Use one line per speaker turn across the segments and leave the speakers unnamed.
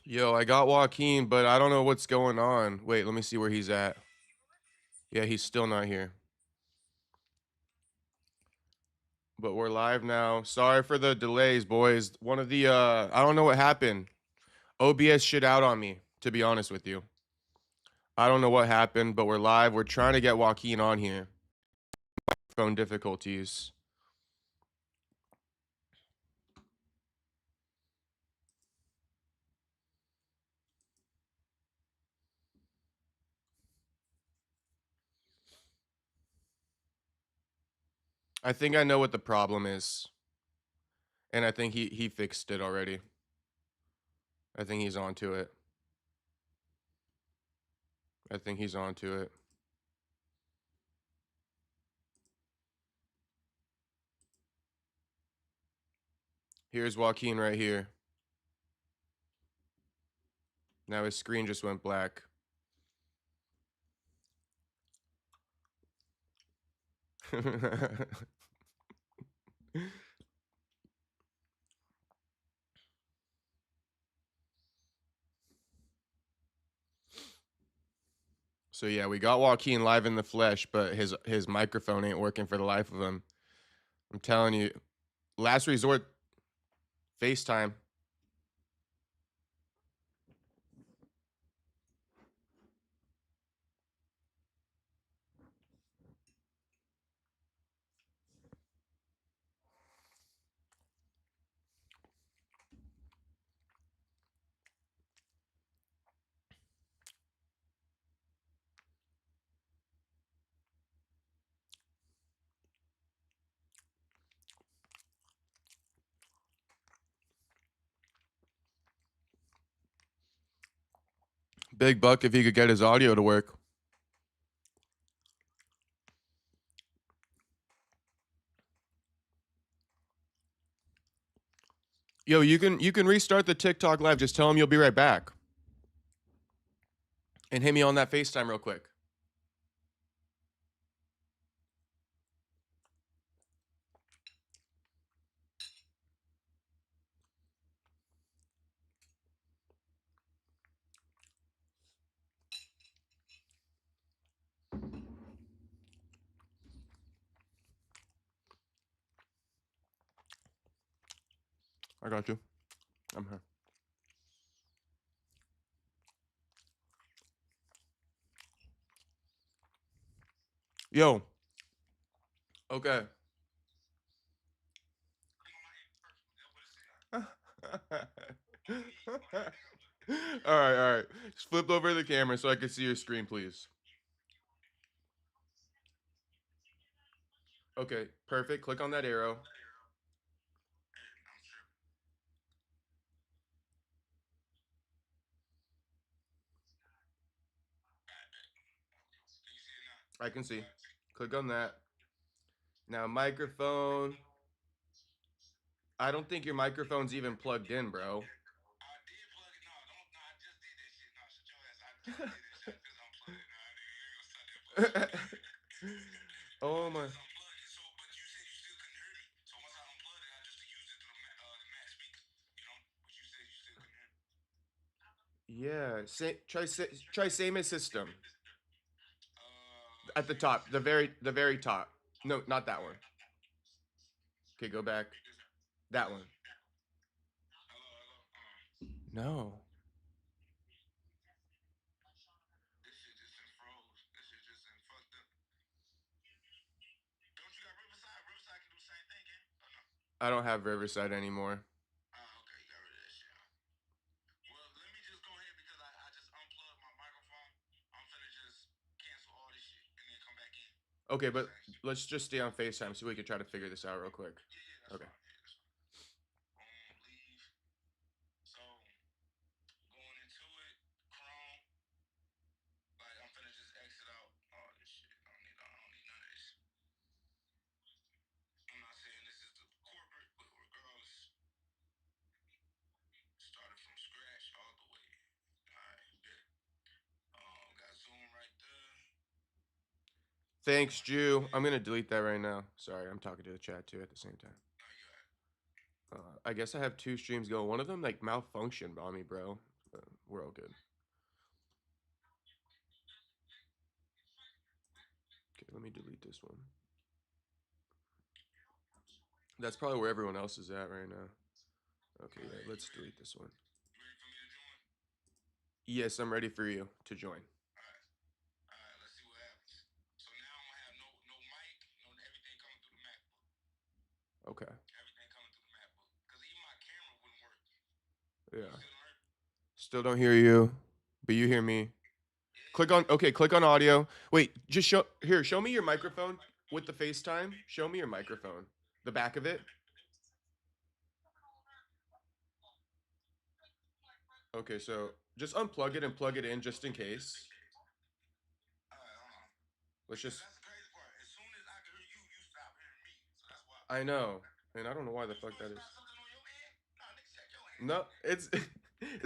Yo, I got Joaquin, but I don't know what's going on. Wait, let me see where he's at. Yeah, he's still not here. But we're live now. Sorry for the delays, boys. One of the I don't know what happened. OBS shit out on me, to be honest with you. I don't know what happened, but we're live. We're trying to get Joaquin on here. Phone difficulties. I think I know what the problem is. And I think he fixed it already. I think he's onto it. I think he's onto it. Here's Joaquin right here. Now his screen just went black. So yeah, we got Joaquin live in the flesh, but his microphone ain't working for the life of him. I'm telling you, last resort, FaceTime. Big buck if he could get his audio to work. Yo, you can restart the TikTok live. Just tell him you'll be right back. And hit me on that FaceTime real quick. I got you. I'm here. Yo. Okay. All right, all right. Just flip over the camera so I can see your screen, please. Okay, perfect. Click on that arrow. I can see. Click on that. Now, microphone. I don't think your microphone's even plugged in, bro. Oh my. Yeah, try same as system at the top, the very top. No, not that one. Okay, go back. That one. No. I don't have Riverside anymore. Okay, but let's just stay on FaceTime so we can try to figure this out real quick. Okay. Thanks, Jew. I'm gonna delete that right now. Sorry, I'm talking to the chat too at the same time. I guess I have two streams going. One of them like malfunctioned on me, bro. We're all good. Okay, let me delete this one. That's probably where everyone else is at right now. Okay, yeah, let's delete this one. Yes, I'm ready for you to join.
Let's see what happens. So now I'm gonna have no mic, everything coming through the MacBook.
Okay.
Everything coming through the MacBook. Because even my camera wouldn't work.
Yeah. Still don't hear you, but you hear me. Click on audio. Wait, just show me your microphone with the FaceTime. Show me your microphone. The back of it. Okay, so just unplug it and plug it in just in case. Let's just.
That's the crazy part. As soon as I can hear you, you stop hearing me. So that's why.
I know, and I don't know why the fuck that is.
No,
No, it's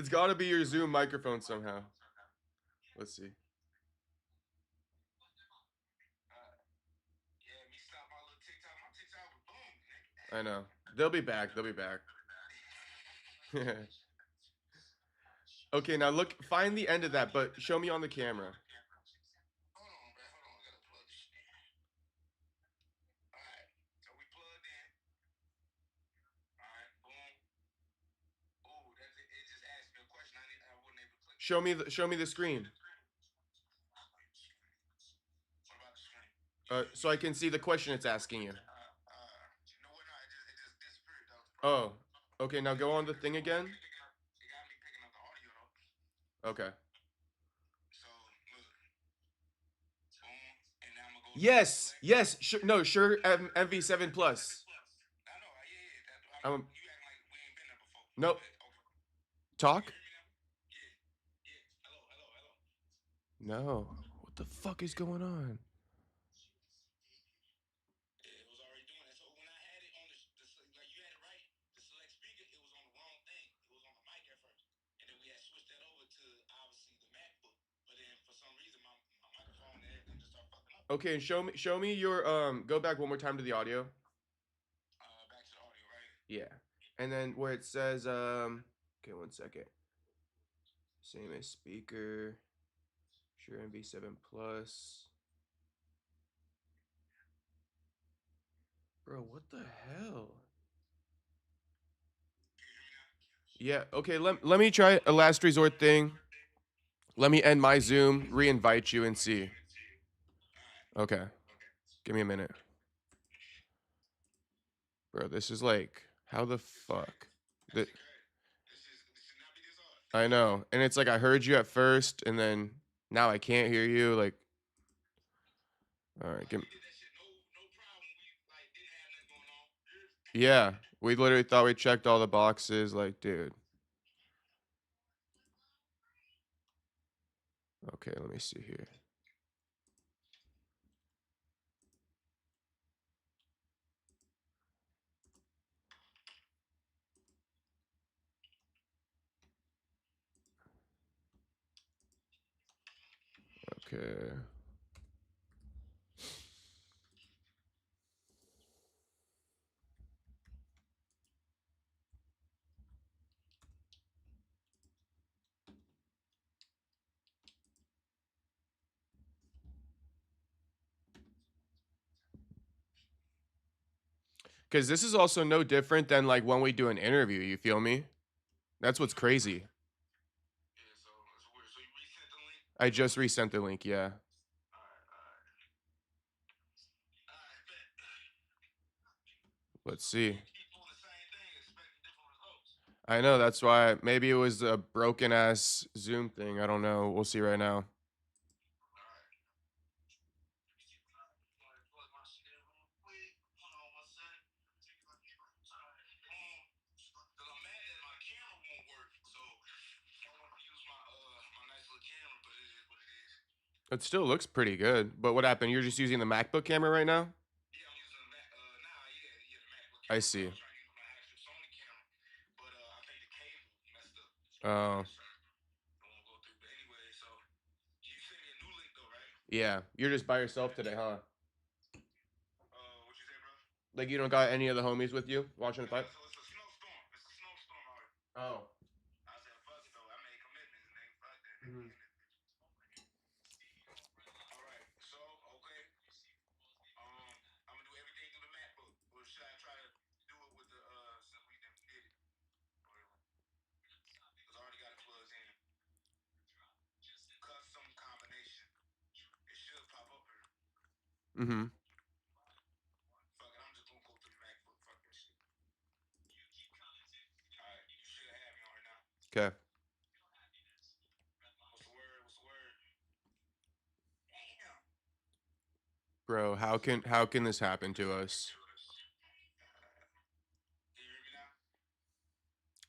got to be your Zoom microphone somehow. Let's see.
Yeah, me stop my little TikTok. My TikTok was boom.
I know. They'll be back. They'll be back. Okay, now look. Find the end of that, but show me on the camera.
Hold on, bro. Hold on. I gotta plug this shit in. All right. So we plugged in. All right. Boom. Oh, that's it. It just asked me a question. I wasn't able to click.
Show me the screen.
What about the screen?
So I can see the question it's asking you.
You know what? No, it just disappeared. That was the problem.
Oh, okay. Now go on the thing again.
It got me picking up the audio though.
Okay.
So look. Boom. And now I'm gonna go.
Yes. No, sure. MV7 Plus.
I know. Yeah.
I'm.
You acting like we ain't been there before.
Nope.
Okay.
Talk.
Yeah. Hello.
No. What the fuck is going on?
It was already doing it. So when I had it on like you had it right, the select speaker, it was on the wrong thing. It was on the mic at first, and then we had switched that over to obviously the MacBook. But then for some reason, my microphone and everything just started fucking up.
Okay, and show me your Go back one more time to the audio.
Back to the audio, right?
Yeah, and then where it says Okay, 1 second. Same as speaker. Sure, MV7 Plus. Bro, what the hell? Yeah, okay, let me try a last resort thing. Let me end my Zoom, re-invite you, and see. Okay. Give me a minute. Bro, this is like, how the fuck? I know. And it's like I heard you at first, and then now I can't hear you. Like, all right, yeah, we literally thought we checked all the boxes. Like, dude. Okay, let me see here. Okay. Because this is also no different than like when we do an interview. You feel me? That's what's crazy.
Yeah, so weird. So you resent the link?
I just resent the link. Yeah.
All right.
Let's see.
Keep doing the same thing, expecting different results.
I know. That's why maybe it was a broken ass Zoom thing. I don't know. We'll see right now. It still looks pretty good. But what happened? You're just using the MacBook camera right now?
Yeah, I'm using the MacBook.
I see.
I'm trying to use my actual Sony camera, but I think the cable messed up.
Oh.
I won't go through. But anyway, so you sent me a new link though, right?
Yeah. You're just by yourself today, huh?
What you say, bro?
Like you don't got any of the homies with you watching the fight?
So it's a snowstorm. It's a snowstorm already.
Oh.
I said, fuck it though. I made commitments,
Mm-hmm.
Fuck it, I'm just gonna go to the MacBook. Fuck that shit. Alright, you should have me on right now.
Okay.
What's the word? What's the word? Damn.
Bro, how can this happen to us?
Can you hear me now?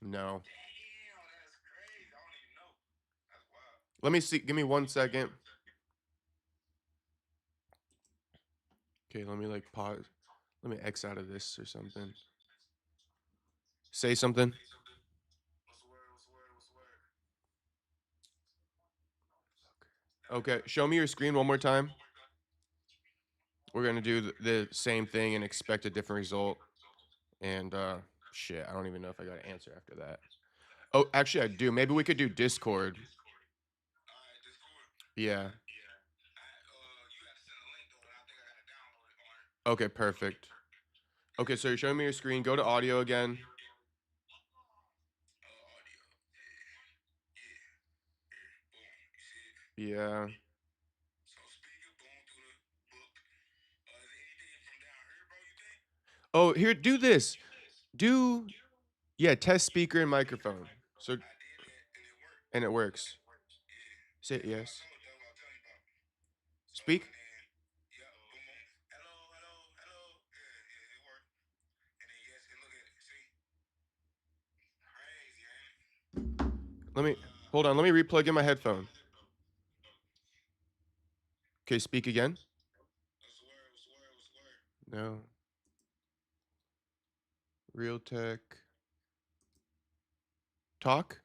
No.
Damn, that's crazy. I don't even know. That's wild.
Let me see. Give me 1 second. Okay, let me like pause. Let me X out of this or something. Say something.
What's the word? What's the word? What's the word?
Okay, show me your screen one more time. We're gonna do the same thing and expect a different result. And shit, I don't even know if I got an answer after that. Oh, actually, I do. Maybe we could do Discord.
Alright, Discord.
Yeah.
Yeah. You gotta send a link though, and I think I gotta download it on her.
Okay, perfect. Okay, so you're showing me your screen. Go to audio again.
Audio. Yeah. Boom. You see it?
Yeah.
So speaker, boom, through the book. Is there anything from down here, bro, you think?
Oh, here, do this. Do yeah, test speaker and microphone. So
I did that and it worked.
and it works.
Yeah.
Say
That's what
yes.
I told you about. So
Speak.
and then yeah, boom boom. Hello, hello, hello. Yeah, yeah, it worked. And then yes, and look at it. See? Crazy, ain't it?
Let me hold on. Let me replug in my headphone. Okay, speak again.
What's the word? What's the word? What's the word?
No. Real tech. Talk.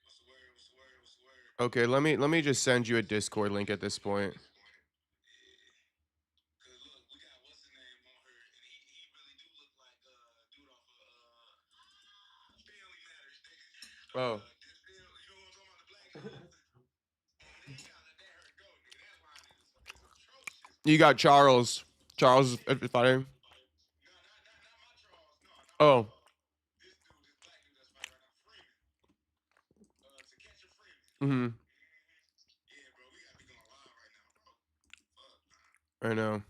What's the word? What's the word? What's the word?
Okay, let me just send you a Discord link at this point.
Cause look, we got what's his name on her, and he really do look like dude off of Family Matters.
Oh.
You know what I'm talking about? The black dude. And they got let that hurt go, nigga. That line is atrocious.
You got Charles. Charles is fighting.
No, not my Charles. No, not my
Oh.
Charles. This dude, this black dude that's fighting right now, Freeman. To catch a Freeman.
Mm-hmm.
Yeah, bro, we gotta be going live right now, bro. Fuck.
I know.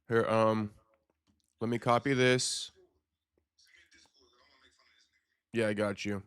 Here, let me copy this.
Send me a Discord, cause I wanna make fun of this nigga.
Yeah, I got you.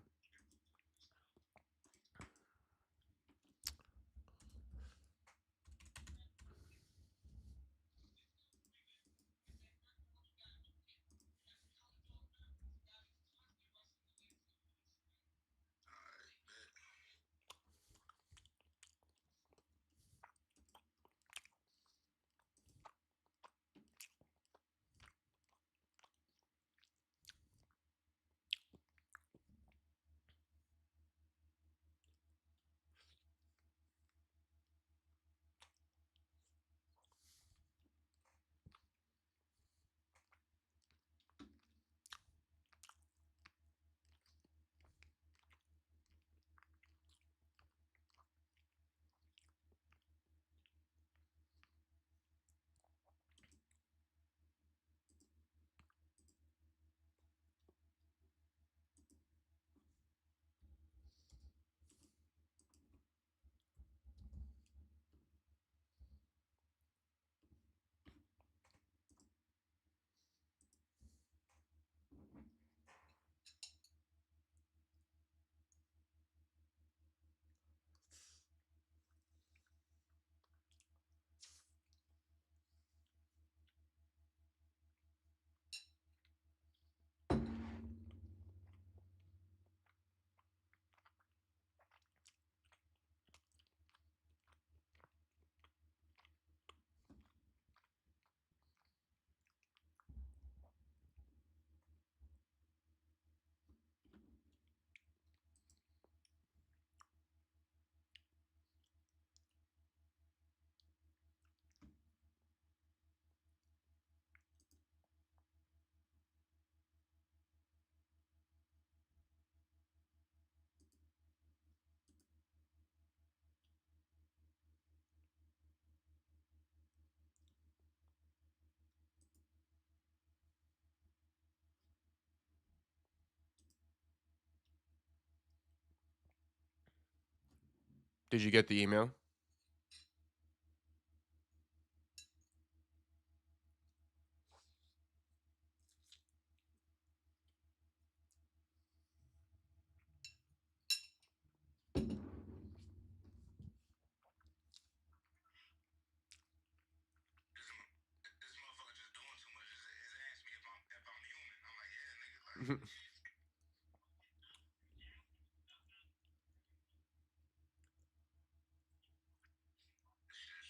Did you get the email?
Shit's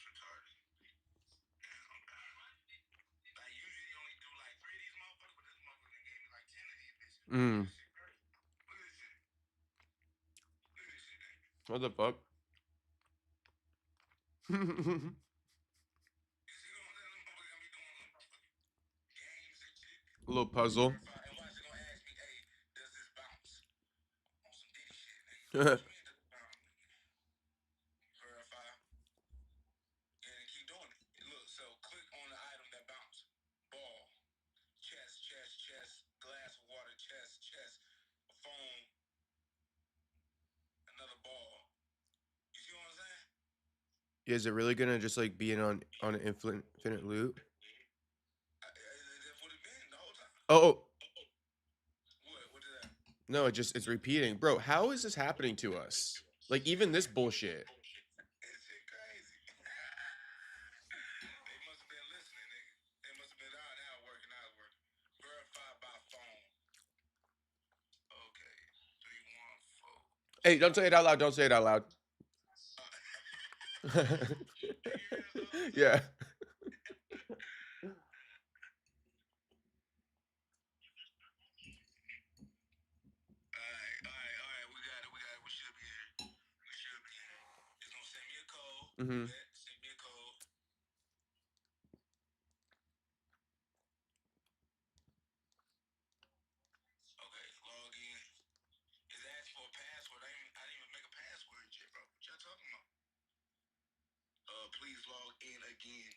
retarded. Like usually you only do like 3 of these motherfuckers, but this motherfucker gave me like 10 of these bitches.
Mm.
This shit crazy. Look at this shit. Look at this shit, man.
What the fuck?
You see them motherfuckers got me doing little motherfucking games and shit.
A little puzzle.
Verify. And watch, they gonna ask me, hey, does this bounce? On some Diddy shit, nigga. What you mean does it bounce? Verify. And keep doing it. Look, so click on the item that bounced. Ball. Chest, chest, chest. Glass of water, chest, chest. A phone. Another ball. You see what I'm saying?
Is it really gonna just like be on an infinite loop?
That's what it been the whole time.
Oh,
What is that?
no, it's repeating. Bro, how is this happening to us? Like even this bullshit.
This shit crazy. They must have been listening, nigga. They must have been out working. Verify by phone. Okay. 314.
Hey, don't say it out loud. Don't say it out loud. Yeah.
Alright. We got it. We should be here. It's gonna send me a code.
Mm-hmm.
Send me a code. Okay, log in. It's asking for a password. I didn't even make a password yet, bro. What y'all talking about? Please log in again.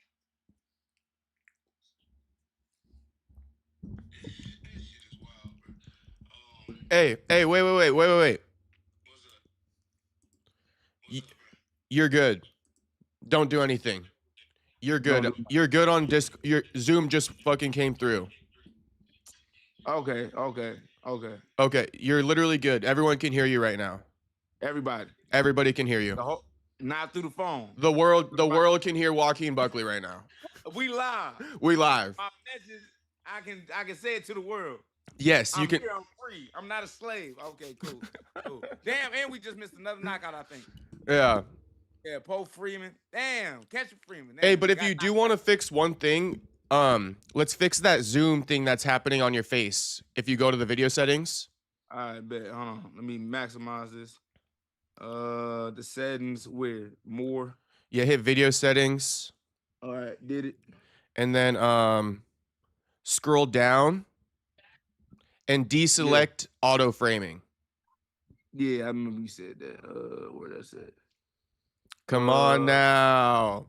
This shit is wild, bro.
Hey, wait.
What's up?
You're good. Don't do anything. You're good.
Don't do-
You're good on disc. Your Zoom just fucking came through.
Okay.
Okay, you're literally good. Everyone can hear you right now.
Everybody.
Everybody can hear you.
Not through the phone.
The world can hear Joaquin Buckley right now.
We live.
We live.
My message, I can say it to the world.
Yes, you can.
Here, I'm free. I'm not a slave. Okay, cool. Damn, and we just missed another knockout, I think.
Yeah.
Yeah, Poe Freeman. Damn, catch Freeman.
Hey, but if you do want to fix one thing, let's fix that Zoom thing that's happening on your face. If you go to the video settings.
All right, bet. Hold on. Let me maximize this. The settings with more.
Yeah, hit video settings.
All right, did it.
And then scroll down and deselect auto framing.
Yeah, I remember you said that. Where that's at?
Come on now.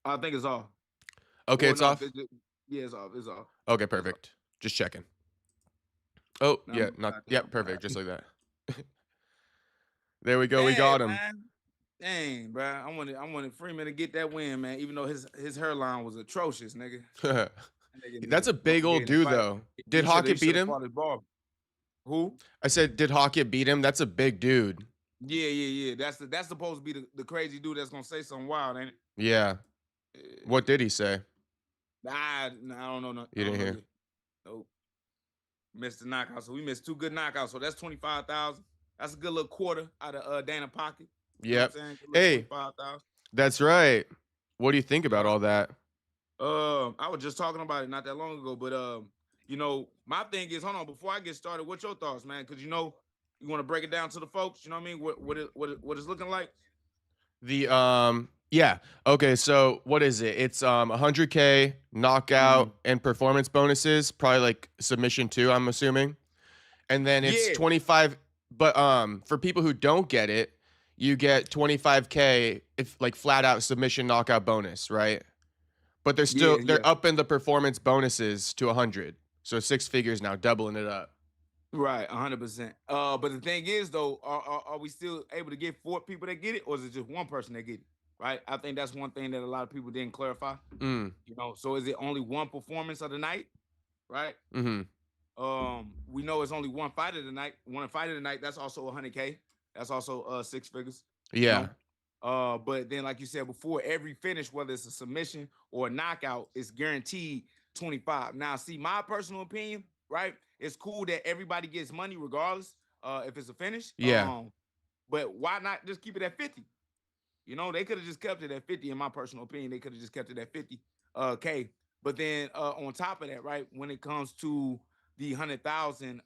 I think it's off.
Okay, it's off.
Yeah, it's off. It's off.
Okay, perfect. Just checking. Oh,
No,
yeah, perfect. Just like that. There we go. We got him.
Man. Dang, bro. I wanted Freeman to get that win, man. Even though his hairline was atrocious, nigga.
That's a big old dude, though. Did Hockett beat him?
Who?
I said, did Hockett beat him? That's a big dude.
Yeah. That's supposed to be the crazy dude that's gonna say something wild, ain't it?
Yeah. What did he say?
I don't know.
You didn't hear?
Nope. Missed the knockout. So we missed 2 good knockouts. So that's 25,000. That's a good little quarter out of Dana pocket.
Yep. Hey, that's right. What do you think about all that?
I was just talking about it not that long ago, but my thing is, hold on, before I get started, what's your thoughts, man? Because you want to break it down to the folks. You know what I mean? What it's looking like?
Yeah. Okay, so what is it? It's 100K knockout and performance bonuses, probably like submission too, I'm assuming. And then it's 25, but for people who don't get it, you get 25K if like flat out submission knockout bonus, right? But they're upping the performance bonuses to 100. So 6 figures now, doubling it up.
Right, 100%. But the thing is, though, are we still able to get 4 people that get it, or is it just one person that get it? Right. I think that's one thing that a lot of people didn't clarify. So is it only one performance of the night? Right. We know it's only one fight of the night. One fight of the night. That's also 100K. That's also 6 figures.
Yeah.
But then, like you said before, every finish, whether it's a submission or a knockout, is guaranteed 25. Now, see, my personal opinion, right? It's cool that everybody gets money regardless if it's a finish.
Yeah.
But why not just keep it at 50? You know, they could have just kept it at 50. In my personal opinion, they could have just kept it at 50 K. But then on top of that, right, when it comes to the 100,000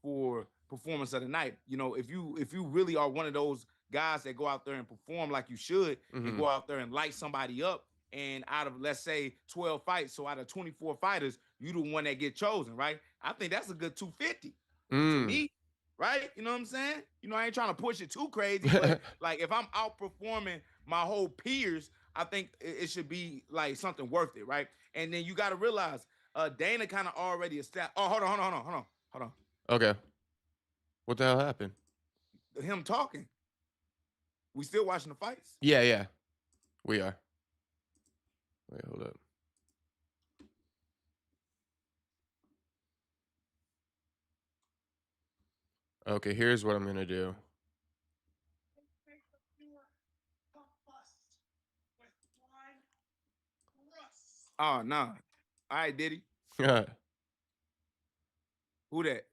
for performance of the night, you know, if you really are one of those guys that go out there and perform like you should and go out there and light somebody up, and out of, let's say, 12 fights, so out of 24 fighters, you the one that get chosen, right? I think that's a good 250 to me, right? You know what I'm saying? You know, I ain't trying to push it too crazy, but like if I'm outperforming my whole peers, I think it should be like something worth it, right? And then you got to realize, Dana kind of already established. Oh, hold on.
Okay. What the hell happened?
Him talking. We still watching the fights?
Yeah. We are. Wait, hold up. Okay, here's what I'm gonna do.
Oh, no. All right, Diddy. Who that?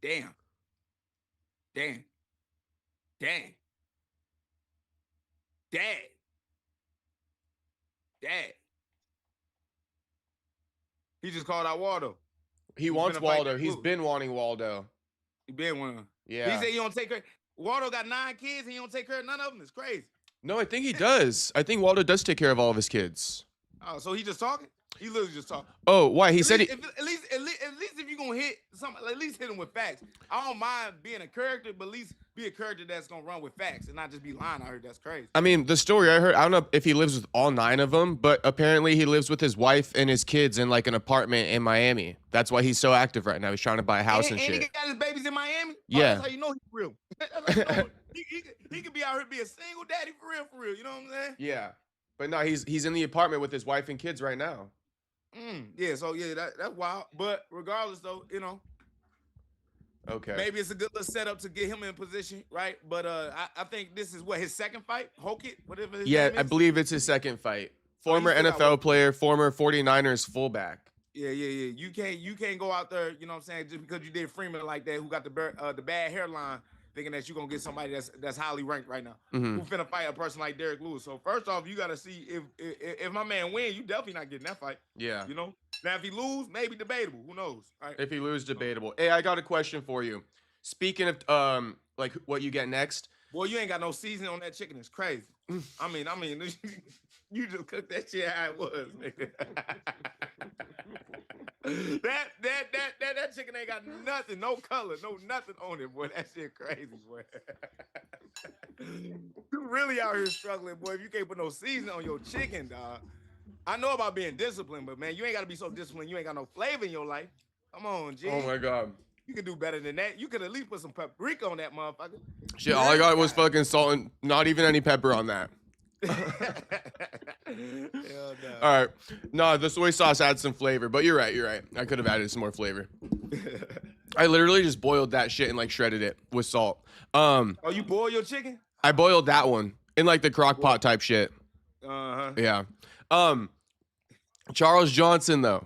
Damn. Dad. He just called out Waldo.
He wants Waldo. He's been wanting Waldo.
He been one.
Yeah.
He said he don't take care. Waldo got 9 kids and he don't take care of none of them. It's crazy.
No, I think he does. I think Waldo does take care of all of his kids.
Oh, so he just talking? He literally just talking.
Oh, why? He said
at least if you're gonna hit something, at least hit him with facts. I don't mind being a character, but at least be a character that's gonna run with facts and not just be lying. I heard that's crazy.
I mean, the story I heard, I don't know if he lives with all 9 of them, but apparently he lives with his wife and his kids in like an apartment in Miami. That's why he's so active right now. He's trying to buy a house and shit.
And he got his babies in Miami?
Yeah.
That's how you know he's real. He could be out here be a single daddy for real. You know what I'm saying?
Yeah. But no, he's in the apartment with his wife and kids right now.
Yeah, so yeah, that's wild. But regardless, though, you know,
okay,
maybe it's a good little setup to get him in position, right? But I think this is what his second fight, Hokit, whatever. His name is?
I believe it's his second fight. Former NFL player, former 49ers fullback.
Yeah. You can't go out there, you know what I'm saying, just because you did Freeman like that, who got the bad hairline, thinking that you're gonna get somebody that's highly ranked right now, who finna fight a person like Derek Lewis. So first off, you gotta see if my man wins, you definitely not getting that fight.
Yeah.
You know? Now if he lose, maybe debatable. Who knows? All right.
If he lose, debatable. Hey, I got a question for you. Speaking of like what you get next.
Boy, you ain't got no seasoning on that chicken. It's crazy. I mean, you just cooked that shit how it was, nigga. that chicken ain't got nothing, no color, no nothing on it, boy. That shit crazy, boy. You really out here struggling, boy. If you can't put no seasoning on your chicken, dog. I know about being disciplined, but man, you ain't got to be so disciplined. You ain't got no flavor in your life. Come on, G.
Oh my God.
You can do better than that. You could at least put some paprika on that motherfucker.
Shit, all I got was fucking salt and not even any pepper on that.
Hell no.
All right. No, the soy sauce adds some flavor, but you're right. I could have added some more flavor. I literally just boiled that shit and like shredded it with salt.
Oh, you boil your chicken?
I boiled that one in like the crock pot type shit. Yeah. Charles Johnson though.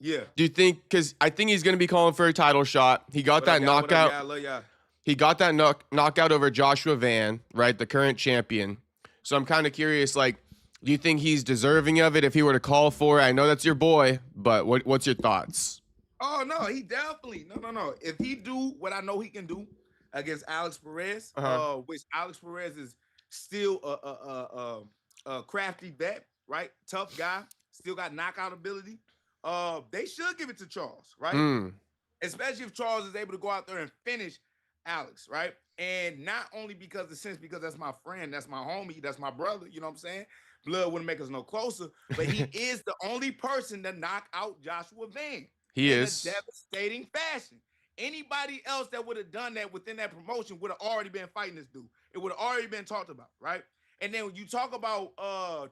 Yeah.
Do you think, because I think he's going to be calling for a title shot. He got that knockout.
I love y'all.
He got that knockout over Joshua Van, right? The current champion. So I'm kind of curious, like, do you think he's deserving of it if he were to call for it? I know that's your boy, but what's your thoughts?
Oh, no, he definitely. No. If he do what I know he can do against Alex Perez, which Alex Perez is still a crafty vet, right? Tough guy, still got knockout ability. They should give it to Charles, right? Especially if Charles is able to go out there and finish Alex, right? And not only because that's my friend, that's my homie, that's my brother, you know what I'm saying? Blood wouldn't make us no closer, but he is the only person to knock out Joshua Van.
He
in
is.
a devastating fashion. Anybody else that would have done that within that promotion would have already been fighting this dude. It would have already been talked about, right? And then when you talk about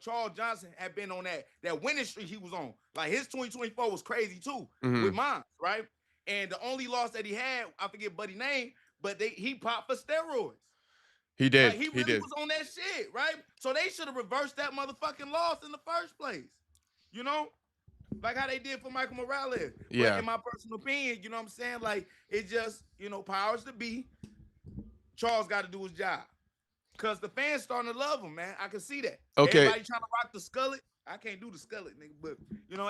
Charles Johnson had been on that winning streak he was on. Like his 2024 was crazy too with mine, right? And the only loss that he had, I forget Buddy's name, but he popped for steroids.
He did.
Like, he really was on that shit, right? So they should have reversed that motherfucking loss in the first place. You know, like how they did for Michael Morales.
Yeah.
But in my personal opinion, you know what I'm saying? Like it just, powers to be. Charles got to do his job. Cause the fans starting to love him, man. I can see that.
Okay.
Everybody trying to rock the skullet. I can't do the skullet, nigga, but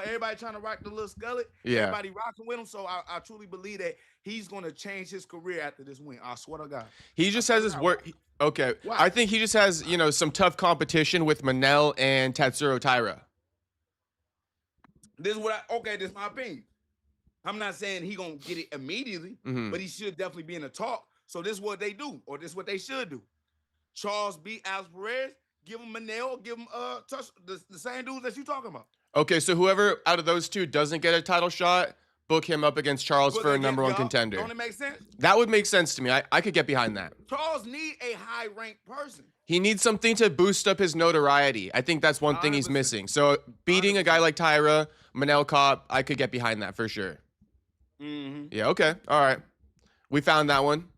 everybody trying to rock the little skullet.
Yeah.
Everybody rocking with him. So I truly believe that he's gonna change his career after this win. I swear to God.
He just has his work. Okay.
Why?
I think he just has, some tough competition with Manel and Tatsuro Taira.
This is my opinion. I'm not saying he gonna get it immediately, but he should definitely be in the talk. So this is what they do, or this is what they should do. Charles beat Alex Perez, give him Manel, give him touch the same dudes that you talking about.
Okay, so whoever out of those two doesn't get a title shot, book him up against Charles for a number one contender.
Don't it make sense?
That would make sense to me. I could get behind that.
Charles need a high-ranked person.
He needs something to boost up his notoriety. I think that's one thing he's
100%.
missing. So beating a guy like Taira, Manel Cop, I could get behind that for sure. Yeah, okay. All right. We found that one.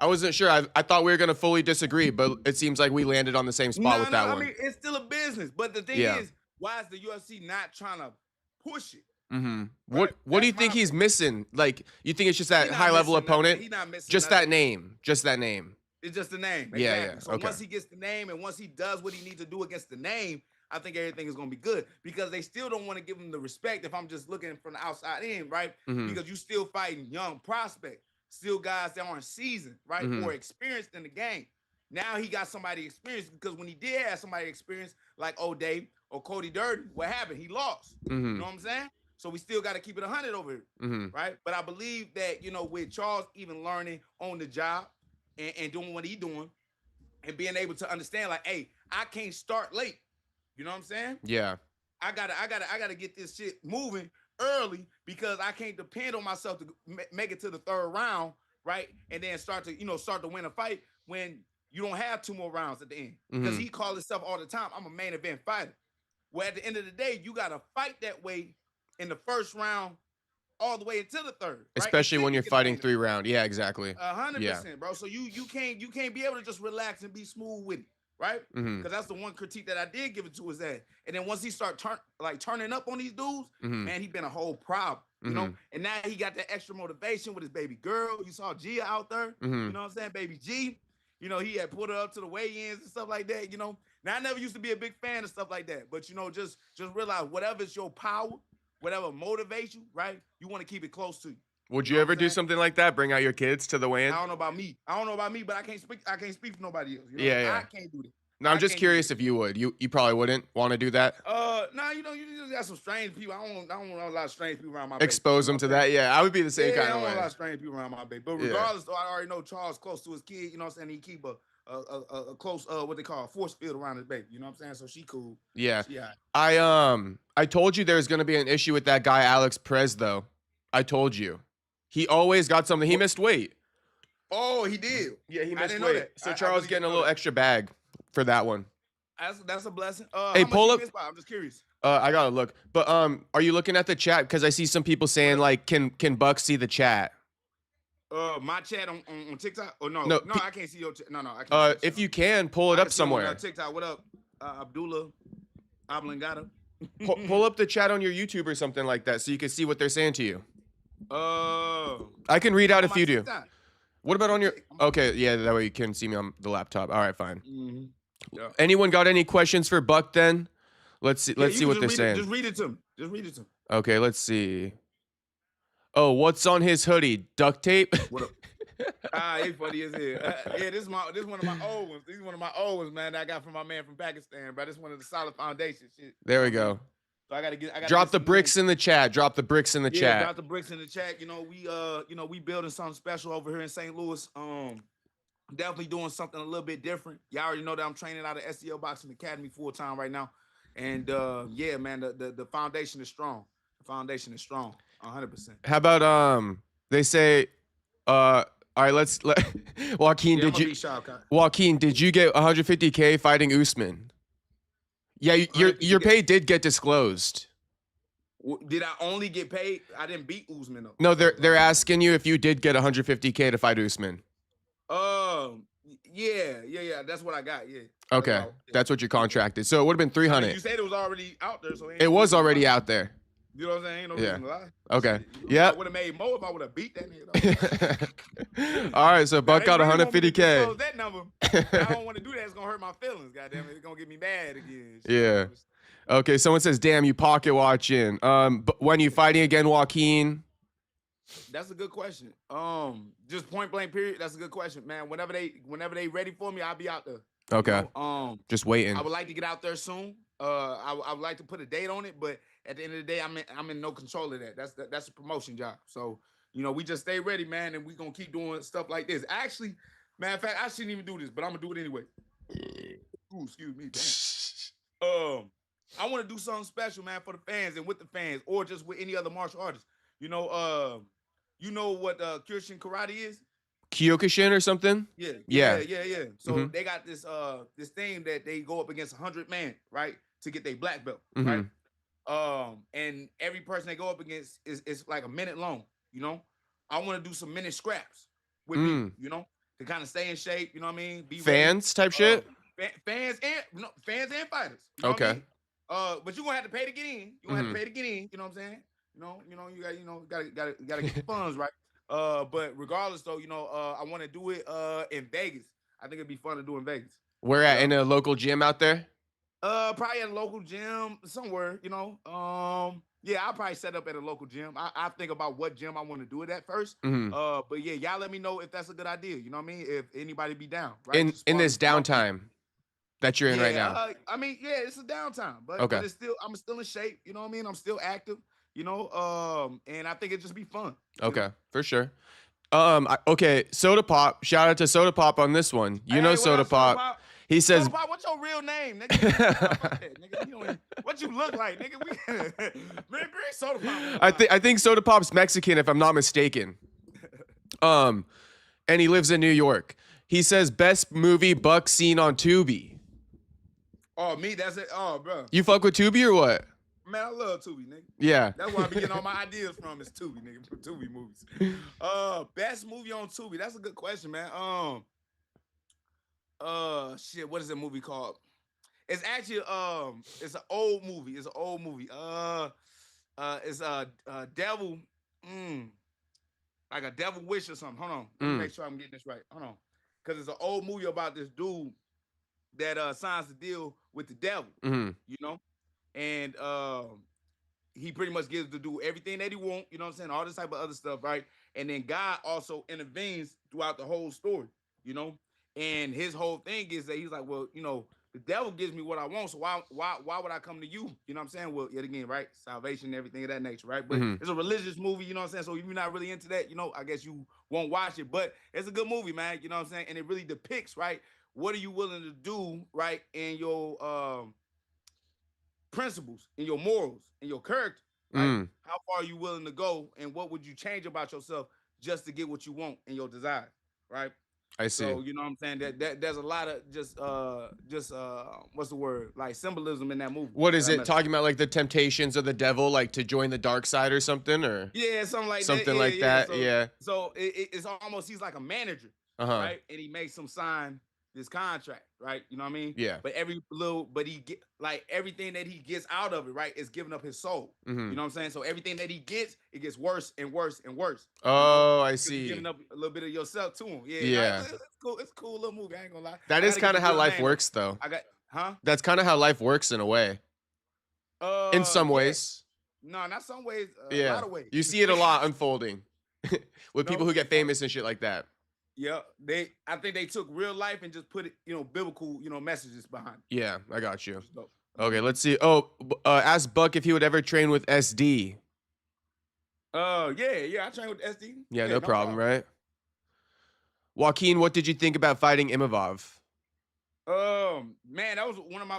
I wasn't sure. I thought we were going to fully disagree, but it seems like we landed on the same spot with that one.
I mean, it's still a business. But the thing is, why is the UFC not trying to push it?
Right? What do you think he's missing? Like, you think it's just that high-level opponent?
He's not missing
just
nothing.
that name. Just that name.
It's just the name. Exactly.
Yeah.
So
okay.
once he gets the name and once he does what he needs to do against the name, I think everything is going to be good because they still don't want to give him the respect if I'm just looking from the outside in, right? Because you still fighting young prospects, still guys that aren't seasoned, right? Or experienced in the game. Now he got somebody experienced because when he did have somebody experienced like O'Day or Cody Durden, what happened? He lost. You know what I'm saying? So we still got to keep it 100 over here, right? But I believe that, with Charles even learning on the job and doing what he's doing and being able to understand like, hey, I can't start late. You know what I'm saying?
Yeah.
I gotta get this shit moving early because I can't depend on myself to make it to the third round, right? And then start to win a fight when you don't have 2 more rounds at the end. Because he calls himself all the time, I'm a main event fighter. Well, at the end of the day, you gotta fight that way in the first round all the way into the third. Right?
Especially when you're fighting 3 rounds. Yeah, exactly.
100%, bro. So you can't be able to just relax and be smooth with it. Right? Because that's the one critique that I did give it to is that. And then once he start turning up on these dudes, man, he been a whole problem. You know? And now he got that extra motivation with his baby girl. You saw Gia out there. You know what I'm saying? Baby G. He had put her up to the weigh-ins and stuff like that. Now I never used to be a big fan of stuff like that. But just realize whatever's your power, whatever motivates you, right? You want to keep it close to you.
Would you ever do something like that? Bring out your kids to the weigh-in?
I don't know about me, but I can't speak for nobody else.
Yeah.
I can't do that.
No, I'm just curious if you would. You probably wouldn't want to do that.
No, you just got some strange people. I don't want a lot of strange people around my
expose them to that. Yeah, I would be the same kind of way.
I don't want a lot of strange people around my baby. But regardless, though, I already know Charles close to his kid. You know what I'm saying? He keep a close what they call a force field around his baby. You know what I'm saying? So she cool.
Yeah.
Yeah.
I told you there's gonna be an issue with that guy Alex Perez though. I told you. He always got something. He missed weight.
Oh, he did.
Yeah, he missed
didn't know
weight.
that.
So Charles getting a little extra bag for that one.
That's a blessing.
Hey,
how
pull
much
up.
you missed by? I'm just curious.
I gotta look. But are you looking at the chat? Because I see some people saying like, can Buck see the chat?
My chat on TikTok? Or no, I can't see your chat. No, I can't.
If you can, pull it up somewhere.
TikTok, what up? Abdullah Oblongata.
Pull up the chat on your YouTube or something like that so you can see what they're saying to you. I can read out if you do. What about on your... Okay, yeah, that way you can see me on the laptop. All right, fine.
Yeah.
Anyone got any questions for Buck then? Let's see what they're saying.
Just read it to him.
Okay, let's see. Oh, what's on his hoodie? Duct tape?
What up? He's funny as hell. Yeah, this one of my old ones. This is one of my old ones, man, that I got from my man from Pakistan, bro. This is one of the solid foundation shit.
There we go.
So I gotta
drop the bricks in the chat. Drop the bricks in the chat.
Drop the bricks in the chat. We building something special over here in St. Louis. Definitely doing something a little bit different. Y'all already know that I'm training out of SEL Boxing Academy full time right now. And yeah, man, the foundation is strong. The foundation is strong, 100%.
How about they say all right, let's Joaquin, Joaquin, did you get 150K fighting Usman? Yeah, your pay did get disclosed.
Did I only get paid? I didn't beat Usman though.
No, they're asking you if you did get 150K to fight Usman.
Yeah. That's what I got. Yeah.
Okay, that's what you contracted. So it would have been
I mean,
300.
you said it was already out there, so ain't
It
no
was
reason to
already
lie.
out there.
You know what I'm saying? Ain't no
Yeah.
reason to lie.
Okay.
Shit, I
Yep.
would have made more if I would have beat that nigga.
All right, so
Now,
Buck
they
got
really want me to
150K.
disclose that number. I don't want to do that. It's gonna hurt my feelings. Goddamn it, it's gonna get me mad again. Shit.
Yeah. Okay, someone says, "Damn, you pocket watching." But when you fighting again, Joaquin?
That's a good question. Just point blank period. That's a good question, man. Whenever they ready for me, I'll be out there.
Okay.
You know,
just waiting.
I would like to get out there soon. I would like to put a date on it, but at the end of the day, I'm in no control of that. That's a promotion job. So we just stay ready, man, and we gonna keep doing stuff like this. Actually, matter of fact, I shouldn't even do this, but I'm gonna do it anyway. Ooh, excuse me. Damn. I want to do something special, man, for the fans and with the fans, or just with any other martial artist. You know what Kyokushin karate is?
Kyokushin or something?
Yeah. So they got this thing that they go up against 100 men, right, to get their black belt, right? And every person they go up against is like a minute long. I want to do some minute scraps with me, to kind of stay in shape. You know what I mean? Be
fans
ready.
type shit.
Fans and fighters. You know what I mean? But you're gonna have to pay to get in. You gonna have to pay to get in. You know what I'm saying? You gotta get the funds right. But regardless, though, I want to do it in Vegas. I think it'd be fun to do in Vegas.
Where at? In a local gym out there?
Probably at a local gym somewhere. Yeah, I'll probably set up at a local gym. I think about what gym I want to do it at first. But yeah, y'all let me know if that's a good idea. You know what I mean? If anybody be down, right?
In this downtime that you're in right now.
I mean, yeah, it's a downtime, but I'm still in shape. You know what I mean? I'm still active. And I think it'd just be fun.
Okay, for sure. Okay, Soda Pop. Shout out to Soda Pop on this one. Soda Pop. He says,
Soda Pop, what's your real name, nigga? What you look like, nigga? Man, great Soda Pop.
I think Soda Pop's Mexican, if I'm not mistaken. And he lives in New York. He says, best movie Buck seen on Tubi.
Oh, me? That's it? Oh, bro.
You fuck with Tubi or what?
Man, I love Tubi, nigga.
Yeah.
That's where I be getting all my ideas from is Tubi, nigga. Tubi movies. Best movie on Tubi. That's a good question, man. Shit, what is that movie called? It's actually it's an old movie. It's Devil, like a Devil Wish or something. Hold on. Let me make sure I'm getting this right. Hold on. Because it's an old movie about this dude that signs the deal with the devil. And he pretty much gives the dude everything that he wants, you know what I'm saying? All this type of other stuff, right? And then God also intervenes throughout the whole story, And his whole thing is that he's like, well, the devil gives me what I want, so why would I come to you? You know what I'm saying? Well, yet again, right? Salvation, everything of that nature, right? But it's a religious movie, you know what I'm saying? So if you're not really into that, I guess you won't watch it. But it's a good movie, man, you know what I'm saying? And it really depicts, right? What are you willing to do, right, in your principles, in your morals, in your character? Right? How far are you willing to go, and what would you change about yourself just to get what you want in your desire, right?
I see.
So you know what I'm saying? That there's a lot of just what's the word? Like symbolism in that movie.
What is it talking about? Like the temptations of the devil, like to join the dark side or something, or
something like
that.
So it's almost he's like a manager, right? And he makes him sign this contract, right? You know what I mean?
Yeah.
But he get like everything that he gets out of it, right, is giving up his soul. You know what I'm saying? So everything that he gets, it gets worse and worse and worse.
Oh, I see.
Giving up a little bit of yourself to him.
Yeah.
It's cool. It's a cool little movie. I ain't gonna lie.
That is kind of how life works, though. That's kind of how life works in a way. In some ways.
No, not some ways. A lot of ways.
You see it a lot unfolding with people who get famous and shit like that.
Yeah, I think they took real life and just put it, biblical, messages behind it.
Yeah, I got you. Okay, let's see. Oh, ask Buck if he would ever train with SD.
Yeah, I train with SD.
Yeah, no problem, right? Joaquin, what did you think about fighting Imavov?
Man, that was one of my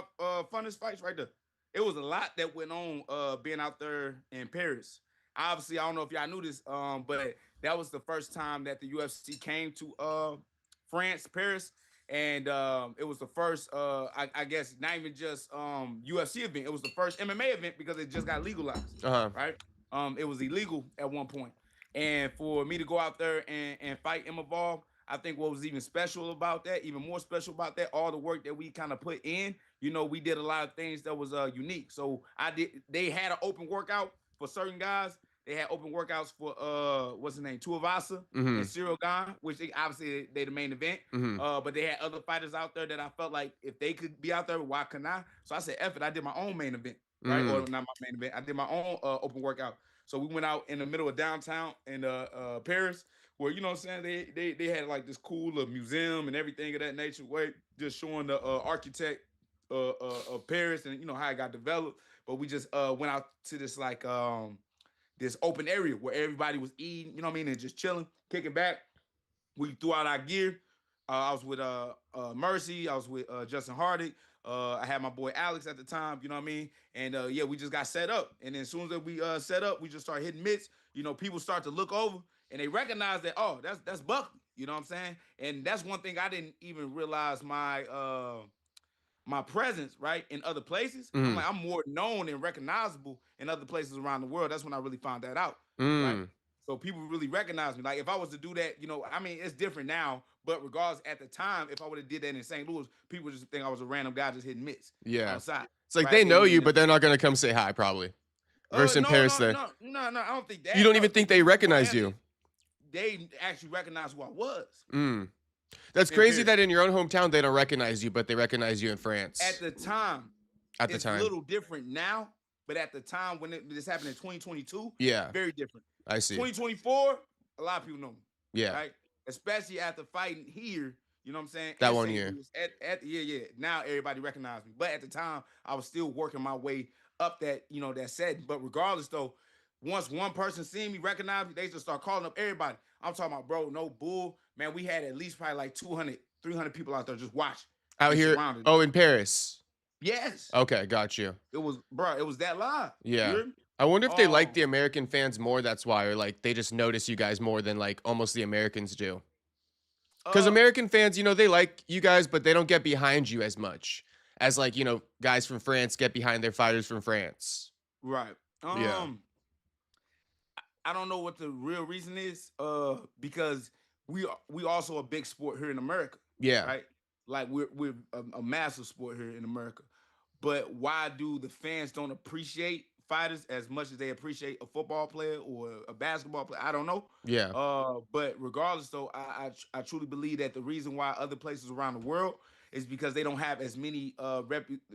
funnest fights right there. It was a lot that went on being out there in Paris. Obviously, I don't know if y'all knew this, but that was the first time that the UFC came to France, Paris, and it was the first, I guess, not even just UFC event. It was the first MMA event because it just got legalized, right? It was illegal at one point, and for me to go out there and fight Imavov, I think what was even special about that, even more special about that, all the work that we kind of put in, we did a lot of things that was unique. So they had an open workout for certain guys. They had open workouts for what's his name, Tuivasa and Cyril Gane, which obviously they the main event. But they had other fighters out there that I felt like if they could be out there, why couldn't I? So I said, F it, I did my own main event, right? Or not my main event. I did my own open workout. So we went out in the middle of downtown in Paris, where you know what I'm saying, they had like this cool museum and everything of that nature, where just showing the architect of Paris and how it got developed. But we just went out to this like this open area where everybody was eating, you know what I mean, and just chilling, kicking back. We threw out our gear. I was with Mercy. I was with Justin Hardy. I had my boy Alex at the time, you know what I mean? And yeah, we just got set up. And then as soon as we set up, we just started hitting mitts. People start to look over and they recognize that, oh, that's Buckley. You know what I'm saying? And that's one thing I didn't even realize my presence, right, in other places. I'm like, I'm more known and recognizable in other places around the world. That's when I really found that out, right? So people really recognize me. Like if I was to do that, I mean, it's different now, but regardless, at the time, if I would have did that in St. Louis, people would just think I was a random guy just hitting mitts outside.
It's like
right?
they know you, but they're not gonna come say hi, probably. Versus in Paris,
no, I don't think that.
You don't even think they recognize you.
They actually recognize who I was.
That's crazy that in your own hometown they don't recognize you, but they recognize you in France.
At the time, it's a little different now, but at the time when this happened in 2022, very different.
I see.
2024, a lot of people know me.
Yeah.
Right? Especially after fighting here, you know what I'm saying?
That 1 year.
Yeah. Now everybody recognized me. But at the time, I was still working my way up that, that setting. But regardless, though, once one person seen me, recognized me, they just start calling up everybody. I'm talking about, bro, no bull. Man, we had at least probably like 200, 300 people out there just watch.
Out here? Oh, in Paris?
Yes.
Okay, got you.
It was that live.
Yeah. I wonder if they like the American fans more, that's why, or like they just notice you guys more than like almost the Americans do. Because American fans, they like you guys, but they don't get behind you as much as like, guys from France get behind their fighters from France.
Right.
Yeah.
I don't know what the real reason is, because we also a big sport here in America.
Yeah.
Right. Like we're a massive sport here in America, but why do the fans don't appreciate fighters as much as they appreciate a football player or a basketball player? I don't know.
Yeah.
But regardless, though, I truly believe that the reason why other places around the world is because they don't have as many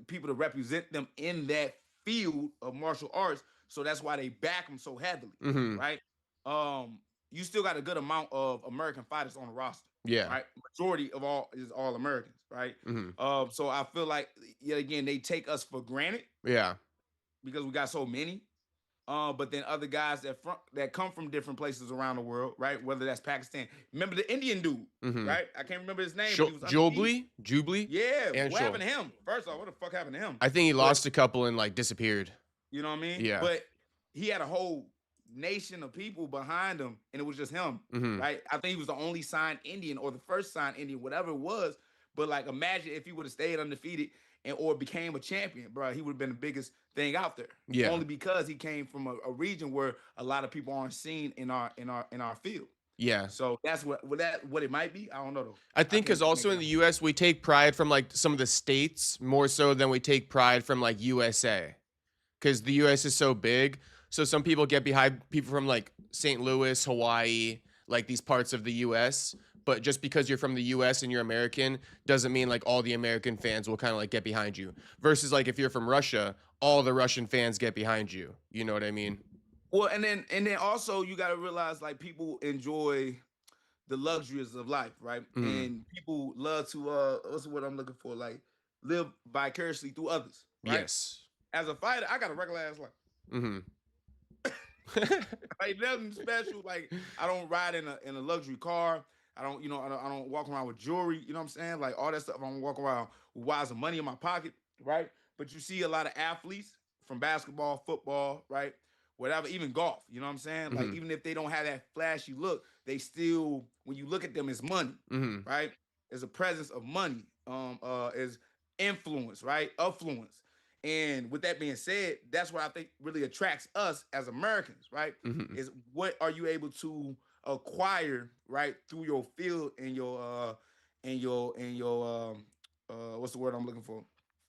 people to represent them in that field of martial arts. So that's why they back them so heavily, right? You still got a good amount of American fighters on the roster.
Yeah.
Right. Majority of all is all Americans, right? So I feel like yet again they take us for granted.
Yeah.
Because we got so many. But then other guys that come from different places around the world, right? Whether that's Pakistan. Remember the Indian dude, right? I can't remember his name.
Jubilee?
Yeah. What happened to him? First off, what the fuck happened to him?
I think he lost a couple and like disappeared.
You know what I mean?
Yeah.
But he had a whole nation of people behind him, and it was just him, right? I think he was the only signed Indian or the first signed Indian, whatever it was. But like, imagine if he would have stayed undefeated or became a champion, bro. He would have been the biggest thing out there.
Yeah.
Only because he came from a region where a lot of people aren't seen in our field.
Yeah.
So that's what it might be. I don't know though.
I think because also in the U.S. we take pride from like some of the states more so than we take pride from like USA, because the U.S. is so big. So some people get behind people from like St. Louis, Hawaii, like these parts of the U.S. But just because you're from the U.S. and you're American doesn't mean like all the American fans will kind of like get behind you. Versus like if you're from Russia, all the Russian fans get behind you. You know what I mean?
Well, and then also you got to realize like people enjoy the luxuries of life, right? And people love to what's what I'm looking for, like live vicariously through others. Right?
Yes.
As a fighter, I got a regular ass life. Like nothing special. Like I don't ride in a luxury car. I don't walk around with jewelry. You know what I'm saying? Like all that stuff. I don't walk around with wires of money in my pocket, right? But you see a lot of athletes from basketball, football, right? Whatever, even golf. You know what I'm saying? Like even if they don't have that flashy look, they still, when you look at them, it's money, right? There's a presence of money. Is influence, right? Affluence. And with that being said, that's what I think really attracts us as Americans, right? Is what are you able to acquire right through your field and your what's the word I'm looking for?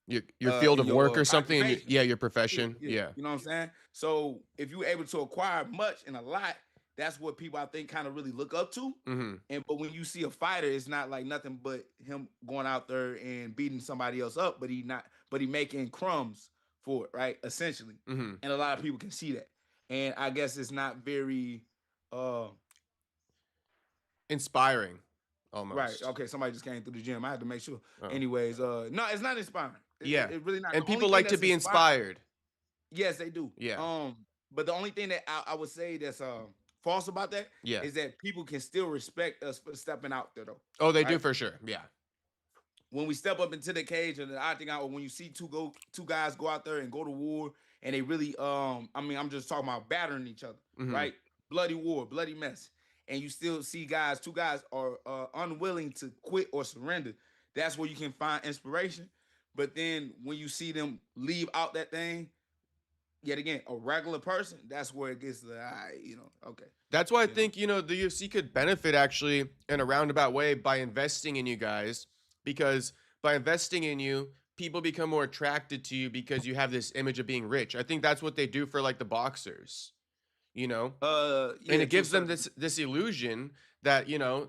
Your field
In
of work
your
or something, and
occupation.
your
Yeah,
profession.
yeah.
Yeah.
You know what I'm saying? So if you're able to acquire much and a lot, that's what people I think kind of really look up to.
Mm-hmm.
And but when you see a fighter, it's not like nothing but him going out there and beating somebody else up, but he making crumbs for it, right? Essentially.
Mm-hmm.
And a lot of people can see that. And I guess it's not very
Inspiring,
right.
almost.
Okay, somebody just came through the gym. I had to make sure.
Oh.
Anyways, no, it's not inspiring.
Yeah.
It really not.
And
The only
people
thing
like to
that's
be
inspiring,
inspired.
yes, they do.
Yeah.
But the only thing that I would say that's false about that
Yeah.
is that people can still respect us for stepping out there though.
Oh, they do
Right?
for sure. Yeah.
When we step up into the cage, and I think when you see two guys go out there and go to war, and they really I mean I'm just talking about battering each other,
Mhm.
right? Bloody war, bloody mess, and you still see two guys are unwilling to quit or surrender. That's where you can find inspiration. But then when you see them leave out that thing, yet again, a regular person, that's where it gets okay.
That's why I
You know?
think, the UFC could benefit actually in a roundabout way by investing in you guys, because by investing in you, people become more attracted to you because you have this image of being rich. I think that's what they do for like the boxers,
Yeah,
and it
to a
gives them
certain
this illusion that,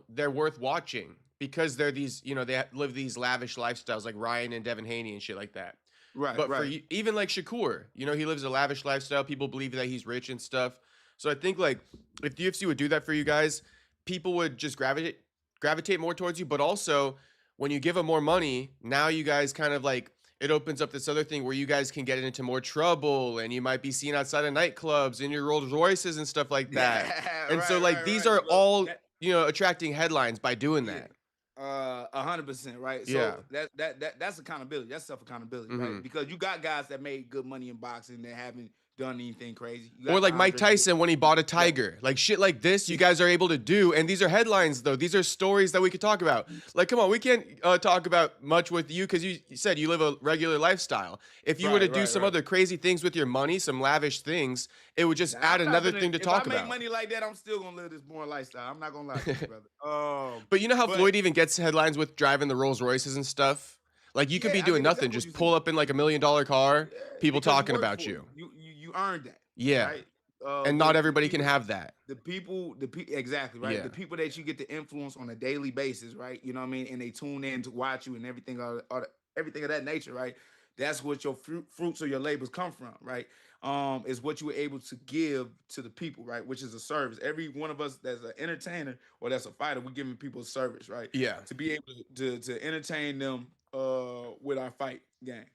they're worth watching because they're these, they live these lavish lifestyles like Ryan and Devin Haney and shit like that.
right,
But for
right.
even like Shakur, he lives a lavish lifestyle. People believe that he's rich and stuff. So I think like if the UFC would do that for you guys, people would just gravitate more towards you. But also when you give them more money, now you guys kind of like it opens up this other thing where you guys can get into more trouble, and you might be seen outside of nightclubs in your Rolls Royces and stuff like that.
Yeah,
And so
right,
like
right,
these
right.
are
Look,
all
that,
attracting headlines by doing
yeah.
that.
100%, right?
Yeah.
So that's accountability. That's self accountability,
Mhm.
right? Because you got guys that made good money in boxing that haven't done anything crazy. You
Or
got
like Mike
Andre-
Tyson when he bought a tiger. Like shit like this, you guys are able to do. And these are headlines, though. These are stories that we could talk about. Like, come on, we can't talk about much with you because you said you live a regular lifestyle. If you were to do some other crazy things with your money, some lavish things, it would just add another thing to talk
If I
about.
make money like that, I'm still gonna live this boring lifestyle. I'm not gonna lie to you, brother.
But you know how Floyd even gets headlines with driving the Rolls Royces and stuff? Like you could be doing nothing, just pull up in like $1 million car, people talking about you.
You earned that.
Yeah.
Right?
And not everybody can have that.
The people, exactly, right?
Yeah.
The people that you get to influence on a daily basis, right? You know what I mean? And they tune in to watch you and everything everything of that nature, right? That's what your fruits of your labors come from, right? Is what you were able to give to the people, right? Which is a service. Every one of us that's an entertainer or that's a fighter, we're giving people a service, right?
Yeah.
To be able to entertain them with our fight game.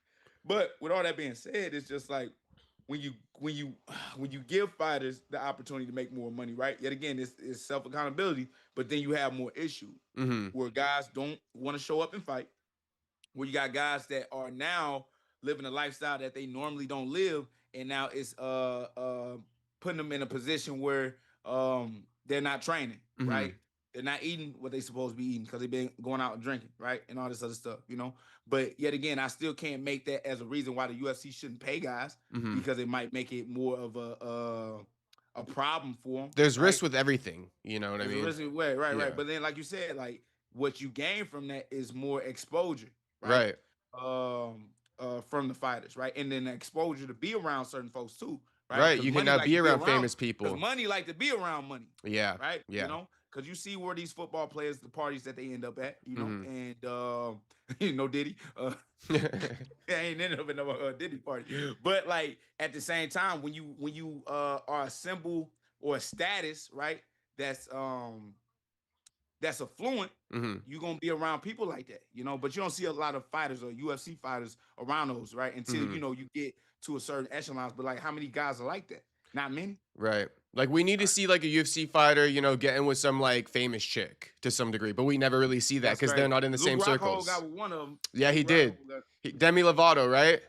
But with all that being said, it's just like when you give fighters the opportunity to make more money, right? Yet again, it's self accountability, but then you have more issues where guys don't want to show up and fight. Where you got guys that are now living a lifestyle that they normally don't live, and now it's putting them in a position where they're not training, right? They're not eating what they're supposed to be eating because they've been going out and drinking, right? And all this other stuff, But yet again, I still can't make that as a reason why the UFC shouldn't pay guys because it might make it more of a problem for them.
There's risk with everything, you know what I mean?
Right. But then, like you said, like what you gain from that is more exposure, right? From the fighters, right? And then the exposure to be around certain folks too, right?
Right. You can now be around famous people.
Because money like to be around money.
Yeah.
Right.
Yeah.
Because you see where these football players, the parties that they end up at, and Diddy. I ain't ended up in no Diddy party. But like at the same time, when you are a symbol or a status, right? That's affluent, you're gonna be around people like that, But you don't see a lot of fighters or UFC fighters around those, right? Until you get to a certain echelons. But like, how many guys are like that? Not many.
Right. Like we need to see like a UFC fighter, getting with some like famous chick to some degree, but we never really see that because they're not in the same circles.
Got one of them.
Yeah, he did. Demi Lovato, right?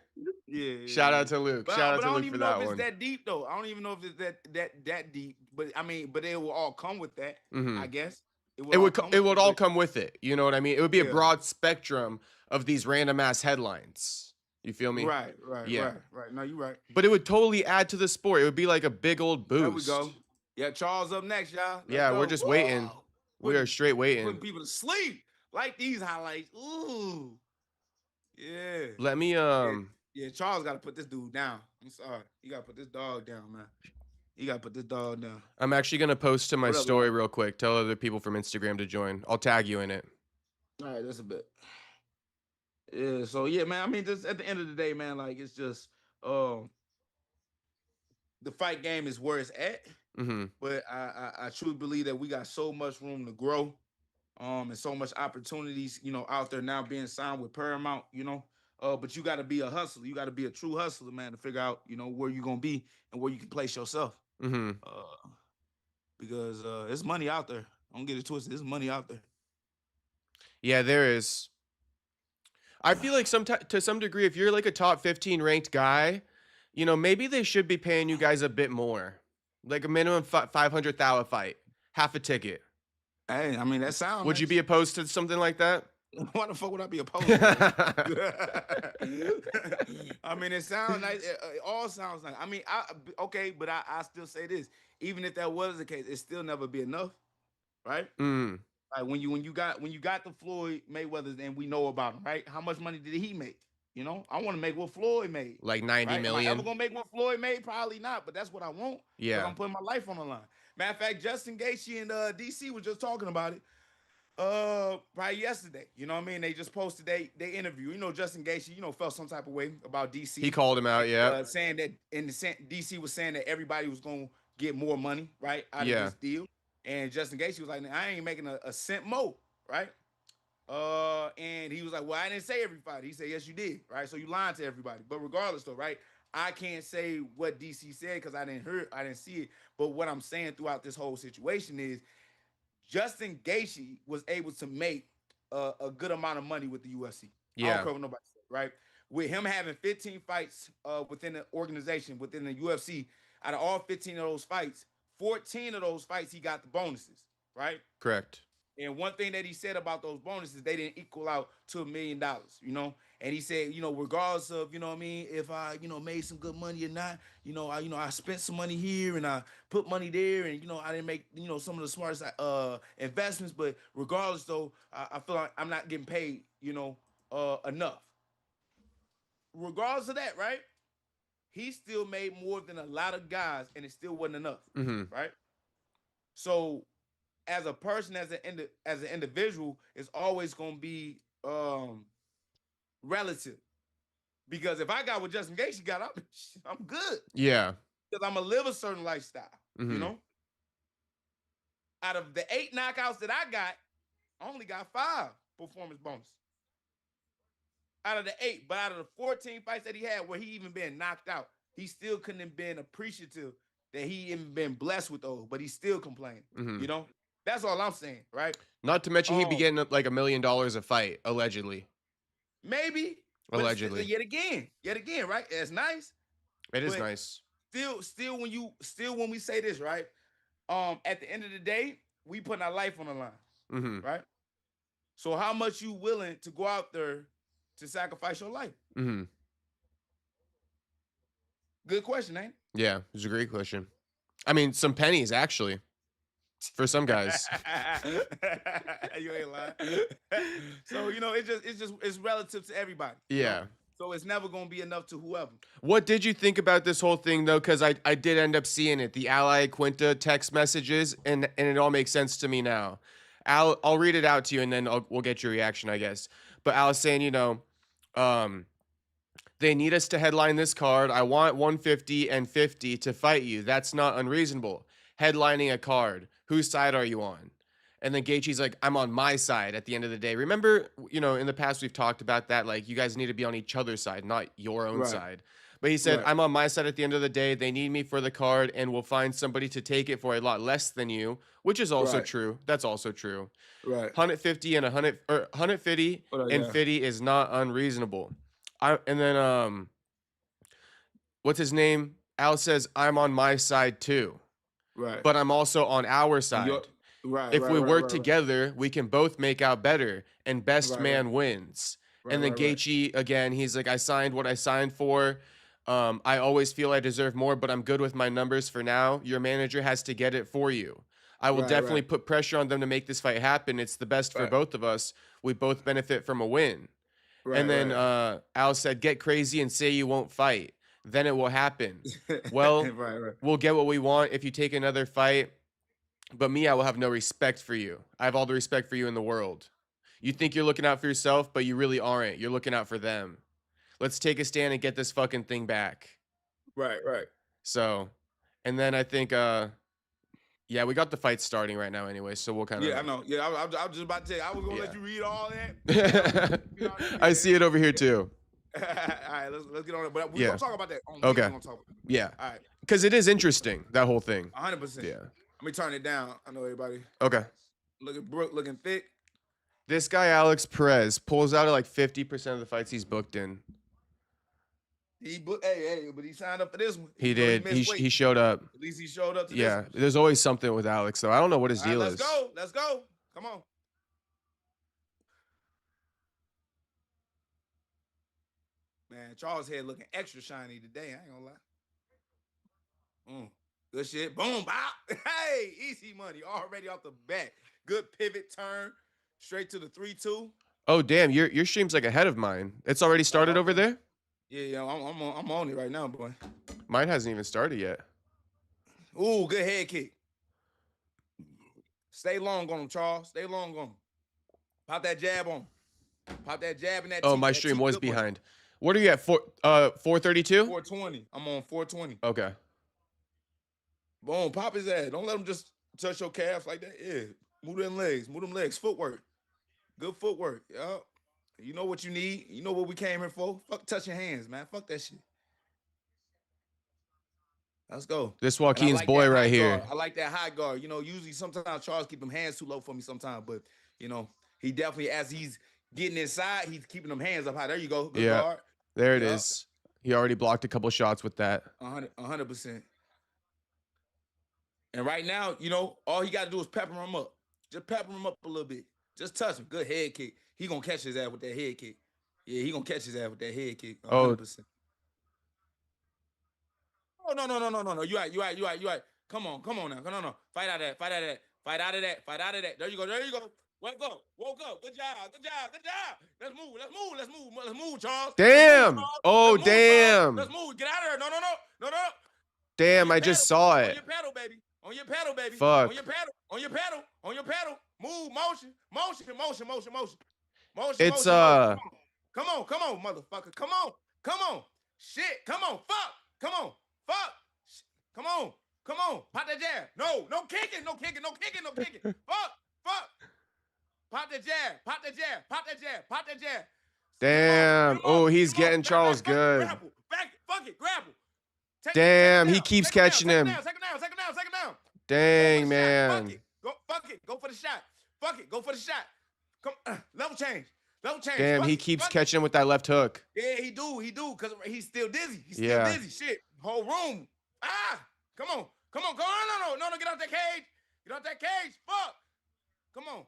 Yeah.
Shout out to Luke. Shout out to Luke for that one.
I don't even know if it's that deep though. I don't even know if it's that deep. But I mean, but it will all come with that. I guess
it would all come with it. You know what I mean? It would be a broad spectrum of these random ass headlines. You feel me?
Right. No, you're right.
But it would totally add to the sport. It would be like a big old boost.
There we go. Yeah, Charles up next, y'all. Let's
Yeah, we're
go.
just waiting.
Whoa.
We are straight
Putting
waiting.
people to sleep. Like these highlights. Ooh. Yeah.
Let me
Yeah, Charles got to put this dude down. I'm sorry. You got to put this dog down, man. You got to put this dog down.
I'm actually gonna post to my
What up,
story
Lord?
real quick. Tell other people from Instagram to join. I'll tag you in it.
All right, that's a bit. Yeah, so yeah, man. I mean, just at the end of the day, man, like it's just the fight game is where it's at.
Mm-hmm.
But I truly believe that we got so much room to grow, and so much opportunities, out there now being signed with Paramount, but you got to be a hustler. You got to be a true hustler, man, to figure out, where you're gonna be and where you can place yourself.
Mm-hmm.
Because there's money out there. Don't get it twisted. There's money out there.
Yeah, there is. I feel like to some degree, if you're like a top 15 ranked guy, maybe they should be paying you guys a bit more, like a minimum $500,000 a fight, half a ticket.
Hey, I mean that sounds.
Would you be opposed to something like that?
Why the fuck would I be opposed to that? I mean, it sounds nice. It all sounds nice. I mean, okay, but I still say this. Even if that was the case, it still never be enough, right?
Mm.
Like when you got the Floyd Mayweather and we know about him, right? How much money did he make? I want to make what Floyd made.
Like 90
right?
million.
Am I ever gonna make what Floyd made? Probably not, but that's what I want.
Yeah.
I'm putting my life on the line. Matter of fact, Justin Gaethje and DC was just talking about it. Probably yesterday. You know what I mean? They just posted they interview. Justin Gaethje, felt some type of way about DC.
He called him out, yeah.
Saying that DC was saying that everybody was gonna get more money, right, out of this deal. And Justin Gaethje was like, I ain't making a cent more, right? And he was like, well, I didn't say everybody. He said, yes, you did, right? So you lied to everybody. But regardless, though, right? I can't say what DC said because I didn't see it. But what I'm saying throughout this whole situation is Justin Gaethje was able to make a good amount of money with the UFC.
Yeah.
I don't care what nobody said, right? With him having 15 fights within the organization, within the UFC, out of all 15 of those fights, 14 of those fights, he got the bonuses, right?
Correct.
And one thing that he said about those bonuses, they didn't equal out to $1 million, And he said, regardless of, if I, made some good money or not, I spent some money here and I put money there and, I didn't make, some of the smartest investments. But regardless, though, I feel like I'm not getting paid, enough. Regardless of that, right? He still made more than a lot of guys and it still wasn't enough, right? So as a person, as an individual, it's always going to be relative. Because if I got what Justin Gaethje got, I'm good.
Yeah.
Because I'm going to live a certain lifestyle, Out of the 8 knockouts that I got, I only got 5 performance bonus. Out of the 8, but out of the 14 fights that he had where he even been knocked out, he still couldn't have been appreciative that he even been blessed with those, but he still complaining, That's all I'm saying, right?
Not to mention he'd be getting like $1 million a fight, allegedly.
Maybe.
Allegedly.
Yet again, right? It's nice.
It is nice.
Still when we say this, right? At the end of the day, we putting our life on the line, right? So how much you willing to go out there to sacrifice your life? Good question, ain't it?
Yeah, it's a great question. I mean, some pennies actually, for some guys.
You ain't lying. So it's relative to everybody.
Yeah.
So it's never gonna be enough to whoever.
What did you think about this whole thing though? Because I did end up seeing it, the Ally Quinta text messages, and it all makes sense to me now. I'll read it out to you, and then we'll get your reaction, I guess. But Al was saying, they need us to headline this card. I want 150 and 50 to fight you. That's not unreasonable. Headlining a card. Whose side are you on? And then Gaethje's like, I'm on my side at the end of the day. Remember, in the past we've talked about that. Like, you guys need to be on each other's side, not your own side. But he said, I'm on my side at the end of the day. They need me for the card, and we'll find somebody to take it for a lot less than you, which is also true. That's also true.
Right.
150 and 150 and 50 is not unreasonable. And then what's his name? Al says, I'm on my side too.
Right.
But I'm also on our side. If we work together, we can both make out better, and best man wins. And then Gaethje, again, he's like, I signed what I signed for. I always feel I deserve more, but I'm good with my numbers for now. Your manager has to get it for you. I will definitely put pressure on them to make this fight happen. It's the best for both of us. We both benefit from a win. And then Al said, get crazy and say you won't fight. Then it will happen. Well, we'll get what we want if you take another fight. But me, I will have no respect for you. I have all the respect for you in the world. You think you're looking out for yourself, but you really aren't. You're looking out for them. Let's take a stand and get this fucking thing back.
Right.
So, and then I think, yeah, we got the fight starting right now anyway, so we'll kind of.
Yeah, I know. Yeah, I was just about to tell you. I was going to let you read all that.
I see it over here too.
All right, let's get on it. But we're going to talk about that.
Okay. Yeah.
All right.
Because it is interesting, that whole thing.
100%.
Yeah.
Let me turn it down. I know everybody.
Okay.
Look at Brooke looking thick.
This guy, Alex Perez, pulls out of like 50% of the fights he's booked in.
But he signed up for this one.
He did. He showed up.
At least he showed up to
yeah,
this one.
There's always something with Alex, though. I don't know what his deal is.
Let's go. Come on. Man, Charles' head looking extra shiny today. I ain't gonna lie. Good shit. Boom, bop. Hey, easy money already off the bat. Good pivot turn. Straight to the 3-2.
Oh, damn. Your stream's like ahead of mine. It's already started over there?
Yeah, I'm on it right now, boy.
Mine hasn't even started yet.
Ooh, good head kick. Stay long on him, Charles. Stay long on him. Pop that jab on him. Pop that jab in that.
Oh, my stream was behind. What are you at? 432?
420. I'm on 420.
Okay.
Boom, pop his ass. Don't let him just touch your calf like that. Yeah. Move them legs. Footwork. Good footwork. Yeah. You know what you need. You know what we came here for. Fuck touching hands, man. Fuck that shit. Let's go.
This Joaquin's boy right here.
I like that high guard. You know, usually sometimes Charles keep them hands too low for me sometimes, but you know, he definitely, as he's getting inside, he's keeping them hands up high. There you go. Good guard.
There it is. He already blocked a couple shots with that.
100%. And right now, you know, all he got to do is pepper him up. Just pepper him up a little bit. Just touch him. Good head kick. He gonna catch his ass with that head kick. Yeah, he gonna catch his ass with that head kick. 100%. Oh no. You right. Come on now. No. Fight out of that. There you go. Woke up. Good job. Let's move, Charles.
Damn. Damn.
Let's move. Get out of there. No.
Damn, I just saw it.
On your pedal, baby.
Fuck.
On your pedal. Move, motion.
It's
Come on, motherfucker. Come on. Shit. Come on. Fuck. Come on. Pop that jab. No kicking. Fuck. Pop that jab.
Damn. Oh, he's getting Charles good.
Grapple.
Damn, he keeps catching him.
Second down.
Dang, man.
Fuck it. Go for the shot. Come, level change.
Damn, he keeps catching him with that left hook.
Yeah, he do, because he's still dizzy. Shit. Whole room. Come on. No, get out that cage. Fuck. Come on.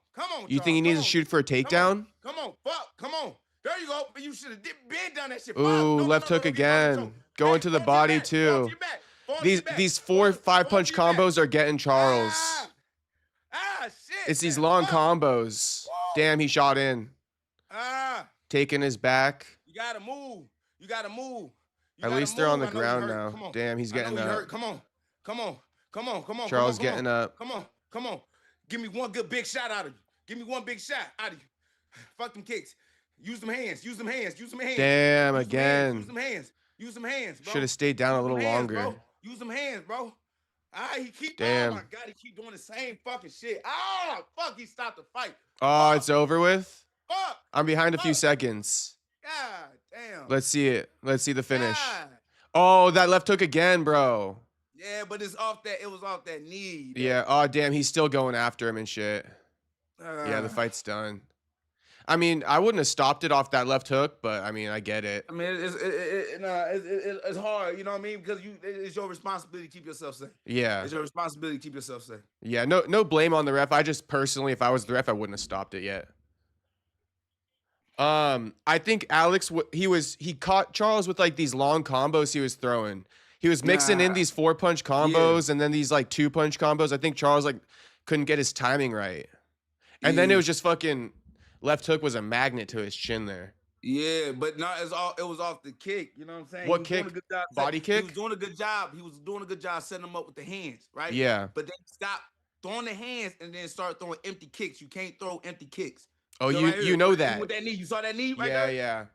You think he needs to shoot for a takedown?
Come on. Fuck. Come on. There you go. But you should have been down that shit.
Ooh, left hook again. Going to the body too. These 4-5 punch combos are getting Charles.
Shit.
It's these long combos. Damn, he shot in. Taking his back.
You gotta move.
At least they're on the ground now. Damn, he's getting up.
Come on.
Charles getting up.
Come on. Give me one good big shot out of you. Fuck them kicks. Use them hands.
Damn, again.
Use them hands, bro.
Should have stayed down a little longer.
Use them hands, bro. He keep.
Damn.
Oh my God, he keep doing the same fucking shit. Fuck, he stopped the fight.
Oh, it's over with?
Fuck.
I'm behind a few seconds.
God damn.
Let's see it. Let's see the finish. Oh, that left hook again, bro.
Yeah, but it was off that knee.
Yeah. Oh, damn, he's still going after him and shit. Yeah, the fight's done. I mean, I wouldn't have stopped it off that left hook, but I mean, I get it.
I mean, it's hard, you know what I mean? Because it's your responsibility to keep yourself safe.
Yeah.
It's your responsibility to keep yourself safe.
Yeah, no blame on the ref. I just personally, if I was the ref, I wouldn't have stopped it yet. I think Alex he caught Charles with like these long combos he was throwing. He was mixing in
Nah,
these 4-punch
yeah,
combos and then these like 2-punch combos. I think Charles like couldn't get his timing right. And then it
yeah,
was just fucking left hook was a magnet to his chin there.
yeah. But not as all. It was off the kick. You know what I'm saying? He
What
was doing a
kick?
good job.
Body
He was
kick?
doing a good job. He was doing a good job setting them up with the hands, right?
Yeah.
But then stop throwing the hands and then start throwing empty kicks. You can't throw empty kicks.
Oh,
Look right
you
here.
know
Even
that.
with that knee. You saw that knee right
Yeah,
there?
yeah.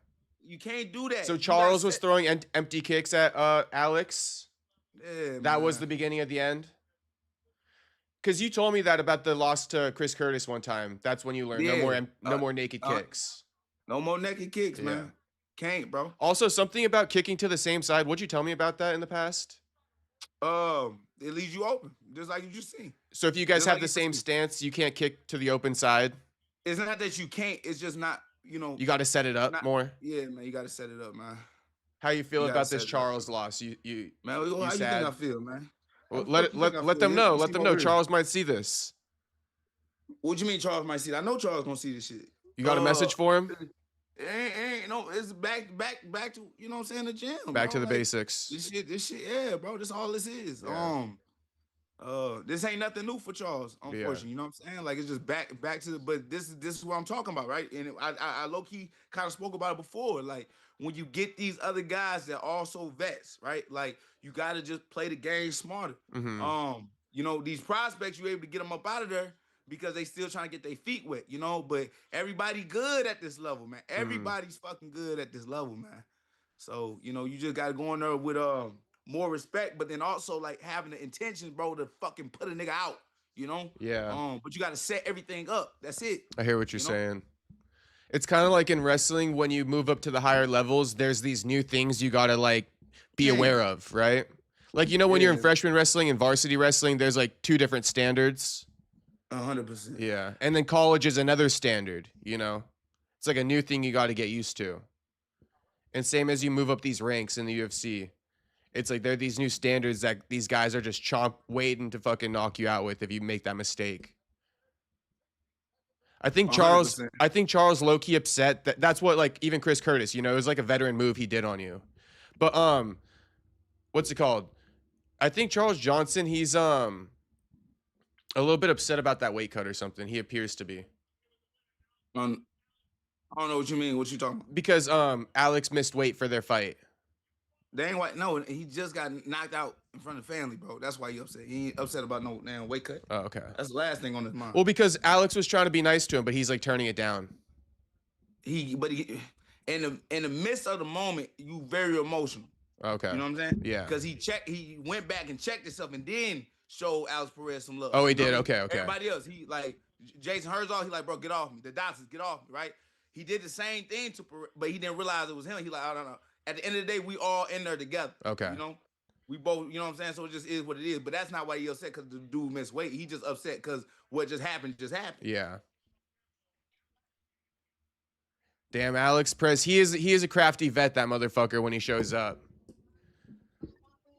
You can't do that.
So
You gotta
Charles was
set.
throwing empty kicks at Alex.
Yeah,
That was
man.
the beginning of the end. Because you told me that about the loss to Chris Curtis one time. That's when you learned
Yeah.
no more naked
Uh,
kicks.
no more naked kicks,
Yeah.
man. Can't, bro.
Also, something about kicking to the same side. What'd you tell me about that in the past?
It leaves you open, just like you just seen.
So if you guys
Just
have
like
the
you just
same
seen.
stance, you can't kick to the open side.
It's not that you can't. It's just not. You know,
You got to set it up
not.
more.
Yeah, man. You got to set it up, man.
How you feel
You gotta
about this
set it up,
Charles loss?
man. How
You
you think I
sad?
feel, man? How
Well,
the fuck you think I
let
feel?
them know.
You
Let
seem
them
over
know.
here.
Charles might see this.
What you mean Charles might see it? I know Charles gonna see this shit.
You got a message for him?
Ain't no. It's back to you know what I'm saying, the gym.
Back
Bro.
to the
Like,
basics.
this shit, yeah, bro. This all this is.
Yeah.
This ain't nothing new for Charles, unfortunately.
Yeah.
You know what I'm saying? Like it's just back to the. But this is what I'm talking about, right? And I low key kind of spoke about it before. Like when you get these other guys that also vets, right? Like you got to just play the game smarter.
Mm-hmm.
You know these prospects, you able to get them up out of there because they still trying to get their feet wet. You know, but everybody good at this level, man. Everybody's fucking good at this level, man. So you know you just got to go in there with more respect, but then also like having the intentions, bro, to fucking put a nigga out, you know?
Yeah.
But you gotta set everything up. That's it.
I hear what you're
You know?
saying. It's kind of like in wrestling when you move up to the higher levels, there's these new things you got to like be
Yeah.
aware of, right? Like when you're in
Yeah.
freshman wrestling and varsity wrestling, there's like 2 different standards.
100%.
Yeah. And then college is another standard, you know? It's like a new thing you got to get used to. And same as you move up these ranks in the UFC. It's like there are these new standards that these guys are just waiting to fucking knock you out with if you make that mistake. I think
100%.
Charles low-key upset that's what like even Chris Curtis, you know, it was like a veteran move he did on you. But what's it called? I think Charles Johnson, he's a little bit upset about that weight cut or something. He appears to be.
I don't know what you mean. What you talking about?
Because Alex missed weight for their fight.
They ain't white. No, he just got knocked out in front of the family, bro. That's why he upset. He ain't upset about no damn weight cut.
Oh, okay.
That's the last thing on his mind.
Well, because Alex was trying to be nice to him, but he's like turning it down.
He in the midst of the moment, you very emotional.
Okay.
You know what I'm saying?
Yeah.
Because he went back and checked himself and then showed Alex Perez some love.
Oh, he
You know
did?
what I mean?
Okay.
Everybody else, he like Jason Herzog, he like, bro, get off me. The doctors, get off me, right? He did the same thing to Perez, but he didn't realize it was him. He like, I don't know. At the end of the day, we all in there together.
Okay.
You know? We both, you know what I'm saying? So it just is what it is. But that's not why he upset because the dude missed weight. He just upset because what just happened.
Yeah. Damn, Alex Perez. He is a crafty vet, that motherfucker, when he shows up.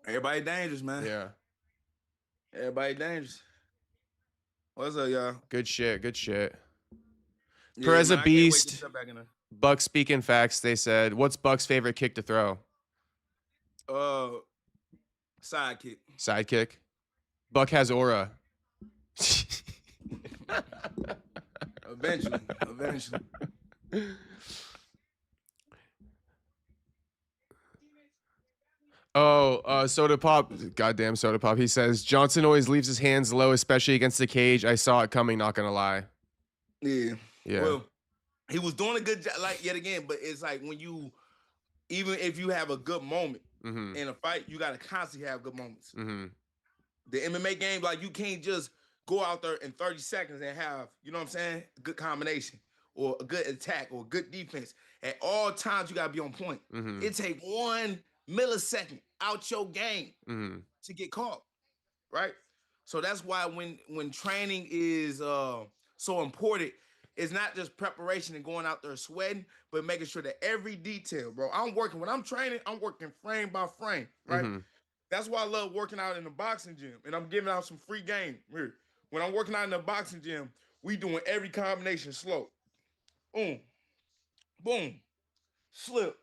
Everybody dangerous, man.
Yeah.
Everybody dangerous. What's up, y'all?
Good shit.
Yeah,
Perez
man,
a
I can't wait to
beast.
jump back in there.
Buck speaking facts, they said. What's Buck's favorite kick to throw?
Sidekick.
Sidekick. Buck has aura.
Eventually.
Soda Pop. Goddamn Soda Pop. He says, Johnson always leaves his hands low, especially against the cage. I saw it coming, not gonna lie.
Yeah.
Yeah.
Well, he was doing a good job, like yet again, but it's like when you, even if you have a good moment in a fight, you gotta constantly have good moments. The MMA game, like you can't just go out there in 30 seconds and have, you know what I'm saying, a good combination or a good attack or a good defense. At all times, you gotta be on point. It take 1 millisecond out your game to get caught, right? So that's why when training is so important, it's not just preparation and going out there sweating, but making sure that every detail, bro. When I'm training, I'm working frame by frame, right? That's why I love working out in the boxing gym, and I'm giving out some free game here. When I'm working out in the boxing gym, we doing every combination slow. boom, slip,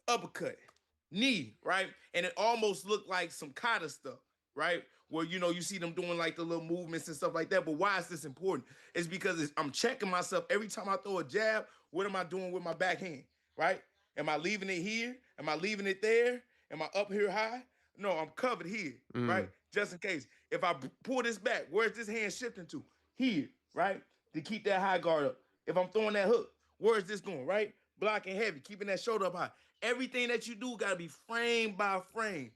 uppercut, knee, right? And it almost looked like some kata stuff, right? Where you see them doing like the little movements and stuff like that. But why is this important? It's because I'm checking myself every time I throw a jab. What am I doing with my backhand, right? Am I leaving it here? Am I leaving it there? Am I up here high? No, I'm covered here, right? Just in case. If I pull this back, where's this hand shifting to? Here, right? To keep that high guard up. If I'm throwing that hook, where is this going, right? Blocking heavy, keeping that shoulder up high. Everything that you do got to be frame by frame.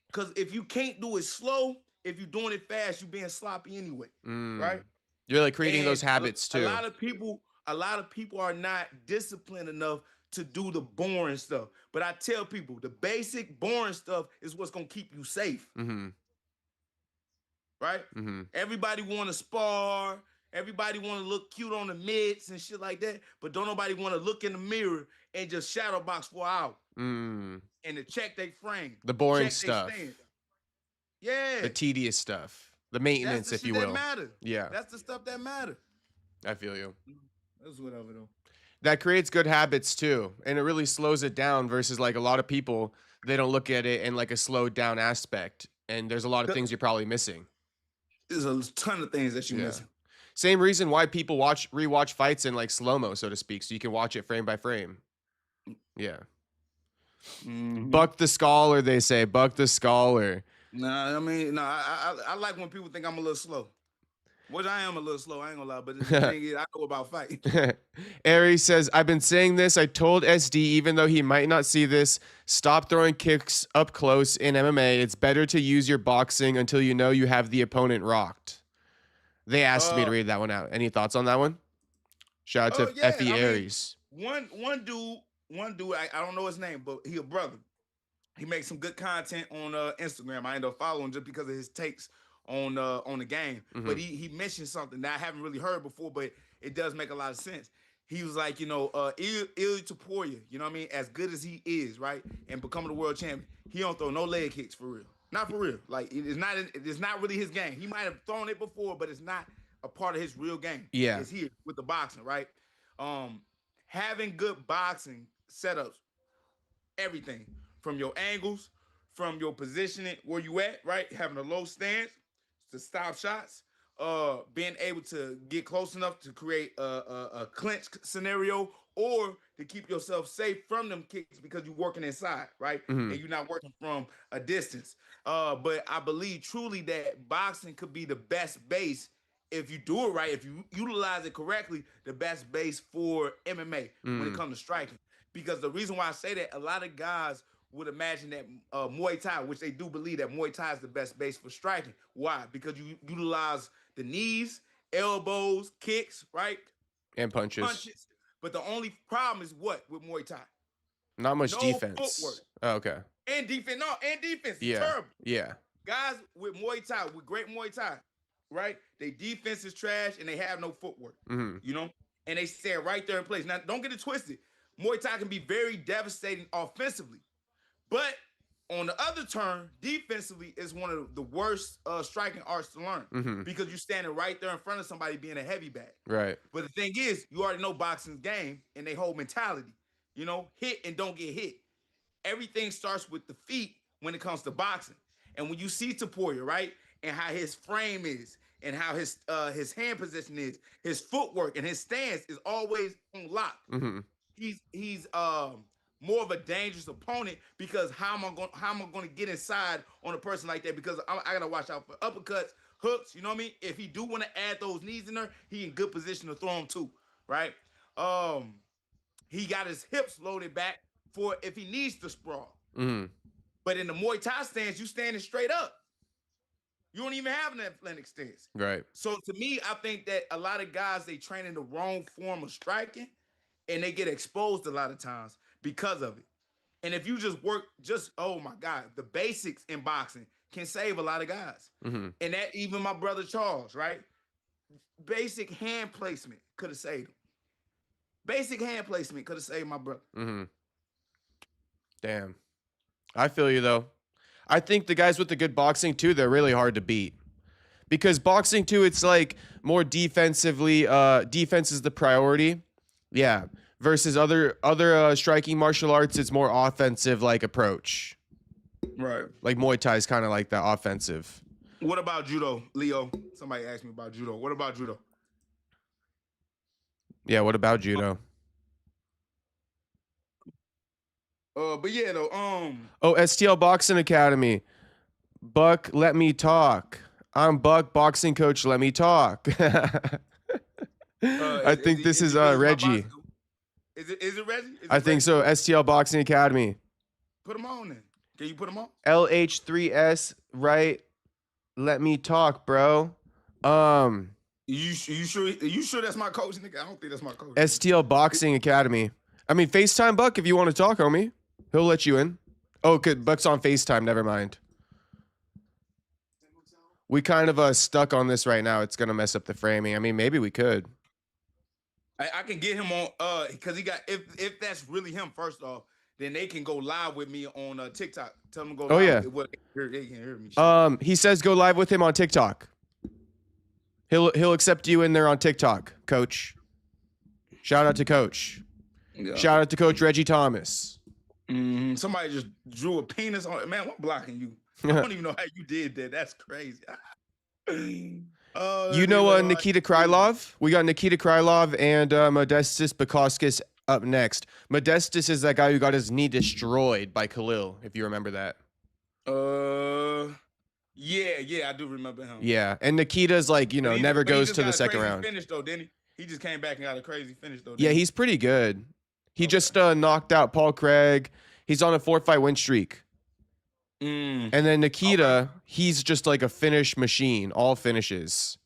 Because if you can't do it slow, if you're doing it fast, you're being sloppy anyway, right?
You're like creating
And
those habits too.
A lot of people are not disciplined enough to do the boring stuff. But I tell people the basic boring stuff is what's gonna keep you safe. Right? Everybody want to spar. Everybody want to look cute on the mitts and shit like that. But don't nobody want to look in the mirror and just shadow box for an hour. And to check their frame.
The boring stuff.
Yeah.
The tedious stuff. The maintenance, if you will.
That matter.
Yeah.
That's the stuff that matter.
I feel you.
That's whatever though.
That creates good habits too. And it really slows it down versus like a lot of people, they don't look at it in like a slowed down aspect. And there's a lot of things you're probably missing.
There's a ton of things that you're missing.
Same reason why people rewatch fights in like slow-mo, so to speak, so you can watch it frame by frame. Yeah. Buck the scholar, they say. Buck the scholar.
Nah, I like when people think I'm a little slow. Which I am a little slow, I ain't gonna lie, but the thing is, I know about fighting.
Aries says, I've been saying this. I told SD, even though he might not see this, stop throwing kicks up close in MMA. It's better to use your boxing until you know you have the opponent rocked. They asked me to read that one out. Any thoughts on that one? Shout out to Effie Aries.
One dude, I don't know his name, but he a brother. He makes some good content on Instagram. I end up following just because of his takes on the game. But he mentioned something that I haven't really heard before, but it does make a lot of sense. He was like, Ilia Topuria, you know what I mean? As good as he is, right? And becoming the world champion, he don't throw no leg kicks for real. Not for real. Like it's not really his game. He might have thrown it before, but it's not a part of his real game.
Yeah.
It's here with the boxing, right? Having good boxing setups, everything from your angles, from your positioning, where you at, right? Having a low stance to stop shots, being able to get close enough to create a clinch scenario or to keep yourself safe from them kicks because you're working inside, right? And you're not working from a distance. But I believe truly that boxing could be the best base if you do it right, if you utilize it correctly, the best base for MMA when it comes to striking. Because the reason why I say that, a lot of guys would imagine that Muay Thai, which they do believe that Muay Thai is the best base for striking. Why? Because you utilize the knees, elbows, kicks, right?
And punches.
But the only problem is what with Muay Thai?
Not much defense. Footwork. Oh, okay.
And defense. No, and defense.
Yeah.
It's terrible.
Yeah.
Guys with Muay Thai, with great Muay Thai, right? They defense is trash and they have no footwork. You know? And they stand right there in place. Now, don't get it twisted. Muay Thai can be very devastating offensively. But on the other turn, defensively is one of the worst striking arts to learn because you're standing right there in front of somebody being a heavy bag.
Right.
But the thing is, you already know boxing's game and they whole mentality. You know, hit and don't get hit. Everything starts with the feet when it comes to boxing. And when you see Topuria, right, and how his frame is and how his hand position is, his footwork and his stance is always on lock. He's more of a dangerous opponent because how am I going to get inside on a person like that? Because I got to watch out for uppercuts, hooks, you know what I mean? If he do want to add those knees in there, he in good position to throw them too, right? He got his hips loaded back for if he needs to sprawl. But in the Muay Thai stance, you standing straight up. You don't even have an athletic stance.
Right.
So to me, I think that a lot of guys, they train in the wrong form of striking and they get exposed a lot of times because of it. And if you just work, oh my God, the basics in boxing can save a lot of guys. And that even my brother Charles, right? Basic hand placement could have saved him. Basic hand placement could have saved my brother.
Damn. I feel you though. I think the guys with the good boxing too, they're really hard to beat. Because boxing too, it's like more defensively, defense is the priority. Yeah. versus other striking martial arts, it's more offensive like approach.
Right.
Like Muay Thai is kind of like that offensive.
What about judo, Leo? Somebody asked me about judo. What about judo?
Yeah, what about judo?
But yeah, though.
Oh, STL Boxing Academy. Buck, let me talk. I'm Buck, boxing coach. Let me talk. I think this is Reggie.
Is it Reggie?
I think so. STL Boxing Academy.
Put him on then. Can you put him on?
LH3S, right? Let me talk, bro.
You sure that's my coach, nigga? I don't think that's my coach.
STL Boxing Academy. I mean, FaceTime Buck if you want to talk, homie. He'll let you in. Oh, good. Buck's on FaceTime. Never mind. We kind of stuck on this right now. It's gonna mess up the framing. I mean, maybe we could.
I can get him on because he got if that's really him. First off, then they can go live with me on TikTok. Tell them to go.
Oh
live.
yeah.
They can hear me.
He says go live with him on TikTok. He'll accept you in there on TikTok, Coach. Shout out to Coach. Yeah. Shout out to Coach Reggie Thomas.
Somebody just drew a penis on it. Man, I'm blocking you. I don't even know how you did that. That's crazy.
You know Nikita Krylov? We got Nikita Krylov and Modestas Bukauskas up next. Modestas is that guy who got his knee destroyed by Khalil, if you remember that.
Yeah, I do remember him.
Yeah, and Nikita's like, never goes to the second round.
Finish though, didn't he? He just came back and got a crazy finish though.
Yeah, he's pretty good. He just knocked out Paul Craig. He's on a 4-fight win streak. And then Nikita, he's just like a finish machine, all finishes.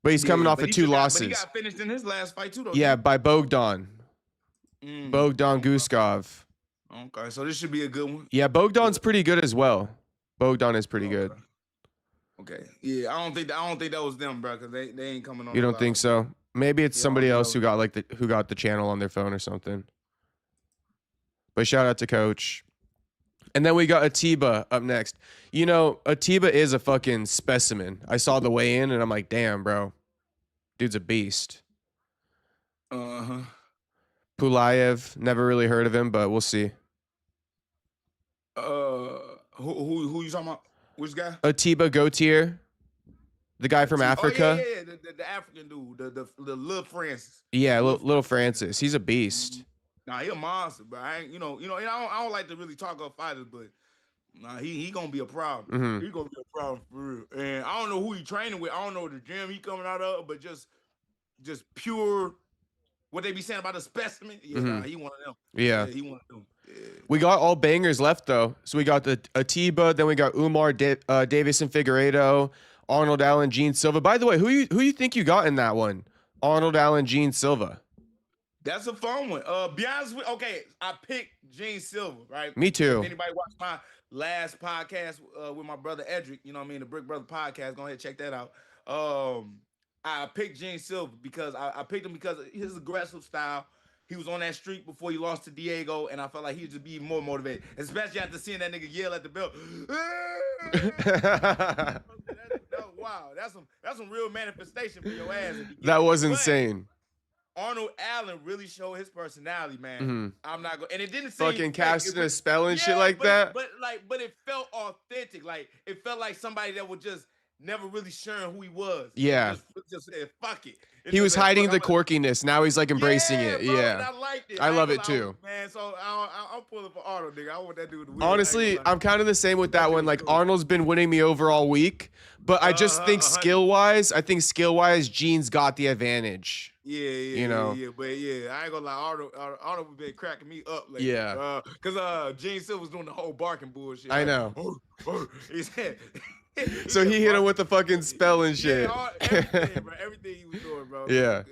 But he's coming off of 2 losses. But he
got finished in his last fight too, though.
Yeah, by Bogdan. Bogdan Guskov.
Okay, so this should be a good one.
Yeah, Bogdan's pretty good as well. Bogdan is pretty good.
Okay. Yeah, I don't think that was them, bro, because they ain't coming on.
You don't think so? Maybe it's somebody else who got the channel on their phone or something. But shout out to Coach. And then we got Atiba up next. Atiba is a fucking specimen. I saw the weigh in and I'm like, damn, bro. Dude's a beast. Pulayev, never really heard of him, but we'll see.
Who you talking about? Which guy?
Atiba Gauthier. The guy from Africa.
Oh, yeah. The African dude. The little Francis.
Yeah, little Francis. He's a beast.
Nah, he a monster, but I don't like to really talk up fighters, but nah, he gonna be a problem. He gonna be a problem for real. And I don't know who he training with. I don't know the gym he coming out of, but just pure what they be saying about a specimen. Yeah, nah, he one of them.
Yeah,
he one of them. Yeah.
We got all bangers left though. So we got the Atiba, then we got Umar Davison Figueiredo, Arnold Allen, Gene Silva. By the way, who you think you got in that one? Arnold Allen, Gene Silva.
That's a fun one. Be honest with, okay, I picked Gene Silva, right?
Me too.
If anybody watched my last podcast with my brother Edric, the Brick Brother podcast, go ahead and check that out. I picked Gene Silva because I picked him because of his aggressive style. He was on that streak before he lost to Diego, and I felt like he'd just be more motivated, especially after seeing that nigga yell at the belt. Wow, that's some real manifestation for your ass.
That was insane.
Arnold Allen really showed his personality, man. I'm not going, and it didn't seem
fucking casting a spell and shit like that.
But it felt authentic. Like it felt like somebody that was just never really sharing who he was.
Yeah,
just said fuck it.
He was hiding the quirkiness. Now he's like embracing it.
Bro,
yeah,
I liked it.
I love it too,
man. So I'm pulling for Arnold, nigga. I want that dude to win.
Honestly, I'm kind of the same with that one. Like Arnold's been winning me over all week, but I just think skill wise, Gene's got the advantage.
Yeah. But yeah, I ain't gonna lie, Arnold been cracking me up lately.
Yeah.
Because Gene Silva was doing the whole barking bullshit.
I know.
He said.
So he hit him with the fucking spell and shit.
Everything he was doing, bro.
Yeah.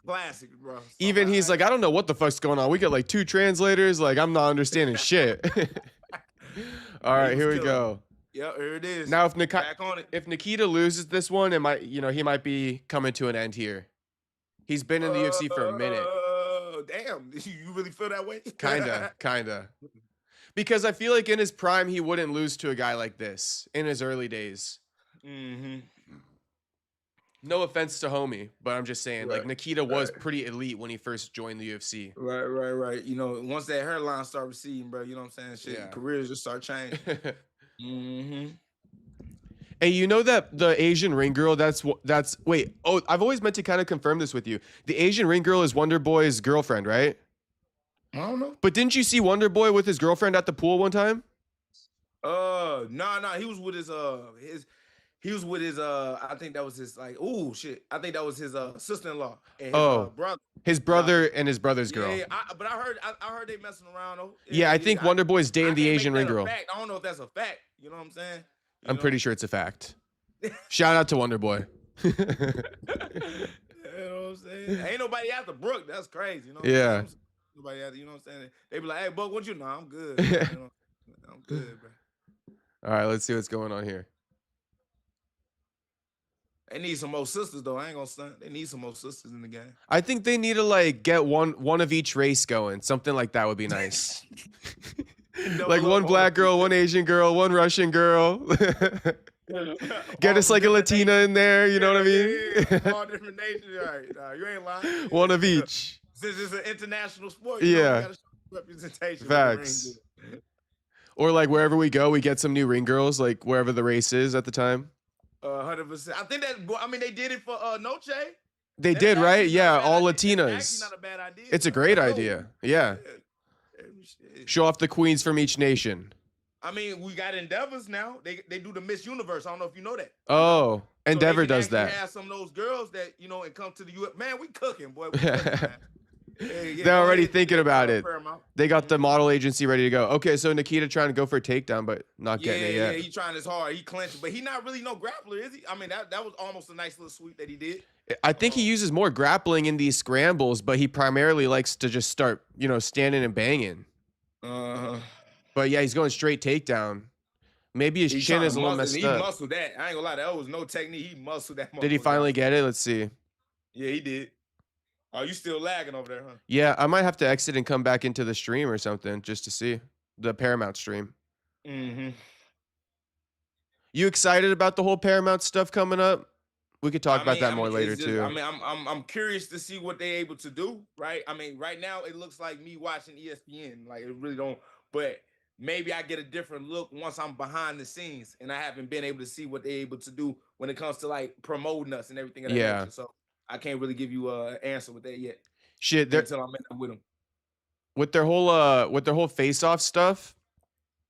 Classic, bro.
Even he's like, I don't know what the fuck's going on. We got like 2 translators. Like, I'm not understanding shit. All right, here we go.
Yep, here it is.
Now, if Nikita loses this one, it might, he might be coming to an end here. He's been in the UFC for a minute.
Damn, you really feel that way?
Kinda. Because I feel like in his prime, he wouldn't lose to a guy like this in his early days. No offense to homie, but I'm just saying, like
Right.
Nikita was
Right.
pretty elite when he first joined the UFC.
Right. You know, once that hairline start receding, bro, you know what I'm saying? Shit,
Yeah.
careers just start changing. Mm-hmm.
Hey, you know that the Asian ring girl? That's wait. Oh, I've always meant to kind of confirm this with you. The Asian ring girl is Wonder Boy's girlfriend, right?
I don't know.
But didn't you see Wonder Boy with his girlfriend at the pool one time?
He was with his I think that was his like, oh shit. I think that was his sister-in-law and his
Oh,
brother.
his brother and his brother's
Yeah,
girl.
yeah. But I heard they messing around though.
Yeah, I think Wonder Boy's dating the
can't
Asian
make
ring
that a
girl.
fact. I don't know if that's a fact. You know what I'm saying?
I'm pretty sure it's a fact. Shout out to Wonder Boy.
You know what I'm saying? Ain't nobody after Brooke. That's crazy. You know what
Yeah.
I'm saying? Nobody after, you know what I'm saying? They be like, hey, Buck, what you know? I'm good. Bro. You know, I'm good, bro.
All right, let's see what's going on here.
They need some more sisters though. I ain't gonna stunt. They need some more sisters in the game.
I think they need to like get one of each race going. Something like that would be nice. Like one black girl, one Asian girl, one Russian girl. Get us like a Latina in there, you know what I mean?
All different nations, right? Nah, you ain't lying.
One of each.
Since it's an international sport,
Yeah.
you gotta show representation.
Facts. Or like wherever we go, we get some new ring girls, like wherever the race is at the time.
100%. I think they did it for Noche.
They did, right? Yeah, all
Actually
Latinas.
not a bad idea.
It's a great idea. Yeah. Show off the queens from each nation.
I mean, we got Endeavors now. They do the Miss Universe. I don't know if you know that.
Oh, Endeavor does
that.
Have
some of those girls that and come to the U.S. Man, we cooking, boy. We cooking, man.
They're already thinking about it.
Paramount.
They got the model agency ready to go. Okay, so Nikita trying to go for a takedown, but not getting it yet.
Yeah, he trying his hard. He clenched, but he not really no grappler, is he? I mean, that was almost a nice little sweep that he did.
I think he uses more grappling in these scrambles, but he primarily likes to just start, standing and banging. But yeah, he's going straight takedown. Maybe his chin is a little messed up.
He muscled that. I ain't gonna lie, that was no technique. He muscled that.
Did he finally get it? Let's see.
Yeah, he did. Oh, you still lagging over there, huh?
Yeah, I might have to exit and come back into the stream or something just to see the Paramount stream.
Mm-hmm.
You excited about the whole Paramount stuff coming up? We could talk about that more later too.
I mean, I'm curious to see what they're able to do, right? I mean, right now it looks like me watching ESPN. Like it really don't, but maybe I get a different look once I'm behind the scenes and I haven't been able to see what they're able to do when it comes to like promoting us and everything.
Yeah.
So I can't really give you an answer with that yet.
Shit,
until I'm in with them.
With their whole face-off stuff.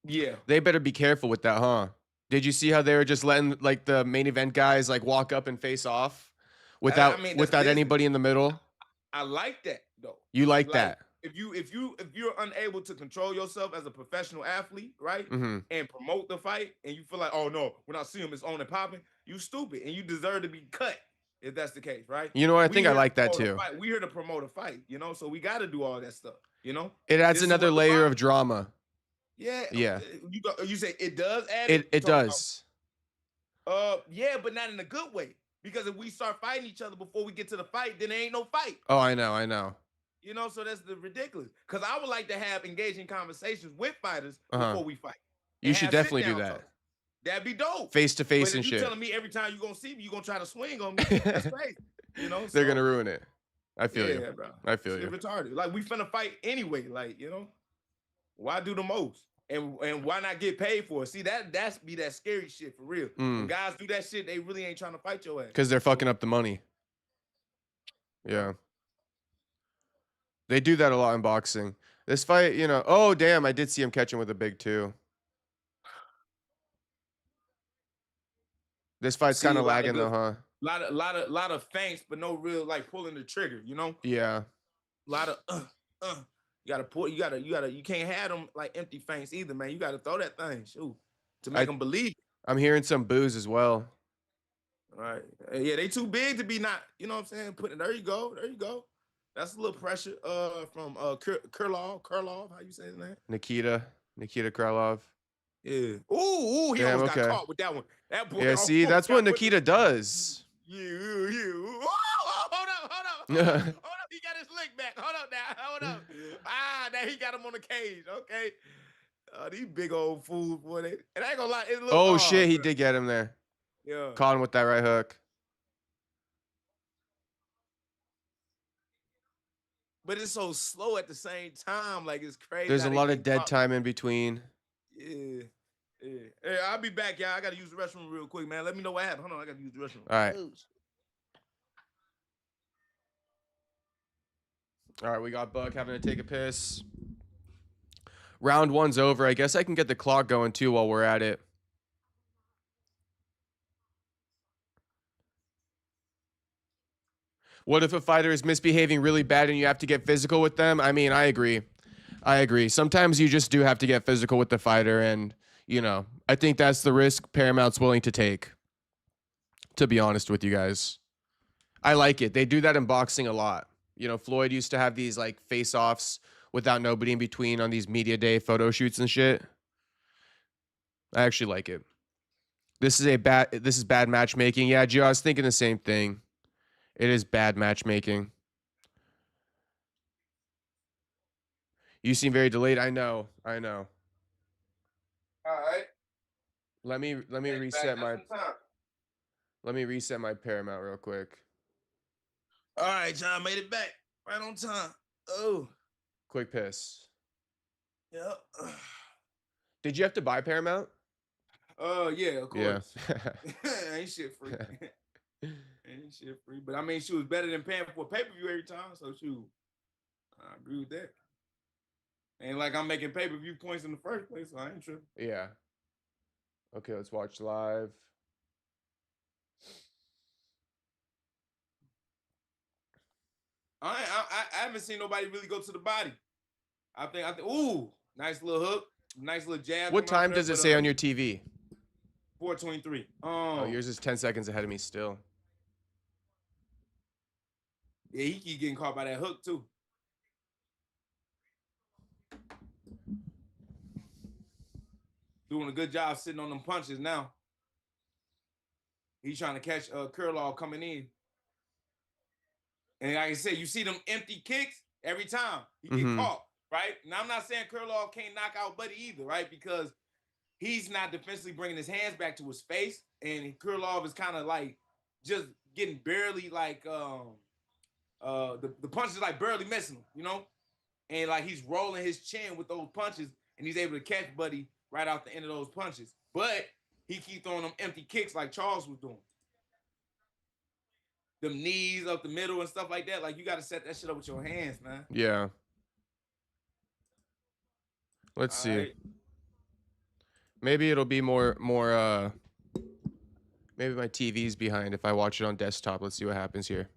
Yeah,
they better be careful with that, huh? Did you see how they were just letting like the main event guys like walk up and face off without anybody in the middle?
I like that though.
You like that?
If you're unable to control yourself as a professional athlete, right, and promote the fight, and you feel like, oh no, when I see him, it's on and popping, you stupid, and you deserve to be cut if that's the case, right?
You know what? I think I like that too.
We here to promote a fight, so we got to do all that stuff,
It adds another layer of drama.
Yeah. You say it does add
it does.
Yeah, but not in a good way. Because if we start fighting each other before we get to the fight, then there ain't no fight.
Oh, I know.
So that's the ridiculous. Because I would like to have engaging conversations with fighters before we fight.
You should definitely do that.
That'd be dope.
Face to face and
shit.
shit.
You telling me every time you're gonna see me, you're gonna try to swing on me. That's crazy.
They're gonna ruin it. I feel you.
Bro.
I feel you.
It's retarded. Like we finna fight anyway. Like, why do the most? And why not get paid for it? See, that's be that scary shit for real. When guys do that shit, they really ain't trying to fight your ass.
Because they're fucking up the money. Yeah. They do that a lot in boxing. This fight, oh damn, I did see him catching with a big two. This fight's kind of lagging though, huh?
Lot of feints, but no real like pulling the trigger,
Yeah.
A lot of you gotta pull. You can't have them like empty feints either, man. You gotta throw that thing, shoot, to make them believe.
I'm hearing some boos as well.
All right, yeah, they too big to be not. You know what I'm saying? There you go. That's a little pressure. From Krylov. How you say his name?
Nikita Krylov.
Yeah. Ooh, he almost got caught with that one. That boy.
Yeah, see, that's what Nikita does.
You. Hold up. He got his lick back. Hold up. Now he got him on the cage. Okay. These big old fools, boy. And I ain't gonna lie.
Shit, he did get him there.
Yeah.
Caught him with that right hook.
but it's so slow at the same time. Like it's crazy.
There's
how
a
they
lot
can
of dead
drop-
time in between.
Yeah. Yeah. Hey, I'll be back, y'all. I gotta use the restroom real quick, man. Let me know what happened. Hold on, I gotta use the restroom.
All right.
Oh,
All right, we got Buck having to take a piss. Round 1's over. I guess I can get the clock going too while we're at it. What if a fighter is misbehaving really bad and you have to get physical with them? I mean, I agree. I agree. Sometimes you just do have to get physical with the fighter, and, you know, I think that's the risk Paramount's willing to take, to be honest with you guys. I like it. They do that in boxing a lot. You know, Floyd used to have these, like, face-offs without nobody in between on these media day photo shoots and shit. I actually like it. This is bad matchmaking. Yeah, Gio, I was thinking the same thing. It is bad matchmaking. You seem very delayed. I know.
all right.
Let me reset my Paramount real quick.
All right, John made it back right on time. Oh,
Quick piss.
yeah.
Did you have to buy Paramount?
Yeah, of course.
Yeah.
Ain't shit free. Ain't shit free. But I mean, she was better than paying for a pay-per-view every time. So shoot, I agree with that. Ain't like I'm making pay-per-view points in the first place, so I ain't tripping.
Yeah. Okay, let's watch live.
I haven't seen nobody really go to the body. I think ooh, nice little hook, nice little jab.
What time does it say on your TV?
4:23.
Oh, yours is 10 seconds ahead of me still.
Yeah, he keep getting caught by that hook too. Doing a good job sitting on them punches now. He's trying to catch Kurlaw coming in. And like I said, you see them empty kicks every time he get caught, right? Now, I'm not saying Kurlaw can't knock out Buddy either, right? Because he's not defensively bringing his hands back to his face, and Kurlaw is kind of like just getting barely like the punches like barely missing him, you know? And like he's rolling his chin with those punches, and he's able to catch Buddy right off the end of those punches. But he keep throwing them empty kicks like Charles was doing. Them knees up the middle and stuff like that. Like, you got to set that shit up with your hands, man.
Yeah. Let's see.
Right.
Maybe it'll be more maybe my TV's behind if I watch it on desktop. Let's see what happens here.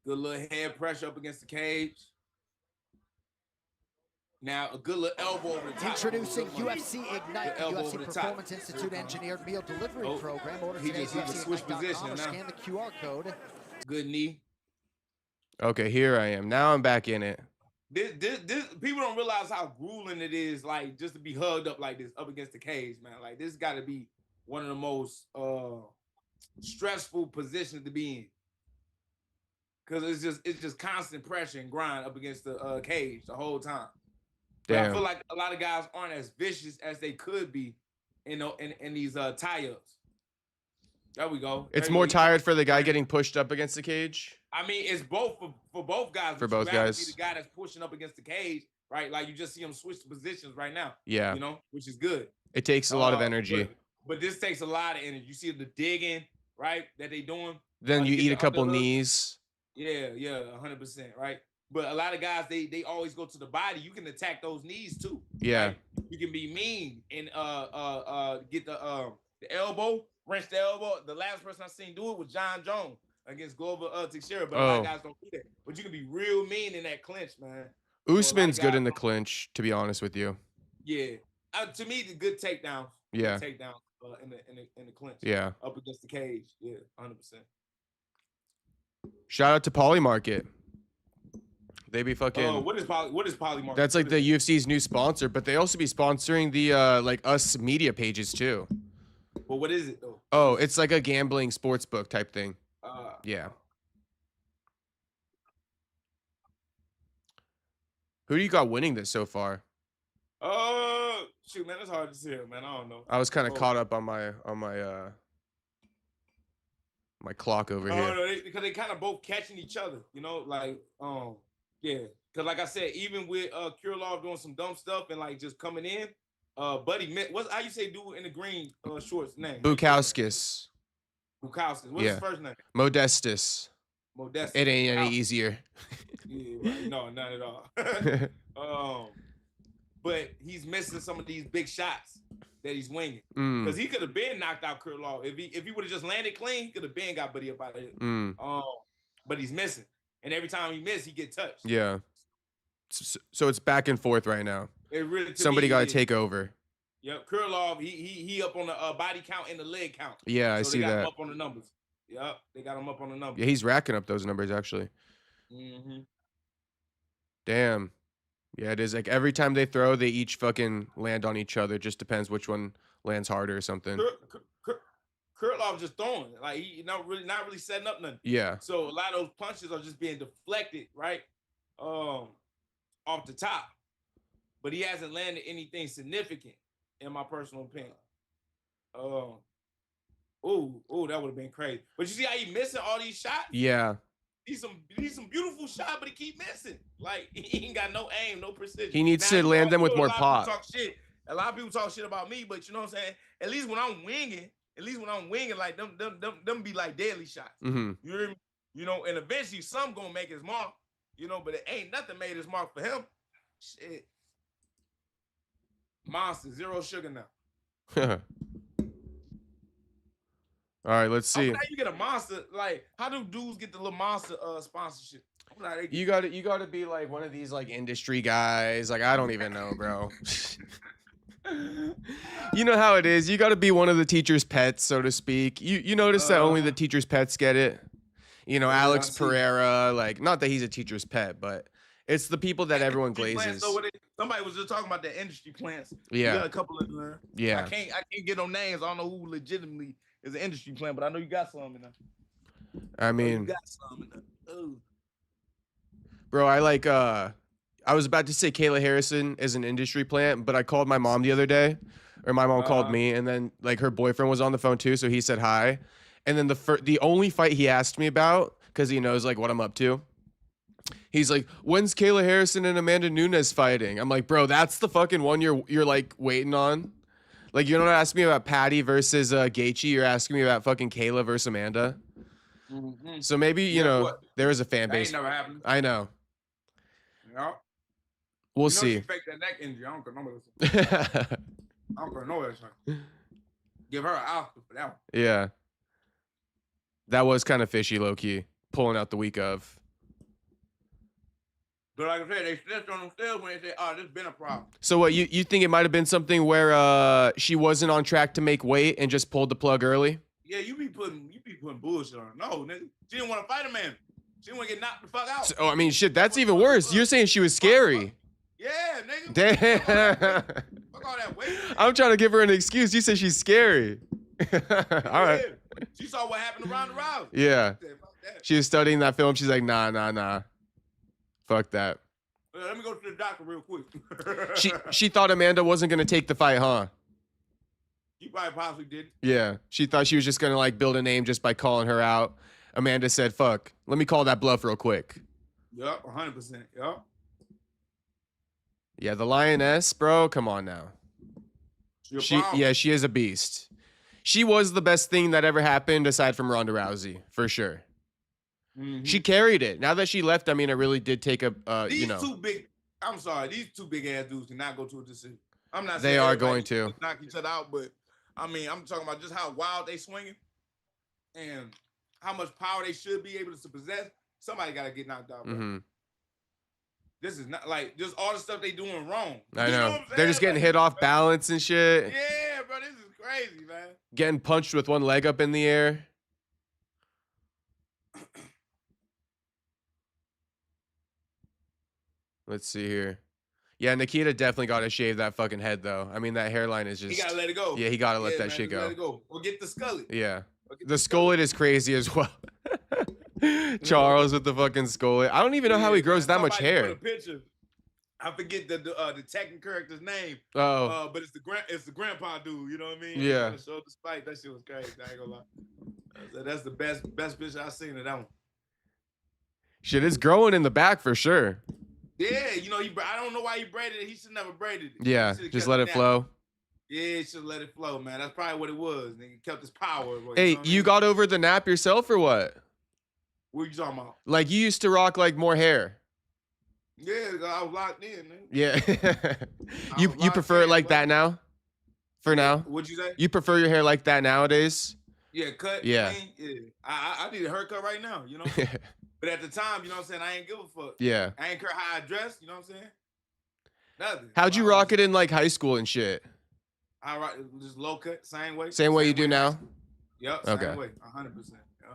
Good little head pressure up against the cage. Now, a good little elbow over the top.
Introducing UFC Ignite, the UFC Performance Institute engineered meal delivery program. Order today at UFCignite.com or scan the QR code.
Good knee.
Okay, here I am. Now I'm back in it.
This people don't realize how grueling it is, like, just to be hugged up like this, up against the cage, man. Like, this got to be one of the most stressful positions to be in. Because it's just constant pressure and grind up against the cage the whole time. But I feel like a lot of guys aren't as vicious as they could be, in these tie-ups. There we go.
It's more tired for the guy getting pushed up against the cage.
I mean, it's both for both guys.
For both guys.
Be the guy that's pushing up against the cage, right? Like, you just see him switch positions right now.
Yeah.
You know, which is good.
It takes a lot of energy.
But this takes a lot of energy. You see the digging, right, that they doing.
Then you eat a couple knees.
Yeah, 100%, right? But a lot of guys, they always go to the body. You can attack those knees too.
Yeah.
Right? You can be mean and get the elbow, wrench the elbow. The last person I seen do it was John Jones against Glover Teixeira, but a lot of guys don't do that. But you can be real mean in that clinch, man.
Usman's good in the clinch, to be honest with you.
Yeah. To me, the good takedowns.
Yeah.
Takedown in the clinch.
Yeah.
Up against the cage. Yeah, 100%.
Shout out to Polymarket. They be fucking.
What is Polymarket?
That's like the UFC's new sponsor, but they also be sponsoring the like us media pages too.
Well, what is it though?
Oh, it's like a gambling sports book type thing. Yeah. Who do you got winning this so far?
Shoot, man, it's hard to say, man. I don't know.
I was kind of caught up on my My clock over here.
No, because they kind of both catching each other, you know, like, yeah. Because like I said, even with Kirilov doing some dumb stuff and like just coming in, Buddy, what's how you say dude in the green shorts name?
Bukowskis.
Bukowskis. What's his first name?
Modestus.
Modestus.
It ain't any easier.
Yeah, right. No, not at all. But he's missing some of these big shots that he's winging. Because he could have been knocked out Kirilov. If he would have just landed clean, he could have been got Buddy up out of here. But he's missing. And every time he misses, he get touched.
Yeah. So it's back and forth right now.
It really,
somebody got to take over.
Yep, Kirilov, he up on the body count and the leg count.
Yeah, I see that.
They got him up on the numbers. Yep, they got him up on the numbers.
Yeah, he's racking up those numbers, actually. Damn. Yeah, it is. Like, every time they throw, they each fucking land on each other. Just depends which one lands harder or something.
Kirilov just throwing. Like, he not really setting up nothing.
Yeah.
So a lot of those punches are just being deflected, right? Off the top. But he hasn't landed anything significant, in my personal opinion. That would have been crazy. But you see how he missing all these shots?
Yeah.
He's some beautiful shots, but he keep missing. Like, he ain't got no aim, no precision.
He needs to land them with more pop.
A lot of people talk shit about me, but you know what I'm saying? At least when I'm winging, like them be like deadly shots. You hear me? You know, and eventually some gonna make his mark, you know, but it ain't nothing made his mark for him. Shit. Monster, zero sugar now.
All right, let's see.
How you get a monster? Like, how do dudes get the little monster sponsorship?
You gotta be like one of these like industry guys. Like, I don't even know, bro. You know how it is. You gotta be one of the teacher's pets, so to speak. You notice that only the teacher's pets get it. You know, Alex Pereira. Like, not that he's a teacher's pet, but it's the people that everyone glazes.
Somebody was just talking about the industry plants.
Yeah,
you got a couple of them.
Yeah,
I can't get no names. I don't know who legitimately is an industry plant, but I know you got some in there.
I mean,
you got some in there. Ooh.
Bro, I was about to say Kayla Harrison is an industry plant, but I called my mom the other day, or my mom called me, and then like her boyfriend was on the phone too, so he said hi, and then the only fight he asked me about, because he knows like what I'm up to, he's like, when's Kayla Harrison and Amanda Nunes fighting? I'm like, bro, that's the fucking one you're like waiting on. Like, you don't ask me about Paddy versus Gaethje, you're asking me about fucking Kayla versus Amanda. So maybe, you know, there is a fan base.
That ain't never happened.
I know.
Yeah.
We'll see.
She faked that neck injury. I don't care no that. I don't care no that shit. Give her an Oscar for that one.
Yeah. That was kind of fishy, low-key. Pulling out the week of.
But like I said, they snitched on themselves when they said, oh, this been a problem.
So what, you think it might have been something where she wasn't on track to make weight and just pulled the plug early?
Yeah, you be putting bullshit on her. No, nigga. She didn't want to fight a man. She didn't want to get knocked the fuck out.
Oh, I mean, shit, that's even worse. You're saying she was scary.
Yeah, nigga.
Damn.
Fuck all that weight.
I'm trying to give her an excuse. You said she's scary. All right.
She saw what happened around the round.
Yeah.
She said, fuck that.
She was studying that film. She's like, nah. Fuck that.
Let me go to the doctor real quick.
She thought Amanda wasn't going to take the fight, huh?
You probably possibly did.
Yeah. She thought she was just going to like build a name just by calling her out. Amanda said, fuck, let me call that bluff real quick.
Yup, 100%. Yup.
Yeah, the Lioness, bro, come on now. She is a beast. She was the best thing that ever happened aside from Ronda Rousey, for sure. She carried it. Now that she left, I mean, it really did take a,
these two big ass dudes cannot go to a decision. I'm not saying
they are going to
knock each other out, but I mean, I'm talking about just how wild they swinging and how much power they should be able to possess. Somebody got to get knocked out, bro. This is not like just all the stuff they doing wrong.
I know. They're just getting hit off balance and shit.
Yeah, bro, this is crazy, man.
Getting punched with one leg up in the air. Let's see here. Yeah, Nikita definitely got to shave that fucking head, though. I mean, that hairline is just...
He got to let it go.
Yeah, he got to let that shit go.
Let it go. Or get the skullet.
Yeah. The skullet is crazy as well. Charles with the fucking skullet. I don't even know how he grows that much hair.
Put a picture. I forget the Tekken character's name.
Oh.
But it's the grandpa dude. You know what I mean?
Yeah.
Show the spike. That shit was crazy. I ain't gonna lie. That's the best picture I've seen of that one.
Shit, it's growing in the back for sure.
Yeah, you know, I don't know why he braided it. He should never braided it.
Yeah, just let it flow.
Yeah, he should let it flow, man. That's probably what it was. Nigga kept his power.
Hey, you got over the nap yourself or what?
What you talking about?
Like, you used to rock, like, more hair.
Yeah, I was locked in, man.
Yeah. you prefer it like that now? For now?
What'd you say?
You prefer your hair like that nowadays?
Yeah, cut.
Yeah.
Clean, yeah. I need a haircut right now, you know? But at the time, you know what I'm saying, I ain't give a fuck.
Yeah.
I ain't care how I dress, you know what I'm saying? Nothing.
How'd you rock it in, like, high school and shit?
I rock just low cut, same way.
Same way you do now?
Yep, same way, 100%. Yeah.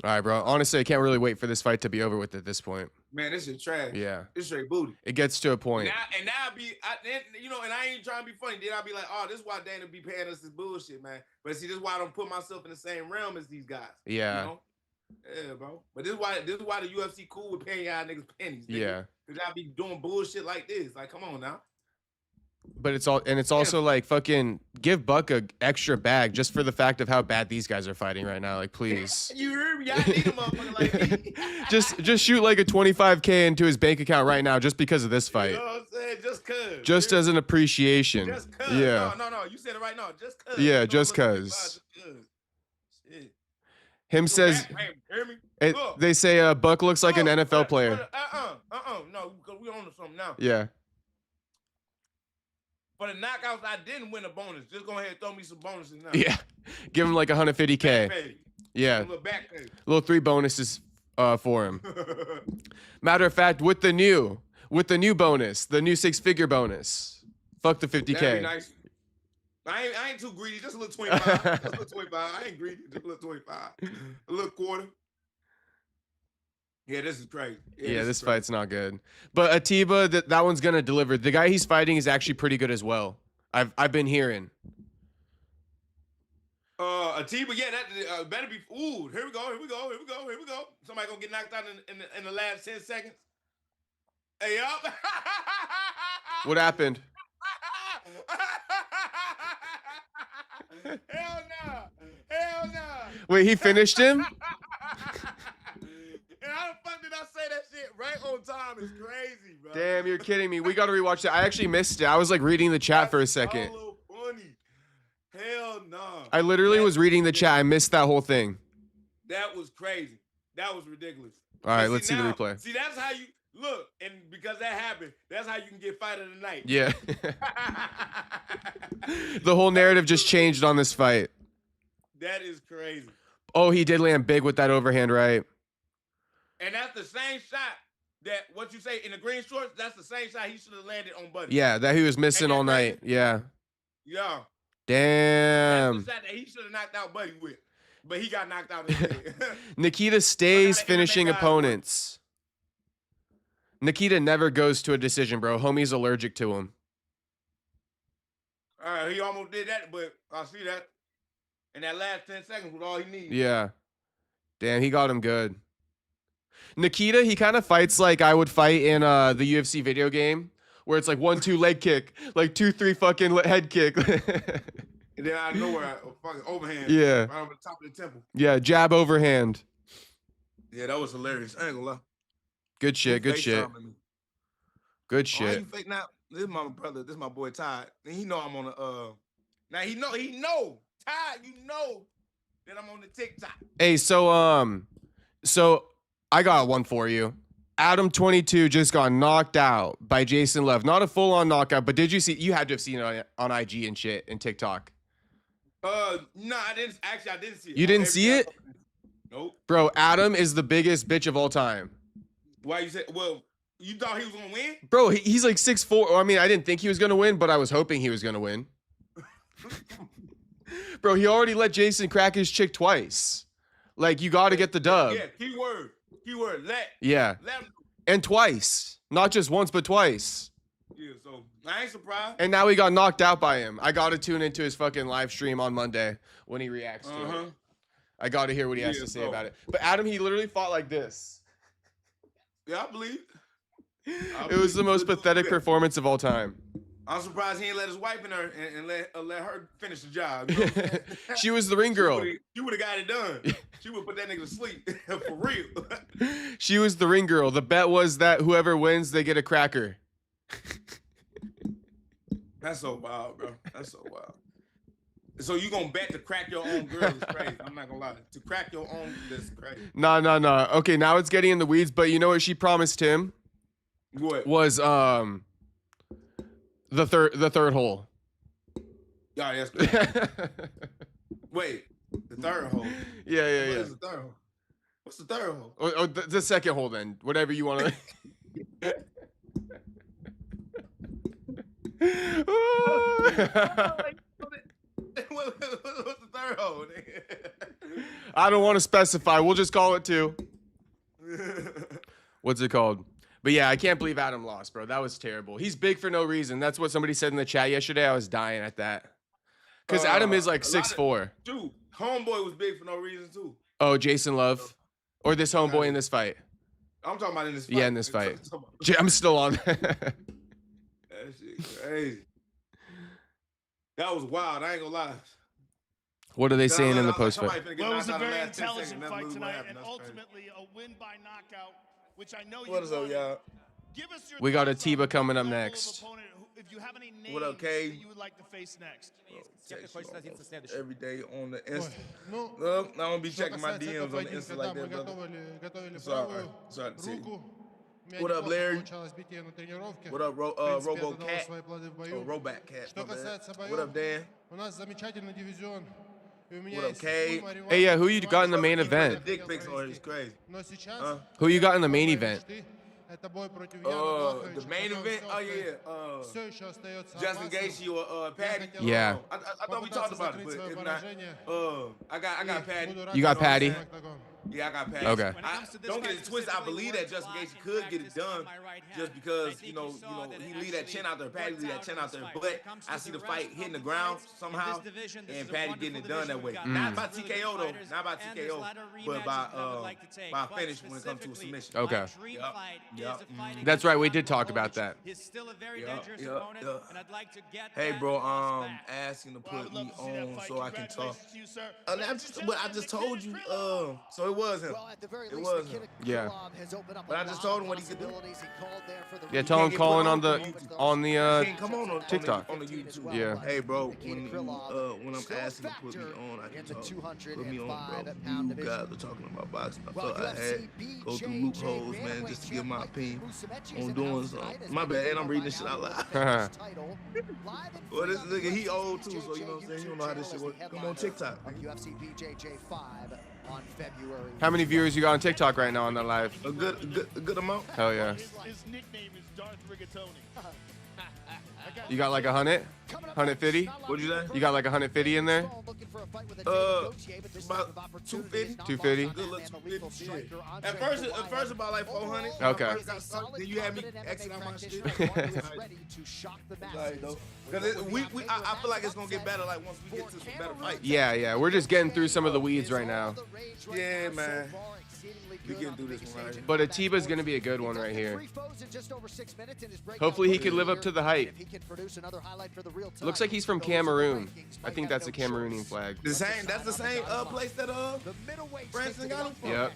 All right, bro. Honestly, I can't really wait for this fight to be over with at this point.
Man, this is trash.
Yeah.
This straight booty.
It gets to a point.
And now you know, and I ain't trying to be funny. Then I'll be like, oh, this is why Dana be paying us this bullshit, man. But see, this is why I don't put myself in the same realm as these guys.
Yeah.
You know? Yeah, bro. But this is why the UFC cool with paying y'all niggas pennies. Nigga.
Yeah.
Cause y'all be doing bullshit like this. Like, come on now.
But it's also like fucking give Buck a extra bag just for the fact of how bad these guys are fighting right now. Like, please.
You hear me? Y'all need a motherfucker like me.
just shoot like a 25K into his bank account right now just because of this fight.
You know what I'm saying? Just cause.
Just as an appreciation.
Just cause.
Yeah.
No. You said it right now. Just cause.
Yeah, just cause.
Shit.
Him says.
Hear me?
They say Buck looks like an NFL player.
No, because we on to something now.
Yeah.
For the knockouts, I didn't win a bonus. Just go ahead and throw me some bonuses now.
Yeah. Give him like 150K. Yeah.
A little back pay.
Little 3 bonuses for him. Matter of fact, with the new bonus, the new 6-figure bonus. Fuck the 50K.
That'd be nice. I ain't too greedy. Just a little 25. Just a little 25. I ain't greedy. Just a little 25. A little quarter. Yeah, this is crazy.
Yeah, this fight's not good. But Atiba, that one's gonna deliver. The guy he's fighting is actually pretty good as well. I've been hearing.
Atiba, yeah, that better be. Ooh, here we go. Somebody gonna get knocked out in the last 10 seconds. Hey, up.
What happened?
Hell no.
Wait, he finished him?
And how the fuck did I say that shit right on time? It's crazy, bro.
Damn, you're kidding me. We got to rewatch that. I actually missed it. I was like reading the chat for a second.
So funny. Hell no.
I literally was reading the chat. I missed that whole thing.
That was crazy. That was ridiculous.
All right, let's see the replay.
See, that's how you look, and because that happened, that's how you can get fight of the night.
Yeah. The whole narrative just changed on this fight.
That is crazy.
Oh, he did land big with that overhand, right?
And that's the same shot that what you say in the green shorts, that's the same shot he should have landed on Buddy.
Yeah, that he was missing all night. Yeah.
Yeah.
Damn.
That's the shot that he should have knocked out Buddy with. But he got knocked out instead.
Nikita stays finishing opponents. Nikita never goes to a decision, bro. Homie's allergic to him.
All right, he almost did that, but I see that. And that last 10 seconds was all he needed.
Yeah. Damn, he got him good. Nikita, he kind of fights like I would fight in the UFC video game, where it's like 1-2 leg kick, like 2-3 fucking head kick.
And then out of nowhere, fucking overhand.
Yeah.
Right over the top of the temple.
Yeah, jab overhand.
Yeah, that was hilarious. I ain't gonna lie.
Good shit, good shit. Good shit.
Oh, you fake now? This is my brother. This is my boy Todd. And he know I'm on the now he know. Todd, you know that I'm on the TikTok.
Hey, so I got one for you. Adam 22 just got knocked out by Jason Lev. Not a full-on knockout, but did you see? You had to have seen it on IG and shit and TikTok.
No, I didn't. Actually, I didn't see it.
You didn't see it?
Nope.
Bro, Adam is the biggest bitch of all time.
Why you say? Well, you thought he was gonna win?
Bro, he's like 6'4". I mean, I didn't think he was gonna win, but I was hoping he was gonna win. Bro, he already let Jason crack his chick twice. Like, you got to get the dub.
Yeah, keyword, let.
Yeah.
Let him.
And twice. Not just once, but twice.
Yeah, so I ain't surprised.
And now he got knocked out by him. I got to tune into his fucking live stream on Monday when he reacts to it. I got to hear what he has to say about it. But Adam, he literally fought like this.
Yeah, I believe.
It was the most pathetic performance of all time.
I'm surprised he ain't let his wife in there and let her finish the job. You know what I'm saying?
She was the ring girl.
She would have got it done. She would put that nigga to sleep for real.
She was the ring girl. The bet was that whoever wins, they get a cracker.
That's so wild, bro. That's so wild. So you gonna bet to crack your own girl is crazy. I'm not gonna lie. To crack your own, that's crazy.
No. Okay, now it's getting in the weeds, but you know what she promised him?
What?
Was the third hole.
Yeah, that's crazy. Wait, the third hole.
Yeah.
What is the third hole? What's the third hole?
Oh, the second hole then. Whatever you want to.
What's the third hole?
I don't want to specify. We'll just call it 2. What's it called? But yeah, I can't believe Adam lost, bro. That was terrible. He's big for no reason. That's what somebody said in the chat yesterday. I was dying at that. Because Adam is like 6'4".
Dude, homeboy was big for no reason too.
Oh, Jason Love? Or this homeboy in this fight?
I'm talking about in this fight.
Yeah, in this fight. I'm still on.
That shit crazy. That was wild. I ain't gonna lie.
What are they saying in the post fight?
Well, it was a very intelligent fight tonight, and ultimately a win by knockout, which I know you
What is up, y'all?
Give us your
We got a
thoughts on
Tiba coming up
level of
next.
opponent, if you have any names
What up, Kay?
that you would like to face next.
Every day on the Insta. No, I don't be checking my DMs on the Insta like that, brother. Sorry to see you. What up, Larry? What up, Robo Cat? Oh, Robat Cat. What up, Dan? What up, Kay?
Hey, yeah, who you got in the main event?
Dick pics on it is crazy.
Who you got in the main event?
The main event? Oh, yeah. Justin Gaethje or Paddy?
Yeah.
I thought we talked about it, but if not, I got Paddy.
You got Paddy?
Yeah, I got Paddy.
Okay.
Don't get it twisted. I believe that Justin Gaethje could get it done just because, you know, he leave that chin out there. Paddy leave that chin out there. But I see the fight hitting the ground somehow and Paddy getting it done that way. Not by TKO, though. Not by TKO, but by finish when it comes to a submission.
Okay.
Yep.
That's right. We did talk about that.
Hey, bro, asking to put me on so I can talk. I just told you, so it was him. It was him.
Yeah.
But I just told him what he could do.
Yeah, tell him calling on the
Come on
TikTok.
On the YouTube.
Yeah.
Hey, bro, when I'm asking to put me on, I can talk. Put me on, bro. You guys are talking about boxing. I felt I had go through loopholes, man, just to give my opinion on doing something. My bad, and I'm reading this shit out loud. Well, this nigga, he old too, so you know what I'm saying? He don't know how this shit works. Come on TikTok.
How many viewers you got on TikTok right now on that live?
A good amount.
Hell yeah.
His nickname is Darth Rigatoni.
You got like 100? 150?
What'd you say?
You got like 150 in there?
About 250.
250?
Good luck, 250. Yeah. At first about like 400.
Okay.
Then you had me exit out my shit. Because I feel like it's gonna get better like once we get to some better fights.
Yeah. We're just getting through some of the weeds right now.
Yeah, man. We getting through this one right here.
But Atiba's gonna be a good one right here. Hopefully he can live up to the hype. Looks like he's from Cameroon. I think that's a Cameroonian flag.
That's the same place that Branson got him from.
Yep.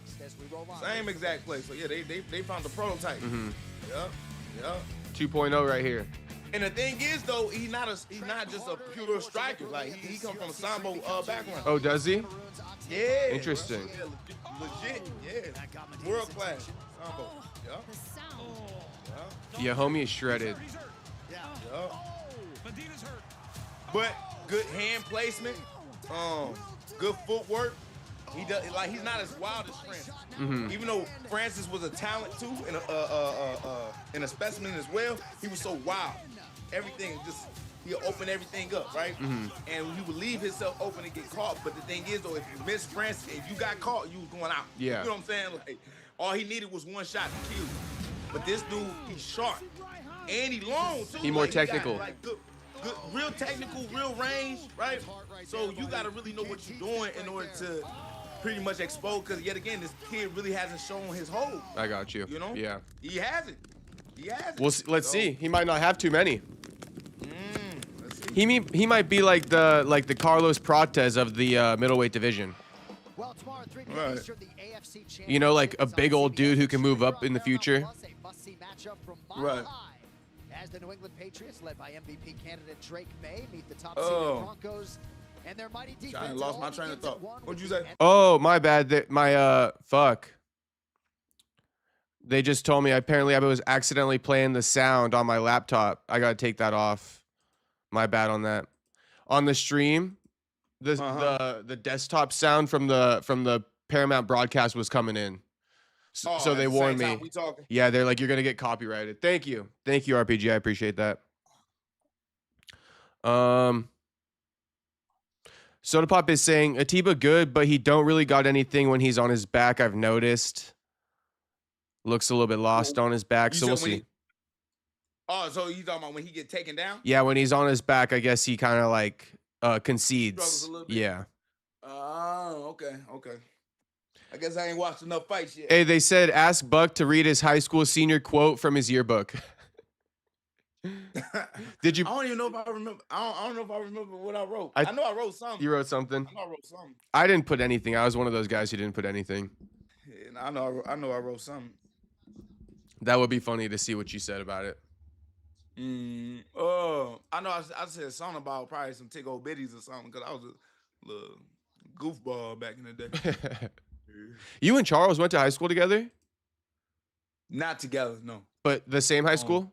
Same exact place. So yeah, they found the prototype. Yep.
2.0 right here.
And the thing is though, he's not just a pure striker. Like he come from a sambo background.
Oh, does he?
Yeah.
Interesting.
Yeah, legit. Yeah. World class sambo.
Yeah, homie is shredded.
But good hand placement, good footwork. He's not as wild as Francis. Even though Francis was a talent too and a specimen as well, he was so wild. Everything he'll open everything up, right? And he would leave himself open and get caught. But the thing is though, if you miss Francis, if you got caught, you was going out.
Yeah.
You know what I'm saying? Like all he needed was one shot to kill you. But this dude, he's sharp. And he long too.
He more technical.
He got, good, real technical, real range, right? So you gotta really know what you're doing in order to pretty much expose, because yet again, this kid really hasn't shown his hold.
I got you.
You know?
Yeah.
He hasn't.
Let's see. He might not have too many. He might be like the Carlos Prates of the middleweight division.
Well, tomorrow at 3 p.m. Eastern, the AFC
You know, like a big old dude who can move up in the future.
Right.
As the New England Patriots, led by MVP candidate Drake May, meet the top-seeded Broncos and their mighty defense.
I lost my train of thought. What'd you say?
Oh, my bad. Fuck. They just told me apparently I was accidentally playing the sound on my laptop. I gotta take that off. My bad on that. On the stream, the desktop sound from the Paramount broadcast was coming in. So they warned me. Yeah, they're like, you're gonna get copyrighted. Thank you, RPG. I appreciate that. Soda Pop is saying Atiba good, but he don't really got anything when he's on his back. I've noticed. Looks a little bit lost on his back, so we'll see.
So you talking about when he get taken down?
Yeah, when he's on his back, I guess he kind of like concedes.
Struggles a little bit.
Yeah.
Oh, okay. I guess I ain't watched enough fights yet.
Hey, they said ask Buck to read his high school senior quote from his yearbook. Did you?
I don't even know if I remember. I don't know if I remember what I wrote. I know I wrote something.
You wrote something?
I know I wrote something.
I didn't put anything. I was one of those guys who didn't put anything.
Yeah, I know I wrote something.
That would be funny to see what you said about it.
I know I said something about probably some tick old bitties or something because I was a little goofball back in the day.
You and Charles went to high school together?
Not together, no.
But the same high school?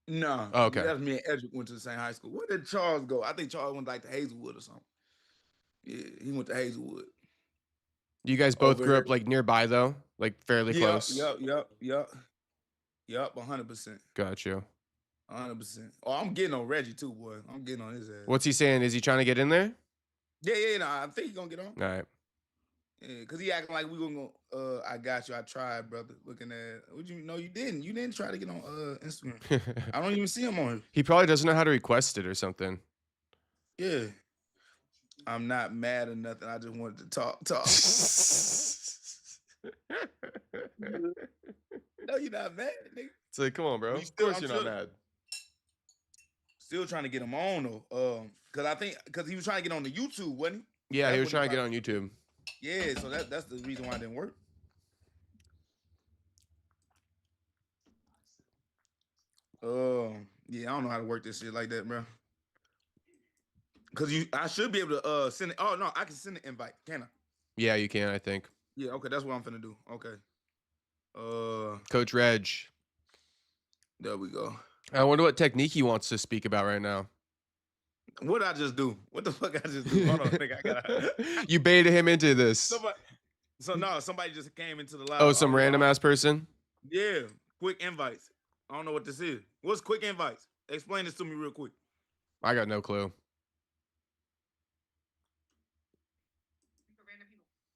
No.
Oh, okay.
That's me and Edric went to the same high school. Where did Charles go? I think Charles went like to Hazelwood or something. Yeah, he went to Hazelwood.
You guys both grew up like nearby though? Like fairly close?
Yep, 100%.
Got you.
100%. Oh, I'm getting on Reggie too, boy. I'm getting on his ass.
What's he saying? Is he trying to get in there?
Yeah, no, I think he's gonna get on.
All right.
Yeah, cause he acting like we gonna go, I got you, I tried, brother. Looking at you didn't. You didn't try to get on Instagram. I don't even see him on here.
He probably doesn't know how to request it or something.
Yeah. I'm not mad or nothing. I just wanted to talk. No, you're not mad, nigga.
It's like, come on, bro. Of course you're not mad.
Still trying to get him on though. Cause he was trying to get on the YouTube, wasn't he?
Yeah, he was trying to get on YouTube.
Yeah, so that's the reason why it didn't work. Yeah, I don't know how to work this shit like that, bro. Cause I should be able to send it. Oh no, I can send an invite, can I?
Yeah, you can, I think.
Yeah, okay, that's what I'm finna do. Okay.
Coach Reg.
There we go.
I wonder what technique he wants to speak about right now.
What I just do? What the fuck I just do? Hold on, nigga. I gotta.
You baited him into this.
Somebody just came into the live.
Oh, some random ass person?
Yeah, quick invites. I don't know what this is. What's quick invites? Explain this to me real quick.
I got no clue.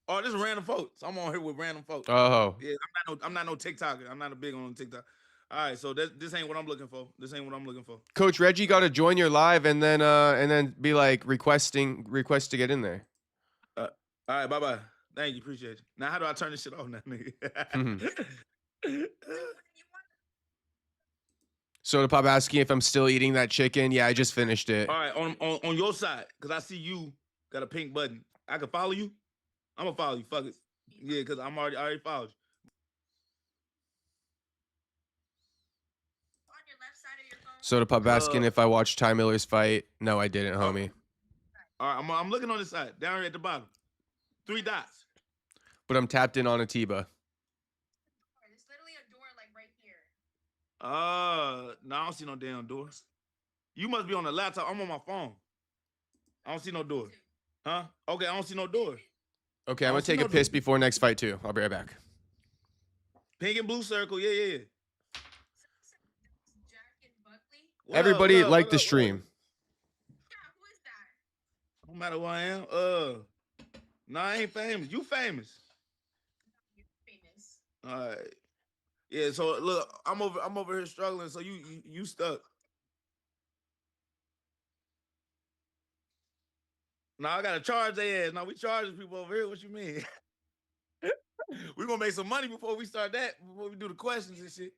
Oh, this is random folks. I'm on here with random folks.
Oh.
Yeah, I'm not no TikToker. I'm not a big on TikTok. All right, so this ain't what I'm looking for.
Coach Reggie got to join your live and then be like request to get in there.
All right, bye. Thank you, appreciate you. Now, how do I turn this shit off now, nigga?
Soda Pop asking if I'm still eating that chicken. Yeah, I just finished it.
All right, on your side, because I see you got a pink button. I can follow you? I'm going to follow you. Fuck it. Yeah, because I already followed you.
On your left side of your phone.
Soda Pop asking if I watched Ty Miller's fight. No, I didn't, homie.
All right, I'm looking on this side, down here at the bottom. 3 dots.
But I'm tapped in on Atiba.
There's literally a door like right here.
No, I don't see no damn doors. You must be on the laptop. I'm on my phone. I don't see no door. Huh? Okay, I don't see no door.
Okay, I'm going to take a piss before next fight, too. I'll be right back.
Pink and blue circle. Yeah.
Joaquin Buckley.
Everybody like the stream.
Yeah, who is that?
No matter who I am. No, I ain't famous. You famous.
You're famous.
All right. Yeah, so look, I'm over here struggling, so you stuck. Now I gotta charge their ass. Now we charging people over here. What you mean? We're gonna make some money before we start that, before we do the questions and shit.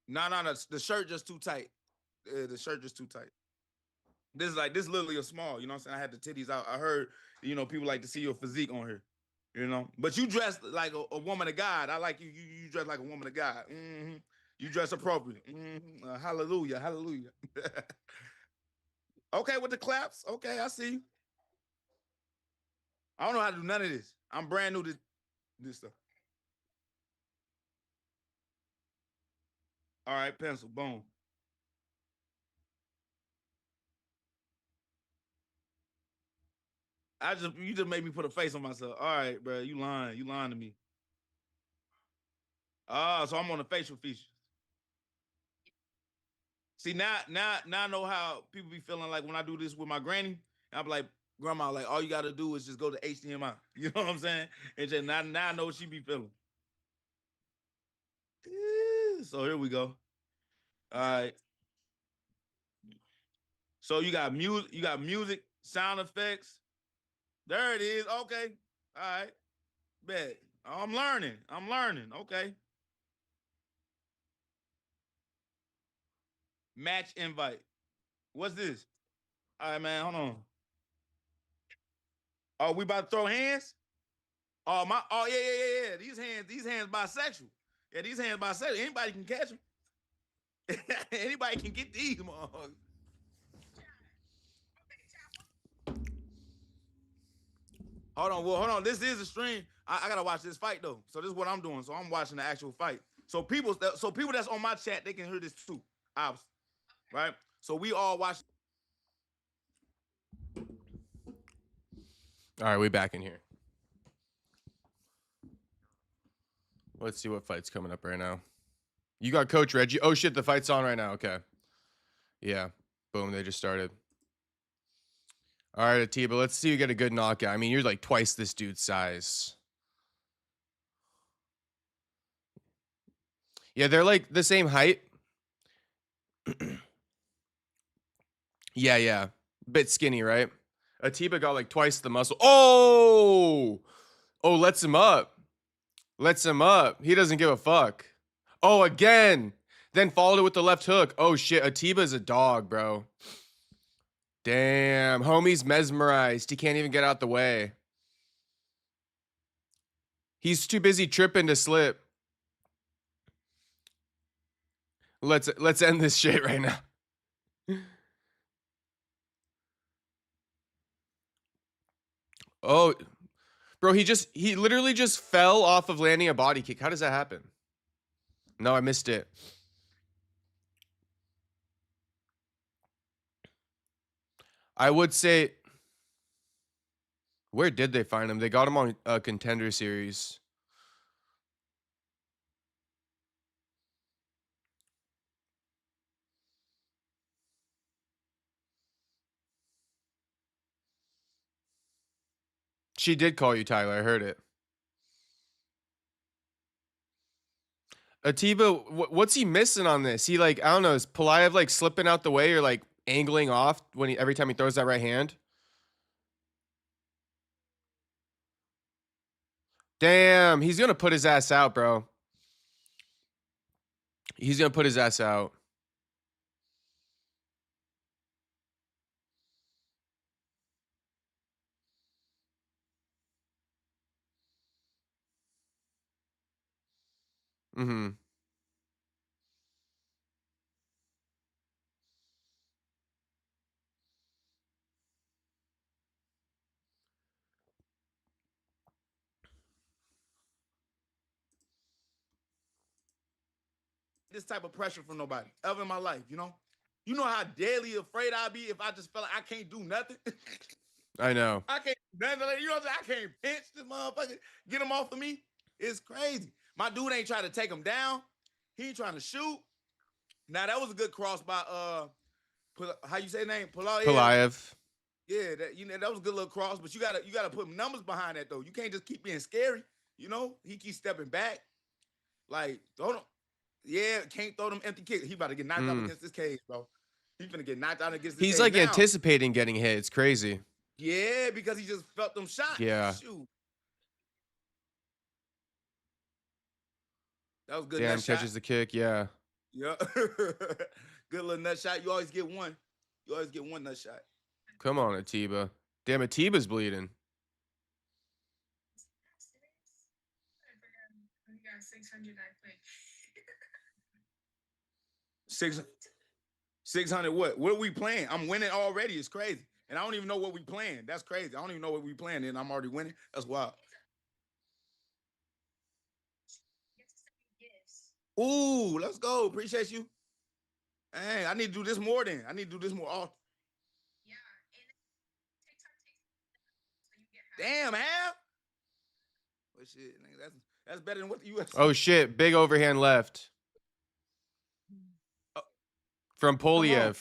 No, the shirt just too tight. The shirt just too tight. This is literally a small. You know what I'm saying? I had the titties out. I heard, people like to see your physique on here. But you dress like a woman of God. I like you. You dress like a woman of God. Mm-hmm. You dress appropriate. Mm-hmm. Hallelujah, hallelujah. Okay, with the claps. Okay, I see you. I don't know how to do none of this. I'm brand new to this stuff. All right, pencil, boom. You just made me put a face on myself. All right, bro, you lying to me. So I'm on the facial features. See, now I know how people be feeling like when I do this with my granny. I'm like, grandma, like all you gotta do is just go to HDMI. You know what I'm saying? And just now I know what she be feeling. So here we go. All right. So you got music, sound effects. There it is. Okay. All right. Bet. I'm learning. Okay. Match invite. What's this? All right, man. Hold on. Oh, we about to throw hands? Oh, yeah. These hands bisexual. Yeah, these hands bisexual. Anybody can catch them. Anybody can get these motherfuckers. Hold on. This is a stream. I gotta watch this fight though. So this is what I'm doing. So I'm watching the actual fight. So people that's on my chat, they can hear this too. Obviously. Right? So we all watch.
All right, we back in here. Let's see what fight's coming up right now. You got Coach Reggie. Oh shit, the fight's on right now. Okay. Yeah. Boom, they just started. All right, Atiba, let's see you get a good knockout. I mean, you're like twice this dude's size. Yeah, they're like the same height. Yeah. Bit skinny, right? Atiba got like twice the muscle. Oh, lets him up. He doesn't give a fuck. Oh, again. Then followed it with the left hook. Oh, shit. Atiba's a dog, bro. Damn. Homie's mesmerized. He can't even get out the way. He's too busy tripping to slip. Let's end this shit right now. Oh, bro, he literally just fell off of landing a body kick. How does that happen? No, I missed it. I would say, where did they find him? They got him on a Contender Series. She did call you, Tyler. I heard it. Atiba, what's he missing on this? He like, I don't know, is Pulayev like slipping out the way or like angling off when every time he throws that right hand? Damn, he's gonna put his ass out, bro. He's gonna put his ass out. Mm-hmm.
This type of pressure from nobody ever in my life, You know how deadly afraid I'd be if I just felt like I can't do nothing?
I know.
I can't do nothing. You know what I'm saying? I can't pinch this motherfucker, get him off of me. It's crazy. My dude ain't trying to take him down. He ain't trying to shoot. Now, that was a good cross by, how you say his name?
Pulayev.
Yeah, that was a good little cross, but you gotta put numbers behind that, though. You can't just keep being scary. He keeps stepping back. Like, can't throw them empty kicks. He about to get knocked out against this cage, bro. He's gonna get knocked out against this cage.
He's like
now.
anticipating getting hit. It's crazy.
Yeah, because he just felt them shots.
Yeah.
Shoot. That was good.
Damn, catches the kick. Yeah.
Yeah. Good little nut shot. You always get one. You always get one nut shot.
Come on, Atiba. Damn, Atiba's bleeding.
Six 600 what? What are we playing? I'm winning already. It's crazy. And I don't even know what we playing. That's crazy. I don't even know what we playing and I'm already winning. That's wild. Ooh, let's go. Appreciate you. Hey, I need to do this more then. I need to do this more. Oh. Damn, half. Well, shit, nigga, that's better than what the UFC.
Oh shit, big overhand left. From Poliev.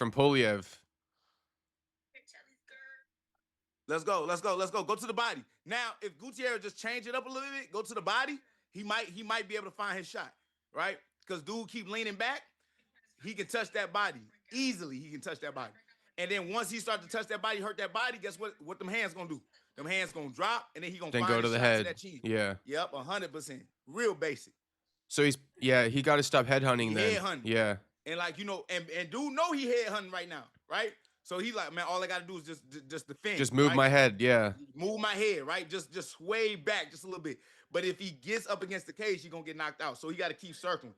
Let's go. Go to the body. Now, if Gutierrez just change it up a little bit, go to the body, he might be able to find his shot, right? Because dude keep leaning back, he can touch that body easily. He can touch that body, and then once he starts to touch that body, hurt that body. Guess what? What them hands gonna do? Them hands gonna drop, and then he gonna find
go to the head.
To that chin.
Yeah.
Yep, 100%. Real basic.
So he got to stop headhunting then.
Headhunting.
Yeah.
And like and dude know he headhunting right now, right? So he's like, man, all I gotta do is just defend.
Just move my head, yeah.
Move my head, right? Just sway back just a little bit. But if he gets up against the cage, he's gonna get knocked out. So he gotta keep circling.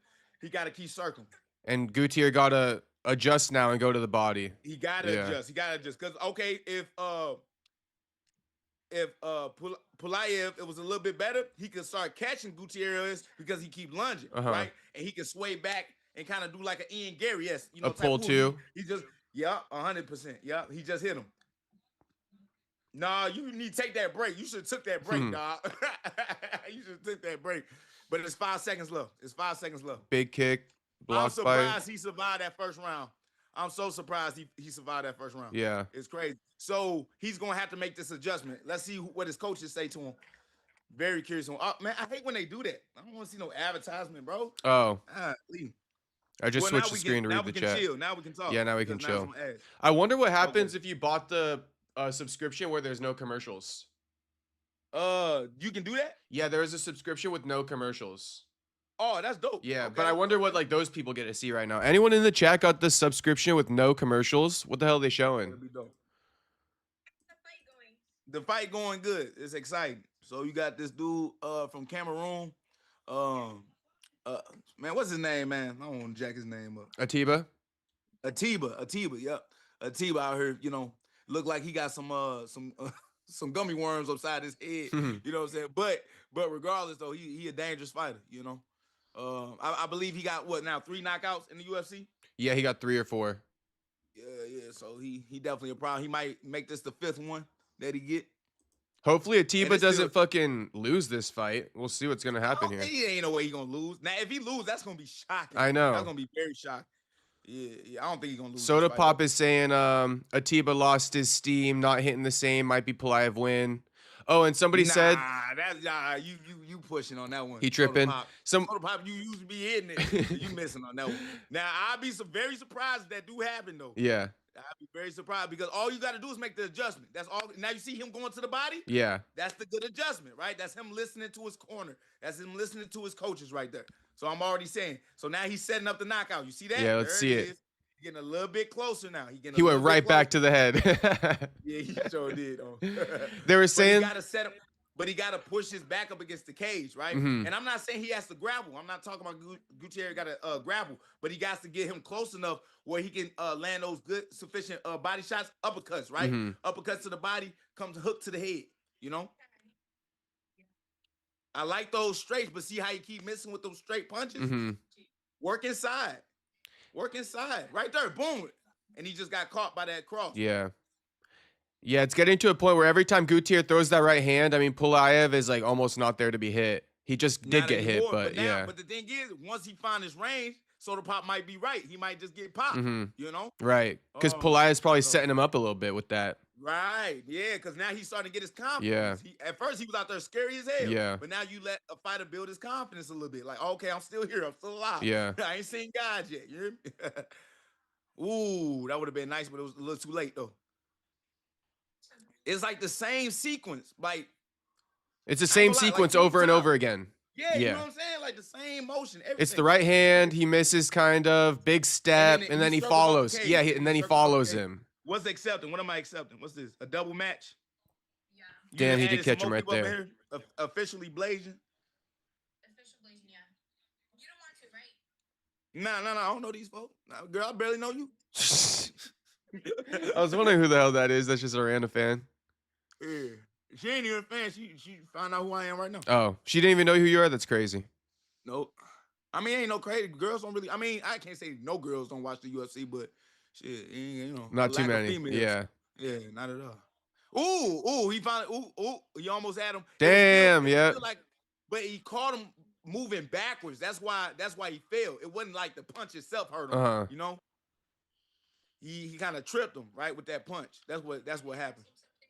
And Gutierrez gotta adjust now and go to the body.
He gotta adjust. Because okay, if Pulayev, it was a little bit better, he could start catching Gutierrez because he keep lunging, right? And he can sway back and kind of do like an Ian Gary,
a pull too.
He just 100%. Yeah, he just hit him. Nah, you need to take that break. You should have took that break, dog. You should have took that break. But it's 5 seconds left.
Big kick.
I'm surprised he survived that first round. I'm so surprised he survived that first round.
Yeah.
It's crazy. So he's going to have to make this adjustment. Let's see what his coaches say to him. Very curious. Man, I hate when they do that. I don't want to see no advertisement, bro.
Oh.
Leave.
I just switched the screen to read the chat.
Chill. Now we can talk.
Yeah, now we can chill. I wonder what happens if you bought the subscription where there's no commercials.
You can do that?
Yeah, there is a subscription with no commercials.
Oh, that's dope.
Yeah, but I wonder what like those people get to see right now. Anyone in the chat got the subscription with no commercials? What the hell are they showing?
That'd be dope. The fight going good. It's exciting. So you got this dude from Cameroon. Man, what's his name, man? I don't want to jack his name up.
Atiba,
yep. Atiba out here, look like he got some gummy worms upside his head. You know what I'm saying? But regardless though, he a dangerous fighter, I believe he got 3 knockouts in the UFC?
Yeah, he got 3 or 4.
Yeah. So he definitely a problem. He might make this the 5th one that he get.
Hopefully Atiba doesn't fucking lose this fight. We'll see what's gonna happen here.
He ain't no way he gonna lose. Now, if he lose, that's gonna be shocking.
I know.
That's gonna be very shocking. Yeah. I don't think he's gonna lose.
Soda Pop is saying Atiba lost his steam, not hitting the same, might be Pulayev win. Oh, and somebody said
you pushing on that one.
He tripping.
Soda Pop, you used to be hitting it. You missing on that one. Now I'd be very surprised if that do happen though.
Yeah.
I'd be very surprised because all you got to do is make the adjustment. That's all. Now you see him going to the body.
Yeah.
That's the good adjustment, right? That's him listening to his corner. That's him listening to his coaches right there. So I'm already saying. So now he's setting up the knockout. You see that?
Yeah, let's see it.
He's getting a little bit closer now.
He went right back to the head.
Yeah, he sure did.
They were saying.
But he got to set up. But he got to push his back up against the cage, right? And I'm not saying he has to grapple. I'm not talking about Gutierrez got to grapple, but he got to get him close enough where he can land those good, sufficient body shots, uppercuts, right? Uppercuts to the body, comes hook to the head, I like those straights, but see how you keep missing with those straight punches? Work inside. Right there, boom. And he just got caught by that cross.
Yeah. Yeah, it's getting to a point where every time Gutierrez throws that right hand, I mean, Pulayev is like almost not there to be hit. He just did get hit, but yeah.
But the thing is, once he find his range, Soda Pop might be right. He might just get popped,
Right, because Pulayev's probably setting him up a little bit with that.
Right, yeah, because now he's starting to get his confidence.
Yeah.
At first, he was out there scary as hell.
Yeah.
But now you let a fighter build his confidence a little bit. Like, okay, I'm still here. I'm still alive.
Yeah.
I ain't seen God yet. You hear me? Ooh, that would have been nice, but it was a little too late, though. It's like the same sequence. Like
it's the same sequence over and over again.
Yeah, you know what I'm saying? like the same motion. Everything.
It's the right hand. He misses kind of big step, and then he follows. Yeah, and then he follows him.
What's accepting? What am I accepting? What's this? A double match?
Yeah.
Damn, he did catch him right there.
Officially blazing.
Official blazing, yeah. You don't want to, right?
Nah. I don't know these folks. Nah, girl, I barely know you.
I was wondering who the hell that is. That's just a random fan.
Yeah. She ain't even a fan. She found out who I am right now.
Oh, she didn't even know who you are? That's crazy.
Nope. I mean, ain't no crazy. Girls don't really. I mean, I can't say no girls don't watch the UFC, but shit, you know,
not too many. Yeah,
not at all. Ooh, he finally. Ooh, he almost had him.
Damn, yeah.
Like, but he caught him moving backwards. That's why he failed. It wasn't like the punch itself hurt him. You know, he kind of tripped him right with that punch. That's what happened.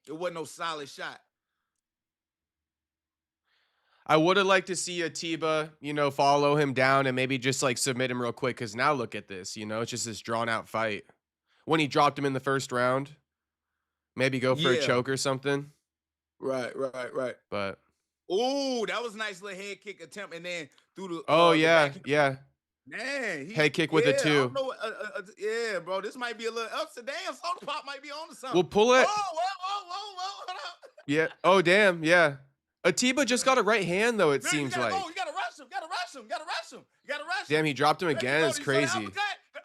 It wasn't no solid shot.
I would have liked to see Atiba, follow him down and maybe just like submit him real quick. Because now look at this, it's just this drawn out fight. When he dropped him in the first round, maybe go for a choke or something.
Right.
But
ooh, that was a nice little head kick attempt, and then through the.
Yeah.
Man,
head kick with it too.
Yeah, bro, this might be a little upside down. Soda Pop might be on to something.
We'll pull it.
Whoa, hold up.
Yeah. Oh, damn. Yeah. Atiba just got a right hand, though, seems like.
Oh, you gotta rush him.
Damn, he dropped him again. It's crazy.
The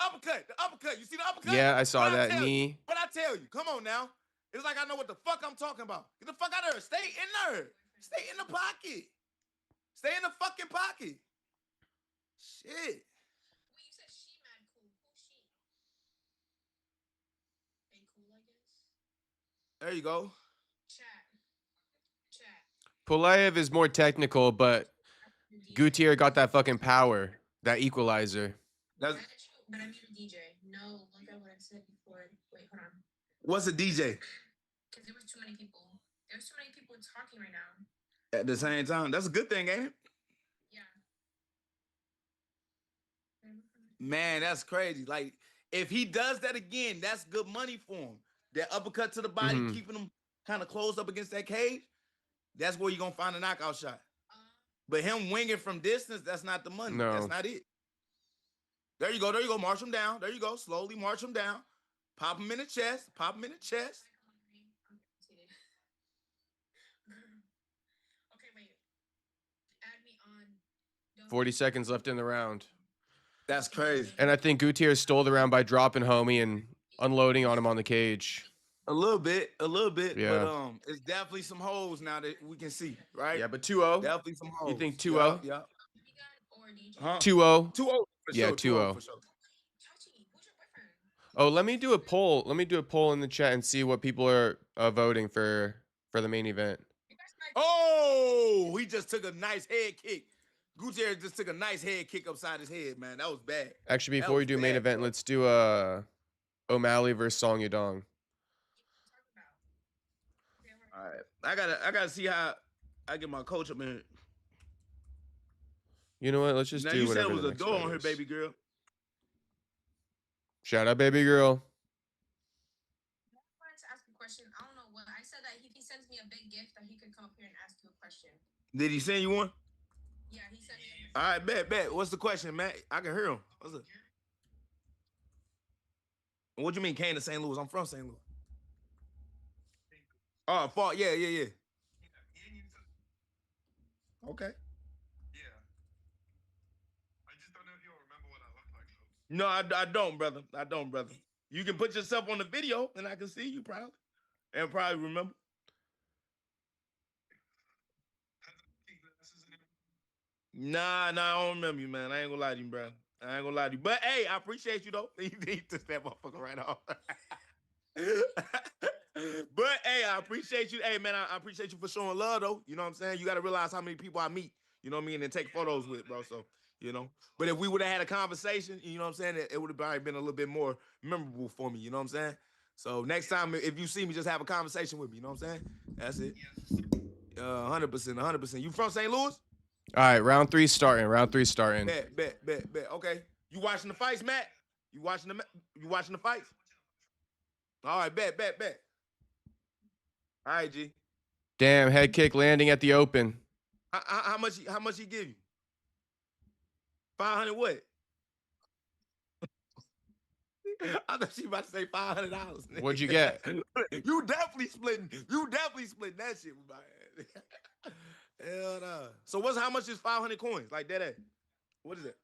uppercut. You see the uppercut?
Yeah, I saw that knee.
But I tell you, come on now. It's like I know what the fuck I'm talking about. Get the fuck out of there. Stay in there. Stay in the pocket. Stay in the fucking pocket. Shit.
Wait, you said she mad cool. Who's she? Ain't cool, I guess.
There you go.
Chat.
Pulaev is more technical, but Gutierrez got that fucking power, that equalizer.
But I mean DJ. No, look at what I said before. Wait, hold on.
What's a DJ?
Because there was too many people. There's too many people talking right now.
At the same time. That's a good thing, ain't it?
Yeah.
Man, that's crazy. Like, if he does that again, that's good money for him. That uppercut to the body, keeping him kind of closed up against that cage, that's where you're going to find a knockout shot. But him winging from distance, that's not the money.
No.
That's not it. There you go. March him down. There you go. Slowly march him down. Pop him in the chest.
Okay, wait. Add me on.
40 seconds left in the round.
That's crazy.
And I think Gutierrez stole the round by dropping homie and unloading on him on the cage.
A little bit.
Yeah.
But it's definitely some holes now that we can see, right?
Yeah, but 2-0.
Definitely some holes.
You think 2-0?
Yeah.
Huh? 2-0.
2-0.
Yeah, 2-0.
For sure.
Who's your boyfriend?
Oh, let me do a poll. Let me do a poll in the chat and see what people are voting for the main event.
Oh, he just took a nice head kick. Gutierrez just took a nice head kick upside his head, man. That was bad.
Actually, before we do main event, let's do O'Malley versus Song Yadong.
All right, I gotta see how I get my coach up in here.
You know what? Let's just do whatever.
You said it was a door on here, baby girl.
Shout out, baby girl.
I wanted to ask a question. I don't know what. I said that if he sends me a big gift, that he could come up here and ask you a question.
Did he send you one?
Yeah, he sent me.
All right, bet. What's the question, Matt? I can hear him. What's it? What you mean came to St. Louis? I'm from St. Louis. Oh, fault. Yeah. Okay.
Yeah. I just don't know if you'll remember what I look like.
No, I don't, brother. I don't, brother. You can put yourself on the video, and I can see you probably, and probably remember. Nah, I don't remember you, man. I ain't gonna lie to you, bro. I ain't gonna lie to you. But hey, I appreciate you though. You took that motherfucker right off. But hey, I appreciate you. Hey, man, I appreciate you for showing love though. You know what I'm saying? You gotta realize how many people I meet, you know what I mean, and take photos with, bro. So, you know. But if we would have had a conversation, you know what I'm saying, it would have probably been a little bit more memorable for me, you know what I'm saying? So next time, if you see me, just have a conversation with me, you know what I'm saying? That's it. 100%. You from St. Louis?
All right, round three starting.
Bet. Okay. You watching the fights, Matt? You watching the fights? All right, bet. All right, G.
Damn, head kick landing at the open.
How much he give you? 500 what? I thought she about to say $500.
What'd you get?
You definitely splitting. You definitely splitting that shit with my ass. Hell no. So how much is 500 coins? Like that? What is it?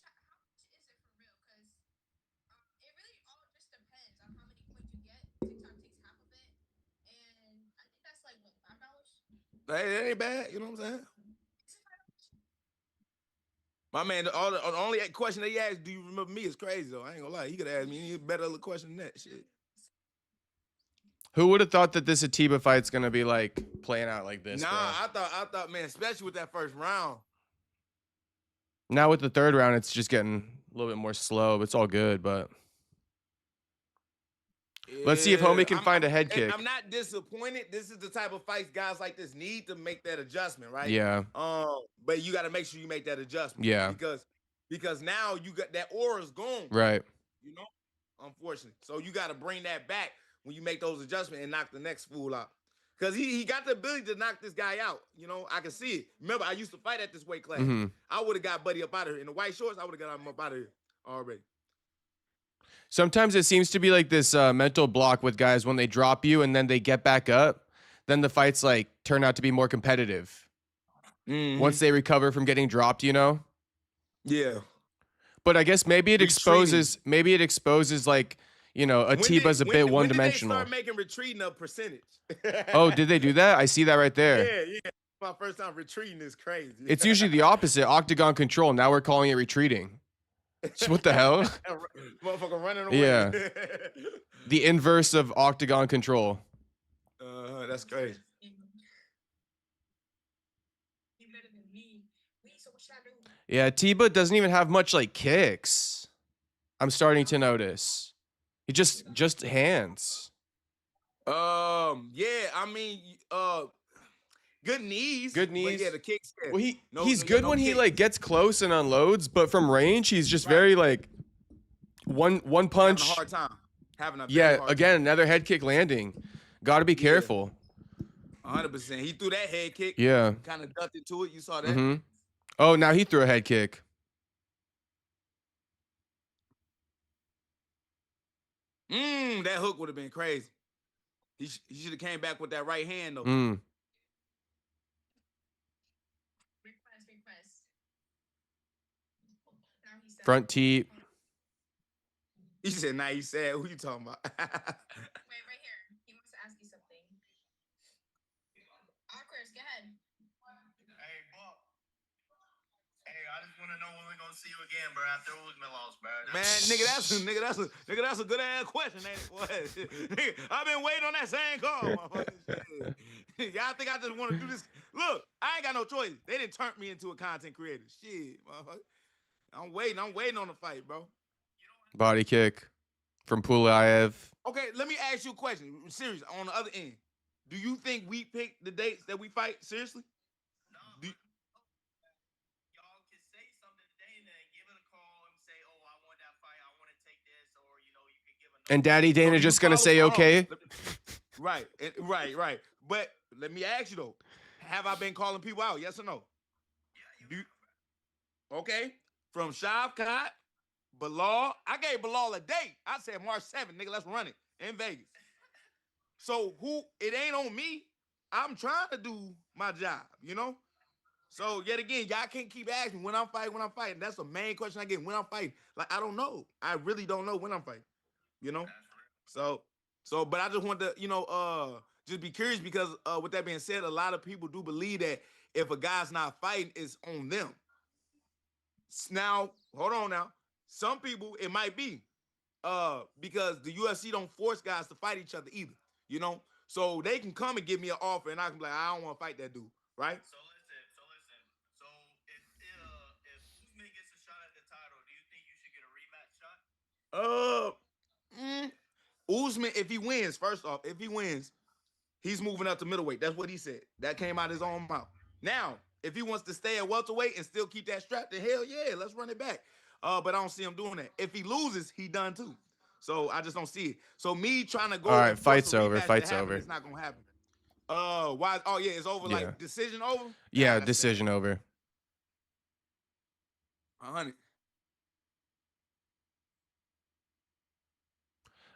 How much is it for real? Because it really all just depends on how many coins you get. TikTok takes half of it, and I think that's like what, $5?
Hey, that ain't bad. You know what I'm saying? My man, the only question that he asked, "Do you remember me?" is crazy though. I ain't gonna lie. He could ask me any better question than that shit.
Who would have thought that this Atiba fight's gonna be like playing out like this?
Nah,
bro?
I thought, man, especially with that first round.
Now with the third round, it's just getting a little bit more slow. But it's all good. But let's see if homie can find a head kick.
I'm not disappointed. This is the type of fights guys like this need to make that adjustment, right?
Yeah.
But you got to make sure you make that adjustment.
Yeah.
Because now you got that aura's gone.
Right.
You know, unfortunately. So you got to bring that back when you make those adjustments and knock the next fool out. Because he got the ability to knock this guy out. You know, I can see it. Remember, I used to fight at this weight class.
Mm-hmm.
I would have got Buddy up out of here. In the white shorts, I would have got him up out of here already.
Sometimes it seems to be like this mental block with guys when they drop you and then they get back up. Then the fights like turn out to be more competitive.
Mm-hmm.
Once they recover from getting dropped, you know?
Yeah.
But I guess maybe it exposes like, you know, Atiba's a bit one-dimensional.
When did they start making retreating a percentage?
Oh, did they do that? I see that right there.
Yeah. My first time retreating is crazy.
It's usually the opposite, octagon control. Now we're calling it retreating. So what the hell?
Motherfucker running away.
Yeah. The inverse of octagon control.
That's crazy.
Yeah, Atiba doesn't even have much like kicks. I'm starting to notice. He just hands.
Yeah, I mean, good knees.
Good knees.
Yeah, the kicks. Yeah.
Well, he's good when he like gets close and unloads, but from range, he's just very like one punch.
Having a hard time.
Again, another head kick landing. Got to be careful.
100%. He threw that head kick.
Yeah.
Kind of ducked into it. You saw that?
Mm-hmm. Oh, now he threw a head kick.
That hook would have been crazy. He should have came back with that right hand though.
Front teep.
He said, "Nah, you said who you talking about?"
Wait, right here. He wants to ask you something. Chris, go ahead.
Hey, Buck. Hey, I just want to know when we're gonna see you again, bro. After Usman lost, bro.
Man, that's a good ass question, ain't it? What? Nigga, I've been waiting on that same call, motherfucker. Y'all think I just want to do this? Look, I ain't got no choice. They didn't turn me into a content creator. Shit, motherfucker. I'm waiting on the fight, bro.
Body kick from Pulayev.
Okay, let me ask you a question. Serious, on the other end. Do you think we picked the dates that we fight? Seriously?
No. Y'all can say something today and then give it a call and say, "Oh, I want that fight. I want to take this," or you can give a.
And Daddy Dana just gonna say okay?
Right. But let me ask you though, have I been calling people out? Yes or no?
Yeah.
Okay. From Shavkat, Bilal, I gave Bilal a date. I said March 7th, nigga, let's run it in Vegas. So it ain't on me. I'm trying to do my job, you know? So yet again, y'all can't keep asking when I'm fighting. That's the main question I get. When I'm fighting. Like, I don't know. I really don't know when I'm fighting. You know? So, but I just want to, just be curious because with that being said, a lot of people do believe that if a guy's not fighting, it's on them. Now, hold on now. Some people, it might be because the UFC don't force guys to fight each other either, you know? So they can come and give me an offer and I can be like, I don't want to fight that dude, right?
So listen. So if Usman gets a shot at the title, do you think you should get a rematch shot?
Usman, if he wins, first off, he's moving up to middleweight. That's what he said. That came out his own mouth. Now, if he wants to stay at welterweight and still keep that strap, then hell yeah, let's run it back. But I don't see him doing that. If he loses, he done too. So I just don't see it. So me trying to go.
All right, fight's over. Fight's over.
It's not gonna happen. Why? Oh yeah, it's over.
Yeah.
Like decision over.
Yeah, decision over.
100.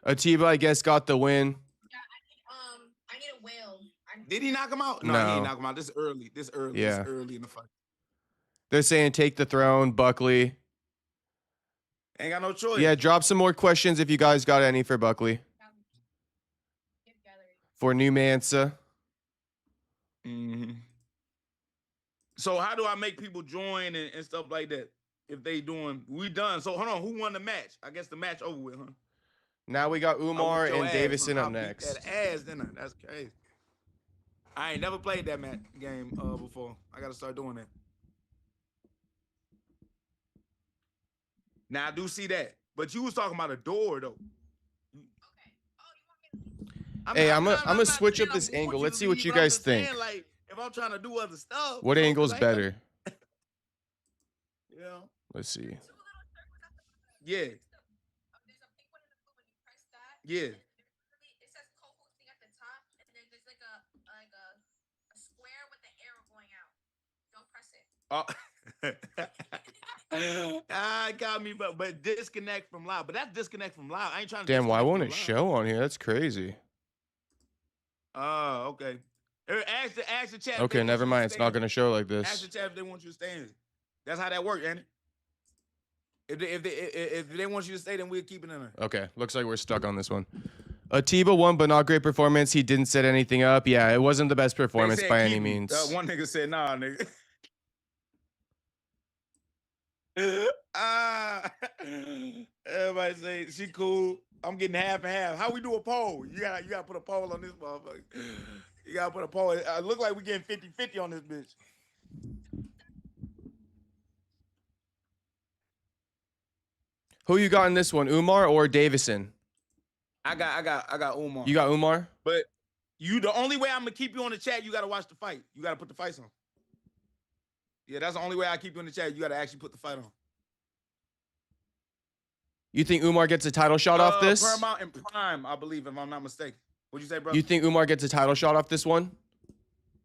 Atiba, I guess, got the win.
Yeah, I need a whale.
Did he knock him out? No, he didn't knock him out. This is early. This
Yeah.
is early in the fight.
They're saying take the throne, Buckley.
Ain't got no choice.
Yeah, drop some more questions if you guys got any for Buckley. For New Mansa.
Mm-hmm. So how do I make people join and stuff like that? If they doing, we done. So hold on, who won the match? I guess the match over with, huh?
Now we got Umar and Davison up next.
That ass, didn't I? That's crazy. I ain't never played that game before. I gotta start doing that. Now I do see that, but you was talking about a door though.
Hey, I'm gonna switch up this angle. Let's see what you guys think.
Like, if I'm trying to do other stuff,
what angle's better?
Yeah.
Let's see.
Yeah. Yeah.
It says co-hosting at the top, and then there's like a square with the arrow going out. Don't press it.
Oh. Got me, but disconnect from live. But that's disconnect from live. I ain't trying to.
Damn, why won't it show on here? That's crazy.
Oh, okay. Ask the chat.
Okay, never mind. It's not gonna show like this.
Ask the chat if they want you to stay in. That's how that works, ain't it? If they want you to stay, then we'll keep it in there.
Okay, looks like we're stuck on this one. Atiba won, but not great performance. He didn't set anything up. Yeah, it wasn't the best performance by any means.
One nigga said, nah, nigga. Everybody say she cool. I'm getting half and half. How we do a poll? You gotta put a poll on this motherfucker. You gotta put a poll. It look like we getting 50-50 on this bitch.
Who you got in this one, Umar or Davison?
I got Umar.
You got Umar?
But the only way I'm gonna keep you on the chat, you gotta watch the fight. You gotta put the fights on. Yeah, that's the only way I keep you in the chat. You gotta actually put the fight on.
You think Umar gets a title shot off this?
Paramount and Prime, I believe, if I'm not mistaken. What'd you say, brother?
You think Umar gets a title shot off this one?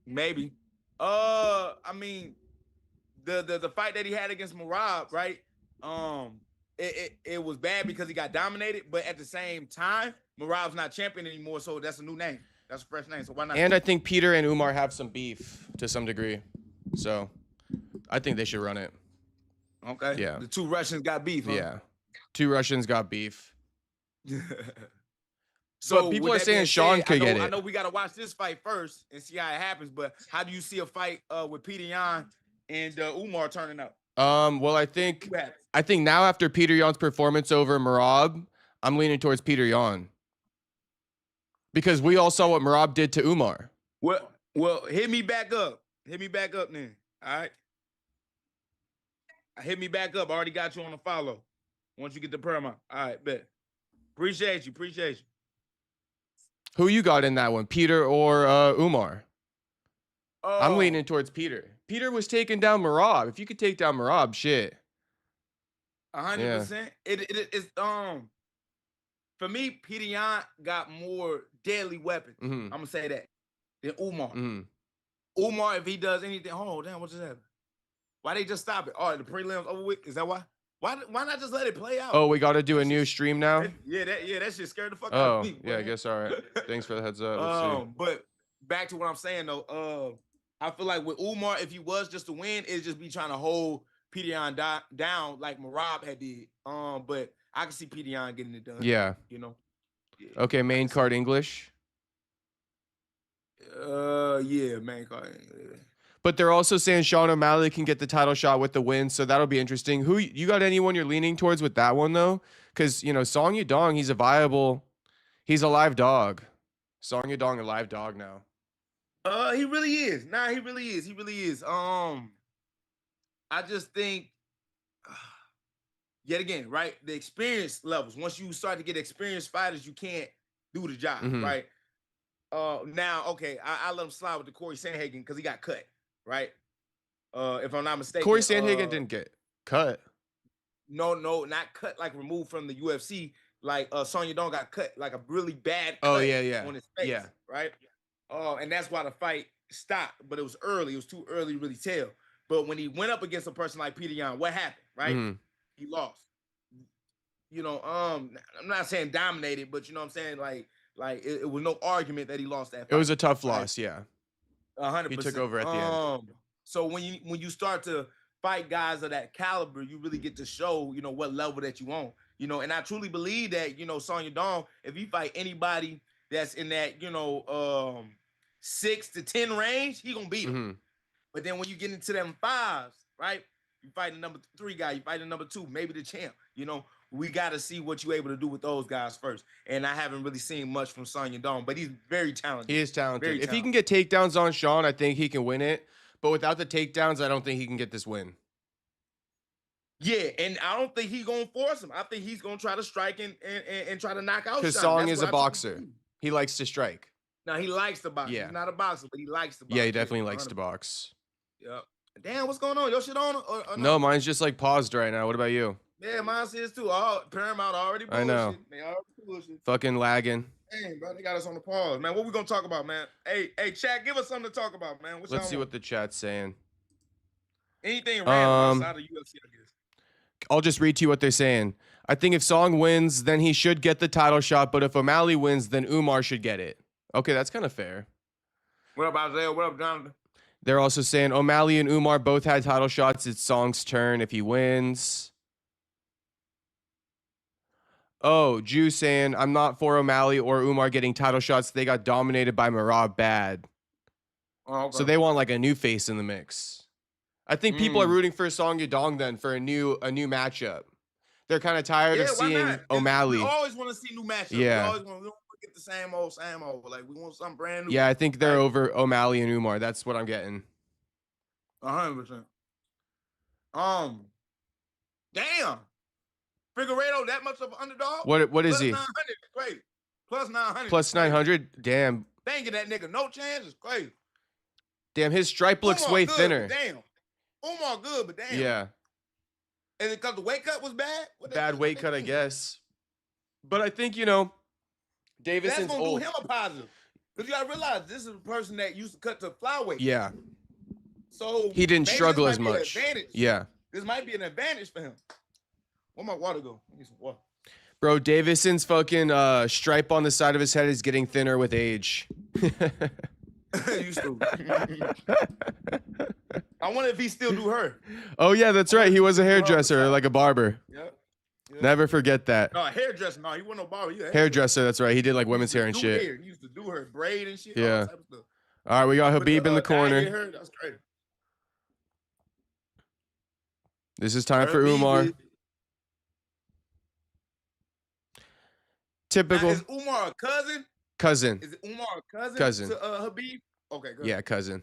Maybe. I mean, the fight that he had against Merab, right? It was bad because he got dominated, but at the same time, Merab's not champion anymore, so that's a new name. That's a fresh name, so why not?
And I think Peter and Umar have some beef to some degree, so I think they should run it.
Okay.
Yeah.
The two Russians got beef, huh?
Yeah. Two Russians got beef.
So
but people are saying Sean could get it.
I know we got to watch this fight first and see how it happens, but how do you see a fight with Peter Yan and Umar turning out?
Well, I think now after Peter Yan's performance over Merab, I'm leaning towards Peter Yan. Because we all saw what Merab did to Umar.
Well, hit me back up. Hit me back up then. All right. Hit me back up. I already got you on the follow. Once you get the Paramount. All right, bet. Appreciate you.
Who you got in that one, Peter or Umar? I'm leaning towards Peter. Peter was taking down Merab. If you could take down Merab, shit.
100%. It's for me, Peter Yan got more deadly weapons.
Mm-hmm.
I'm gonna say that than Umar.
Mm-hmm.
Umar, if he does anything, oh damn, what just happened? Why they just stop it? Oh, the prelims over with? Is that why? Why not just let it play out?
Oh, we got to do a new stream now?
Yeah, that shit scared the fuck out
Oh,
of me.
yeah, I guess, all right. Thanks for the heads up. Let's see.
But back to what I'm saying, though. I feel like with Umar, if he was just to win, it'd just be trying to hold Peter Yan down like Merab had did. But I can see Peter Yan getting it done.
Yeah.
You know? Yeah.
Okay, main card English?
Yeah, main card. Yeah.
But they're also saying Sean O'Malley can get the title shot with the win, so that'll be interesting. Who you got anyone you're leaning towards with that one though? Because Song Yadong, he's a live dog. Song Yadong, a live dog now.
He really is. Nah, he really is. He really is. I just think, yet again, right? The experience levels. Once you start to get experienced fighters, you can't do the job, right? Now, okay, I let him slide with the Corey Sandhagen because he got cut. Right? If I'm not mistaken.
Corey Sandhagen didn't get cut.
No, not cut like removed from the UFC. Like Song Yadong got cut like a really bad cut on his face.
Yeah.
Right? And that's why the fight stopped. But it was early. It was too early to really tell. But when he went up against a person like Peter Yan, what happened? Right?
Mhm.
He lost. You know, I'm not saying dominated, but you know what I'm saying? Like it was no argument that he lost that fight.
It was a tough loss, yeah.
100%.
He took over at the end.
So when you start to fight guys of that caliber, you really get to show, you know, what level that you on. You know, and I truly believe that, you know, Song Yadong, if you fight anybody that's in that, you know, 6 to 10 range, he gonna beat him.
Mm-hmm.
But then when you get into them 5s, right? You fight the number 3 guy, you fight the number 2, maybe the champ. You know, we got to see what you're able to do with those guys first. And I haven't really seen much from Song Yadong, but he's very talented.
He is talented.
Very
if he can get takedowns on Sean, I think he can win it. But without the takedowns, I don't think he can get this win.
Yeah, and I don't think he's gonna force him. I think he's gonna try to strike and try to knock out.
Because Song is a boxer. He likes to strike.
Now he likes to box.
Yeah.
He's not a boxer, but he likes to box.
Yeah, he definitely likes to box.
Yep. Damn, what's going on? Your shit on? Or
no, mine's just like paused right now. What about you?
Yeah, mine says too. Paramount already bullshit.
I know.
They already bullshit.
Fucking lagging.
Dang, bro, they got us on the pause, man. What we gonna talk about, man? Hey, chat, give us something to talk about, man.
Let's see what the chat's saying.
Anything random outside of UFC, I guess.
I'll just read to you what they're saying. I think if Song wins, then he should get the title shot. But if O'Malley wins, then Umar should get it. Okay, that's kind of fair.
What up, Isaiah? What up, Jonathan?
They're also saying O'Malley and Umar both had title shots. It's Song's turn if he wins. Oh, Jew saying, I'm not for O'Malley or Umar getting title shots. They got dominated by Merab bad.
Oh, okay.
So they want like a new face in the mix. I think people are rooting for Song Yadong then for a new matchup. They're kind of tired of seeing O'Malley.
We always want to see new matchups.
Yeah.
We always want to get the same old. Like we want something brand new.
Yeah, I think they're over O'Malley and Umar. That's what I'm getting.
100%. Damn. Figueiredo, that much of an underdog?
What is
Plus
he?
900 is crazy. Plus 900.
Plus 900? Damn.
They ain't get that nigga no chance. It's crazy.
Damn, his stripe looks
Umar
way
good,
thinner.
Damn. Umar good, but damn.
Yeah.
Is it because the weight cut was bad?
Bad weight cut, I guess. But I think, you know, Davison's
that's gonna
old.
do him a positive. Because you gotta realize this is a person that used to cut to flyweight.
Yeah.
So
he didn't struggle as much. Yeah.
This might be an advantage for him. Where my water go? I need some water.
Bro, Davison's fucking stripe on the side of his head is getting thinner with age.
You stupid. I wonder if he still do her.
Oh yeah, that's right. He was a hairdresser, like a barber.
Yep.
Never forget that.
No, a hairdresser. No, he wasn't no barber. He a
hairdresser, that's right. He did like women's hair and shit.
He used to do her braid and shit.
Yeah.
All type of stuff.
All right, we got Habib in the corner.
That's crazy.
This is time for Umar. Typical.
Now, is Umar a cousin?
Cousin.
Is it Umar a cousin?
Cousin.
To Habib? Okay, good.
Yeah, cousin.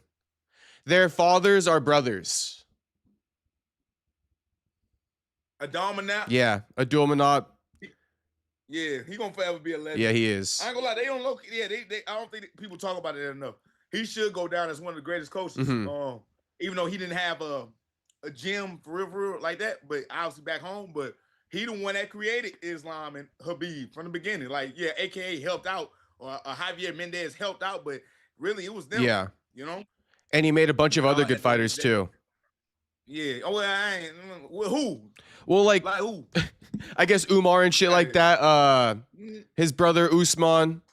Their fathers are brothers.
Adominat?
Yeah, Adominat.
Yeah, he gonna forever be a legend.
Yeah, he is.
I ain't gonna lie, they don't look. Yeah, I don't think people talk about it enough. He should go down as one of the greatest coaches. Even though he didn't have a gym for real like that, but obviously back home. But he the one that created Islam and Habib from the beginning. Like, yeah, AKA helped out, or Javier Mendez helped out, but really it was them.
Yeah,
you know.
And he made a bunch of other good fighters too.
Yeah. Oh, I ain't. Well, who?
Well, like
who?
I guess Umar and shit like that. His brother Usman,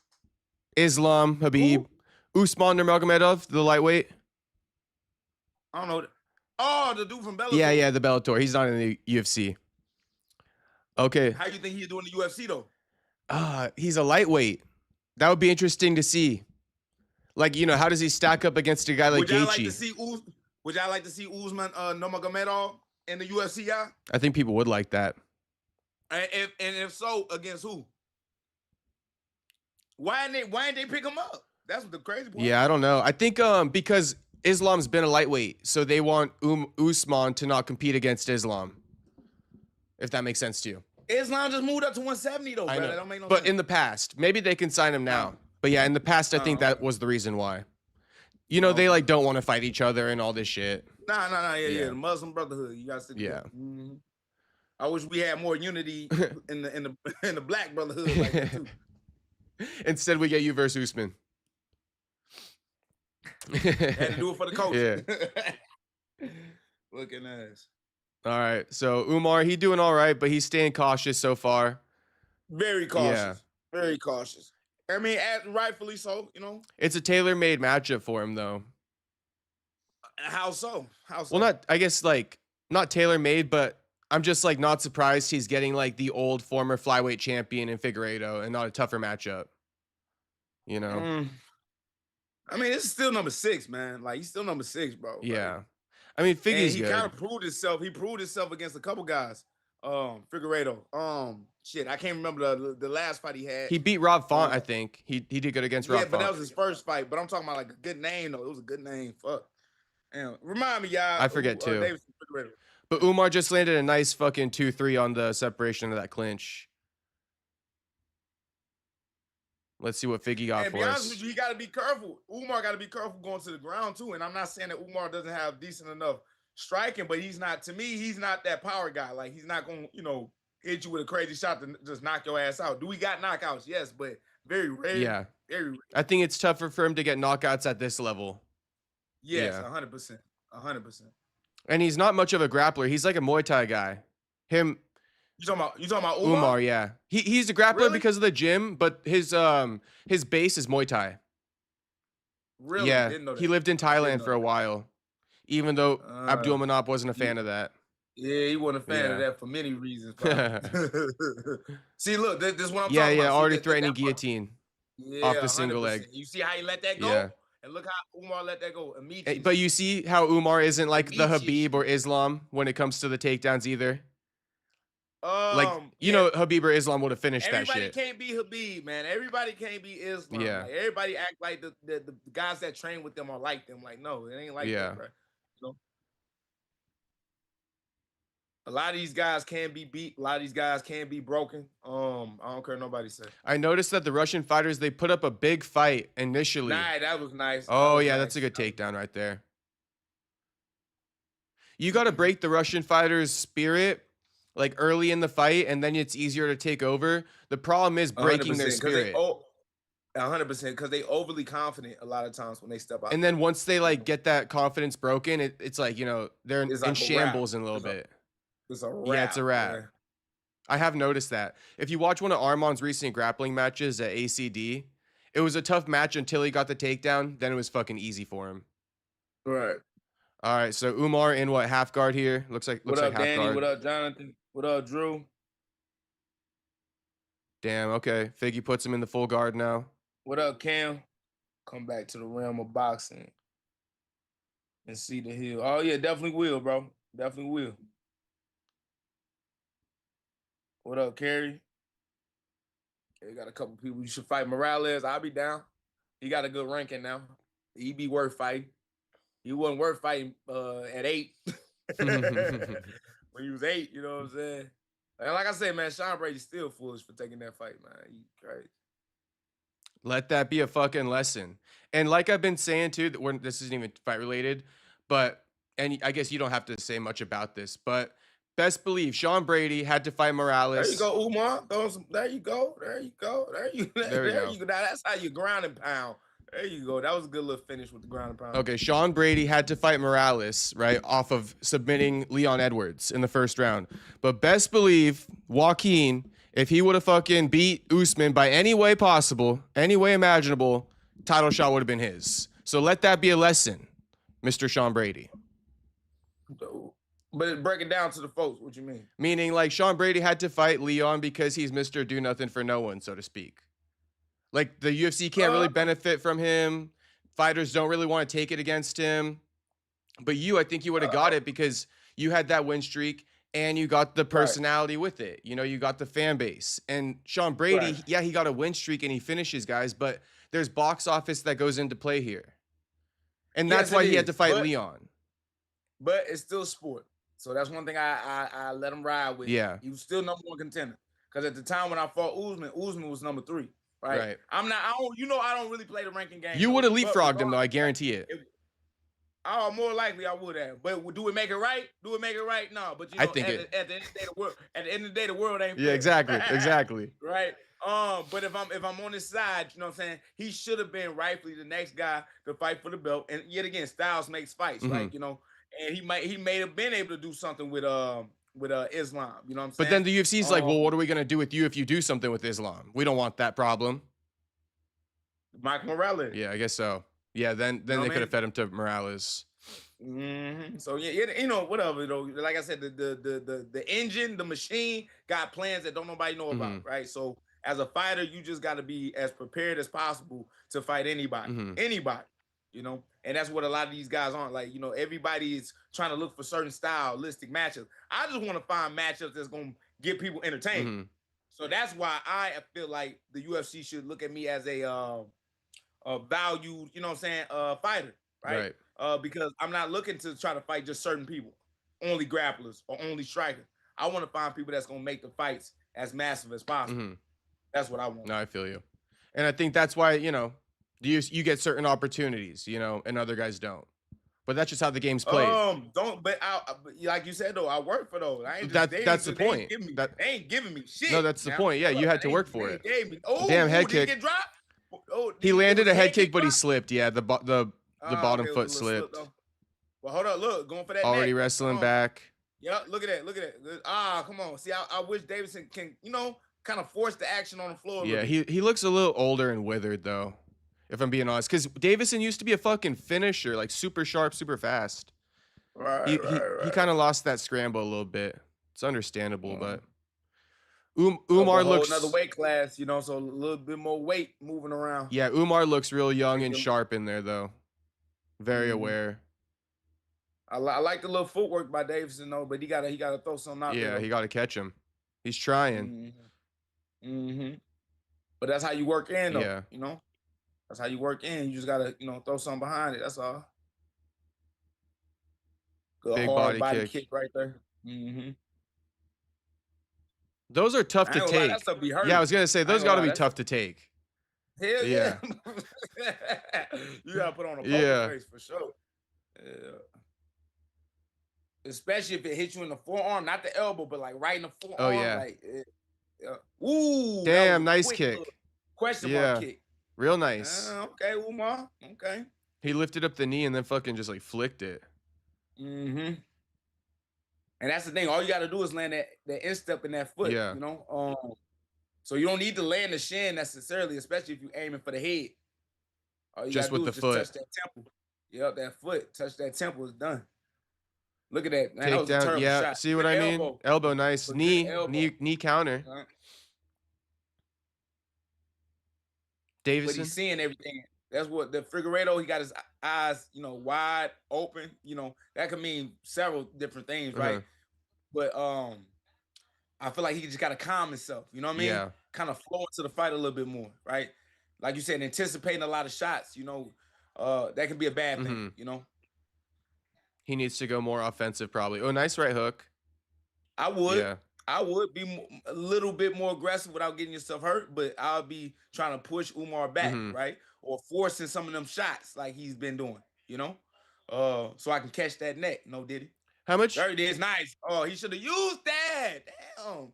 Islam, Habib, Usman Nurmagomedov, the lightweight.
I don't know. Oh, the dude from Bellator.
Yeah, the Bellator. He's not in the UFC. Okay.
How you think he's doing the UFC though?
He's a lightweight. That would be interesting to see. Like, you know, how does he stack up against a guy like Gaethje?
Would y'all like to see Usman Nurmagomedov in the UFC, y'all?
I think people would like that.
And if so, against who? Why ain't they pick him up? That's what the crazy part.
Yeah, I don't know. I think because Islam's been a lightweight, so they want Usman to not compete against Islam. If that makes sense to you.
Islam just moved up to 170 though,
I know.
That don't make no
but
sense.
in the past, maybe they can sign him now. But yeah, in the past, I think that was the reason why. You know, they like don't want to fight each other and all this shit.
Nah. Yeah. The Muslim Brotherhood. You guys.
Yeah.
Mm-hmm. I wish we had more unity in the Black Brotherhood like that too.
Instead, we get you versus Usman.
Had to do it for the coach.
Yeah.
Looking ass.
All right. So Umar, he doing all right, but he's staying cautious so far.
Very cautious. Yeah. Very cautious. I mean, rightfully so, you know.
It's a tailor-made matchup for him, though.
How so? How so?
Well, not, I guess, like, not tailor-made, but I'm just, like, not surprised he's getting, like, the old former flyweight champion in Figueiredo and not a tougher matchup. You know?
I mean, it's still number 6, man. Like, he's still number 6, bro.
Yeah.
Like,
I mean, Figgy's
he
good.
kind of proved himself. He proved himself against a couple guys. Figueiredo. Shit, I can't remember the last fight he had.
He beat Rob Font, I think. He did good against Rob Font.
Yeah, but that was his first fight. But I'm talking about, like, a good name, though. It was a good name. Fuck. Damn. Remind me, y'all.
I forget, too. But Umar just landed a nice fucking 2-3 on the separation of that clinch. Let's see what Figgy got for us.
And be honest with you, he got to be careful. Umar got to be careful going to the ground, too. And I'm not saying that Umar doesn't have decent enough striking, but he's not, to me, he's not that power guy. Like, he's not going to, you know, hit you with a crazy shot to just knock your ass out. Do we got knockouts? Yes, but very rare.
Yeah.
Very rare.
I think it's tougher for him to get knockouts at this level.
Yes, 100%. 100%.
And he's not much of a grappler. He's like a Muay Thai guy.
You talking about Umar?
Umar, yeah. He's a grappler because of the gym, but his base is Muay Thai.
Really?
Yeah.
Didn't know that.
He lived in Thailand for a while. Even though Abdul Manap wasn't a fan of that.
Yeah, he wasn't a fan of that for many reasons. See, look, this is what I'm talking about.
Yeah, already threatening guillotine off the single
100%.
leg.
You see how he let that go?
Yeah.
And look how Umar let that go immediately.
But you see how Umar isn't like the Habib or Islam when it comes to the takedowns either? Like, you know, Habib or Islam would have finished that shit.
Everybody can't be Habib, man. Everybody can't be Islam.
Yeah.
Like, everybody act like the guys that train with them are like them. Like, no, it ain't like that, bro. You know? A lot of these guys can be beat. A lot of these guys can be broken. I don't care what nobody says.
I noticed that the Russian fighters, they put up a big fight initially.
Nah, that was nice.
Oh, yeah, that's a good takedown right there. You got to break the Russian fighters' spirit like early in the fight, and then it's easier to take over. The problem is breaking their spirit.
100%, because they overly confident a lot of times when they step out.
And then once they like get that confidence broken, it's like, you know, they're in shambles in a little bit.
It's a wrap.
Yeah, it's a wrap.
Man.
I have noticed that. If you watch one of Arman's recent grappling matches at ACD, it was a tough match until he got the takedown. Then it was fucking easy for him.
Right.
All right, so Umar in what, half guard here? Looks like
what up,
half
Danny?
guard.
What up, Jonathan? What up, Drew?
Damn, okay. Figgy puts him in the full guard now.
What up, Cam? Come back to the realm of boxing and see the hill. Oh, yeah, definitely will, bro. Definitely will. What up, Kerry? You got a couple people. You should fight Morales. I'll be down. He got a good ranking now. He be worth fighting. He wasn't worth fighting at 8. When he was 8, you know what I'm saying? And like I said, man, Sean Brady's still foolish for taking that fight, man. He crazy.
Let that be a fucking lesson. And like I've been saying too, that this isn't even fight related, but, and I guess you don't have to say much about this, but best believe Sean Brady had to fight Morales.
There you go, Umar. There you go. There you go. There you go. Now, that's how you ground and pound. There you go. That was a good little finish with the ground and pound.
Okay, Sean Brady had to fight Morales, right, off of submitting Leon Edwards in the first round. But best believe Joaquin, if he would have fucking beat Usman by any way possible, any way imaginable, title shot would have been his. So let that be a lesson, Mr. Sean Brady.
But break it down to the folks. What you mean?
Meaning, like, Sean Brady had to fight Leon because he's Mr. Do Nothing for No One, so to speak. Like, the UFC can't really benefit from him. Fighters don't really want to take it against him. But I think you would have got it because you had that win streak and you got the personality with it. You know, you got the fan base. And Sean Brady, yeah, he got a win streak and he finishes guys, but there's box office that goes into play here. And that's why he had to fight Leon.
But it's still sport. So that's one thing I let him ride with.
Yeah.
He was still number 1 contender. Because at the time when I fought Usman was number 3. Right. I don't really play the ranking game.
You would have leapfrogged him though, I guarantee it.
More likely I would have. But do we make it right? No. But you know, at the end of the day, the world ain't fair.
Yeah, exactly.
Right. But if I'm on his side, you know what I'm saying? He should have been rightfully the next guy to fight for the belt. And yet again, styles makes fights, right? You know. and he may have been able to do something with Islam. You know what I'm saying?
But then the UFC's like, well, what are we gonna do with you if you do something with Islam? We don't want that problem.
Mike Morales.
Yeah, I guess so. Yeah, then they could have fed him to Morales.
So yeah, whatever. Like I said, the engine, the machine got plans that don't nobody know about, right? So as a fighter, you just got to be as prepared as possible to fight anybody, and that's what a lot of these guys aren't. Like, everybody is trying to look for certain stylistic matchups. I just want to find matchups that's gonna get people entertained. So that's why I feel like the UFC should look at me as a valued, fighter, right? Because I'm not looking to try to fight just certain people, only grapplers or only strikers. I want to find people that's gonna make the fights as massive as possible. That's what I want.
No, I feel you, and I think that's why you get certain opportunities, and other guys don't. But that's just how the game's played.
Like you said though, I work for those.
That's the point.
They ain't giving me shit.
No, that's the point. Yeah, you had to work for it.
Damn
head kick.
Get dropped?
He landed a head kick, but he slipped. Yeah, the bottom foot slipped.
Well, hold up. Look, going for that.
Already wrestling back.
Yeah, look at that. Come on. See, I wish Davidson can, kind of force the action on the floor.
Yeah, he looks a little older and withered though, if I'm being honest. Because Davison used to be a fucking finisher, like super sharp, super fast.
Right.
He kind of lost that scramble a little bit. It's understandable, but Umar looks
another weight class, so a little bit more weight moving around.
Yeah, Umar looks real young and sharp in there though. Very aware.
I like the little footwork by Davison though, but he gotta throw something out there.
Yeah, he gotta catch him. He's trying.
But that's how you work in though.
Yeah.
That's how you work in. You just gotta, throw something behind it. That's all. Good
big
hard
body
kick right there.
Those are tough to take. Yeah, I was gonna say those gotta be tough to take.
Hell yeah. You gotta put on a poker face for sure. Yeah. Especially if it hits you in the forearm, not the elbow, but like right in the forearm.
Oh yeah.
Like, ooh.
Damn, nice kick.
Question mark kick.
Real nice.
Okay, Umar. Okay.
He lifted up the knee and then fucking just like flicked it.
And that's the thing. All you got to do is land that instep in that foot.
Yeah.
So you don't need to land the shin necessarily, especially if you're aiming for the head. All you
just with the foot.
Touch that temple. Yep, that foot. Touch that temple is done. Look at that. Man,
take
that was
down. Yeah.
shot.
See what I mean? Elbow nice. Knee counter. Davison.
But he's seeing everything. That's what the Figueiredo, he got his eyes, wide open. That could mean several different things, right? But I feel like he just got to calm himself. You know what I mean?
Yeah.
Kind of flow into the fight a little bit more, right? Like you said, anticipating a lot of shots. That can be a bad thing.
He needs to go more offensive, probably. Oh, nice right hook.
I would. Yeah. I would be a little bit more aggressive without getting yourself hurt, but I'll be trying to push Umar back, right? Or forcing some of them shots like he's been doing, so I can catch that neck. No, did he?
How much?
There it is. Nice. Oh, he should have used that. Damn.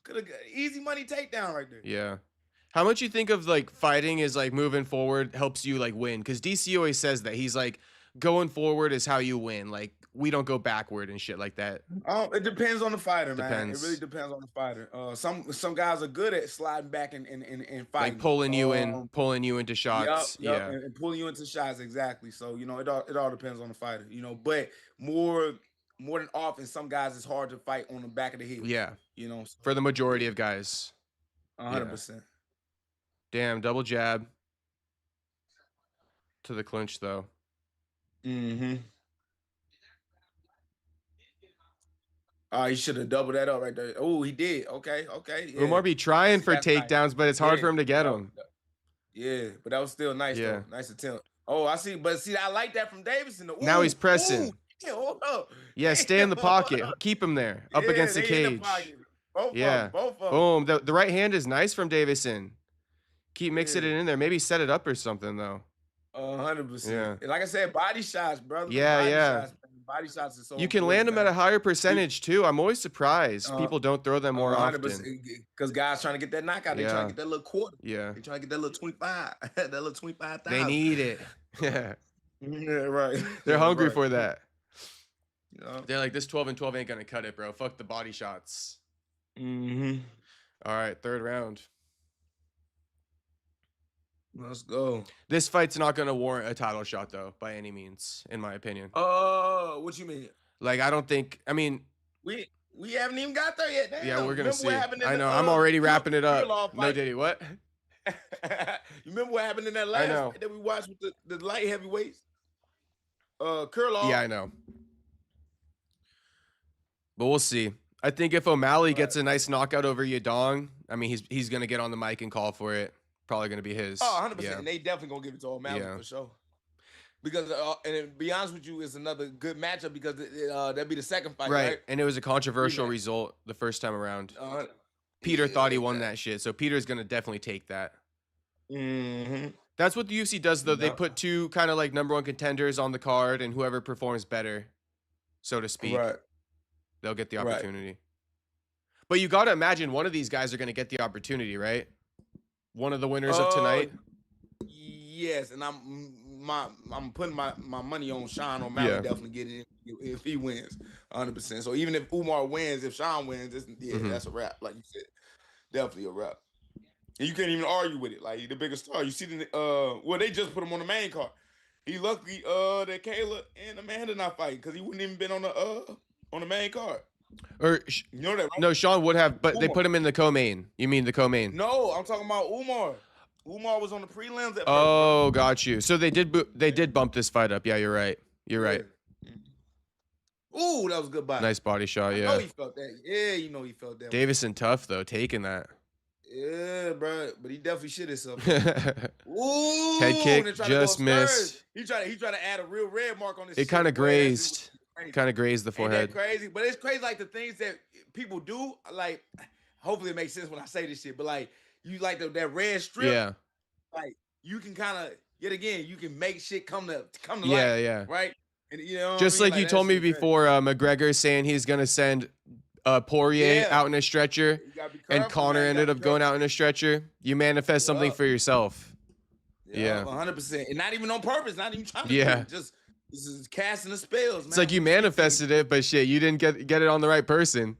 Could have got easy money takedown right there.
Yeah. How much you think of like fighting is like moving forward helps you like win? Because DC always says that. He's like, going forward is how you win. Like, we don't go backward and shit like that.
It depends on the fighter, man. It really depends on the fighter. Some guys are good at sliding back and fighting.
Like pulling you into shots.
Yep, and pulling you into shots, exactly. So, it all depends on the fighter, but more than often, some guys it's hard to fight on the back of the head.
Yeah.
So,
for the majority of guys.
100%.
Damn, double jab. To the clinch though.
He should have doubled that up right there. Oh, he did. Okay. Yeah.
Umar be trying for takedowns, but it's hard for him to get them.
Yeah, but that was still nice. Yeah, though. Nice attempt. Oh, I see. But see, I like that from Davison. Ooh,
now he's pressing.
Yeah, hold up.
Yeah, stay in the pocket. Keep him there, up against the cage.
Both of them.
Boom. The right hand is nice from Davison. Keep mixing it in there. Maybe set it up or something though.
100%. Yeah. Like I said, body shots, brother. Body shots is so
you can land them at a higher percentage too. I'm always surprised people don't throw them more often.
Because guys trying to get that knockout. They trying to get that little quarter.
Yeah.
They trying to get that little 25. That little 25,000.
They need it. Yeah.
Yeah, right.
They're hungry for that.
You know?
They're like, this 12-12 ain't gonna cut it, bro. Fuck the body shots.
Mm-hmm.
All right, third round.
Let's go.
This fight's not gonna warrant a title shot though, by any means, in my opinion.
What you mean?
Like, I don't think. I mean,
we haven't even got there yet. Damn.
yeah, we're gonna see. I know.
The,
I'm already wrapping it up. No, Diddy, what?
You remember what happened in that last fight that we watched with the light heavyweights? Kurloff.
Yeah, I know. But we'll see. I think if O'Malley gets a nice knockout over Yadong, I mean, he's gonna get on the mic and call for it. Probably gonna be his.
Oh, 100%. Yeah. And they definitely gonna give it to O'Malley for sure. Because, and to be honest with you, it's another good matchup because that'd be the second fight, right?
And it was a controversial result the first time around. Peter thought he won that shit, so Peter's gonna definitely take that.
Mm-hmm.
That's what the UFC does, though. They put two kind of like #1 contenders on the card, and whoever performs better, so to speak, they'll get the opportunity. But you got to imagine one of these guys are going to get the opportunity, right? One of the winners of tonight.
Yes, and I'm putting my money on Sean O'Malley. Definitely get it if he wins, 100%. So even if Umar wins, if Sean wins, that's a wrap. Like you said, definitely a wrap. And you can't even argue with it. Like the biggest star, you see well, they just put him on the main card. He lucky that Kayla and Amanda not fighting because he wouldn't even been on the main card.
Or
you know that, right?
No, Sean would have, but they put him in the co-main. You mean the co-main?
No, I'm talking about Umar. Umar was on the prelims.
Oh, got you. So they did bump this fight up. Yeah, you're right. You're right.
Ooh, that was a good body.
Nice body shot.
I know he felt that. Yeah, you know he felt that.
Davison tough though, taking that.
Yeah, bro, but he definitely shit himself.
Ooh, head kick just missed.
He tried to add a real red mark on this.
It kind of grazed. Kind of grazed the forehead.
Ain't that crazy? But it's crazy, like the things that people do. Like, hopefully it makes sense when I say this shit. But like, you like that red strip.
Yeah.
Like you can kind of yet again, you can make shit come to light.
Yeah.
Right. And you know,
just like you told me before, McGregor saying he's gonna send Poirier out in a stretcher, and Conor ended up going out in a stretcher. You manifest something for yourself. Yeah,
100%, and not even on purpose, not even trying to. Yeah, just this is casting the spells. Man.
It's like you manifested it, but shit, you didn't get it on the right person.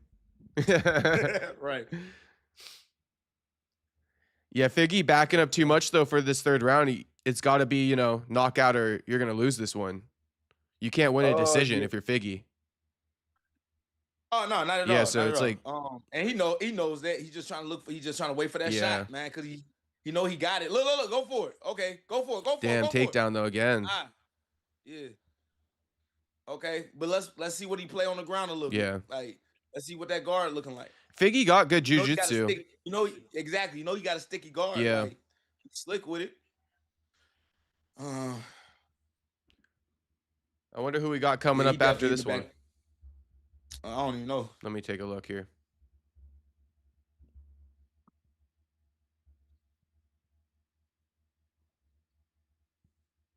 Right.
Yeah, Figgy backing up too much though for this third round. It's got to be knockout or you're gonna lose this one. You can't win a decision if you're Figgy.
Oh no, not at all.
Yeah, so it's like,
and he knows that he's just trying to wait for that shot, man, because he know he got it. Look, go for it. Okay, go for it.
Damn, takedown though again.
Yeah. Okay, but let's see what he play on the ground a little bit. Like, let's see what that guard looking like.
Figgy got good jiu-jitsu.
Exactly. You got a sticky guard.
Yeah.
Like, slick with it.
I wonder who we got coming up after this one.
I don't even know.
Let me take a look here.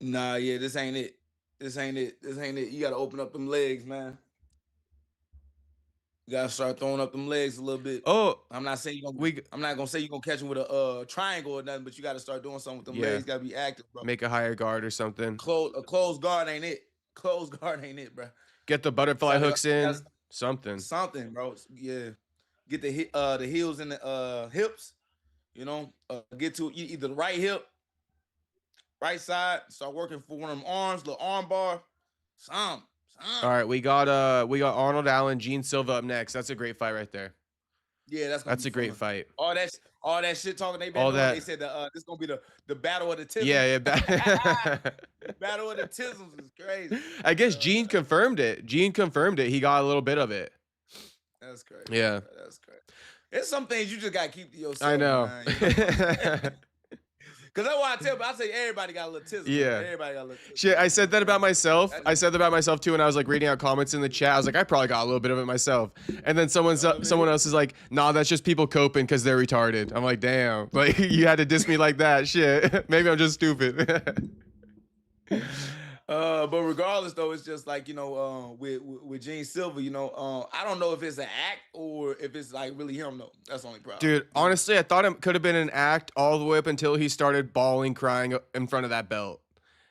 Nah, yeah, this ain't it. You got to open up them legs, man. You got to start throwing up them legs a little bit.
Oh,
I'm not saying I'm not gonna say you're gonna catch him with a triangle or nothing, but you got to start doing something with them legs. Got to be active, bro.
Make a higher guard or something.
A closed guard ain't it. Closed guard ain't it, bro.
Get the butterfly hooks in. Something,
bro. Yeah. Get the heels and the hips. Get to either the right hip, right side. Start working for one of them arms, little arm bar. Some.
All right, we got Arnold Allen, Gene Silva up next. That's a great fight right there.
Yeah, that's
a great fight.
All that shit talking they been doing. They said this gonna be the battle of the tisms.
Yeah.
Battle of the tisms is crazy.
I guess Gene confirmed it. He got a little bit of it.
That's crazy.
Yeah.
That's crazy. There's some things you just gotta keep to yourself.
I know.
Man, Cause that's why I say everybody got a little tism.
Yeah.
Everybody got a little tism.
Shit, I said that about myself. Too when I was like reading out comments in the chat. I was like, I probably got a little bit of it myself. And then someone else is like, nah, that's just people coping because they're retarded. I'm like, damn, like you had to diss me like that. Shit. Maybe I'm just stupid.
But regardless though, it's just like, with Gene Silva, I don't know if it's an act or if it's like really him though. That's the only problem.
Dude, honestly, I thought it could have been an act all the way up until he started bawling, crying in front of that belt.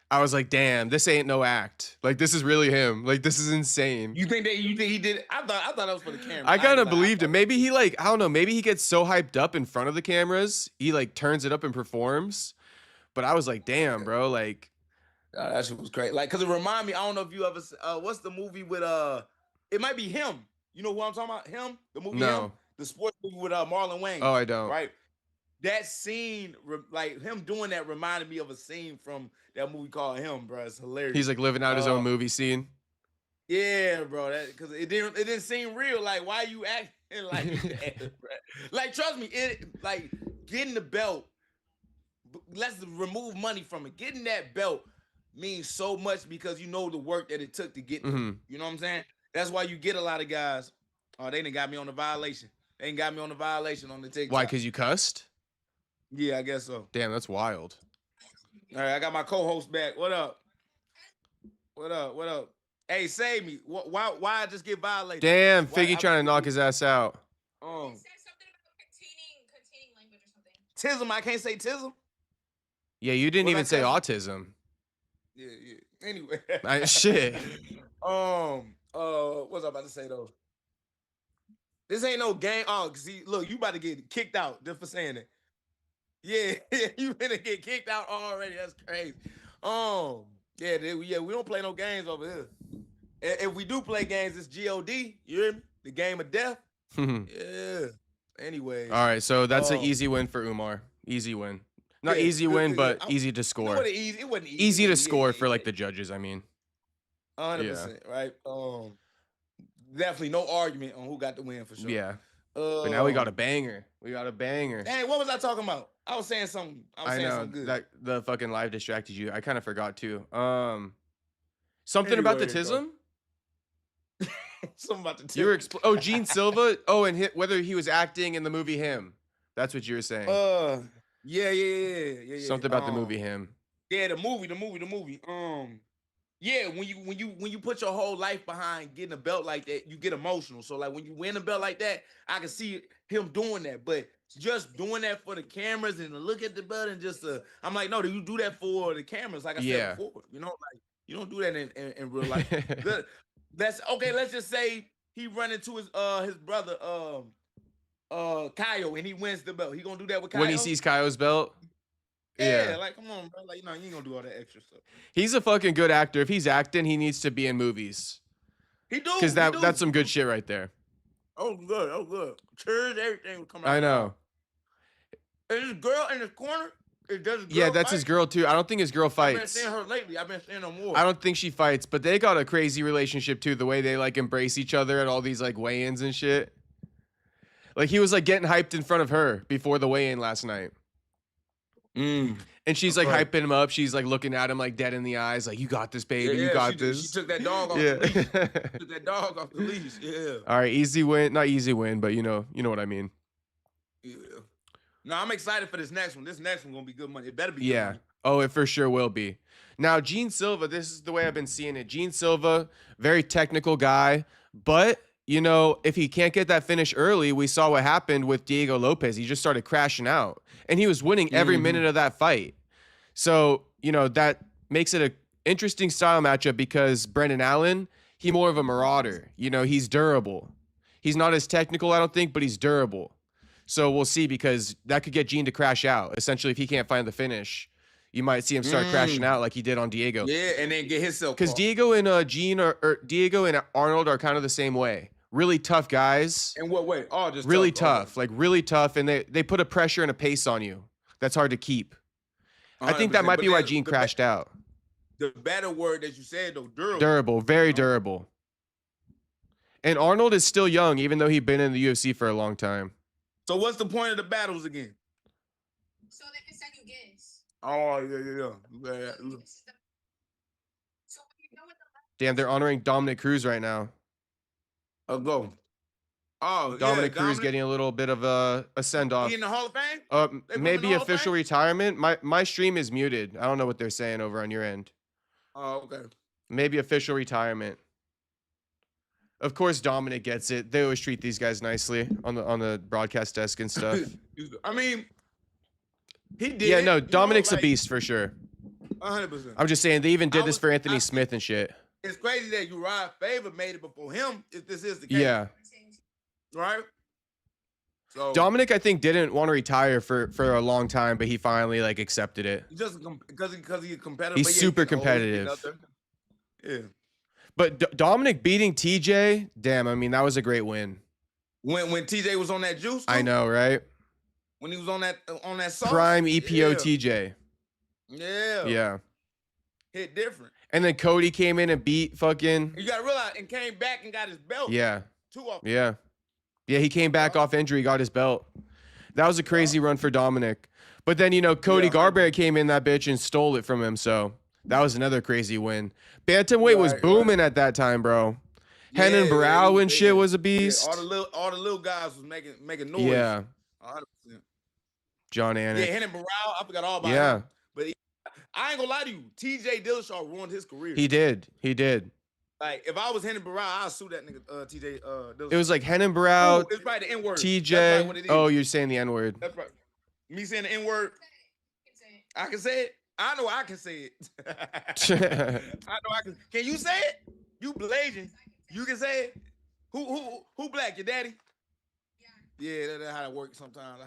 I was like, damn, this ain't no act. Like, this is really him. Like, this is insane.
You think he did it? I thought that was for the camera.
I kind of believed him. Maybe he like, I don't know, maybe he gets so hyped up in front of the cameras, he like turns it up and performs. But I was like, damn, bro, like
that shit was great. Like, cause it remind me, I don't know if you ever what's the movie with it might be Him. You know who I'm talking about? Him? The movie Him? The sports movie with Marlon Wayans.
Oh, I don't.
Right? That scene, like him doing that reminded me of a scene from that movie called Him, bro. It's hilarious.
He's like living out his own movie scene.
Yeah, bro. That because it didn't seem real. Like, why you acting like that, bro? Like, trust me, it like getting the belt. Let's remove money from it. Getting that belt means so much because you know the work that it took to get them. You know what I'm saying? That's why you get a lot of guys. Oh, they done got me on the violation. They ain't got me on the violation on the TikTok.
Why? Because you cussed?
Yeah, I guess so.
Damn, that's wild.
All right, I got my co-host back. What up? What up? What up? Hey, save me. Why I just get violated?
Damn, Figgy trying to knock his ass out.
He said something about containing language or something.
Tism, I can't say tism.
Yeah, you didn't even say autism.
Yeah. Anyway.
Shit.
What was I about to say though? This ain't no game. Oh, see, look, you about to get kicked out just for saying that. Yeah, you finna get kicked out already. That's crazy. We don't play no games over here. If we do play games, it's GOD. You hear me? The game of death. Yeah. Anyway.
All right, so that's an easy win for Umar. Easy win. Not easy win, but easy to score.
It wasn't easy.
Easy to score for like the judges, I mean.
100%, right? Definitely no argument on who got the win for sure.
Yeah. But now we got a banger. We got a banger.
Hey, what was I talking about? I was saying something. I know something good.
That the fucking live distracted you. I kind of forgot too. Something about the tism?
Something about the tism.
You were Gene Silva. Oh, and whether he was acting in the movie Him. That's what you were saying.
Yeah.
Something about the movie Him.
Yeah, the movie. Yeah, when you put your whole life behind getting a belt like that, you get emotional. So like when you win a belt like that, I can see him doing that. But just doing that for the cameras and to look at the belt and just I'm like, no, do you do that for the cameras? Like I said before, you know, like you don't do that in real life. That's okay. Let's just say he run into his brother Kyle and he wins the belt. He gonna do that with Kyle
when he sees Kyle's belt.
Yeah, like come on, bro. Like you ain't gonna do all that extra stuff.
He's a fucking good actor. If he's acting, he needs to be in movies.
He do
because that's some good shit right there.
Oh good. Cheers, everything will come out.
I know.
And this girl in the corner.
Yeah, that's his girl too. I don't think his girl fights.
I've been seeing her lately. I've been seeing her more.
I don't think she fights, but they got a crazy relationship too. The way they like embrace each other at all these like weigh-ins and shit. Like he was like getting hyped in front of her before the weigh-in last night. And she's like hyping him up. She's like looking at him like dead in the eyes, like you got this, baby. You got this.
She took that dog off the leash. Took that dog off the leash. Yeah.
All right, easy win. Not easy win, but you know what I mean.
Yeah. No, I'm excited for this next one. This next one gonna be good money. It better be. Good money.
Oh, it for sure will be. Now, Gene Silva, this is the way I've been seeing it. Gene Silva, very technical guy, but you know, if he can't get that finish early, we saw what happened with Diego Lopez. He just started crashing out, and he was winning every minute of that fight. So, you know, that makes it an interesting style matchup because Brendan Allen, he's more of a marauder. You know, he's durable. He's not as technical, I don't think, but he's durable. So we'll see because that could get Gene to crash out. Essentially, if he can't find the finish, you might see him start crashing out like he did on Diego.
Yeah, and then get himself.
Because Diego and Gene or Diego and Arnold are kind of the same way. Really tough guys.
In what way? Oh, just
really tough. Like really tough, and they put a pressure and a pace on you. That's hard to keep. I think that might be why Gene crashed out.
The better word that you said though, durable.
Durable, very durable. And Arnold is still young, even though he's been in the UFC for a long time.
So what's the point of the battles again?
So they can second guess.
Oh yeah.
Damn, they're honoring Dominic Cruz right now.
I'll go. Oh,
Dominic Cruz getting a little bit of a send off.
He in the Hall of Fame?
Maybe official retirement. My stream is muted. I don't know what they're saying over on your end.
Oh, okay.
Maybe official retirement. Of course, Dominic gets it. They always treat these guys nicely on the broadcast desk and stuff.
I mean, he did.
Yeah, no, Dominic's a beast for sure.
100%.
I'm just saying they even did this for Anthony Smith and shit.
It's crazy that Uriah Faber made it before him, if this is the case.
Yeah.
Right? So
Dominic, I think, didn't want to retire for a long time, but he finally like accepted it.
Just because he's a competitor.
He's super competitive.
Yeah.
But Dominic beating TJ, damn, I mean, that was a great win.
When TJ was on that juice,
I know, right?
When he was on that sauce.
Prime EPO TJ.
Yeah.
Yeah.
Hit different.
And then Cody came in and beat fucking.
You gotta realize, and came back and got his belt.
Yeah.
Too often.
Yeah. Yeah, he came back off injury, got his belt. That was a crazy run for Dominic. But then, Cody Garbrandt came in that bitch and stole it from him, so that was another crazy win. Bantamweight was booming at that time, bro. Henan Barao and shit was a beast.
Yeah, all the little guys was making noise.
Yeah.
100%.
John Anik.
Yeah, Henan Barao, I forgot all about him. But I ain't gonna lie to you, TJ Dillashaw ruined his career.
He did.
Like, if I was Henan Barao, I'd sue that nigga TJ Dillashaw.
It was like Henan Barao,
it's probably the N-word.
TJ. Oh, you're saying the N-word.
That's right. Me saying the N-word. I can say it. I know I can say it. I know I can. Can you say it? You blazing. You can say it. Who black? Your daddy? Yeah, that's how it works sometimes.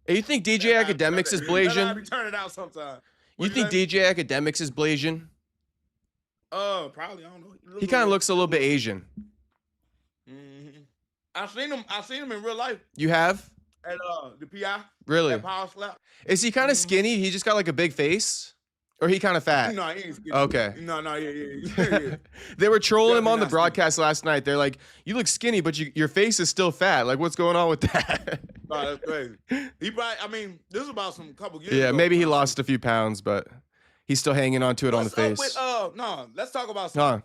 Hey, you think DJ Academics is blazing?
I turn it out sometimes.
You think DJ Academics is blazing?
Probably. I don't know.
He kind of looks a little bit Asian.
Mm-hmm. I've seen him in real life.
You have?
At the PI.
Really?
At Power Slap.
Is he kind of skinny? He just got like a big face? Or he kind of fat?
No, he ain't skinny.
Okay.
No, yeah.
They were trolling him on the broadcast last night. They're like, you look skinny, but your face is still fat. Like, what's going on with that?
Oh, that's crazy. He probably, this is about some couple years
Yeah,
ago.
maybe he lost a few pounds, but he's still hanging on to it on the face.
Let's talk about something.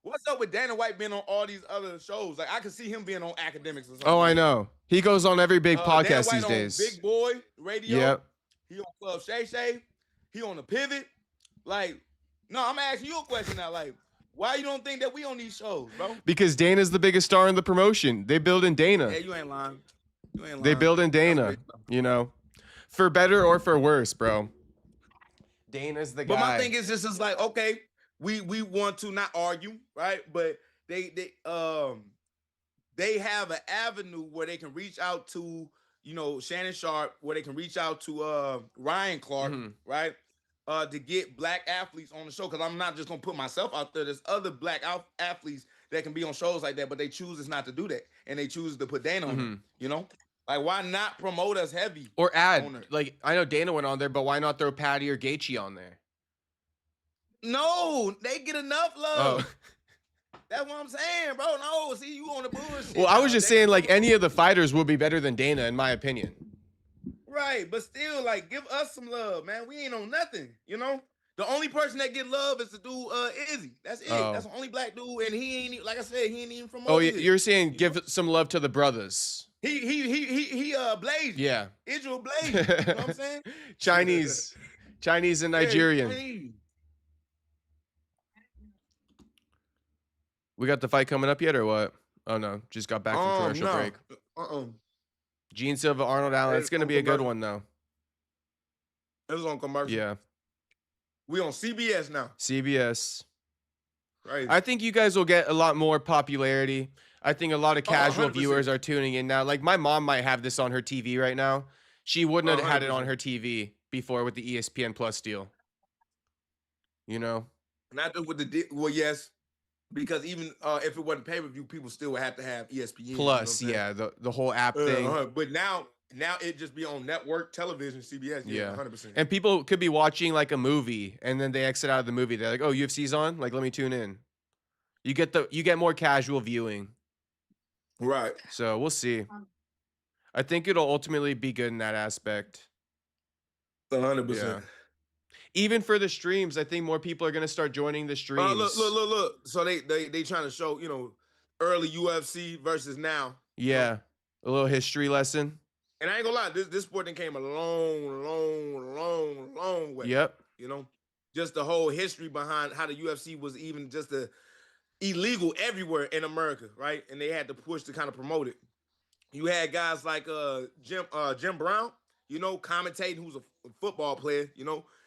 What's up with Dana White being on all these other shows? Like, I can see him being on Academics or something.
Oh, I know. He goes on every big podcast these
on
days.
Big Boy Radio.
Yep.
He on Club Shay Shay. He on The Pivot. Like, no, I'm asking you a question now. Like, why you don't think that we on these shows, bro?
Because Dana's the biggest star in the promotion. They build in Dana.
Yeah, you ain't lying.
They build in Dana, for better or for worse, bro. Dana's the guy.
But my thing is just like, okay, we want to not argue, right? But they have an avenue where they can reach out to, Shannon Sharp, where they can reach out to Ryan Clark, right? To get black athletes on the show, because I'm not just gonna put myself out there. There's other black athletes that can be on shows like that, but they choose not to do that, and they choose to put Dana on it, Like, why not promote us heavy?
Or add, like, I know Dana went on there, but why not throw Paddy or Gaethje on there?
No, they get enough love. Oh. That's what I'm saying, bro. No, see, you on the bullshit.
Well, I was just saying, like, any of the fighters will be better than Dana, in my opinion.
Right, but still, like, give us some love, man. We ain't on nothing, The only person that get love is the dude Izzy. That's it.
Oh.
That's the only black dude, and he ain't, like I said, he ain't even from.
Oh, you're saying give some love to the brothers.
He Blaze.
Yeah.
Israel Blaze. You know what I'm saying?
Chinese and Nigerian.
Yeah,
We got the fight coming up yet, or what? Oh no, just got back from commercial break. Gene Silva, Arnold Allen. It's gonna be a good one though.
It was on commercial.
Yeah.
We on CBS now.
CBS.
Right.
I think you guys will get a lot more popularity. I think a lot of casual viewers are tuning in now. Like, my mom might have this on her TV right now. She wouldn't have had it on her TV before with the ESPN Plus deal.
Not just with yes. Because even if it wasn't pay-per-view, people still would have to have ESPN.
Plus, the whole app thing.
But now it just be on network television, CBS. Yeah, 100%.
And people could be watching like a movie, and then they exit out of the movie. They're like, "Oh, UFC's on. Like, let me tune in." You get more casual viewing.
Right.
So we'll see. I think it'll ultimately be good in that aspect.
100%.
Even for the streams, I think more people are gonna start joining the streams.
Look. So they trying to show, early UFC versus now.
Yeah, a little history lesson.
And I ain't gonna lie, this sport then came a long way.
Yep.
Just the whole history behind how the UFC was even just illegal everywhere in America, right? And they had to push to kind of promote it. You had guys like Jim Brown, commentating, who's a football player,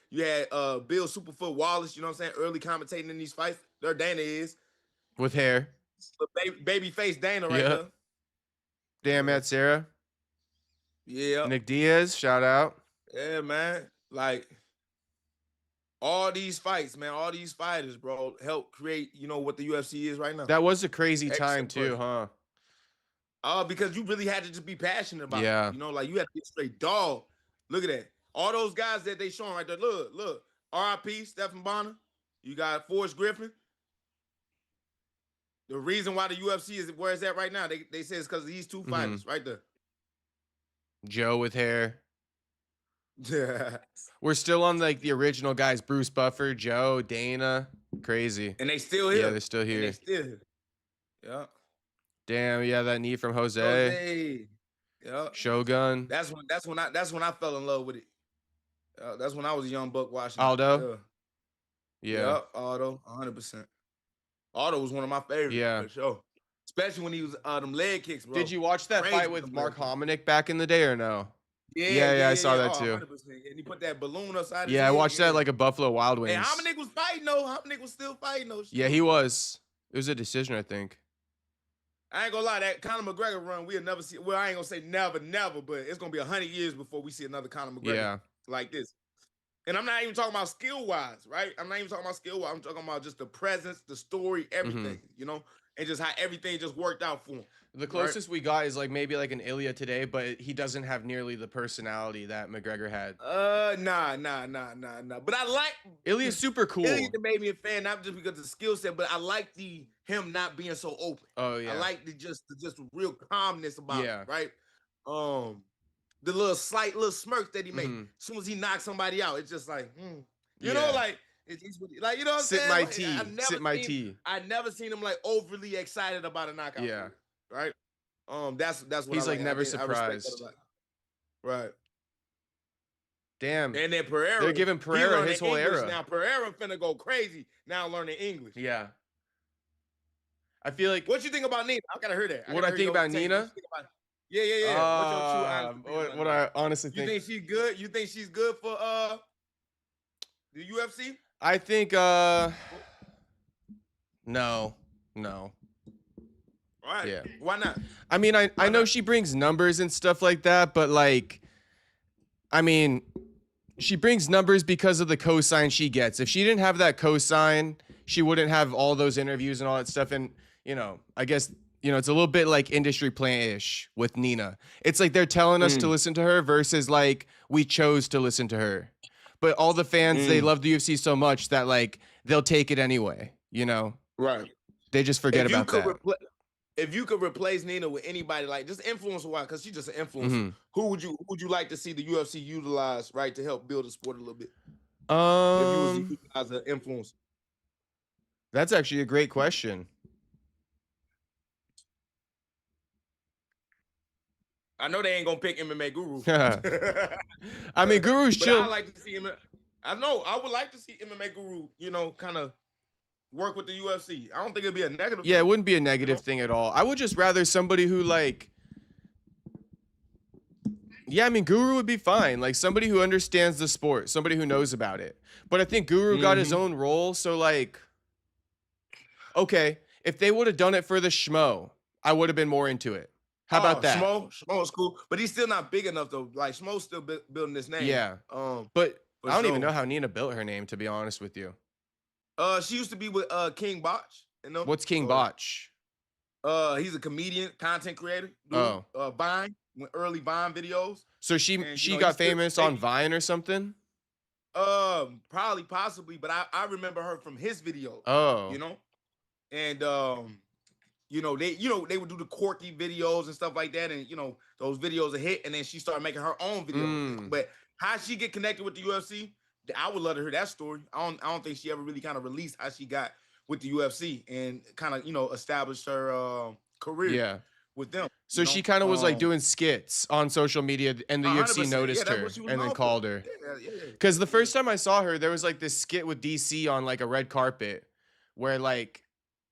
You had Bill Superfoot Wallace, you know what I'm saying, early commentating in these fights. There Dana is.
With hair.
Baby face Dana right there.
Damn, Matt Serra.
Yeah.
Nick Diaz, shout out.
Yeah, man. Like, all these fights, man, all these fighters, bro, help create, you know, what the UFC is right now.
That was a crazy time too, huh?
Because you really had to just be passionate about
it.
You know, like, you had to be a straight dog. Look at that. All those guys that they showing right there. Look. R.I.P. Stephen Bonner. You got Forrest Griffin. The reason why the UFC is where it's at right now, they say it's because of these two fighters right there.
Joe with hair.
Yeah.
We're still on like the original guys, Bruce Buffer, Joe, Dana. Crazy.
And they still here.
Yeah, they're still here.
Yeah.
Damn, yeah, that knee from Jose.
Yeah.
Shogun.
That's when I fell in love with it. That's when I was a young buck watching.
Aldo.
Yeah. Aldo, 100%. Aldo was one of my favorites.
Yeah.
For sure. Especially when he was them leg kicks, bro.
Did you watch that fight with Mark Hominick back in the day or no?
Yeah,
I saw that too.
100%. And he put that balloon upside his
head. I watched that like a Buffalo Wild Wings.
And Hominick was fighting though. Hominick was still fighting though.
Yeah, he was. It was a decision, I think.
I ain't gonna lie, that Conor McGregor run, we'll never see. Well, I ain't gonna say never, but it's gonna be 100 years before we see another Conor McGregor like this. And I'm not even talking about skill-wise, right? I'm not even talking about skill-wise. I'm talking about just the presence, the story, everything, you know? And just how everything just worked out for him.
The closest we got is like maybe like an Ilya today, but he doesn't have nearly the personality that McGregor had.
Nah. But I like
Ilya's super cool.
Ilya made me a fan, not just because of the skill set, but I like him not being so open.
Oh yeah.
I like the real calmness about it, right? The little smirks that he made. As soon as he knocks somebody out, it's just like, you know, like it's like, you know what I'm saying?
Sip my tea.
I never seen him like overly excited about a knockout.
Yeah.
Right. That's what
he's
I
like never surprised.
Right.
Damn.
And then Pereira.
They're giving Pereira his whole
English
era.
Now Pereira finna go crazy now learning English.
Yeah. I feel like.
What you think about Nina? I gotta hear that.
What I think about Nina?
Yeah.
What I honestly think.
You think she's good? You think she's good for the UFC?
I think no.
All right.
Yeah.
Why not?
I mean, I know she brings numbers and stuff like that, but like, I mean, she brings numbers because of the cosign she gets. If she didn't have that cosign, she wouldn't have all those interviews and all that stuff. And, you know, I guess, you know, it's a little bit like industry plan-ish with Nina. It's like they're telling us to listen to her versus like we chose to listen to her. But all the fans, they love the UFC so much that like they'll take it anyway, you know?
Right.
They just forget about that.
If you could replace Nina with anybody, like just influencer-wise, because she's just an influencer, who would you like to see the UFC utilize, right, to help build the sport a little bit? If you was as an influencer.
That's actually a great question.
I know they ain't gonna pick MMA Guru.
I mean, Guru's chill.
I like to see him. I know. I would like to see MMA Guru, you know, kind of work with the UFC. I don't think it'd be a negative.
Yeah, it wouldn't be a negative thing at all. I would just rather somebody who like. Yeah, I mean, Guru would be fine. Like somebody who understands the sport, somebody who knows about it. But I think Guru got his own role, so like. Okay, if they would have done it for the Schmo, I would have been more into it. How about that?
Schmo is cool, but he's still not big enough though. Like Schmo's still building his name.
Yeah. But I don't even know how Nina built her name, to be honest with you.
She used to be with King Botch. You know?
What's King Botch?
He's a comedian, content creator. Vine, early Vine videos.
So she got famous on Vine or something?
Probably, possibly, but I remember her from his videos.
Oh.
You know? And you know, they would do the quirky videos and stuff like that, and you know, those videos a hit, and then she started making her own videos. But how she get connected with the UFC, I would love to hear that story. I don't think she ever really kind of released how she got with the UFC and kind of, you know, established her career with them.
So she kind of was like doing skits on social media, and the UFC noticed her and then called her. Because the first time I saw her, there was like this skit with DC on like a red carpet where like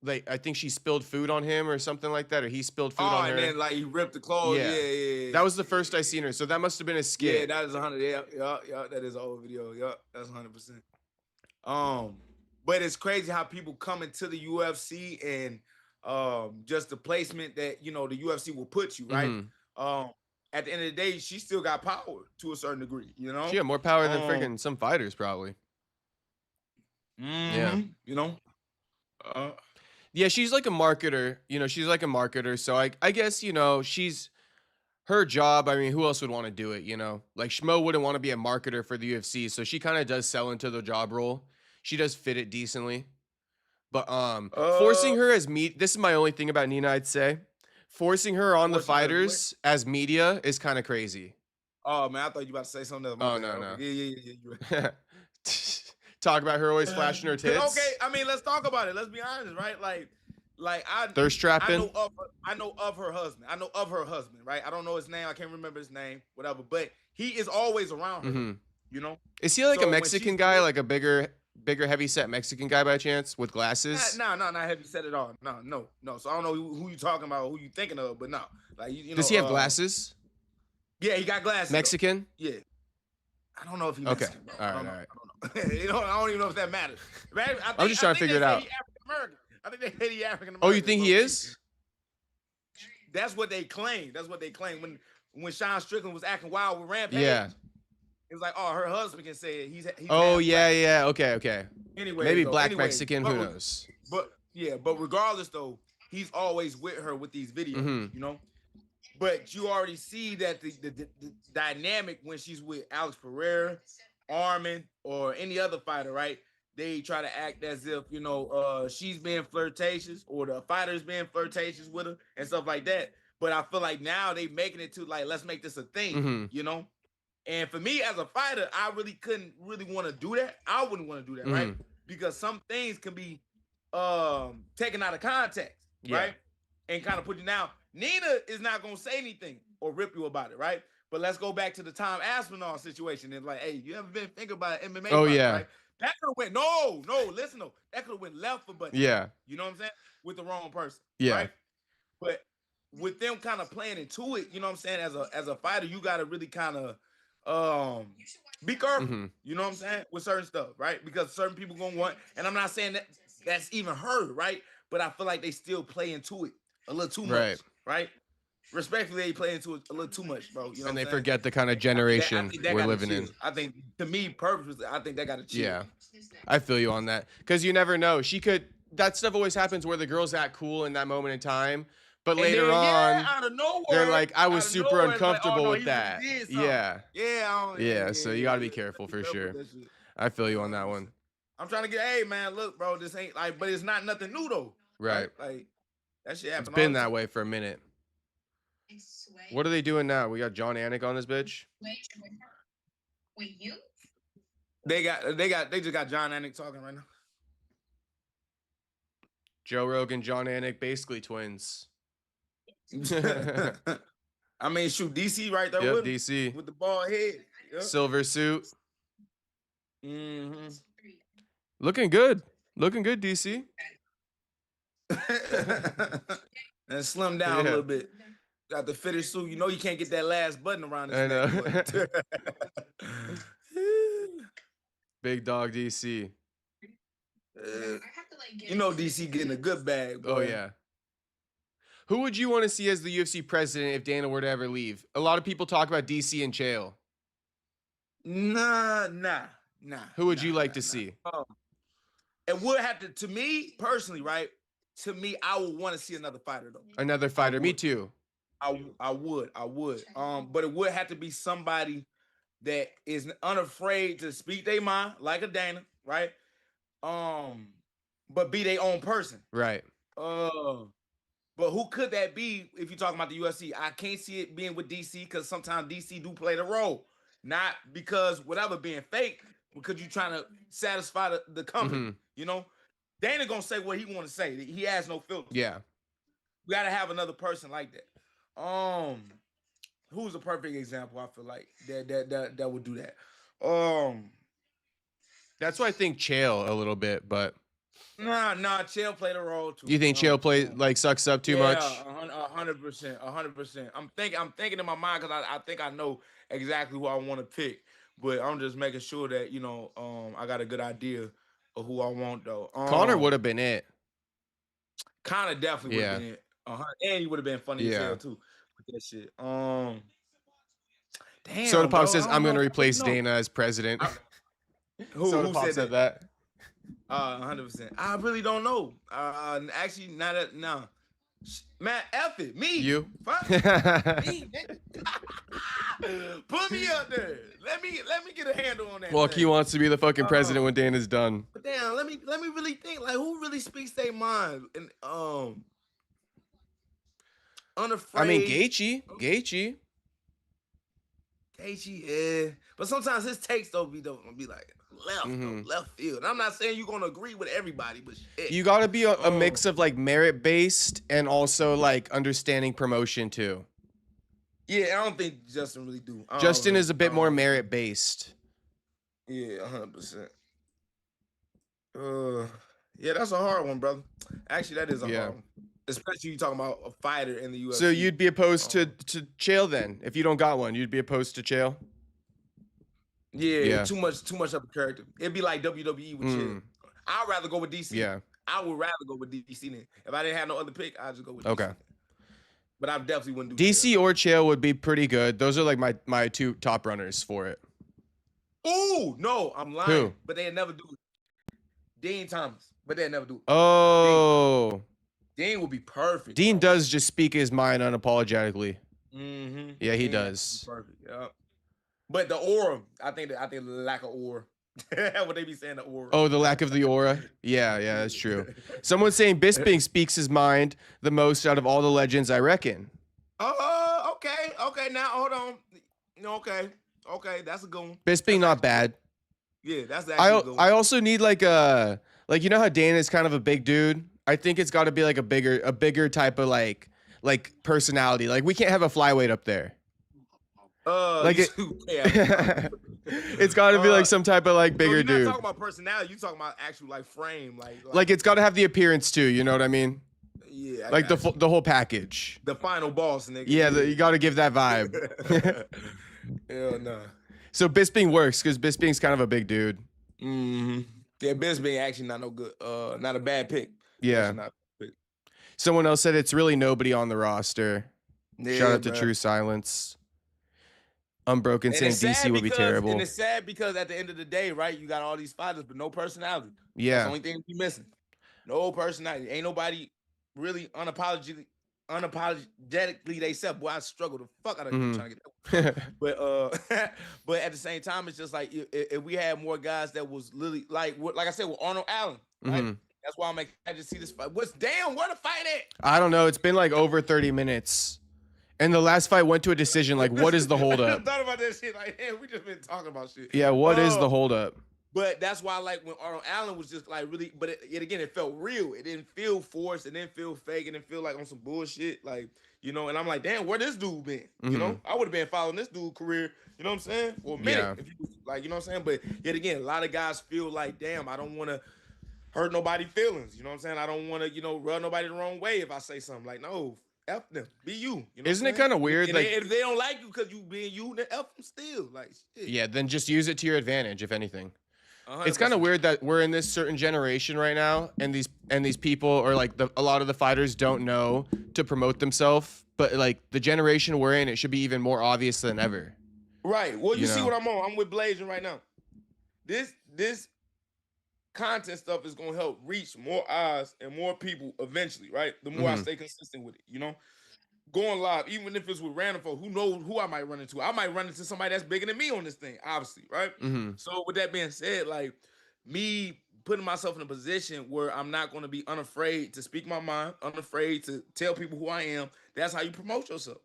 like I think she spilled food on him or something like that, or he spilled food on her.
And then like he ripped the clothes. Yeah.
That was the first I seen her, so that must have been a skit.
Yeah, that is 100. Yeah. That is an old video. Yeah, that's 100%. But it's crazy how people come into the UFC and just the placement that the UFC will put you, right? At the end of the day, she still got power to a certain degree,
She had more power than freaking some fighters, probably. Yeah. Yeah, she's like a marketer. She's like a marketer. So I guess, she's her job. I mean, who else would want to do it, Like Schmo wouldn't want to be a marketer for the UFC. So she kind of does sell into the job role. She does fit it decently. But forcing her as this is my only thing about Nina, I'd say. Forcing her on the fighters as media is kind of crazy.
Oh man, I thought you were about to say something else.
Oh no.
Yeah.
Talk about her always flashing her tits.
Okay, I mean, let's talk about it. Let's be honest, right? Like I
thirst trapping.
I know of her husband. I know of her husband, right? I don't know his name. I can't remember his name, whatever. But he is always around her.
Is he like a Mexican guy, like a bigger, heavy set Mexican guy by chance with glasses?
No, not heavy set at all. No. So I don't know who you talking about, who you thinking of, but no. Like
does he have glasses?
Yeah, he got glasses.
Mexican?
Though. Yeah. I don't know if he's
okay.
Mexican.
All right.
I don't know. I don't even know if that matters.
I'm just trying to figure it out.
African-American. I think they say he African-American.
Oh, you think he is?
That's what they claim. When Sean Strickland was acting wild with Rampage.
Yeah.
It was like, oh, her husband can say it. He's
oh, yeah. Okay.
Anyway,
maybe black Mexican, who knows?
But regardless though, he's always with her with these videos, But you already see that the dynamic when she's with Alex Pereira, Armin, or any other fighter, right? They try to act as if, she's being flirtatious or the fighter's being flirtatious with her and stuff like that. But I feel like now they making it to like, let's make this a thing, And for me as a fighter, I couldn't want to do that. I wouldn't want to do that, right? Because some things can be taken out of context, right? And kind of put you down. Nina is not going to say anything or rip you about it, right? But let's go back to the Tom Aspinall situation. And like, hey, you ever been thinking about an MMA fight, right? That could have went, that could have went left for Buddy.
Yeah.
You know what I'm saying? With the wrong person.
Yeah.
Right? But with them kind of playing into it, you know what I'm saying? As a fighter, you got to really kind of be careful, you know what I'm saying, with certain stuff, right? Because certain people gonna want, and I'm not saying that's even her, right? But I feel like they still play into it a little too much, right? Respectfully, they play into it a little too much, bro. You know,
and they forget the kind of generation we're living in.
I think, to me, purposely, I think that got to chill.
Yeah, I feel you on that, because you never know. That stuff always happens where the girls act cool in that moment in time. But later on,
out of nowhere,
they're like, I was super uncomfortable with that.
Yeah.
So you got to be careful for sure. I feel you on that one.
I'm trying to get, hey, man, look, bro, this ain't like, but it's not nothing new, though.
Right.
Like, that shit happened.
It's been that way for a minute. What are they doing now? We got John Anik on this bitch.
Wait, you?
They just got John Anik talking right now.
Joe Rogan, John Anik, basically twins.
I mean, shoot, DC right there with
DC.
With the bald head. Yep.
Silver suit.
Mm-hmm.
Looking good, DC.
And slim down a little bit. Got the fitted suit. You know you can't get that last button around his neck.
Big dog DC.
You know DC getting a good bag, boy.
Oh, yeah. Who would you want to see as the UFC president if Dana were to ever leave? A lot of people talk about DC in jail.
Nah.
Who would you like to see?
It would have to me personally, right? To me, I would want to see another fighter, though.
Another fighter. Me too.
I would. But it would have to be somebody that is unafraid to speak their mind, like a Dana, right? But be their own person.
Right.
But who could that be if you're talking about the UFC? I can't see it being with DC because sometimes DC do play the role. Not because whatever being fake, because you're trying to satisfy the company, you know? Dana gonna say what he want to say. He has no filter.
Yeah.
We gotta have another person like that. Who's a perfect example? I feel like that would do that.
That's why I think Chael a little bit, but
Nah. Chael played a role too.
You think Chael play like sucks up too much?
100%. I'm thinking in my mind because I think I know exactly who I want to pick, but I'm just making sure that I got a good idea of who I want though.
Connor would have been it.
Connor definitely would have been it. And he would have been funny as hell too with that shit. Damn.
Soda Pop
bro,
says I'm gonna replace Dana as president.
Who said
that?
100%. I really don't know. Actually, no. Man, F it. Me.
You.
Fuck. Me. Put me up there. Let me get a handle on that.
Joaquin wants to be the fucking president when Dana's done.
But damn, let me really think. Like, who really speaks their mind? And unafraid.
I mean, Gaethje.
Yeah. But sometimes his takes though be like left field. And I'm not saying you're gonna agree with everybody, but shit.
You gotta be a mix of like merit based and also like understanding promotion too.
Yeah, I don't think Justin really do.
Justin is a bit more merit based.
Yeah, 100%. Yeah, that's a hard one, brother. Actually, that is a hard one. Especially you talking about a fighter in the UFC.
So you'd be opposed to Chael then? If you don't got one, you'd be opposed to Chael?
Yeah, too much of a character. It'd be like WWE with Chael. I'd rather go with DC.
Yeah.
I would rather go with DC then. If I didn't have no other pick, I'd just go with DC.
Okay.
But I definitely wouldn't do
DC
Chael.
or Chael would be pretty good. Those are like my two top runners for it.
Ooh, no, I'm lying.
Who?
But they'd never do it. Dean Thomas. But they'd never do it.
Oh.
Dean would be perfect.
Dean does just speak his mind unapologetically.
Mm-hmm.
Yeah, he does.
Perfect. Yeah. But the aura, I think the lack of aura. What they be saying, the aura.
Oh, the lack of the aura? Yeah, that's true. Someone's saying Bisping speaks his mind the most out of all the legends, I reckon.
Okay. Now, hold on. Okay, that's a good one.
Bisping, not bad.
Yeah, that's actually a good one.
I also need like you know how Dan is kind of a big dude? I think it's got to be like a bigger type of like personality. Like we can't have a flyweight up there. It's got to be like some type of like bigger
dude. You're not
dude.
talking about personality. You talking about actual like frame,
like it's got to have the appearance too. You know what I mean?
Yeah.
Like the whole package.
The final boss, nigga.
Yeah, you got to give that vibe.
Hell no.
So Bisping works because Bisping's kind of a big dude.
Mm-hmm. Yeah, Bisping actually not no good. Not a bad pick.
Yeah. Someone else said it's really nobody on the roster. Yeah, shout out to True Silence. Unbroken saying DC would be terrible.
And it's sad because at the end of the day, right, you got all these fighters, but no personality.
Yeah.
That's the only thing you missing. No personality. Ain't nobody really unapologetically they said, boy, I struggle the fuck out of you trying to get that one. But at the same time, it's just like if we had more guys that was literally like I said with Arnold Allen, right? That's why I'm excited to see this fight. Where the fight at?
I don't know. It's been like over 30 minutes. And the last fight went to a decision. Like, what is the holdup?
I thought about that shit. Like, damn, we just been talking about shit.
Yeah, what is the holdup?
But that's why, like, when Arnold Allen was just like really, but it felt real. It didn't feel forced. It didn't feel fake. It didn't feel like on some bullshit. Like, and I'm like, damn, where this dude been? You know, I would have been following this dude's career. You know what I'm saying? For a minute.
Yeah.
If you, like, you know what I'm saying? But yet again, a lot of guys feel like, damn, I don't want to hurt nobody's feelings. You know what I'm saying? I don't want to, rub nobody the wrong way if I say something. Like, no, F them. Be you. You know
Isn't it kind of weird?
And
like,
if they don't like you because you being you, then F them still. Like, shit.
Yeah, then just use it to your advantage, if anything.
100%.
It's kind of weird that we're in this certain generation right now, and these people, or like a lot of the fighters, don't know to promote themselves. But like the generation we're in, it should be even more obvious than ever.
Right. Well, you see what I'm on. I'm with Blazing right now. This content stuff is gonna help reach more eyes and more people eventually, right? The more I stay consistent with it, going live, even if it's with random folks, who knows who I might run into. I might run into somebody that's bigger than me on this thing, obviously, right? So with that being said, like me putting myself in a position where I'm not going to be unafraid to speak my mind, unafraid to tell people who I am. That's how you promote yourself.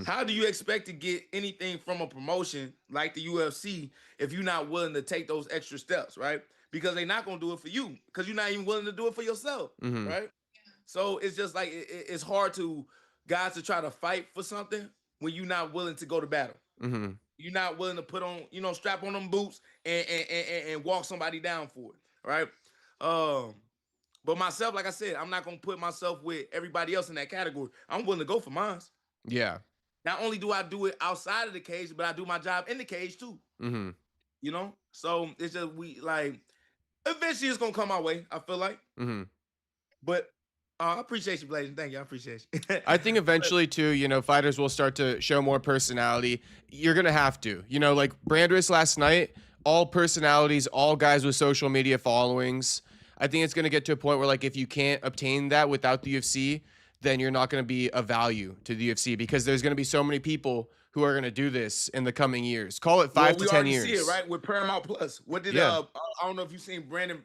How do you expect to get anything from a promotion like the UFC if you're not willing to take those extra steps, right? Because they're not going to do it for you because you're not even willing to do it for yourself, right? So it's just like it's hard to guys to try to fight for something when you're not willing to go to battle. You're not willing to put on, strap on them boots and walk somebody down for it, right? But myself, like I said, I'm not gonna put myself with everybody else in that category. I'm willing to go for mine.
Yeah.
Not only do I do it outside of the cage, but I do my job in the cage too.
Mm-hmm.
You know, so it's just eventually it's gonna come our way. I feel like.
Mm-hmm.
But I appreciate you, Blaze. Thank you. I appreciate you.
I think eventually too, you know, fighters will start to show more personality. You're gonna have to, you know, like Brandris last night, all personalities, all guys with social media followings. I think it's gonna get to a point where like if you can't obtain that without the UFC, then you're not gonna be of value to the UFC because there's gonna be so many people who are gonna do this in the coming years. Call it 5 to 10 years.
See it, right? With Paramount Plus. What did I don't know if you've seen Brandon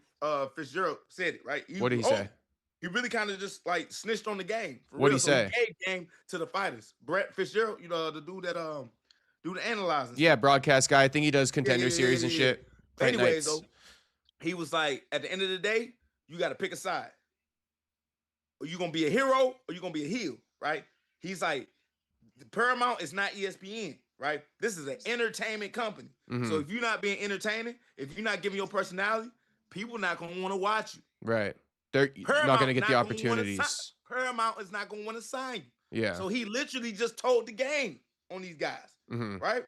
Fitzgerald said it, right?
What did he say?
He really kind of just like snitched on the game.
What did he say?
He gave game to the fighters. Brett Fitzgerald, you know, the dude that do the analyzing.
Yeah, broadcast guy. I think he does Contender Series and shit.
But anyways, though, he was like, at the end of the day, you got to pick a side. Are you gonna be a hero or you gonna be a heel, right? He's like, Paramount is not ESPN, right? This is an entertainment company.
Mm-hmm.
So if you're not being entertaining, if you're not giving your personality, people not gonna want to watch you.
Right. They're not gonna get the opportunities.
Paramount is not gonna want to sign you.
Yeah.
So he literally just told the game on these guys, right?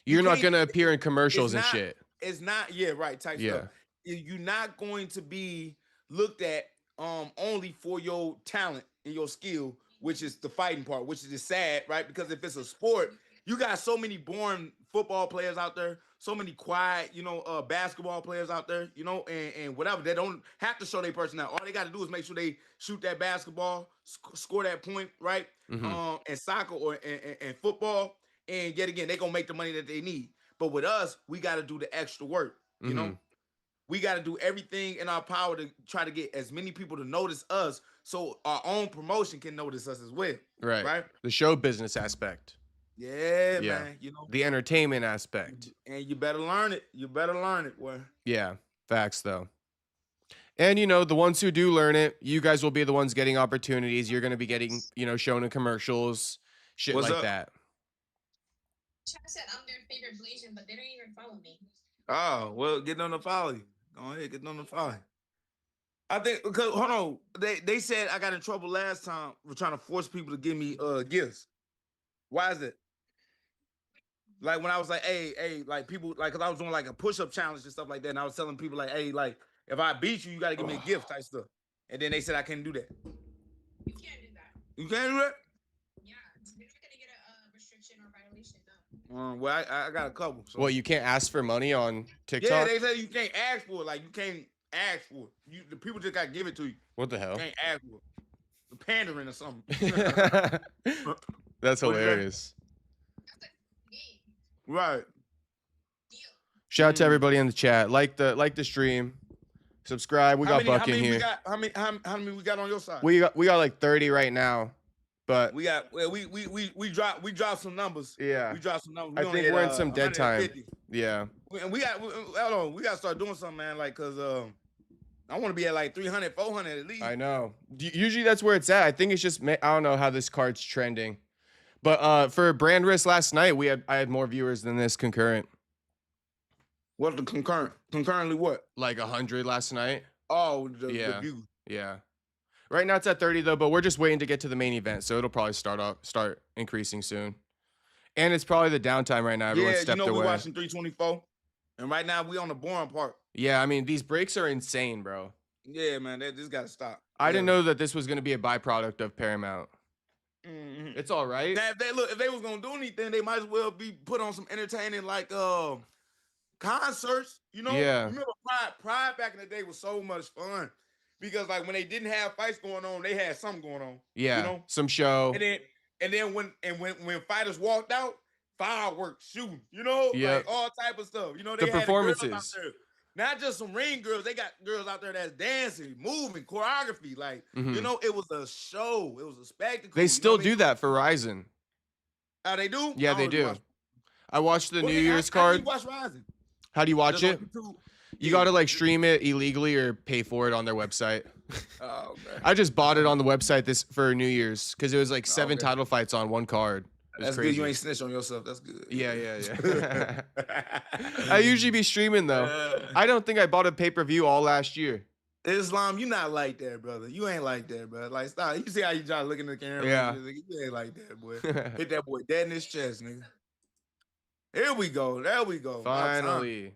You're not gonna appear in commercials and shit.
It's not, type stuff. You're not going to be looked at only for your talent and your skill, which is the fighting part, which is sad, right? Because if it's a sport, you got so many boring football players out there, so many quiet, basketball players out there, and whatever. They don't have to show their personality. All they got to do is make sure they shoot that basketball, score that point, right? And soccer or and football, and yet again, they're gonna make the money that they need. But with us, we got to do the extra work, you know? We got to do everything in our power to try to get as many people to notice us so our own promotion can notice us as well. Right?
The show business aspect.
Yeah, man.
The entertainment aspect.
And you better learn it. You better learn it, boy.
Yeah. Facts, though. And, the ones who do learn it, you guys will be the ones getting opportunities. You're going to be getting, shown in commercials, shit that.
Chat said I'm their favorite Blasian, but they don't even follow me.
Oh, well, get them to follow you. Go ahead, get them to follow you. I think because hold on, they said I got in trouble last time for trying to force people to give me gifts. Why is it? Like when I was like, hey, like people, like, cause I was doing like a push-up challenge and stuff like that, and I was telling people like, hey, like if I beat you, you got to give me a gift type stuff. And then they said I couldn't do that.
You can't do that.
You can't do that?
Yeah, you're not gonna get a restriction or violation. No.
Well, I got a couple. So.
Well, you can't ask for money on TikTok?
Yeah, they said you can't ask for it. Like you can't ask for it. The people just got to give it to you.
What the hell?
You can't ask for it. Pandering or something.
That's hilarious.
Right.
Shout out to everybody in the chat. Like the stream. Subscribe. We got Buck in here.
How many we got on your side?
We got like 30 right now. But
we dropped some numbers.
Yeah.
We dropped some numbers.
I think we're in some dead time. Yeah.
And we got to start doing something, man, like cuz I want to be at like 300, 400 at least.
I know. Usually that's where it's at. I think it's just I don't know how this card's trending. But for Brand Risk last night, I had more viewers than this concurrent.
What's the concurrent? Concurrently what?
Like 100 last night.
Oh, the views.
Yeah. Right now it's at 30 though, but we're just waiting to get to the main event, so it'll probably start increasing soon. And it's probably the downtime right now. Everyone stepped away.
We're watching 324, and right now we on the boring part.
Yeah, I mean these breaks are insane, bro.
Yeah, man, this got to stop.
I didn't know that this was gonna be a byproduct of Paramount. It's all right.
Now, if they was gonna do anything, they might as well be put on some entertaining like concerts.
Yeah.
Remember Pride back in the day was so much fun. Because like when they didn't have fights going on, they had something going on.
Yeah, some show.
And then when fighters walked out, fireworks shooting, like all type of stuff. They
the performances.
Out there. Not just some ring girls, they got girls out there that's dancing, moving, choreography. Like, it was a show. It was a spectacle.
They still do that for Ryzen.
Oh, they do?
Yeah, they do. I watched the New Year's card.
How do you watch Ryzen?
How do you watch it? You got to like stream it illegally or pay for it on their website.
Oh, okay.
I just bought it on the website for New Year's because it was like 7 title fights on one card.
That's
crazy.
good. You ain't snitch on yourself. That's good.
Yeah. I usually be streaming though. I don't think I bought a pay-per-view all last year.
Islam, you not like that, brother. You ain't like that, bro. Like, stop. You see how you try to look in the camera?
Yeah.
You ain't like that, boy. Hit that boy dead in his chest, nigga. Here we go. There we go.
Finally.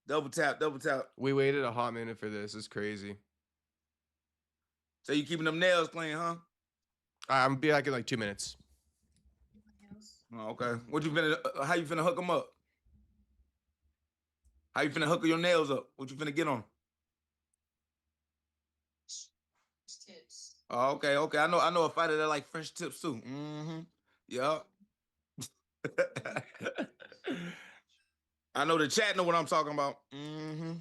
Double tap, double tap.
We waited a hot minute for this. It's crazy.
So you keeping them nails clean, huh?
I'm gonna be back in like 2 minutes.
Oh, okay. What you finna? How you finna hook them up? How you finna hook your nails up? What you finna get on? Tips. Oh, okay, okay. I know a fighter that like French tips too. Mm-hmm. Yeah. I know the chat know what I'm talking about. Mm-hmm.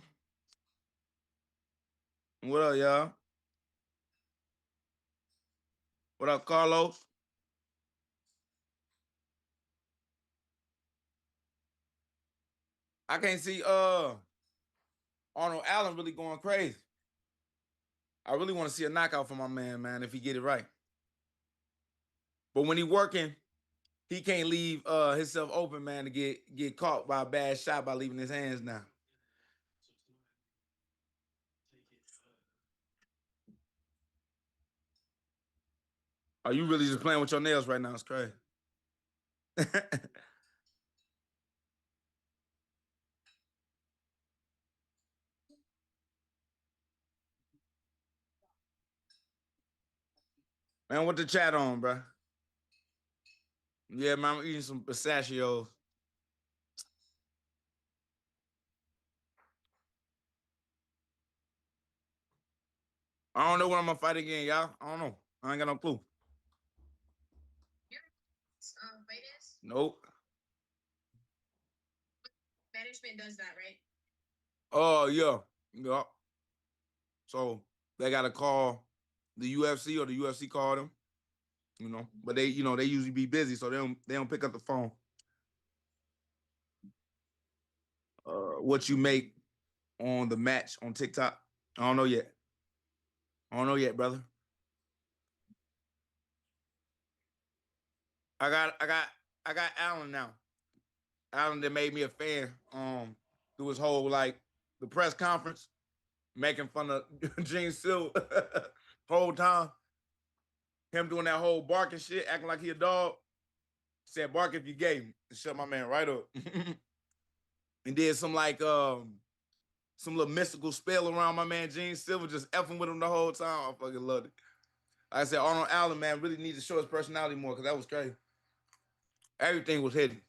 What up, y'all? What up, Carlos? I can't see Arnold Allen really going crazy. I really want to see a knockout for my man, if he get it right. But when he working, he can't leave himself open, man, to get caught by a bad shot by leaving his hands down. Are you really just playing with your nails right now? It's crazy. Man, what the chat on, bro? Yeah, man, I'm eating some pistachios. I don't know when I'm gonna fight again, y'all. I don't know. I ain't got no clue. Nope.
Management does that, right?
Oh, yeah. Yeah. So they gotta call the UFC or the UFC call them. You know, but they usually be busy, so they don't pick up the phone. What you make on the match on TikTok? I don't know yet. I don't know yet, brother. I got Allen now. Allen that made me a fan through his whole like the press conference, making fun of Gene Silva whole time. Him doing that whole barking shit, acting like he a dog. Said bark if you gave him. Shut my man right up. And did some like some little mystical spell around my man Gene Silva, just effing with him the whole time. I fucking loved it. Like I said, Arnold Allen, man, really needs to show his personality more because that was crazy. Everything was hidden.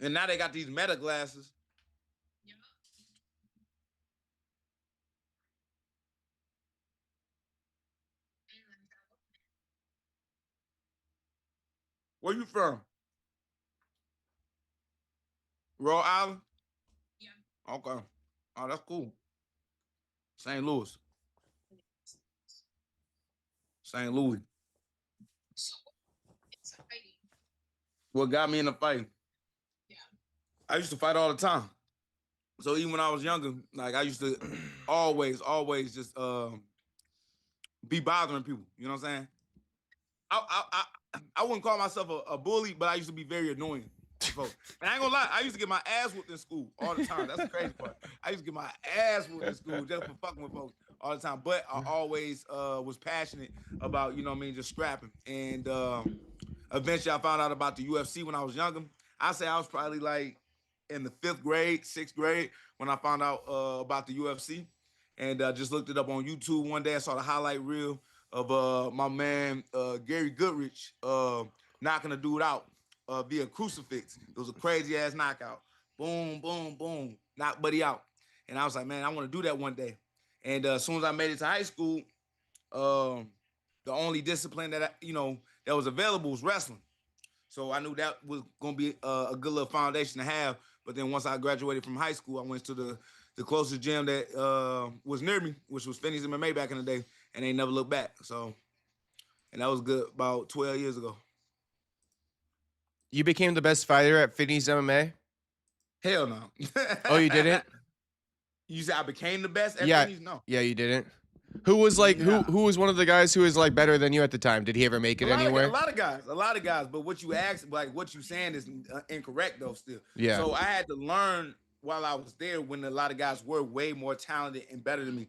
And now they got these meta glasses. Yeah. Where you from? Rhode Island? Yeah. Okay. Oh, that's cool. St. Louis. St. Louis. So it's fighting. What got me in the fight? Yeah. I used to fight all the time. So even when I was younger, like I used to always just be bothering people. You know what I'm saying? I wouldn't call myself a bully, but I used to be very annoying. And I ain't gonna lie, I used to get my ass whooped in school all the time. That's the crazy part. I used to get my ass whooped in school just for fucking with folks all the time. But I always was passionate about, you know what I mean, just scrapping. And eventually I found out about the UFC when I was younger. I say I was probably like in the 5th grade, 6th grade when I found out about the UFC. And just looked it up on YouTube one day. I saw the highlight reel of my man Gary Goodrich knocking a dude out via crucifix. It was a crazy ass knockout. Boom, boom, boom. Knock buddy out. And I was like, man, I want to do that one day. And as soon as I made it to high school, the only discipline that that was available was wrestling. So I knew that was gonna be a good little foundation to have. But then once I graduated from high school, I went to the closest gym that was near me, which was Finney's MMA back in the day, and they never looked back. So, and that was good about 12 years ago.
You became the best fighter at Finney's MMA?
Hell no.
Oh, you didn't?
You said I became the best at
yeah.
Finney's? No.
Yeah, you didn't? Who was like who was one of the guys who was like better than you at the time? Did he ever make it anywhere?
A lot of guys. But what you asked, like what you saying, is incorrect though. Still,
yeah.
So I had to learn while I was there when a lot of guys were way more talented and better than me.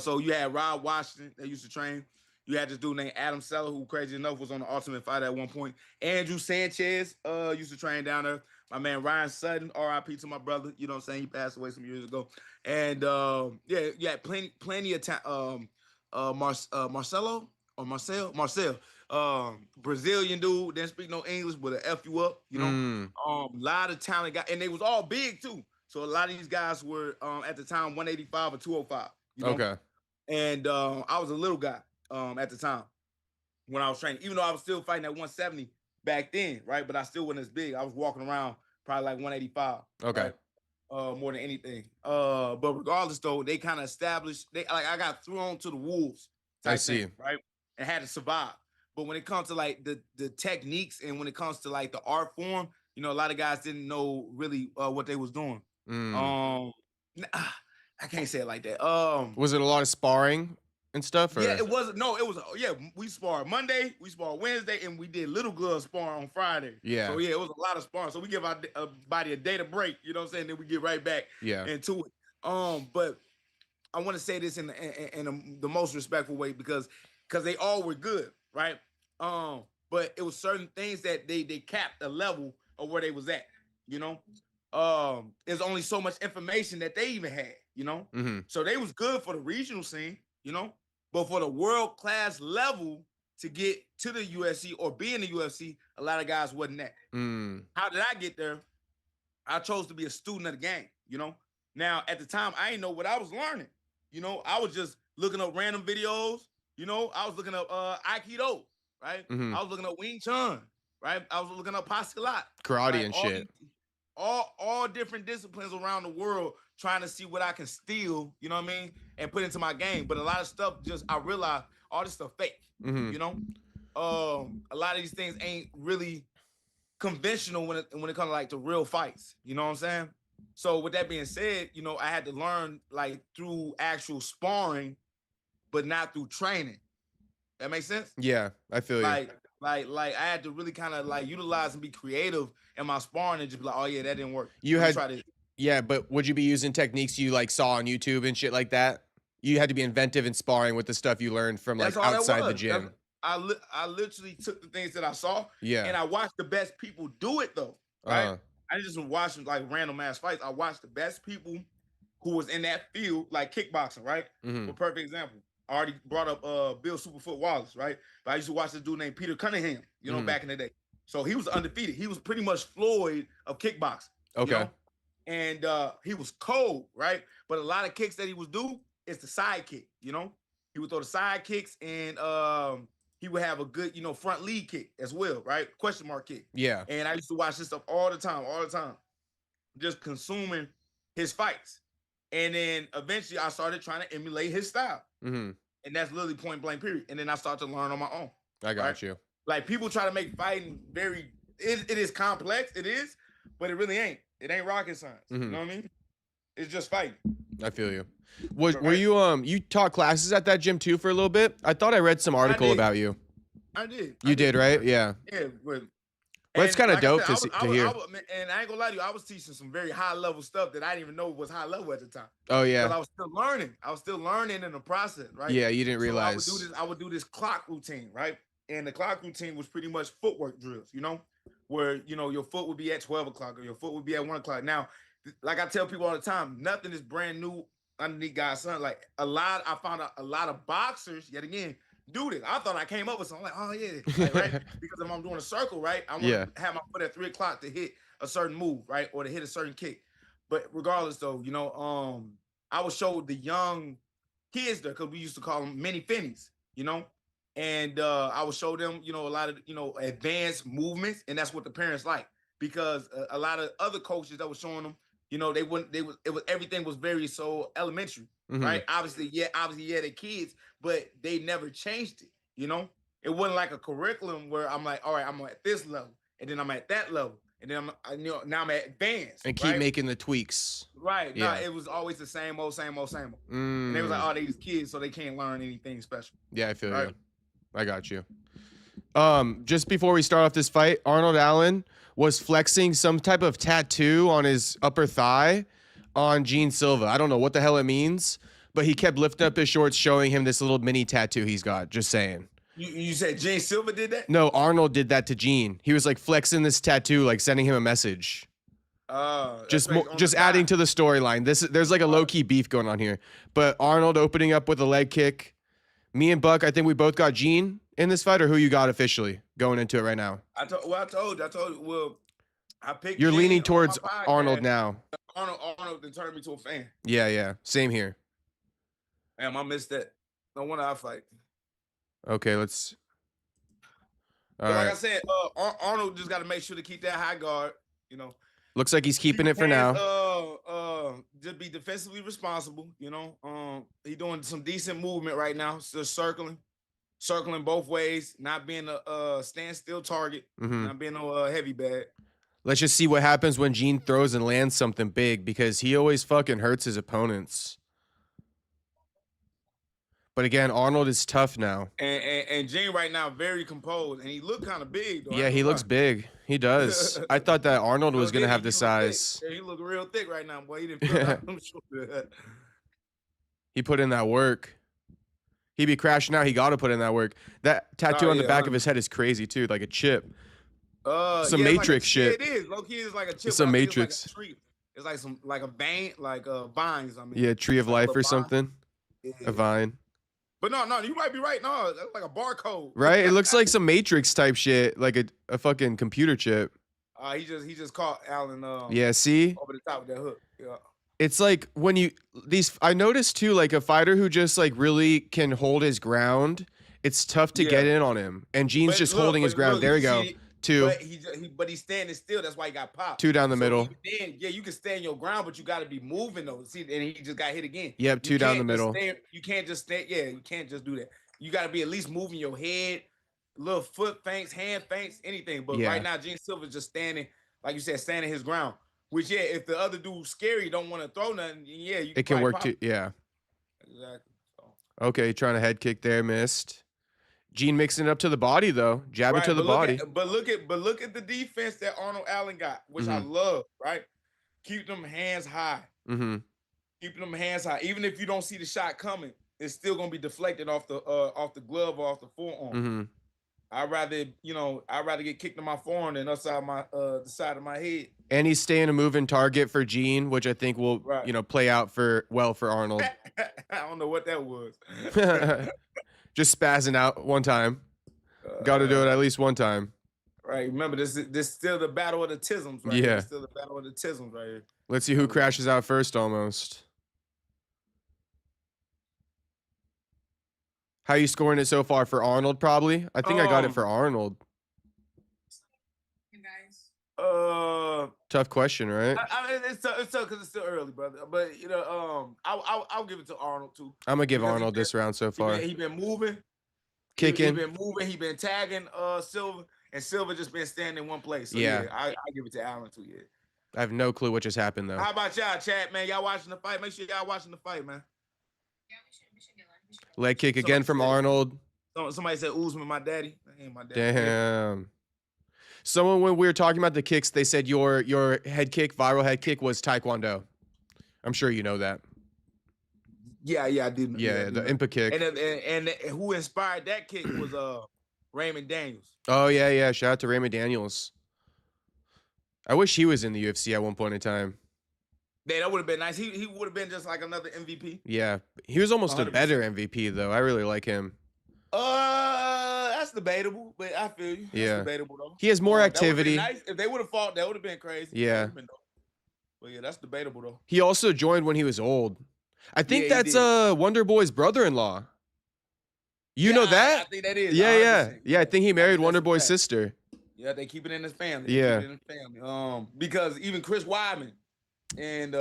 So you had Rod Washington that used to train. You had this dude named Adam Seller, who crazy enough was on the Ultimate Fighter at one point. Andrew Sanchez used to train down there. My man Ryan Sutton, R.I.P. to my brother. You know what I'm saying? He passed away some years ago. And yeah, you had plenty of time. Marcel, Brazilian dude, didn't speak no English, but F you up, you know. A lot of talent guys, and they was all big too. So a lot of these guys were at the time 185 or 205. You know?
Okay.
And I was a little guy at the time when I was training, even though I was still fighting at 170 back then, right? But I still wasn't as big. I was walking around probably like 185.
Okay.
Right? More than anything. But regardless, though, they kind of established. I got thrown to the wolves.
I see.
Thing, right, and had to survive. But when it comes to like the techniques and when it comes to like the art form, you know, a lot of guys didn't know really what they was doing. I can't say it like that.
Was it a lot of sparring and stuff? Or?
Yeah, it wasn't. No, it was. Yeah, we sparred Monday, we sparred Wednesday, and we did little glove sparring on Friday.
Yeah.
So yeah, it was a lot of sparring. So we give our body a day to break. You know what I'm saying? Then we get right back. Into it. But I want to say this in the most respectful way because they all were good, right? But it was certain things that they capped the level of where they was at. You know, there's only so much information that they even had. You know, so they was good for the regional scene. You know. But for the world-class level to get to the UFC or be in the UFC, a lot of guys wasn't that. How did I get there? I chose to be a student of the game, you know? Now, at the time, I didn't know what I was learning. You know, I was just looking up random videos. You know, I was looking up Aikido, right? I was looking up Wing Chun, right? I was looking up Paskilat.
Karate
right?
and shit.
All different disciplines around the world trying to see what I can steal, you know what I mean, and put into my game. But a lot of stuff I realized all this stuff fake, you know? A lot of these things ain't really conventional when it comes to like the real fights, you know what I'm saying? So with that being said, you know, I had to learn like through actual sparring, but not through training. That makes sense?
Yeah, I feel you.
Like I had to really kind of like utilize and be creative in my sparring and just be like, oh yeah, that didn't work.
Yeah, but would you be using techniques you like saw on YouTube and shit like that? You had to be inventive in sparring with the stuff you learned from like outside the gym.
I literally took the things that I saw,
yeah,
and I watched the best people do it though. Right? I didn't just watch like random ass fights. I watched the best people who was in that field, like kickboxing, right? For perfect example. I already brought up Bill Superfoot Wallace, right? But I used to watch this dude named Peter Cunningham, you know, back in the day. So he was undefeated. He was pretty much Floyd of kickboxing.
Okay.
You know? And he was cold, right? But a lot of kicks that he would do is the side kick, you know? He would throw the side kicks and he would have a good, you know, front lead kick as well, right? Question mark kick.
Yeah.
And I used to watch this stuff all the time. Just consuming his fights. And then eventually I started trying to emulate his style. And that's literally point blank period. And then I started to learn on my own.
I got you.
Like people try to make fighting it is complex. It is, but it really ain't. It ain't rocket science. You know what I mean? It's just fighting.
I feel you. Were you you taught classes at that gym too for a little bit? I thought I read some article about you.
I did.
You did, right? Yeah.
Yeah, but
it's kind of dope to hear.
And I ain't gonna lie to you, I was teaching some very high level stuff that I didn't even know was high level at the time.
Oh yeah.
But I was still learning. I was still learning in the process, right?
Yeah, you didn't realize.
So I would do this clock routine, right? And the clock routine was pretty much footwork drills, you know, where you know your foot would be at 12 o'clock or your foot would be at 1 o'clock. Now, like I tell people all the time, nothing is brand new underneath God's sun. Like I found out a lot of boxers, yet again, do this. I thought I came up with something like, oh yeah, like, right? Because if I'm doing a circle, right, I want to have my foot at 3 o'clock to hit a certain move, right, or to hit a certain kick. But regardless, though, you know, I would show the young kids there because we used to call them mini finnies, you know, and I would show them, you know, a lot of advanced movements, and that's what the parents like because a lot of other coaches that were showing them, you know, everything was very so elementary, right? Obviously, they're kids, but they never changed it, you know? It wasn't like a curriculum where I'm like, all right, I'm at this level, and then I'm at that level. and then now I'm advanced.
And keep
right?
making the tweaks.
Right.
Yeah.
No, it was always the same old. And they was like, oh, these kids, so they can't learn anything special.
Yeah, I feel
Right.
you. I got you. Just before we start off this fight, Arnold Allen was flexing some type of tattoo on his upper thigh on Gene Silva. I don't know what the hell it means, but he kept lifting up his shorts, showing him this little mini tattoo he's got. Just saying.
You said Gene Silva did that?
No, Arnold did that to Gene. He was like flexing this tattoo, like sending him a message. Just adding to the storyline. There's like a low key beef going on here. But Arnold opening up with a leg kick. Me and Buck, I think we both got Gene in this fight, or who you got officially going into it right now?
I told you. Well, I picked.
You're
Gene
leaning
on
towards
my podcast.
Arnold now.
Arnold then turned me to a fan.
Yeah. Same here.
Damn, I missed that. No wonder I fight.
Okay, let's.
Like I said, Arnold just got to make sure to keep that high guard. You know.
Looks like he's keeping it for now.
Just be defensively responsible. You know. He doing some decent movement right now. Just circling both ways, not being a standstill target, not being no heavy bag.
Let's just see what happens when Gene throws and lands something big, because he always fucking hurts his opponents. But again, Arnold is tough now.
And Gene right now very composed, and he looked kind of big. Though,
yeah, he looks big. He does. I thought that Arnold was gonna have the size.
Yeah, he look real thick right now, boy. He didn't feel like I'm sure.
He put in that work. He be crashing out. He got to put in that work. That tattoo on the back of his head is crazy too, like a chip. Some Matrix shit.
It is. Low key is like a chip.
It's a Matrix.
It's like a tree. It's like like a vein, like vines. I mean.
Yeah, tree of life or something.
Yeah.
A vine.
But no, you might be right. No, that's like a barcode.
Right? It looks like some Matrix type shit, like a fucking computer chip.
He just caught Allen.
Yeah, see?
Over the top of that hook. Yeah.
It's like when I noticed too, like a fighter who just like really can hold his ground, it's tough to get in on him. And Gene's just holding his ground. There we go. Two.
But he's standing still. That's why he got popped.
Two down the middle.
Then, you can stand your ground, but you got to be moving though. See, and he just got hit again.
Yep, two down the middle.
You can't just stand. Yeah, you can't just do that. You got to be at least moving your head, little foot feints, hand feints, anything. But right now, Gene Silva's just standing, like you said, standing his ground. Which if the other dude's scary, don't want to throw nothing, it
can work too. Yeah.
Exactly. So.
Okay, trying to head kick there, missed. Gene mixing it up to the body though, jabbing to the body.
But look at the defense that Arnold Allen got, which I love. Right, keep them hands high. Keeping them hands high, even if you don't see the shot coming, it's still gonna be deflected off the glove or off the forearm. I'd rather get kicked in my forearm than upside my the side of my head.
And he's staying a moving target for Gene, which I think will play out for Arnold.
I don't know what that was.
Just spazzing out one time. Got to do it at least one time.
Right. Remember, this is still the battle of the tisms, right?
Yeah.
It's still the battle of the tisms right here.
Let's see who crashes out first almost. How you scoring it so far for Arnold, probably? I think I got it for Arnold. Tough question, right?
It's tough because it's still early, brother. But I'll give it to Arnold too.
I'm gonna give Arnold this round so far.
He been moving,
kicking.
He been moving. He been tagging Silva, and Silva just been standing in one place. So, I give it to Allen too. Yeah.
I have no clue what just happened though.
How about y'all, chat, man? Y'all watching the fight? Make sure y'all watching the fight, man.
Yeah, we should get live.
Leg kick again from Arnold.
Somebody said Usman, my daddy. That ain't my daddy.
Damn. Someone, when we were talking about the kicks, they said your head kick, viral head kick, was Taekwondo. I'm sure you know that.
Yeah, I did.
Yeah, the Impa kick.
And who inspired that kick was Raymond Daniels.
Oh yeah. Shout out to Raymond Daniels. I wish he was in the UFC at one point in time.
Yeah, that would have been nice. He would have been just like another MVP.
Yeah, he was almost 100%. A better MVP though. I really like him.
That's debatable, but I feel you. That's debatable though.
He has more activity.
Nice. If they would have fought, that would have been crazy.
Yeah.
But yeah, that's debatable though.
He also joined when he was old. I think that's Wonder Boy's brother-in-law. You know that?
I think that is.
Yeah. I think he married Wonder Boy's sister.
Yeah, they keep it in his family.
Yeah.
Because even Chris Weidman and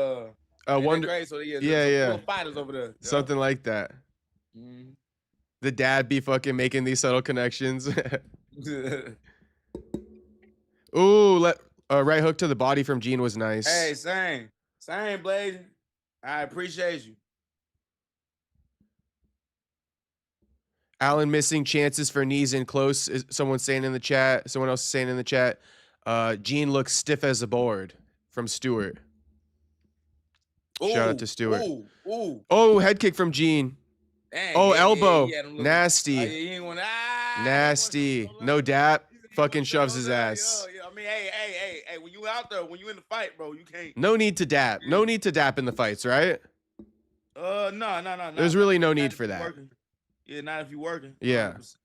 Wonder.
Great, so yeah. Fighters over there.
Something like that.
Mm-hmm.
The dad be fucking making these subtle connections. Ooh, right hook to the body from Gene was nice.
Hey, same, Blazing. I appreciate you.
Allen missing chances for knees in close. Is someone saying in the chat? Someone else is saying in the chat. Gene looks stiff as a board from Stewart. Shout out to Stewart. Oh, head kick from Gene.
Dang,
oh, elbow.
Nasty.
Nasty. No dap. Fucking shoves his ass.
I mean, hey, when you out there, when you in the fight, bro, you can't.
No need to dap. No need to dap in the fights, right?
No.
There's really no need for that.
Yeah, not if you're working.
Yeah.
100%.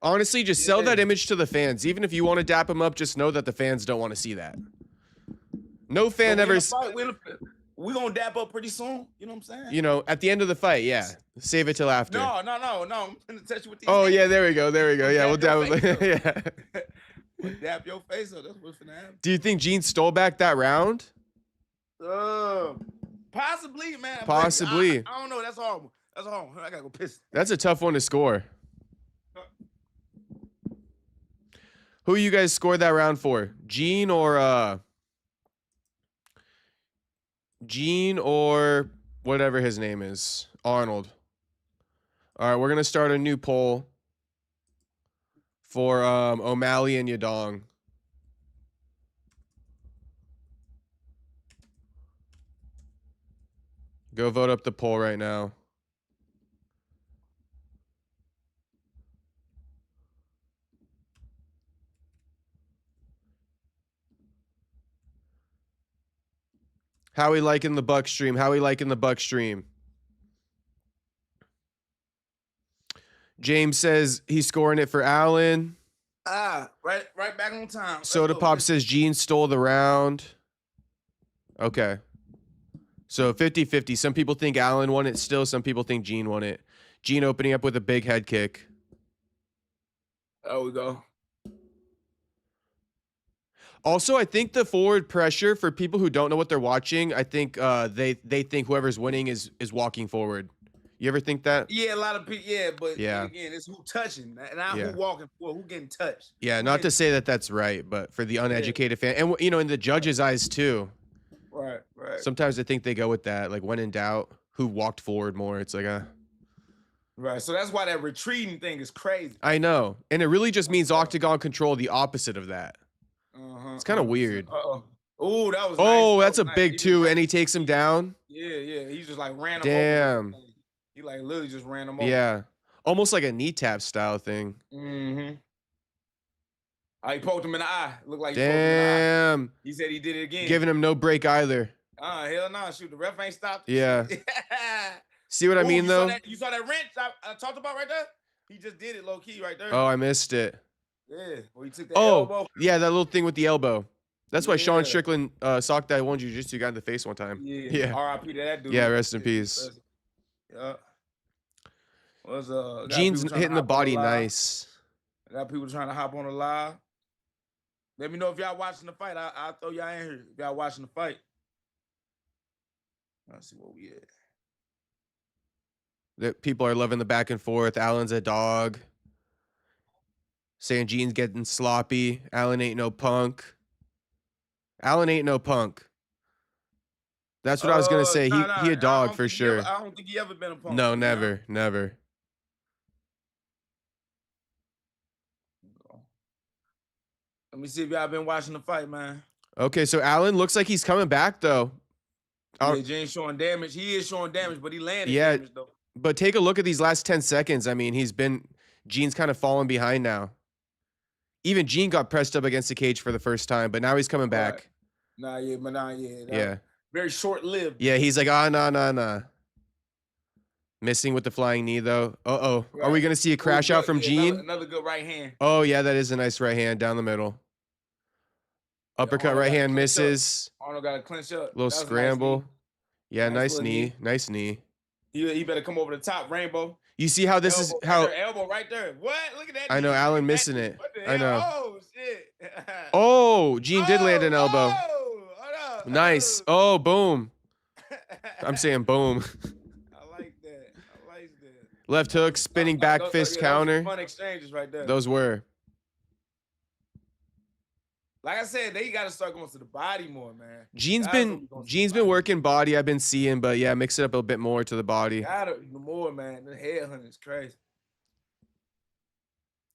Honestly, just sell that image to the fans. Even if you want to dap them up, just know that the fans don't want to see that. No fan ever.
We're going to dap up pretty soon. You know what I'm saying?
You know, at the end of the fight, yeah. Save it till after.
No. I'm going to touch you with these.
Oh, yeah, there we go. Yeah, we'll dap up. Yeah.
We'll dap your face up. That's what's going to happen.
Do you think Gene stole back that round?
Possibly, man.
Possibly.
I don't know. That's horrible. I got to go piss.
That's a tough one to score. Who you guys scored that round for? Gene or whatever his name is, Arnold. All right, we're gonna start a new poll for O'Malley and Yadong. Go vote up the poll right now. How we liking the Buck stream? James says he's scoring it for Allen.
Right back on time.
Soda Pop says Gene stole the round. Okay. So 50-50. Some people think Allen won it still. Some people think Gene won it. Gene opening up with a big head kick.
There we go.
Also, I think the forward pressure for people who don't know what they're watching, I think they think whoever's winning is walking forward. You ever think that?
Yeah, a lot of people. Yeah, but again, it's who touching, not who walking forward, who getting touched.
Yeah, not to say that that's right, but for the uneducated fan, and you know, in the judges' eyes too.
Right.
Sometimes I think they go with that, like when in doubt, who walked forward more. It's like
Right, so that's why that retreating thing is crazy.
I know, and it really just means octagon control, the opposite of that. It's kind of weird.
Oh, that was.
Oh,
nice.
that's a big two, and he takes him down.
Yeah. He just like ran him
Damn.
over. He like literally just ran him over.
Yeah, almost like a knee tap style thing.
Mm-hmm. He poked him in the eye. Looked like he
Damn.
poked him in the eye. He said he did it again.
Giving him no break either.
Hell no. Shoot, the ref ain't stopped.
Yeah. See what I mean, though?
You saw that wrench I talked about right there? He just did it low key right there.
Oh, I missed it.
Yeah. Well, he took the elbow.
Yeah, that little thing with the elbow. That's why Sean Strickland socked that one jiu-jitsu guy in the face one time.
Yeah. R.I.P. to that dude.
Yeah, rest in peace.
Yeah.
Gene's hitting the body nice.
Got people trying to hop on the live. Let me know if y'all watching the fight. I'll throw y'all in here if y'all watching the fight. Let's see what we at.
That people are loving the back and forth. Allen's a dog. Saying Gene's getting sloppy. Allen ain't no punk. Allen ain't no punk. That's what I was gonna say. He a dog for sure.
I don't think he ever been a punk.
No, never.
Let me see if y'all been watching the fight, man.
Okay, so Allen looks like he's coming back though.
Yeah, Gene's showing damage. He is showing damage, but he landed damage though.
But take a look at these last 10 seconds. I mean, Gene's kind of falling behind now. Even Gene got pressed up against the cage for the first time, but now he's coming back.
Yeah. Very short-lived.
Yeah, he's like, nah. Missing with the flying knee, though. Uh-oh. Right. Are we going to see a crash out from Gene?
Another good right hand.
Oh, yeah, that is a nice right hand down the middle. Uppercut right hand misses.
Arnold got to clinch up.
Little scramble. Nice knee. Nice knee.
He better come over the top, Rainbow.
You see how this
elbow,
is how
elbow right there. What? Look at that.
I know Allen missing it. I know.
Oh shit.
Oh, Gene did land an elbow. Nice. Oh, boom. I'm saying boom.
I like that.
Left hook, spinning back fist counter.
Fun exchanges right there.
Those were.
Like I said, they got to start going to the body more, man.
Gene's been working body. I've been seeing, but yeah, mix it up a bit more to the body.
Gotta more, man. The headhunting is crazy.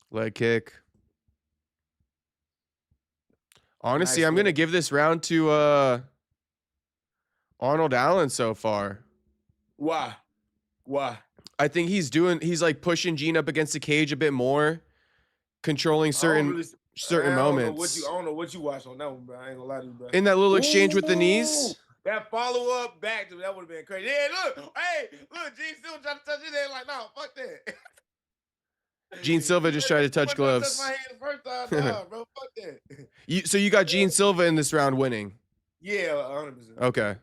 Leg kick. Honestly,
Nice
I'm gonna give this round to Arnold Allen so far.
Why?
I think he's like pushing Gene up against the cage a bit more, controlling certain moments.
I don't know what you watched on that one, bro. I ain't gonna lie to you, bro.
In that little exchange with the knees.
That follow-up back to that would have been crazy. Yeah, look, Gene Silva tried to touch his head like, no, fuck that.
Gene Silva just tried to touch gloves.
Touch my hand the first time, nah, bro, fuck that.
So you got Gene Silva in this round winning?
Yeah, 100%.
Okay.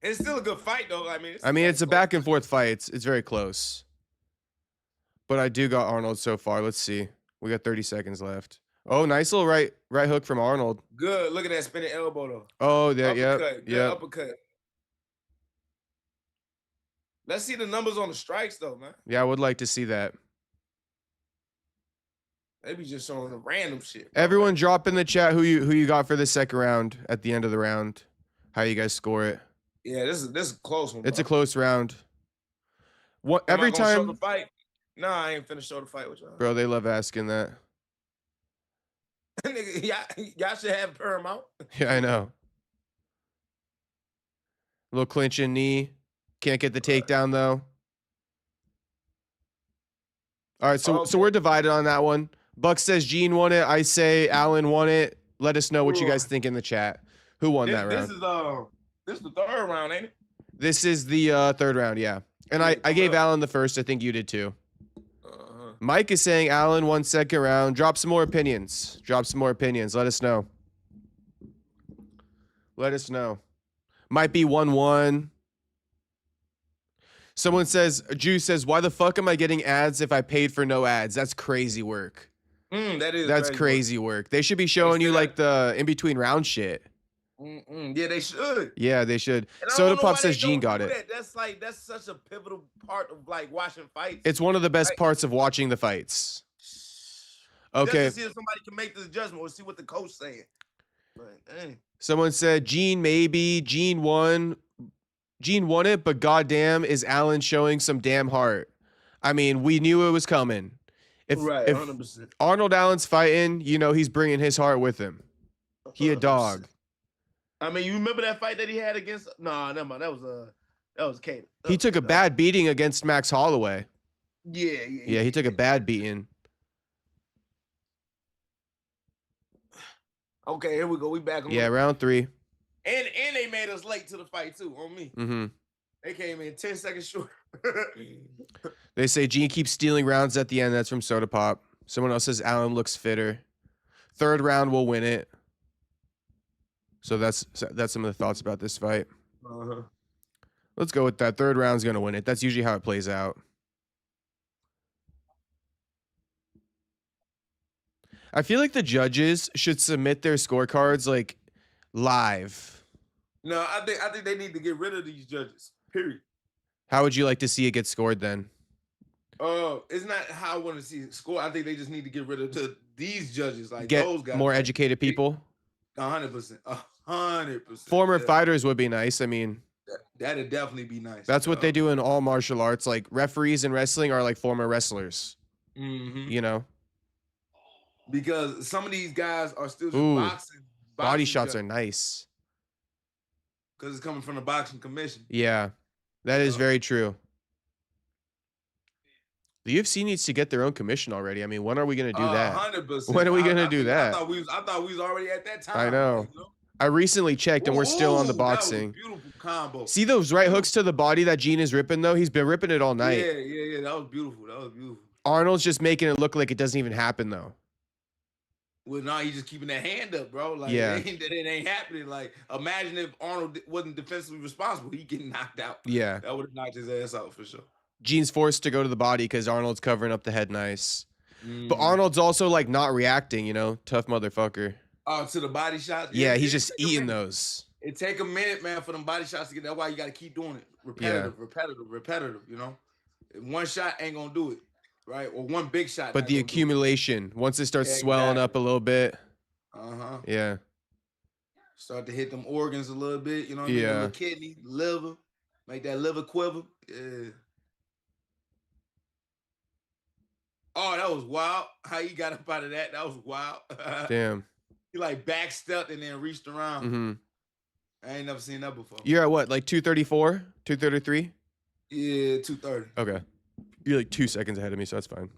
It's still a good fight, though. I mean,
it's a back and forth fight. It's very close. But I do got Arnold so far. Let's see. We got 30 seconds left. Oh, nice little right hook from Arnold.
Good. Look at that spinning elbow, though.
Oh, yeah.
Uppercut. Let's see the numbers on the strikes, though, man.
Yeah, I would like to see that.
They be just showing the random shit.
Everyone drop in the chat who you got for the second round at the end of the round. How you guys score it.
Yeah, this is a close one.
It's a close round. What
Am
every
I gonna show
time
the fight? No, I ain't finished show the fight with y'all.
Bro, they love asking that.
y'all should have Paramount.
Yeah, I know. Little clinching knee. Can't get the takedown though. All right, so we're divided on that one. Buck says Gene won it. I say Allen won it. Let us know what you guys think in the chat. Who won that round?
This is the third round, ain't it?
This is the third round, yeah. And I gave Allen the first. I think you did too. Mike is saying Allen won second round. Drop some more opinions. Let us know. Might be 1-1. Someone says, Juice says, why the fuck am I getting ads if I paid for no ads? That's crazy work. That's crazy work. They should be showing you like the in-between round shit.
Yeah, they should.
Yeah, they should. Soda Pop says Gene got it.
That's such a pivotal part of like watching fights.
It's one of the best parts of watching the fights. Okay.
Just to see if somebody can make this adjustment or see what the coach saying. But,
someone said Gene maybe. Gene won it, but goddamn is Allen showing some damn heart. I mean, we knew it was coming. If 100%. Arnold Allen's fighting, he's bringing his heart with him. He a dog.
I mean, you remember that fight that he had against? No, never mind. That was Cater.
He took a bad beating against Max Holloway.
Yeah,
he took a bad beating.
Okay, here we go. We back on.
Yeah, round 3.
And they made us late to the fight too, on me.
Mm-hmm.
They came in 10 seconds short.
They say Gene keeps stealing rounds at the end. That's from Soda Pop. Someone else says Allen looks fitter. Third round will win it. So that's some of the thoughts about this fight. Let's go with that. Third round's gonna win it. That's usually how it plays out. I feel like the judges should submit their scorecards like live.
No, I think they need to get rid of these judges. Period.
How would you like to see it get scored then?
It's not how I want to see it score. I think they just need to get rid of these judges, like
get
those guys.
More educated people.
100%. 100%.
Former fighters would be nice. I mean,
that'd definitely be nice.
That's what they do in all martial arts. Like referees in wrestling are like former wrestlers.
Mm-hmm. Because some of these guys are still just boxing.
Body shots are nice.
Because it's coming from the boxing commission.
Yeah, that is very true. The UFC needs to get their own commission already. I mean, when are we going to do that?
100%.
When are we going to do that?
I thought we was already at that time.
I know. I recently checked, and we're still on the boxing.
That was a beautiful combo.
See those right hooks to the body that Gene is ripping, though? He's been ripping it all night.
Yeah. That was beautiful.
Arnold's just making it look like it doesn't even happen, though.
Well, no, he's just keeping that hand up, bro. Like,
yeah.
It ain't happening. Like, imagine if Arnold wasn't defensively responsible. He getting knocked out.
Yeah.
That would have knocked his ass out for sure.
Gene's forced to go to the body because Arnold's covering up the head nice. But Arnold's also, like, not reacting, Tough motherfucker.
Oh, to the body shots?
Yeah, he's just eating those.
It take a minute, man, for them body shots to get. That's why you got to keep doing it. Repetitive, One shot ain't going to do it. Right, or one big shot.
But the accumulation, once it starts swelling up a little bit. Yeah.
Start to hit them organs a little bit. You know what I mean? The little kidney, liver, make that liver quiver. Yeah. Oh, that was wild. How you got up out of that? That was wild.
Damn.
He like backstepped and then reached around.
Mm-hmm.
I ain't never seen that before.
You're at what, like 234, 233?
Yeah, 230.
Okay. You're like 2 seconds ahead of me, so that's fine.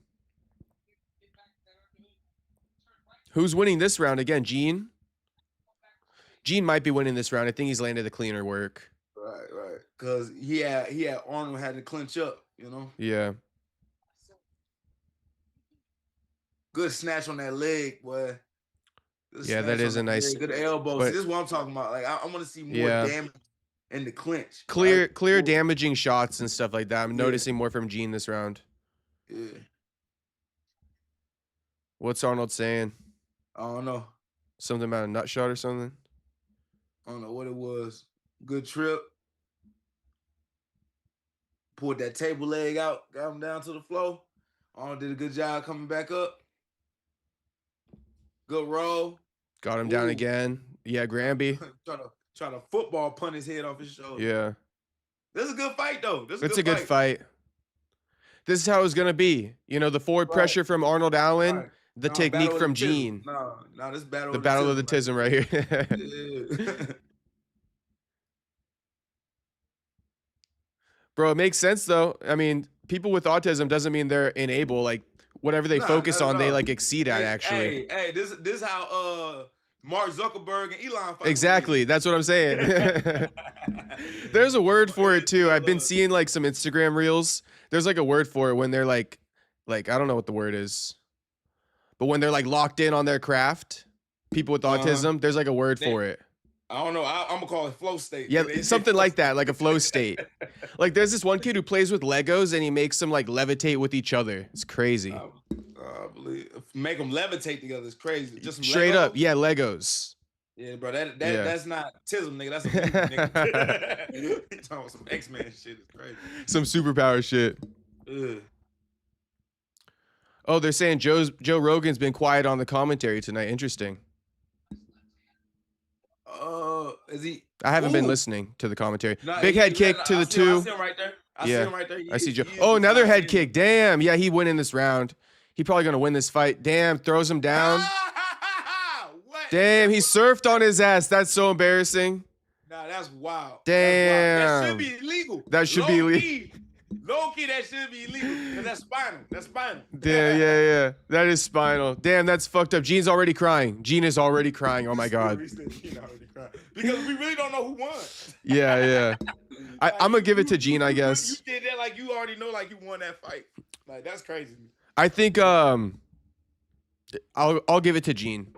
Who's winning this round again? Gene? Gene might be winning this round. I think he's landed the cleaner work.
Right. Because he had Arnold had to clinch up, you know?
Yeah.
Good snatch on that leg, boy.
Yeah, that is a nice.
Good elbow. This is what I'm talking about. Like, I want to see more damage in the clinch.
Clear damaging shots and stuff like that. I'm noticing more from Gene this round.
Yeah.
What's Arnold saying?
I don't know.
Something about a nut shot or something?
I don't know what it was. Good trip. Pulled that table leg out, got him down to the floor. Arnold did a good job coming back up. Good roll.
Got him down again. Yeah, Granby.
try to football punt his head off his shoulder.
Yeah.
This is a good fight, though.
It's a good fight. This is how it's going to be. You know, the forward pressure from Arnold Allen, the technique from Gene.
No, this battle.
The battle of the tism right here.
Yeah.
Bro, it makes sense, though. I mean, people with autism doesn't mean they're unable. Like, whatever they focus on, they, like, exceed at, actually.
Hey, this is how Mark Zuckerberg and Elon fight.
Exactly. That's what I'm saying. There's a word for it, too. I've been seeing, like, some Instagram reels. There's, like, a word for it when they're, like, I don't know what the word is. But when they're, like, locked in on their craft, people with autism, there's, like, a word for it.
I don't know. I'm going to call it flow state.
Yeah, something like that, like a flow state. Like, there's this one kid who plays with Legos, and he makes them, like, levitate with each other. It's crazy.
I believe. Make them levitate together is crazy. Just some
straight
Legos.
Up. Yeah, Legos.
Yeah, bro. That's not tism, nigga. That's a movie, nigga. You talking about some X-Men shit. It's crazy.
Some superpower shit.
Ugh.
Oh, they're saying Joe Rogan's been quiet on the commentary tonight. Interesting.
Is he?
I haven't been listening to the commentary. Big head kick to the 2.
I see him right there. I see him right there.
I see Joe. Oh, another head kick. Damn. Yeah, he winning this round. He probably going to win this fight. Damn, throws him down. Damn, he surfed on his ass. That's so embarrassing.
Nah, that's wild.
Damn.
That should be illegal.
That should be illegal.
Low key, that should be illegal. Because that's spinal. That's spinal.
Damn, yeah. That is spinal. Damn, that's fucked up. Gene's already crying. Gene is already crying. Oh, my God.
Because we really don't know who won.
Yeah. I'm going to give it to Gene, I guess.
You did that like you already know like you won that fight. Like, that's crazy.
I think I'll give it to Gene.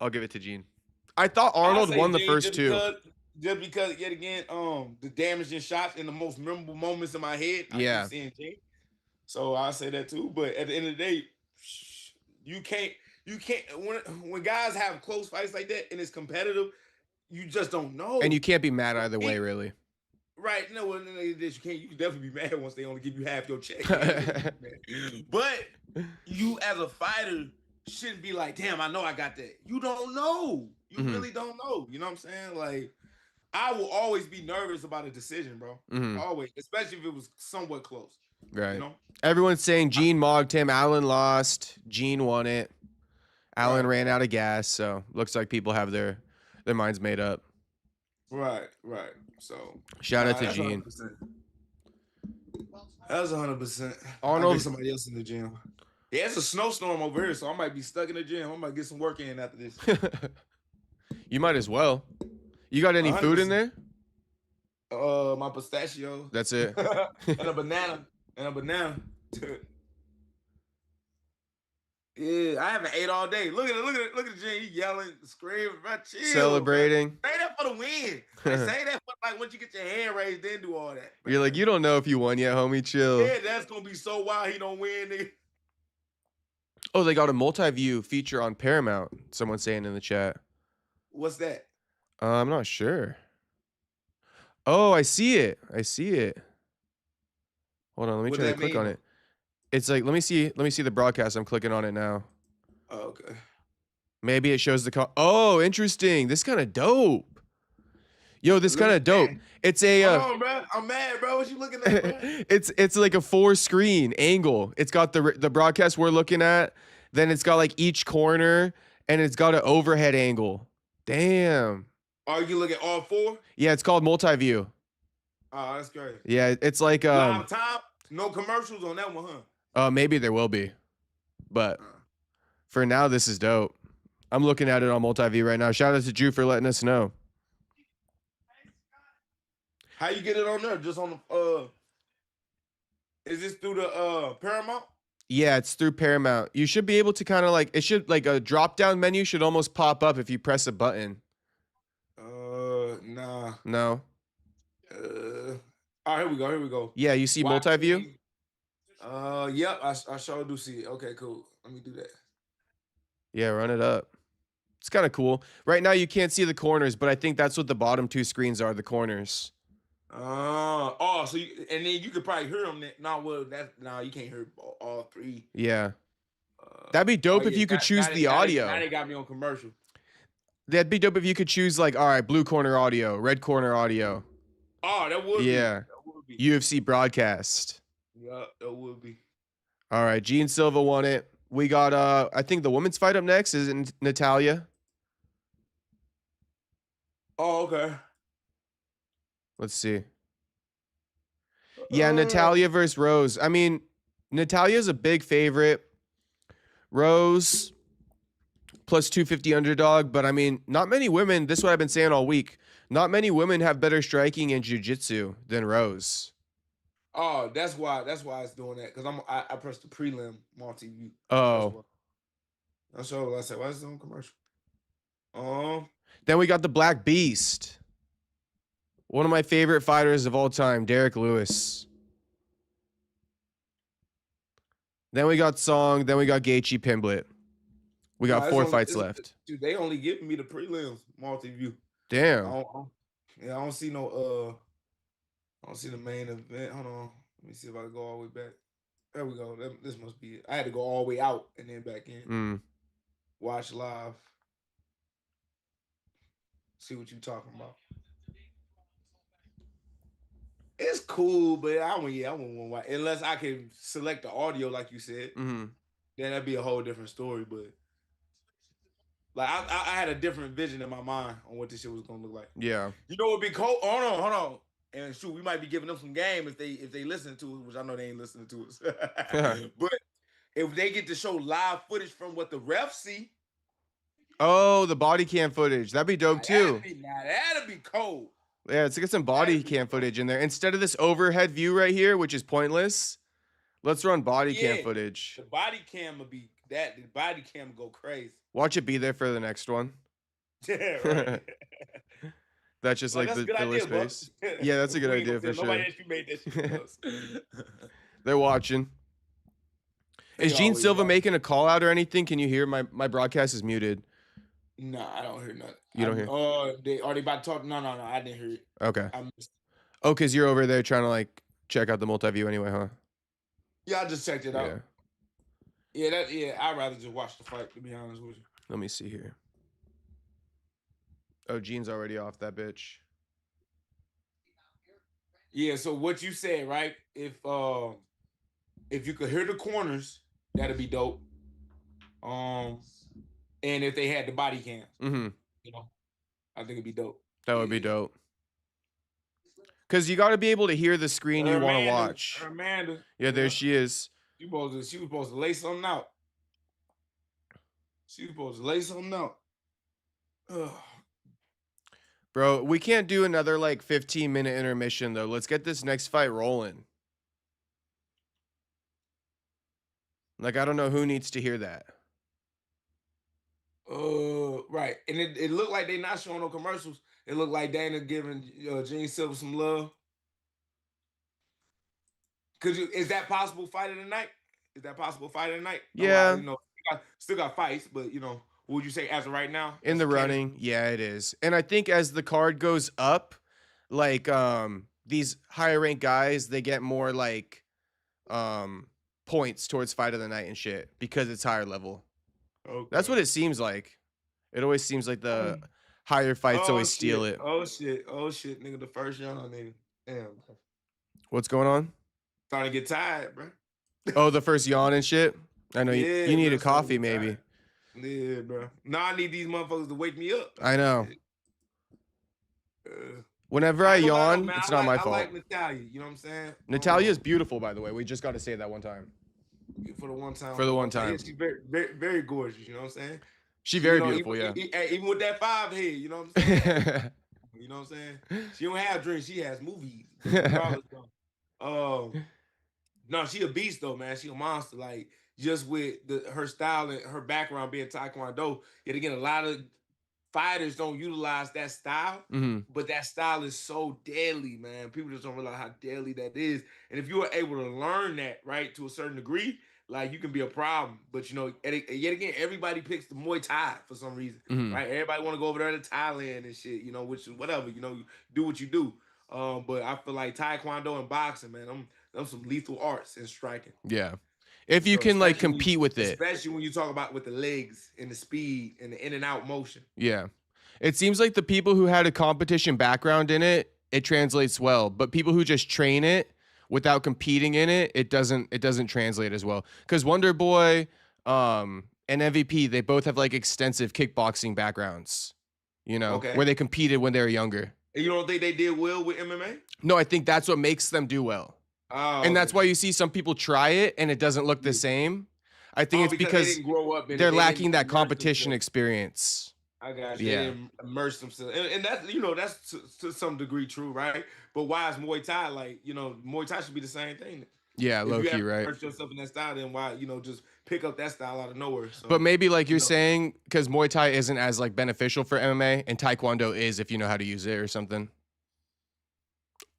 I'll give it to Gene. I thought Arnold won the first 2.
Just because, yet again, the damaging shots in the most memorable moments in my head. I keep seeing Gene. So I say that too. But at the end of the day, you can't when guys have close fights like that and it's competitive, you just don't know.
And you can't be mad either way, really.
Right. No, you can definitely be mad once they only give you half your check. But you as a fighter shouldn't be like, damn, I know I got that. You don't know. You really don't know. You know what I'm saying? Like, I will always be nervous about a decision, bro. Always. Especially if it was somewhat close.
Right.
You know?
Everyone's saying Gene mogged him. Allen lost. Gene won it. Allen ran out of gas. So looks like people have their minds made up.
Right. So
shout out to Gene.
100%. That was 100%.
Arnold,
somebody else in the gym. Yeah, it's a snowstorm over here, so I might be stuck in the gym. I might get some work in after this.
You might as well. You got any 100%. Food in there?
My pistachio.
That's it.
and a banana. Yeah, I haven't ate all day. Look at Gene. He yelling, screaming, chill.
Celebrating.
Bro. Say that for the win. Say that for like once you get your hand raised, then do all that.
You're like, you don't know if you won yet, homie. Chill.
Yeah, that's gonna be so wild. He don't win, nigga.
Oh, they got a multi-view feature on Paramount. Someone's saying in the chat.
What's that?
I'm not sure. Oh, I see it. Hold on, let me try to click on it. It's like, let me see the broadcast. I'm clicking on it now.
Oh, okay.
Maybe it shows the oh, interesting. This kind of dope. Yo, this kind of dope. It's a
Hold on, bro. I'm mad, bro. What you looking at, bro?
it's like a 4-screen angle. It's got the broadcast we're looking at, then it's got like each corner, and it's got an overhead angle. Damn.
Oh, you look at all 4?
Yeah, it's called multi-view.
Oh, that's great.
Yeah, it's like
Live time, no commercials on that one, huh?
Maybe there will be, but for now, this is dope. I'm looking at it on multi-view right now. Shout out to Drew for letting us know.
How you get it on there? Just on the is this through the Paramount?
Yeah, it's through Paramount. You should be able to kind of like, it should like a drop down menu should almost pop up if you press a button.
Nah.
No.
All right, here we go. Here we go.
Yeah, you see multi-view?
Yep, I sure do see it. Okay, cool. Let me do that.
Yeah, run it up. It's kind of cool. Right now you can't see the corners, but I think that's what the bottom 2 screens are, the corners.
So and then you could probably hear them. No, you can't hear all 3.
Yeah. That'd be dope if you could choose the audio.
Now they got me on commercial.
That'd be dope if you could choose like, all right, blue corner audio, red corner audio.
Oh, that would be.
Yeah.
That would be.
UFC broadcast.
Yeah, that would be.
All right, Gene Silva won it. We got I think the women's fight up next is Natalia.
Oh, okay.
Let's see. Yeah, Natalia versus Rose. I mean, Natalia's a big favorite. Rose plus 250 underdog, but I mean, not many women, this is what I've been saying all week, not many women have better striking and jiu-jitsu than Rose.
Oh, that's why it's doing that, because I pressed the prelim multi-view.
Oh.
That's all I said. Why is it on commercial?
Then we got the Black Beast. One of my favorite fighters of all time, Derek Lewis. Then we got Song. Then we got Gaethje Pimblett. We got 4 fights left.
Dude, they only giving me the prelims multi-view.
Damn.
I don't see no I don't see the main event. Hold on. Let me see if I can go all the way back. There we go. This must be it. I had to go all the way out and then back in. Watch live. See what you talking about. It's cool, but I wouldn't want to watch unless I can select the audio, like you said. Then that'd be a whole different story. But like I had a different vision in my mind on what this shit was gonna look like.
Yeah.
You know what'd be cool? Hold on. And shoot, we might be giving them some game if they listen to us, which I know they ain't listening to us. But if they get to show live footage from what the refs see.
Oh, the body cam footage. That'd be dope too.
That'd be cold.
Yeah, let's get some body cam footage in there. Instead of this overhead view right here, which is pointless, let's run body cam footage.
The body cam would be that. The body cam would go crazy.
Watch it be there for the next one.
Yeah, right.
That's just like the filler space. Yeah, that's a good idea for sure.
Nobody actually made that shit.
They're watching. Is Gene Silva making a call out or anything? Can you hear my broadcast is muted?
No, I don't hear nothing.
You don't hear?
Oh, are they about to talk? No, I didn't hear it.
Okay. Oh, because you're over there trying to like check out the multi-view anyway, huh?
Yeah, I just checked it out. Yeah, I'd rather just watch the fight, to be honest with you.
Let me see here. Oh, Gene's already off that bitch.
Yeah, so what you said, right? If you could hear the corners, that'd be dope. And if they had the body cams, you know, I think it'd be dope.
That would be dope. Because you got to be able to hear the screen you want to watch.
Amanda.
Yeah, there she is.
She was supposed to lay something out. Ugh.
Bro, we can't do another like 15-minute intermission though. Let's get this next fight rolling. Like, I don't know who needs to hear that.
Right. And it looked like they not showing no commercials. It looked like Dana giving Gene Silva some love. Is that possible fight of the night?
Yeah.
Still got fights, but what would you say as of right now?
In the running, yeah, it is. And I think as the card goes up, like these higher ranked guys, they get more like points towards fight of the night and shit because it's higher level. Okay. That's what it seems like. It always seems like the higher fights always steal it.
Oh shit, nigga. The first yawn, nigga. Damn.
What's going on?
Starting to get tired, bro.
Oh, the first yawn and shit. I know you need a coffee, maybe.
Yeah, bro. No, I need these motherfuckers to wake me up.
I know. Whenever I yawn, it's not my fault.
I like Natalia, you know what I'm saying?
Natalia's beautiful, by the way. We just got to say that one time.
For the one time.
For the one time.
Yeah, she's very, very, very gorgeous, you know what I'm saying?
She's very beautiful, yeah.
Even with that 5 head, you know what I'm saying? You know what I'm saying? She don't have dreams, she has movies. No, she a beast though, man. She a monster. Like just with her style and her background being Taekwondo. Yet again, a lot of fighters don't utilize that style, but that style is so deadly, man. People just don't realize how deadly that is. And if you are able to learn that, right, to a certain degree, like you can be a problem. But you know, yet again, everybody picks the Muay Thai for some reason, right? Everybody want to go over there to Thailand and shit, you know, which whatever, you know, do what you do. But I feel like Taekwondo and boxing, man, them some lethal arts in striking.
Yeah. If you can like compete with it.
Especially when you talk about with the legs and the speed and the in and out motion.
Yeah. It seems like the people who had a competition background in it, it translates well. But people who just train it without competing in it, it doesn't translate as well. Because Wonder Boy and MVP, they both have like extensive kickboxing backgrounds, you know, where they competed when they were younger.
And you don't think they did well with MMA?
No, I think that's what makes them do well.
Oh,
and that's why you see some people try it and it doesn't look the same. I think it's because
they didn't grow up
they're lacking that competition experience.
I got you.
Yeah.
They didn't immerse themselves. And that's, you know, that's to some degree true, right? But why is Muay Thai like, you know, Muay Thai should be the same thing.
Yeah, low key, right?
If you have to immerse yourself in that style, then why, you know, just pick up that style out of nowhere. So,
but maybe like you're saying, because Muay Thai isn't as like beneficial for MMA and Taekwondo is if you know how to use it or something.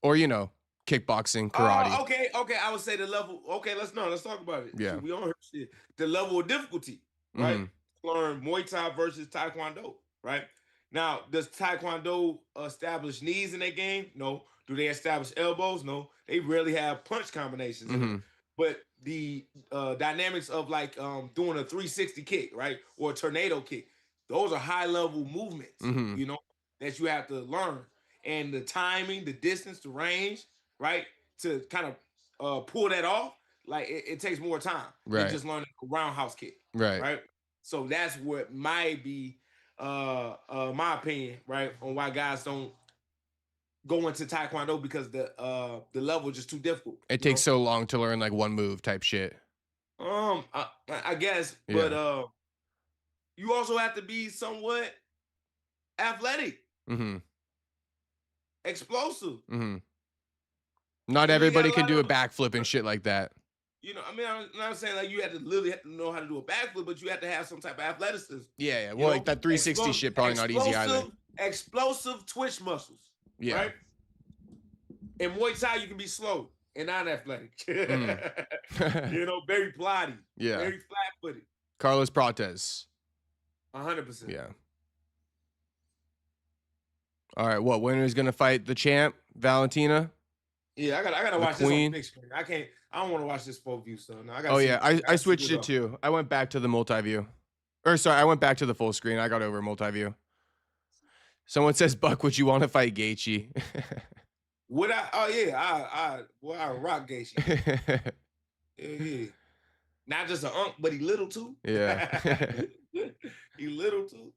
Or, you know, kickboxing, karate.
Okay. I would say the level. Okay, let's talk about it.
Yeah.
We on her shit. The level of difficulty, right? Learn Muay Thai versus Taekwondo, right? Now, does Taekwondo establish knees in their game? No. Do they establish elbows? No. They rarely have punch combinations. But the dynamics of like doing a 360 kick, right? Or a tornado kick, those are high level movements, you know, that you have to learn. And the timing, the distance, the range, right? To kind of pull that off, like it takes more time than just learning a roundhouse kick. Right. So that's what might be my opinion, right? On why guys don't go into Taekwondo, because the level is just too difficult.
It takes so long to learn like one move type shit.
I guess, but you also have to be somewhat athletic. Explosive.
Not everybody can do a backflip and shit like that.
You know, I mean, I'm not saying like you have to literally have to know how to do a backflip, but you have to have some type of athleticism.
Yeah. Well, like that 360 shit probably not easy either.
Explosive twitch muscles.
Yeah.
Right? In Muay Thai, you can be slow and not athletic. You know, very plotty.
Yeah.
Very flat-footed.
Carlos Prates.
100%.
Yeah. All right, what winner's gonna fight the champ, Valentina?
Yeah, I gotta watch this on the big screen. I don't want to watch this full view stuff. No,
I switched it too. I went back to the multi-view. I went back to the full screen. I got over multi-view. Someone says, Buck, would you want to fight Gaethje?
Would I? Oh yeah, I rock Gaethje. Yeah. Not just an unk, but he little too.
Yeah.
He little too.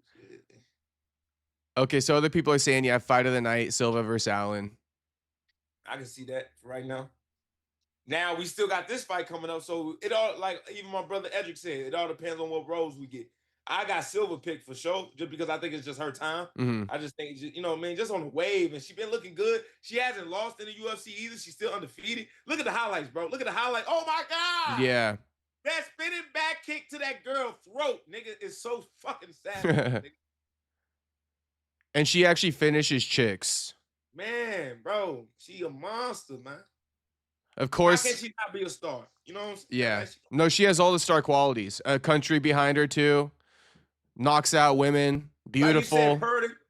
Okay, so other people are saying, yeah, fight of the night, Silva versus Allen.
I can see that right now. Now we still got this fight coming up, so it all, like even my brother Edric said, it all depends on what roles we get. I got Silva picked for sure, just because I think it's just her time. I just think, you know, man, just on the wave, and she been looking good. She hasn't lost in the UFC either. She's still undefeated. Look at the highlights, bro. Look at the highlights. Oh my God.
Yeah.
That spinning back kick to that girl's throat, nigga, is so fucking sad.
And she actually finishes chicks.
Man, bro, she a monster, man.
Of course.
How can she not be a star? You know what I'm saying?
Yeah. No, she has all the star qualities. A country behind her too. Knocks out women. Beautiful.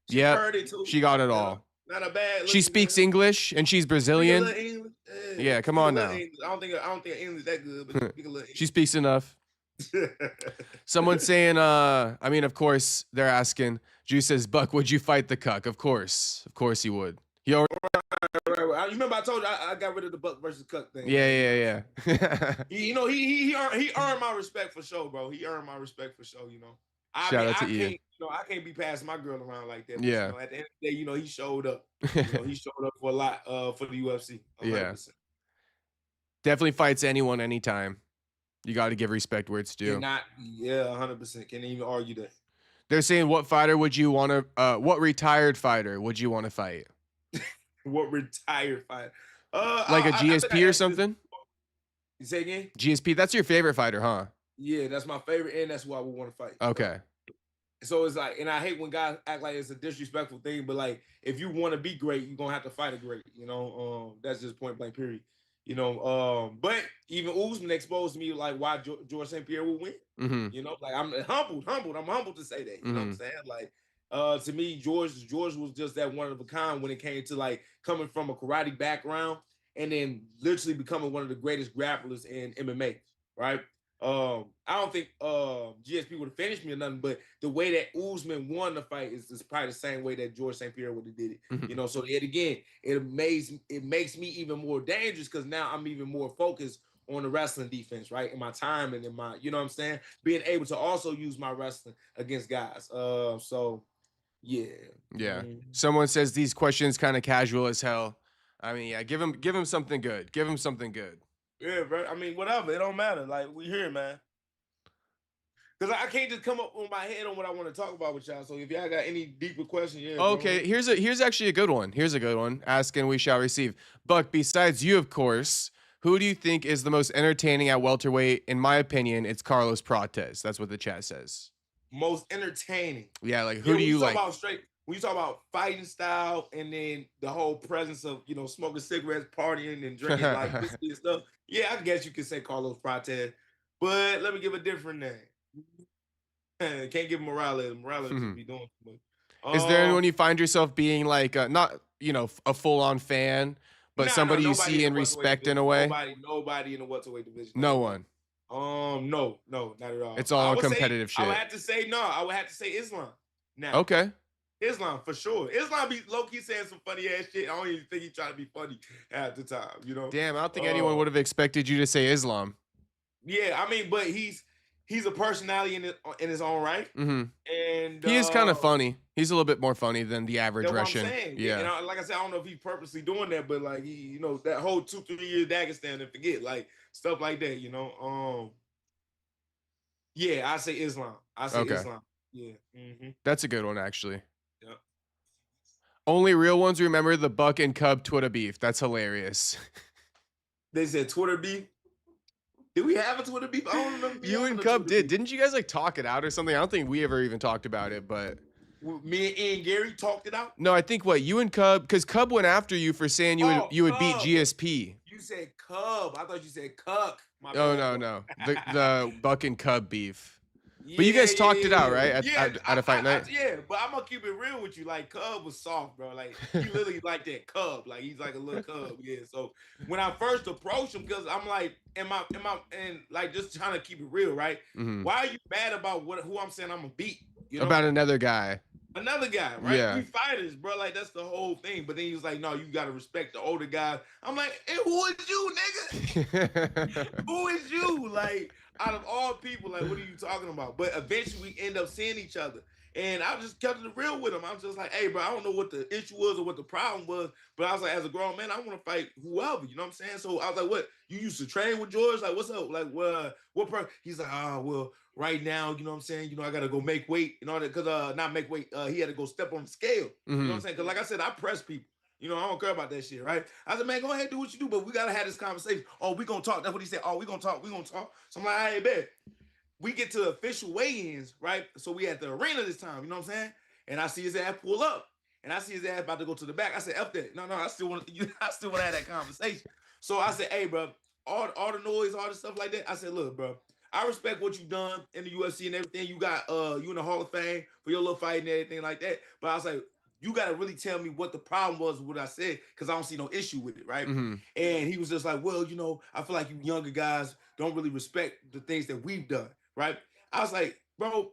Yeah.
She got it all.
Not a bad.
She speaks English and she's Brazilian. Yeah, come on now.
I don't think English that good, but she speak a little English.
She speaks enough. Someone's saying, I mean, of course, they're asking. Juice says, Buck, would you fight the cuck? Of course he would. He already.
Right. You remember I told you I got rid of the Buck versus Cuck thing.
Yeah.
He earned my respect for sure, bro. He earned my respect for sure.
Shout out to
Ian. I can't be passing my girl around like that. But,
yeah.
At the end of the day, he showed up. He showed up for a lot for the UFC. 100%.
Yeah. Definitely fights anyone, anytime. You got to give respect where it's due.
100%. Can't even argue that.
They're saying, what fighter would you want to? What retired fighter would you want to fight?
What retired fighter?
Like a GSP or something?
You say again?
GSP. That's your favorite fighter, huh?
Yeah, that's my favorite, and that's who I would want to fight.
Okay.
So it's like, and I hate when guys act like it's a disrespectful thing, but like, if you want to be great, you're gonna have to fight a great. That's just point blank. Period. But even Usman exposed me like why George St. Pierre will win.
Mm-hmm.
Like I'm humbled. I'm humbled to say that. You know what I'm saying? Like, to me, George was just that one of a kind when it came to like coming from a karate background and then literally becoming one of the greatest grapplers in MMA. Right? I don't think GSP would have finished me or nothing, but the way that Usman won the fight is probably the same way that George St. Pierre would have did it.
Mm-hmm.
So it makes me even more dangerous because now I'm even more focused on the wrestling defense, right? In my time and in my, you know what I'm saying? Being able to also use my wrestling against guys. So yeah.
Yeah. Someone says these questions kind of casual as hell. I mean, yeah, give him something good. Give him something good.
Yeah, bro. I mean, whatever. It don't matter. Like, we here, man. Because I can't just come up on my head on what I want to talk about with y'all. So if y'all got any deeper questions, yeah.
Okay,
bro.
here's actually a good one. Here's a good one. Ask and we shall receive. Buck, besides you, of course, who do you think is the most entertaining at welterweight? In my opinion, it's Carlos Prates. That's what the chat says.
Most entertaining.
Yeah, like who do you like?
When you talk about fighting style and then the whole presence of, smoking cigarettes, partying, and drinking like whiskey and stuff, yeah, I guess you could say Carlos Prates. But let me give a different name. Can't give Morales. Morales just be doing too much.
Is there anyone you find yourself being like, not, a full-on fan, but somebody you see and respect in a way?
Nobody in the welterweight division.
No one.
No, not at all.
It's all competitive shit.
I would have to say Islam. Now.
Okay.
Islam for sure. Islam be low-key saying some funny ass shit. I don't even think he trying to be funny at the time,
Damn, I don't think anyone would have expected you to say Islam.
Yeah, I mean, but he's a personality in his own right.
Mm-hmm.
And
he is kind of funny. He's a little bit more funny than the average Russian.
What I'm saying.
Yeah.
And like I said, I don't know if he's purposely doing that, but like he, that whole 2-3 years Dagestan and forget, like stuff like that, Yeah, I say Islam. Islam. Yeah. Mm-hmm.
That's a good one, actually.
Yeah.
Only real ones remember the Buck and Cub Twitter beef. That's hilarious.
They said Twitter beef. Did we have a Twitter beef? I don't remember.
You and Cub did. Didn't you guys like talk it out or something? I don't think we ever even talked about it, but
me and Ian Gary talked it out.
No, I think you and Cub, because Cub went after you for saying you would beat GSP.
You said Cub. I thought you said Cuck.
No. The Buck and Cub beef. But you guys talked it out, right? At a fight night?
But I'm going to keep it real with you. Like, Cub was soft, bro. Like, he literally like that cub. Like, he's like a little cub. Yeah. So, when I first approached him, because I'm like, and like, just trying to keep it real, right?
Mm-hmm.
Why are you mad about who I'm saying I'm going to beat?
About another guy.
Another guy, right?
Yeah.
We fighters, bro. Like, that's the whole thing. But then he was like, no, you got to respect the older guys. I'm like, hey, who is you, nigga? Who is you? Like, out of all people, like, what are you talking about? But eventually we end up seeing each other. And I just kept it real with him. I was just like, hey, bro, I don't know what the issue was or what the problem was. But I was like, as a grown man, I want to fight whoever. You know what I'm saying? So I was like, what? You used to train with George? Like, what's up? Like, what He's like, well, right now, you know what I'm saying? I got to go make weight and all that. Because not make weight. He had to go step on the scale.
Mm-hmm.
You know what I'm saying? Because like I said, I press people. I don't care about that shit, right? I said, man, go ahead, do what you do, but we got to have this conversation. Oh, we going to talk. That's what he said. Oh, we going to talk. So I'm like, all right, bet. We get to official weigh-ins, right? So we at the arena this time, you know what I'm saying? And I see his ass pull up. And I see his ass about to go to the back. I said, F that. No, I still want to have that conversation. So I said, hey, bro, all the noise, all the stuff like that. I said, look, bro, I respect what you've done in the UFC and everything. You got you in the Hall of Fame for your little fight and everything like that. But I was like, you got to really tell me what the problem was with what I said, because I don't see no issue with it, right?
Mm-hmm.
And he was just like, well, I feel like you younger guys don't really respect the things that we've done, right? I was like, bro,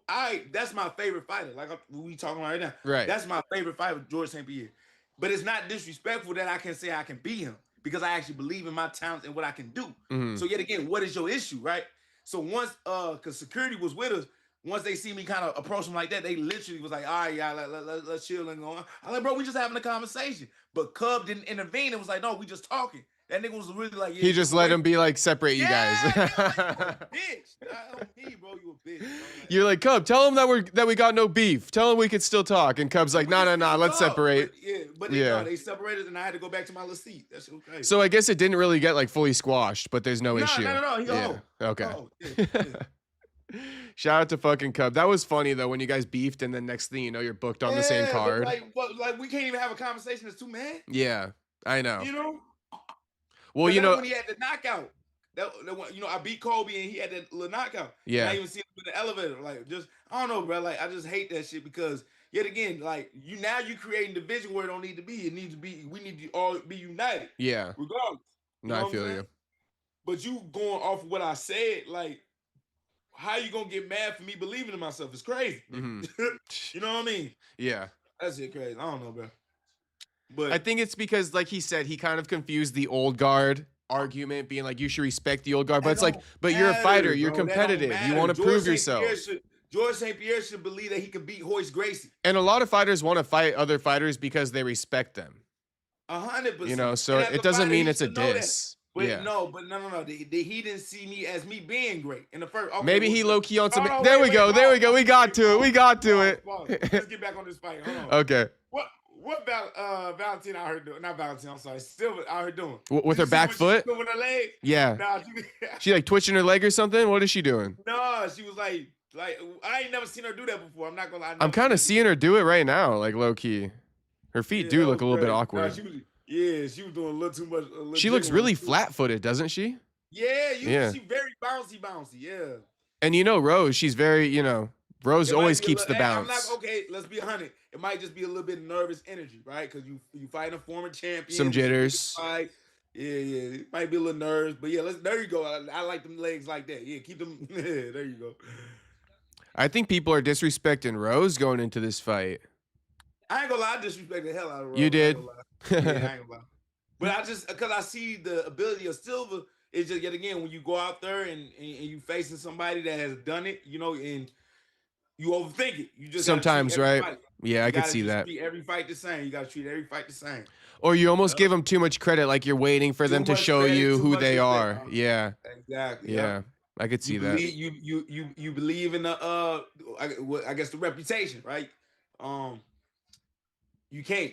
that's my favorite fighter. Like we talking right now.
Right.
That's my favorite fighter, George St. Pierre. But it's not disrespectful that I can say I can beat him because I actually believe in my talents and what I can do.
Mm-hmm.
So yet again, what is your issue, right? So once because security was with us, once they see me kind of approach them like that, they literally was like, all right, yeah, let's chill and go on. I'm like, bro, we just having a conversation. But Cub didn't intervene. It was like, no, we just talking. That nigga was really like, yeah,
he just let him be like, separate you guys.
Yeah, you a bitch. Me, bro, you a bitch. Bro.
You're like, Cub, tell him that we got no beef. Tell him we could still talk. And Cub's like, no, let's separate.
But they separated, and I had to go back to my little seat. That's okay.
So I guess it didn't really get like fully squashed, but there's no issue.
No. He
yeah. Okay.
Yeah.
Shout out to fucking Cub. That was funny though when you guys beefed, and then next thing you know, you're booked on the same card.
But like we can't even have a conversation as two men.
Yeah, I know.
You know.
Well, you know
when he had the knockout, I beat Kobe and he had that little knockout.
Yeah.
And I even see him in the elevator. Like, just I don't know, bro. Like, I just hate that shit because yet again, like you creating division where it don't need to be. It needs to be. We need to all be united.
Yeah.
Regardless.
No, I feel you.
But you going off of what I said, like, how you gonna get mad for me believing in myself? It's crazy.
Mm-hmm.
You know what I mean?
Yeah.
That's it, crazy. I don't know, bro. But
I think it's because, like he said, he kind of confused the old guard argument, being like, you should respect the old guard. But it's like, but you're a fighter, you're competitive, you want to prove yourself.
George St. Pierre should believe that he can beat Royce Gracie.
And a lot of fighters want to fight other fighters because they respect them.
100%.
You know, so it doesn't mean it's a diss.
But
yeah.
No. He didn't see me as me being great in the first. Okay,
maybe he low key on some. There we go. We got to it.
Let's get back on this fight. Hold on.
Okay.
What about Valentina out here doing? Not Valentina, I'm sorry. Silva out here doing.
With her back foot?
With her leg?
Yeah.
Nah,
she like twitching her leg or something? What is she doing?
No, she was like I ain't never seen her do that before. I'm not gonna lie.
I'm kind of seeing her do it right now, like low key. Her feet do look a little bit awkward.
Nah, she was doing a little too much.
She looks really flat-footed, doesn't she?
Yeah, she's very bouncy, yeah.
And you know Rose, she's very, Rose always keeps the bounce.
I'm not, okay, let's be 100. It might just be a little bit of nervous energy, right? Because you fight a former champion.
Some jitters.
Yeah. It might be a little nerves, but yeah, there you go. I like them legs like that. Yeah, keep them. There you go.
I think people are disrespecting Rose going into this fight.
I ain't gonna lie, I disrespect the hell out of Rose.
You did.
I ain't gonna lie. But because I see the ability of Silva. It's just yet again when you go out there and you facing somebody that has done it, and you overthink it. You just
sometimes, right?
Fight.
Yeah, I could see that.
Treat every fight the same. You gotta treat every fight the same.
Or you almost give them too much credit, like you're waiting for them to show you who they are. Yeah.
Exactly.
Yeah. I could see that.
You believe in the I guess the reputation, right? You can't.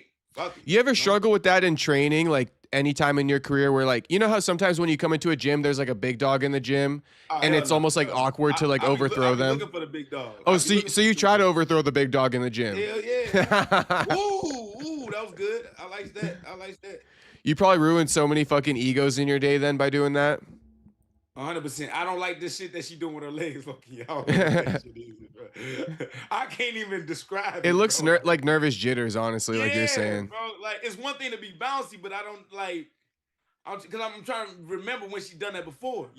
You ever struggle with that in training, like anytime in your career where like, you know how sometimes when you come into a gym, there's like a big dog in the gym and it's almost like awkward to like overthrow them?
Looking for the big dog.
Oh, so you try to overthrow the big dog in the gym.
Hell yeah. Ooh, that was good. I like that.
You probably ruined so many fucking egos in your day then by doing that.
100%. I don't like this shit that she doing with her legs. Fucking y'all. I can't even describe it.
It looks like nervous jitters, honestly, like you're saying.
Bro, like it's one thing to be bouncy, but I don't like, because I'm trying to remember when she done that before.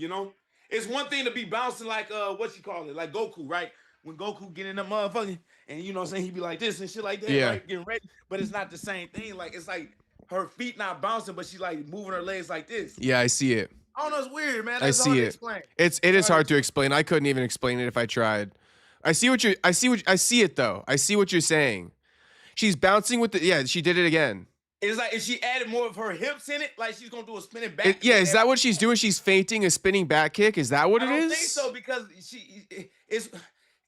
It's one thing to be bouncing like what you call it, like Goku, right? When Goku get in the motherfucking, and you know what I'm saying, he be like this and shit like that, right? Getting ready, but it's not the same thing. Like it's like her feet not bouncing, but she's like moving her legs like this.
Yeah, I see it.
I don't know, it's weird, man.
That's hard to explain. It is hard to explain. I couldn't even explain it if I tried. I see it though. I see what you're saying. She's bouncing with she did it again.
It's like if she added more of her hips in it, like she's gonna do a spinning back kick.
Is that what she's doing? She's feinting a spinning back kick? Is that what it is?
I don't think so because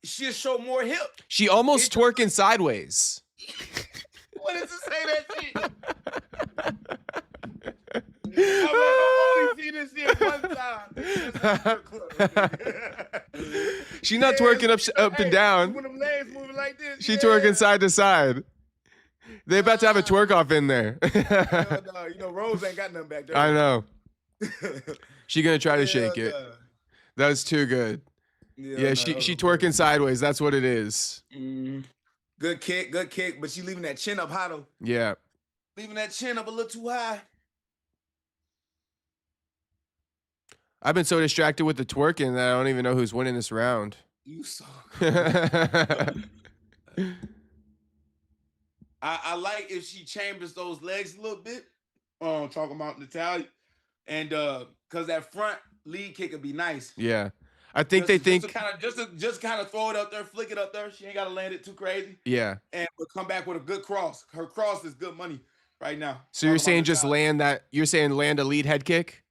she'll show more hip.
She almost twerking sideways.
What does it say that shit? I've only seen this shit one time.
She's not twerking up and down.
When them legs moving like this.
She twerking side to side. They about to have a twerk off in there.
No, Rose ain't got nothing back there.
I know. She gonna try to shake it. That's too good. She twerking sideways. That's what it is.
Good kick, but she leaving that chin up high though.
Yeah.
Leaving that chin up a little too high.
I've been so distracted with the twerking that I don't even know who's winning this round.
You so I like if she chambers those legs a little bit. Talking about Natalia. And because that front lead kick would be nice.
Yeah. I think they think
just kind of throw it up there, flick it up there. She ain't gotta land it too crazy.
Yeah.
And we'll come back with a good cross. Her cross is good money right now.
So you're saying just land that? You're saying land a lead head kick?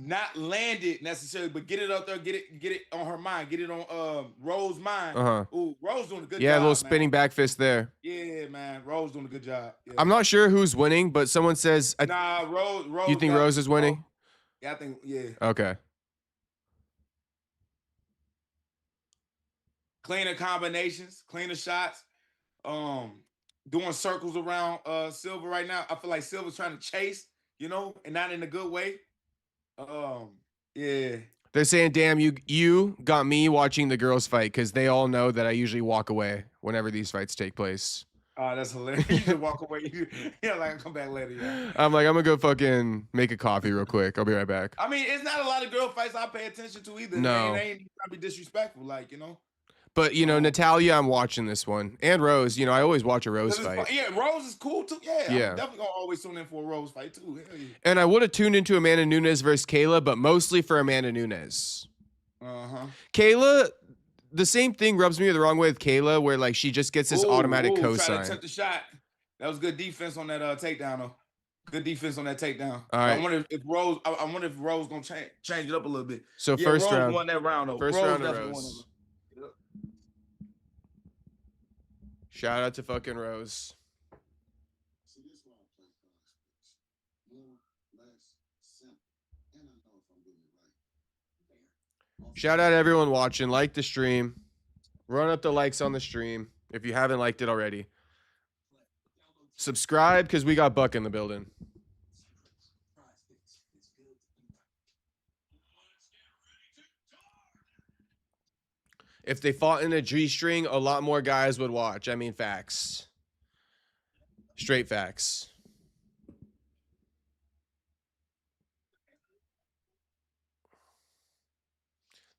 Not land it necessarily, but get it up there, get it on her mind, get it on Rose's mind. Ooh, Rose doing a good job.
Yeah, a little spinning back fist there.
Yeah, man, Rose doing a good job. Yeah.
I'm not sure who's winning, but someone says
Rose.
You think Rose is winning?
Yeah, I think yeah.
Okay.
Cleaner combinations, cleaner shots. Doing circles around Silva right now. I feel like Silva's trying to chase, and not in a good way. Yeah.
They're saying, damn, you got me watching the girls fight because they all know that I usually walk away whenever these fights take place.
Oh, that's hilarious. You just walk away. Like, I'll come back later. Yeah.
I'm like, I'm going to go fucking make a coffee real quick. I'll be right back.
I mean, it's not a lot of girl fights I pay attention to either.
No.
They ain't trying to be disrespectful,
But, Natalia, I'm watching this one. And Rose, I always watch a Rose fight.
Yeah, Rose is cool, too. Yeah. I'm definitely going to always tune in for a Rose fight, too. Hell yeah.
And I would have tuned into Amanda Nunes versus Kayla, but mostly for Amanda Nunes. Kayla, the same thing rubs me the wrong way with Kayla, where, like, she just gets this automatic cosign.
Try to attempt the shot. That was good defense on that takedown, though. Good defense on that takedown.
All right.
I wonder if Rose going to change it up a little bit.
So first
Rose
round.
won that round, though.
First round of Rose. Shout out to fucking Rose. Shout out to everyone watching. Like the stream. Run up the likes on the stream if you haven't liked it already. Subscribe because we got Buck in the building. If they fought in a G-string, a lot more guys would watch. I mean, facts. Straight facts.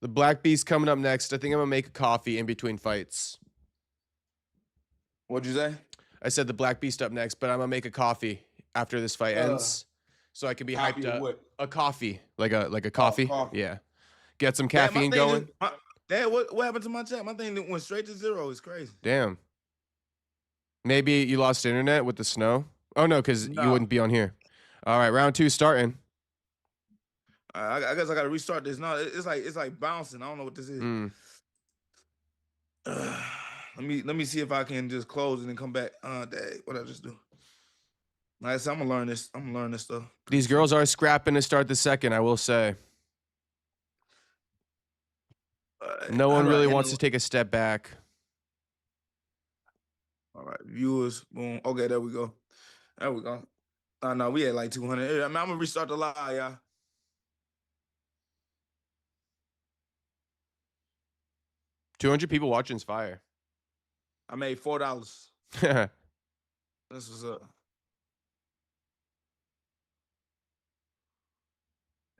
The Black Beast coming up next. I think I'm going to make a coffee in between fights.
What'd you say?
I said the Black Beast up next, but I'm going to make a coffee after this fight ends so I can be hyped up.
What?
A coffee. Like a coffee?
Coffee.
Yeah. Get some caffeine going.
Dad, what happened to my chat? My thing went straight to 0. It's crazy.
Damn. Maybe you lost internet with the snow? Oh, no, because you wouldn't be on here. All right, round 2 starting.
I guess I got to restart this. No, it's like bouncing. I don't know what this is. Let me see if I can just close it and come back. Dang, what did I just do? Like I said, I'm gonna learn this. I'm gonna learn this stuff.
These girls are scrapping to start the second, I will say. No one really wants to take a step back.
All right, viewers, boom. Okay, there we go. There we go. No, we had like 200. I'm gonna restart the live, y'all.
$200 people watching's fire.
I made $4. This was up.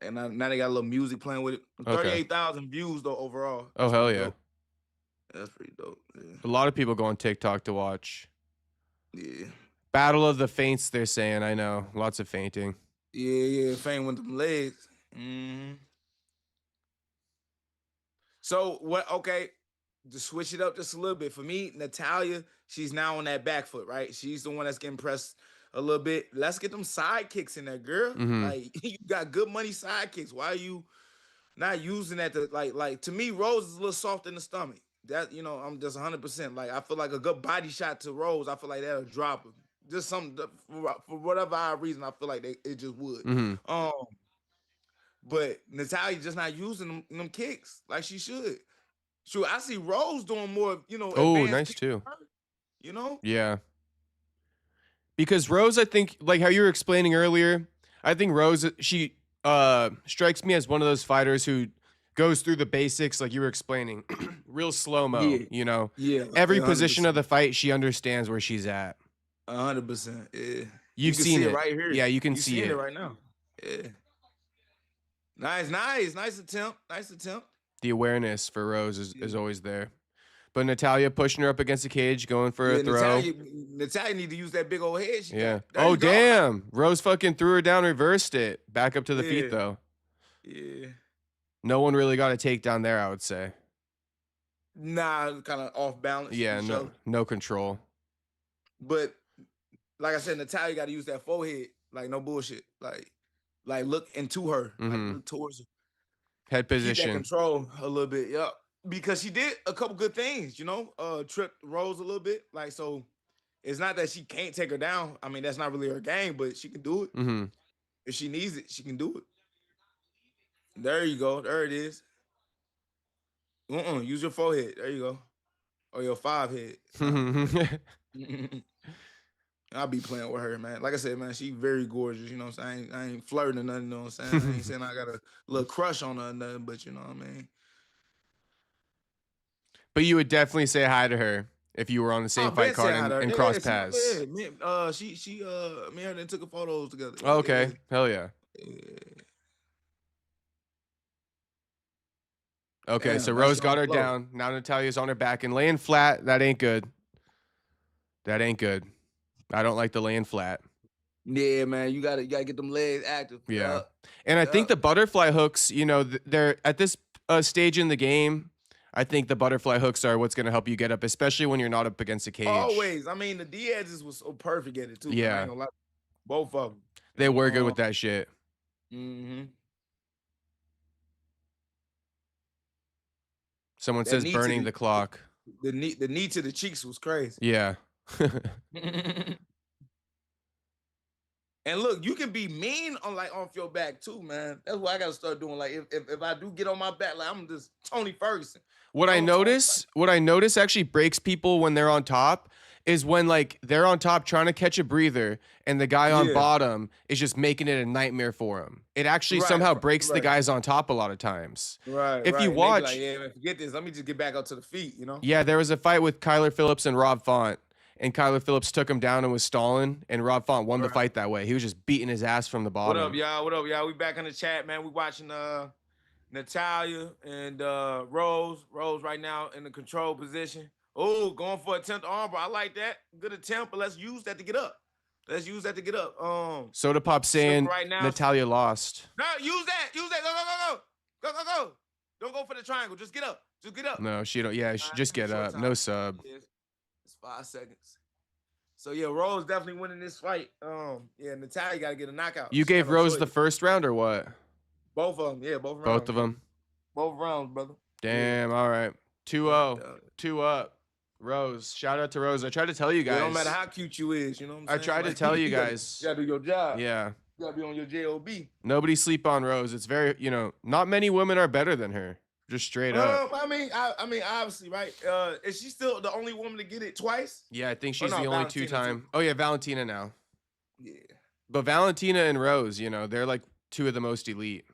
And now they got a little music playing with it. 38,000 views though overall.
Oh hell yeah.
Dope. That's pretty dope. Yeah.
A lot of people go on TikTok to watch.
Yeah.
Battle of the Feints, they're saying. I know. Lots of fainting.
Yeah. Feint with them legs. So what? Okay, to switch it up just a little bit for me, Natalia. She's now on that back foot, right? She's the one that's getting pressed a little bit. Let's get them side kicks in there, girl. Like you got good money side kicks. Why are you not using that to like to me? Rose is a little soft in the stomach. That I'm just 100%. Like I feel like a good body shot to Rose. I feel like that'll drop her. Just something for whatever reason. I feel like it just would. But Natalia just not using them kicks like she should. Sure, I see Rose doing more.
Oh, nice too. Yeah. Because Rose, I think, like how you were explaining earlier, I think Rose, she strikes me as one of those fighters who goes through the basics, like you were explaining, real slow-mo,
Yeah.
Every
100%.
position of the fight, she understands where she's at.
100%. Yeah.
You've
can
seen
see
it
right here.
Yeah, you can see
it right now. Yeah. Nice attempt.
The awareness for Rose is always there. But Natalia pushing her up against the cage, going for a throw.
Natalia need to use that big old head.
Oh, damn. Rose fucking threw her down, reversed it. Back up to the feet, though.
Yeah.
No one really got a takedown there, I would say.
Nah, kind of off balance.
Yeah, no control.
But like I said, Natalia got to use that forehead. Like, no bullshit. Like look into her. Like, look towards her.
Head position.
Keep that control a little bit, yeah. Because she did a couple good things, you know, tripped Rose a little bit. Like, so it's not that she can't take her down. I mean, that's not really her game, but she can do it. If she needs it, she can do it. There you go. There it is. Use your forehead. There you go. Or your 5 head. I'll be playing with her, man. Like I said, man, she very gorgeous. You know what I'm saying? I ain't flirting or nothing, you know what I'm saying? I ain't saying I got a little crush on her or nothing, but you know what I mean?
But you would definitely say hi to her if you were on the same fight card and cross paths.
Me and her then took photos together.
Oh, okay.
Yeah.
Hell yeah. Okay, so Rose got her down. Now Natalia's on her back and laying flat. That ain't good. That ain't good. I don't like the laying flat.
Yeah, man, you gotta get them legs active.
Yeah, and I think the butterfly hooks, you know, they're at this stage in the game. I think the butterfly hooks are what's gonna help you get up, especially when you're not up against a cage.
Always. I mean, the Diaz's was so perfect at it too.
Yeah,
I ain't gonna lie. Both of them.
They were good with that shit. Someone says burning the clock.
The knee to the cheeks was crazy.
Yeah.
And look, you can be mean on off your back too, man. That's what I gotta start doing. Like if I do get on my back, like I'm just Tony Ferguson.
What I notice actually breaks people when they're on top is when like they're on top trying to catch a breather and the guy on bottom is just making it a nightmare for him. It actually somehow breaks the guys on top a lot of times.
Right.
If you watch,
like, yeah, man, forget this. Let me just get back up to the feet. You know.
Yeah, there was a fight with Kyler Phillips and Rob Font. And Kyler Phillips took him down and was stalling, and Rob Font won the fight that way. He was just beating his ass from the bottom.
What up, y'all? We back in the chat, man. We watching Natalia and Rose. Rose right now in the control position. Oh, going for a 10th armbar. I like that. Good attempt, but let's use that to get up.
Soda Pop saying right now, Natalia lost.
No, use that. Go. Don't go for the triangle. Just get up.
No, she don't. Yeah, just get up. No sub.
It's 5 seconds. So yeah, Rose definitely winning this fight. Yeah, Natalia got to get a knockout.
You gave Rose the first round or what?
Both of them. Yeah, both rounds.
Both of them.
Both rounds, brother.
Damn. All right. 2-0. 2 up. Rose. Shout out to Rose. I tried to tell you guys.
It don't matter how cute you is, you know what I'm saying?
I tried to tell you guys.
You gotta do your job.
Yeah.
You gotta be on your job.
Nobody sleep on Rose. It's very, not many women are better than her. Just straight up.
I mean, obviously, right? Is she still the only woman to get it twice?
Yeah, I think she's the only two-time. Oh yeah, Valentina now.
Yeah.
But Valentina and Rose, they're like two of the most elite.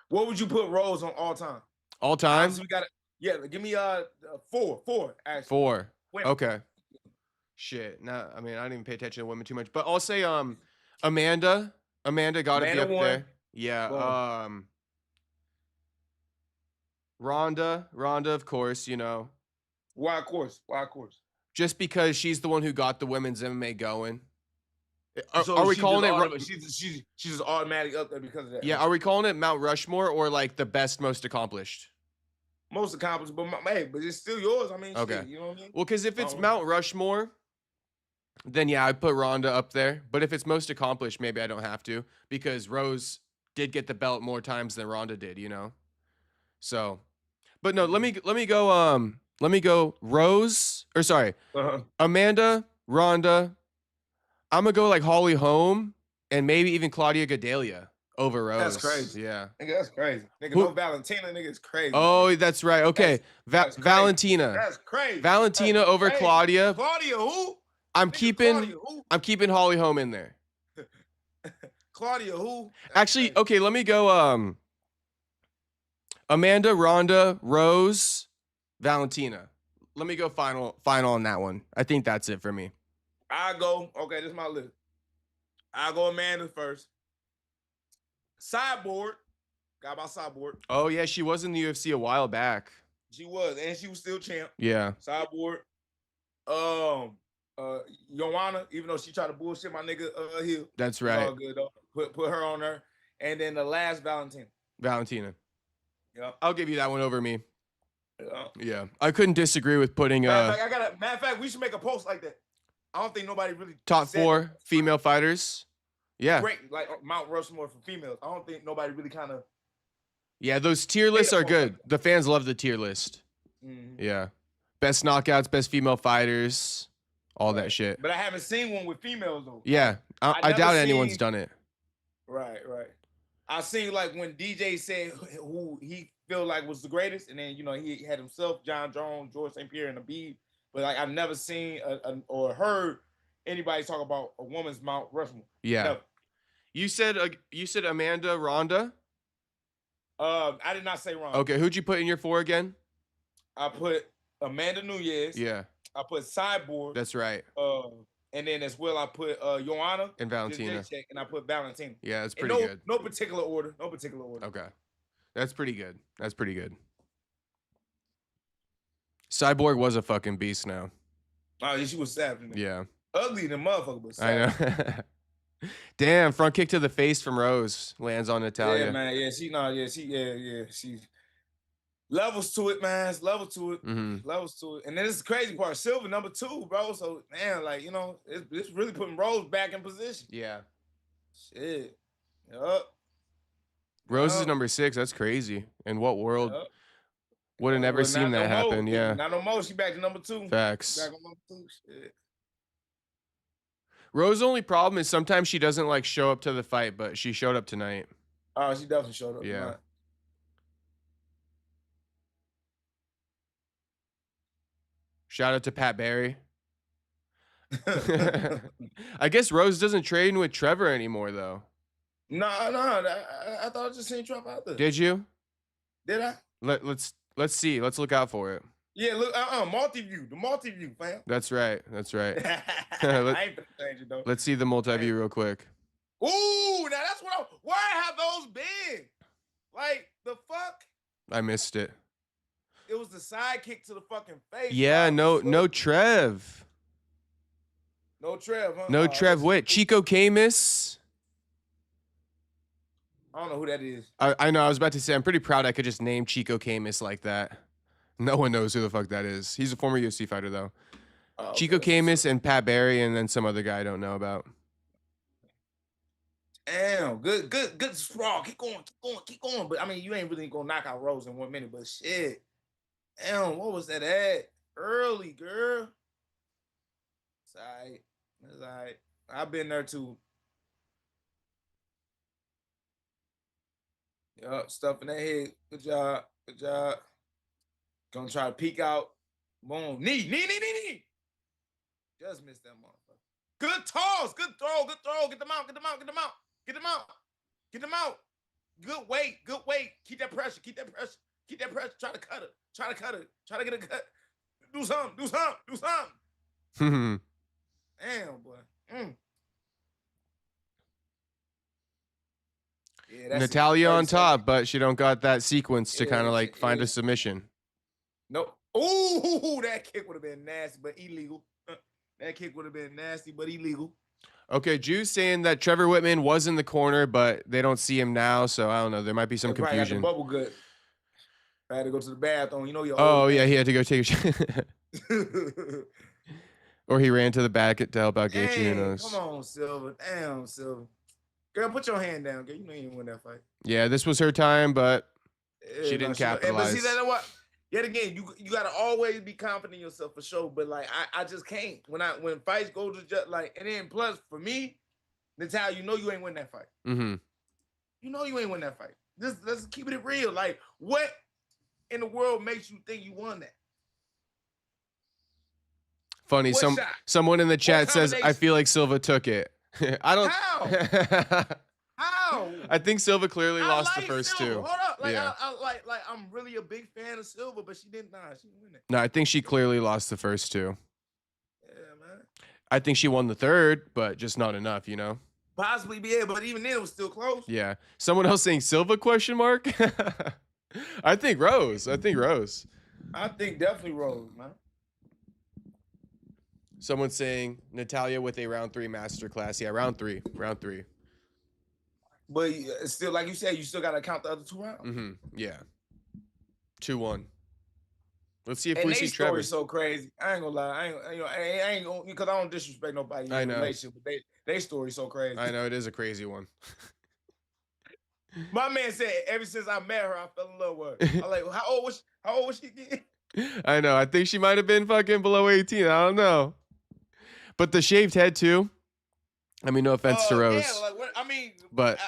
What would you put Rose on all time?
All time?
Obviously, we got it. Yeah, give me 4 actually.
4. Okay. Shit. No, I mean, I didn't even pay attention to women too much, but I'll say Amanda. Amanda got to be up there. Yeah. Ronda, of course,
Why of course?
Just because she's the one who got the women's MMA going. Are we calling it?
She's just automatic up there because of that.
Yeah. Are we calling it Mount Rushmore or like the best, most accomplished?
Most accomplished, but but it's still yours. I mean,
okay.
Shit, you know what I mean?
Well, because if it's Mount Rushmore, then yeah, I'd put Ronda up there. But if it's most accomplished, maybe I don't have to because Rose did get the belt more times than Ronda did. So. But no, let me go Rose, or sorry, Amanda, Ronda. I'm gonna go like Holly Holm and maybe even Claudia Gadelha over Rose.
That's crazy.
Yeah.
Nigga, that's crazy. Nigga, no Valentina, nigga, is crazy.
Oh, that's right. Okay.
That's
Valentina.
That's crazy.
Valentina over
crazy.
Claudia.
Claudia who?
I'm keeping Holly Holm in there.
Claudia who?
Actually, okay, let me go Amanda, Ronda, Rose, Valentina. Let me go final on that one. I think that's it for me.
Okay, this is my list. I'll go Amanda first. Cyborg. Got about Cyborg.
Oh yeah, she was in the UFC a while back.
She was, and she was still champ.
Yeah.
Cyborg. Joanna, even though she tried to bullshit my nigga Hill.
That's right.
All good though. Put her on there. And then the last Valentina.
Yeah. I'll give you that one over me.
Yeah.
Yeah. I couldn't disagree with putting
matter of fact, we should make a post like that. I don't think nobody really
top 4 female fighters. Yeah.
Great, like Mount Rushmore for females. I don't think nobody really kind of.
Yeah, those tier lists are good. The fans love the tier list.
Mm-hmm.
Yeah. Best knockouts, best female fighters, all that shit.
But I haven't seen one with females though.
Yeah. I doubt anyone's done it.
Right. I seen like when DJ said who he feel like was the greatest, and then he had himself, John Jones, George St. Pierre, and Abib. But like I've never seen or heard anybody talk about a woman's Mount Rushmore.
Yeah.
Never.
You said Amanda Ronda?
I did not say Ronda.
Okay, who'd you put in your 4 again?
I put Amanda Nunes.
Yeah.
I put Cyborg.
That's right.
And then as well I put Joanna
and Valentina.
And I put Valentina.
Yeah, that's pretty good.
No particular order.
Okay. That's pretty good. Cyborg was a fucking beast now.
Oh, yeah, she was savage.
Yeah.
Ugly than motherfucker, but savage.
I know. Damn, front kick to the face from Rose lands on Natalia.
Yeah, man. Yeah, she levels to it, man. It's levels to it.
Mm-hmm.
Levels to it. And then this is the crazy part. Silver number 2, bro. So, man, like, it's really putting Rose back in position.
Yeah.
Shit. Yup.
Rose is number 6. That's crazy. In what world? Would have never seen that happen. Yeah.
Not no more. She back to number 2.
Facts.
Back on number 2. Shit.
Rose's only problem is sometimes she doesn't like show up to the fight, but she showed up tonight.
Oh, she definitely showed up.
Yeah.
Tonight.
Shout out to Pat Barry. I guess Rose doesn't train with Trevor anymore, though.
No. I thought I just seen Trump out there.
Did you?
Did I?
Let's see. Let's look out for it.
Yeah, look, multi-view, the multi-view, fam.
That's right.
I ain't gonna change it though.
Let's see the multi-view real quick.
Ooh, now that's where have those been? Like the fuck?
I missed it.
It was the sidekick to the fucking face.
Yeah, no Trev.
No Trev, huh?
No Trev Witt. Chico Camus.
I don't know who that is.
I know. I was about to say, I'm pretty proud I could just name Chico Camus like that. No one knows who the fuck that is. He's a former UFC fighter, though.
Oh,
Chico Camus and Pat Barry, and then some other guy I don't know about.
Damn, good sprawl. Keep going. But I mean, you ain't really gonna knock out Rose in 1 minute, but shit. Damn, what was that at? Early, girl. It's all right. I've been there too. Yup, stuff in that head. Good job. Gonna try to peek out. Boom. Knee. Just missed that motherfucker. Good toss. Good throw. Get them out. Good weight. Keep that pressure. Try to cut it. Try to get a cut. Do something. Damn, boy. Yeah,
Natalia on top, but she don't got that sequence to kind of like find a submission.
Nope. Ooh, that kick would have been nasty, but illegal.
Okay, Juice saying that Trevor Whitman was in the corner, but they don't see him now, so I don't know. There might be some confusion.
Bubble good. I had to go to the bathroom. You know your.
Oh yeah, he had to go take a shit. Or he ran to the back to help out Gaethje. Who knows?
Come on, Silver. Damn, Silver. Girl, put your hand down, girl. You know you didn't win that fight.
Yeah, this was her time, but she didn't capitalize.
But see that what? Yet again, you gotta always be confident in yourself for sure. But like I just can't when fights go to just like, and then plus for me, Natalia, you know you ain't win that fight.
Mm-hmm.
You know you ain't win that fight. Let's keep it real. Like what in the world makes you think you won that?
Funny, someone in the chat says I feel like Silva took it. I don't.
How?
I think Silva clearly lost the first
Silva.
two.
Hold up, like
yeah.
I'm really a big fan of Silva, but she didn't. She didn't win it.
No, I think she clearly lost the first two.
Yeah, man.
I think she won the third, but just not enough, you know.
Possibly be able, but even then it was still close.
Yeah. Someone else saying Silva question mark? I think Rose. I think
definitely Rose, man.
Someone saying Natalia with a round 3 masterclass. Yeah, round three.
But still, like you said, you still got to count the other 2 rounds.
Yeah. 2-1. Let's see if
and
we see Trevor.
So crazy. I ain't gonna lie. I ain't gonna, because I don't disrespect nobody in relationship, but they story so crazy.
I know, it is a crazy one.
My man said ever since I met her, I fell in love with her. I'm like, how old was she again?
I know. I think she might have been fucking below 18. I don't know. But the shaved head too. I mean, no offense to Rose.
Yeah, like, what, I mean,
but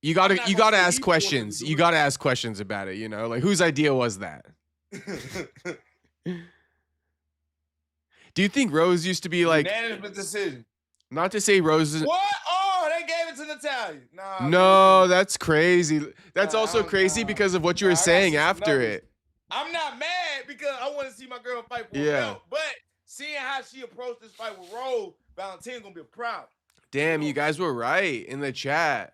you gotta ask questions. You gotta ask questions about it. You know, like whose idea was that? Do you think Rose used to be like
unanimous decision?
Not to say Rose is
what? Oh, they gave it to Natalia. Nah.
No, that's crazy. That's also crazy because of what you were saying after it.
I'm not mad because I want to see my girl fight for a belt, but seeing how she approached this fight with Rose, Valentina's gonna be proud.
Damn, you guys were right in the chat.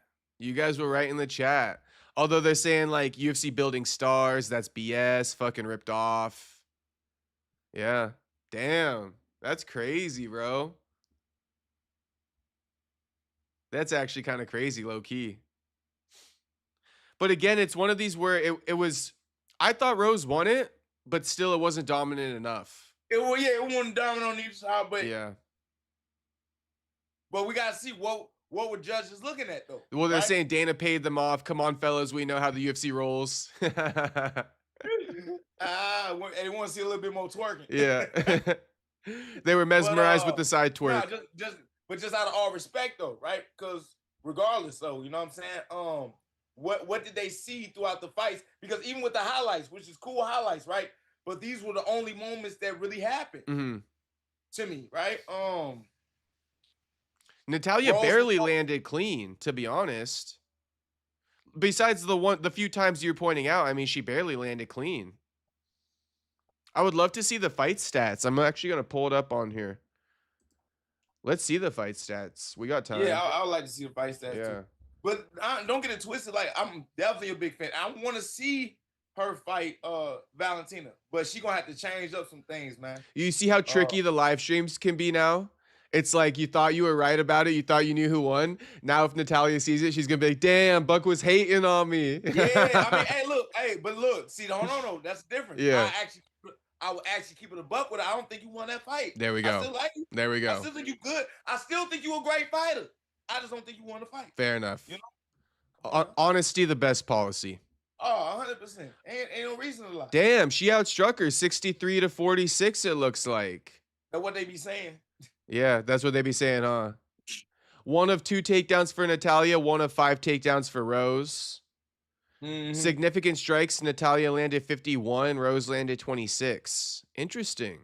Although they're saying like UFC building stars, that's BS, fucking ripped off. Yeah. Damn. That's crazy, bro. That's actually kind of crazy, low key. But again, it's one of these where it was, I thought Rose won it, but still it wasn't dominant enough.
It wasn't dominant on each side, but
yeah.
But we gotta see what were judges looking at though.
Well, they're saying Dana paid them off. Come on, fellas, we know how the UFC rolls.
They want to see a little bit more twerking.
Yeah. They were mesmerized with the side twerk.
Nah, just out of all respect though, right? Because regardless, though, you know what I'm saying? What did they see throughout the fights? Because even with the highlights, which is cool highlights, right? But these were the only moments that really happened to me, right?
Natalia barely landed clean, to be honest. Besides the few times you're pointing out, I mean, she barely landed clean. I would love to see the fight stats. I'm actually gonna pull it up on here. Let's see the fight stats. We got time.
Yeah, I would like to see the fight stats too. But don't get it twisted. Like, I'm definitely a big fan. I want to see her fight Valentina, but she gonna have to change up some things, man.
You see how tricky the live streams can be now? It's like you thought you were right about it. You thought you knew who won. Now if Natalia sees it, she's going to be like, damn, Buck was hating on me.
Yeah, I mean, but look. See, no. That's different.
Yeah.
I would actually keep it a buck with her. I don't think you won that fight.
There we go.
I still like you.
There we go.
I still think you good. I still think you a great fighter. I just don't think you won the fight.
Fair enough.
You know?
Honesty, the best policy.
Oh, 100%. Ain't no reason to lie.
Damn, she outstruck her 63-46, it looks like.
That's what they be saying.
Yeah, that's what they be saying, huh? 1 of 2 takedowns for Natalia, 1 of 5 takedowns for Rose. Significant strikes, Natalia landed 51, Rose landed 26. Interesting.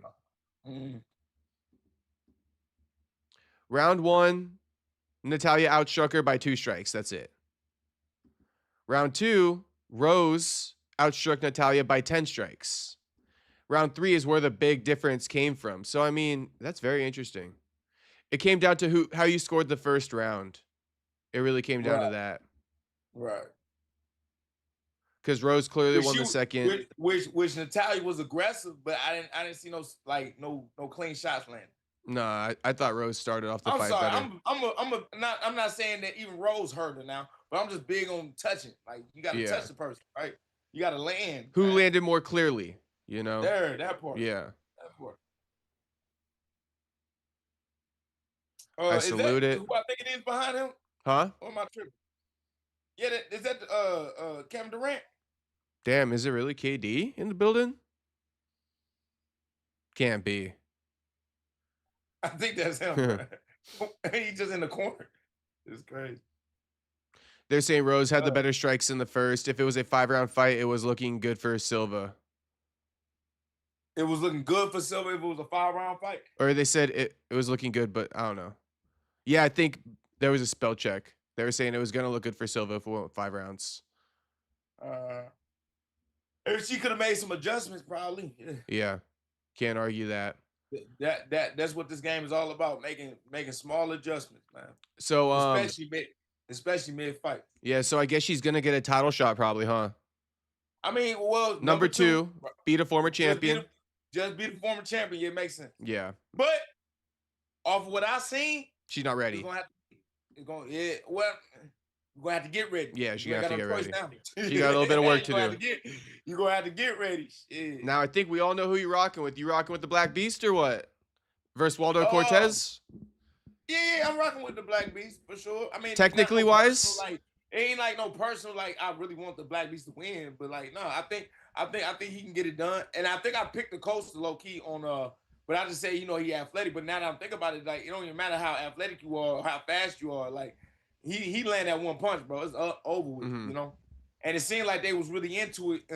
Round 1, Natalia outstruck her by 2 strikes. That's it. Round 2, Rose outstruck Natalia by 10 strikes. Round 3 is where the big difference came from. So, I mean, that's very interesting. It came down to how you scored the first round. It really came down to that.
Right.
Because Rose clearly won the second.
Which Natalia was aggressive, but I didn't see no clean shots landing.
No, I thought Rose started off the fight better.
I'm not saying that even Rose hurt her now, but I'm just big on touching. Like, you got to touch the person, right? You got to land.
Who landed more clearly? You know,
that part.
Yeah,
that part.
I salute it.
Who I think it is behind him?
Huh?
Or am I tripping? Yeah, is that Kevin Durant?
Damn, is it really KD in the building? Can't be.
I think that's him. He's just in the corner. It's crazy.
They're saying Rose had the better strikes in the first. If it was a 5-round fight, it was looking good for Silva.
It was looking good for Silva if it was a 5-round fight?
Or they said it was looking good, but I don't know. Yeah, I think there was a spell check. They were saying it was going to look good for Silva if we went 5 rounds.
If she could have made some adjustments, probably.
Yeah. Can't argue that.
That's what this game is all about, making small adjustments, man.
So
especially mid fight.
Yeah, so I guess she's gonna get a title shot probably, huh?
I mean, well,
Number two, beat a former champion.
Just beat a former champion. It makes sense.
Yeah.
But off of what I seen,
she's not ready.
We're gonna have to get ready.
Yeah, she got to get ready.
Now.
She got a little bit of work to do.
You're gonna have to get ready. Shit.
Now I think we all know who you're rocking with. You rocking with the Black Beast or what? Versus Waldo Cortez?
Yeah, I'm rocking with the Black Beast for sure. I mean,
technically wise,
personal, like it ain't like no personal. Like I really want the Black Beast to win, but like no, I think he can get it done. And I think I picked the Coast low key on but I just say he athletic. But now that I'm thinking about it, like it don't even matter how athletic you are or how fast you are. Like he landed that one punch, bro. It's over with, And it seemed like they was really into it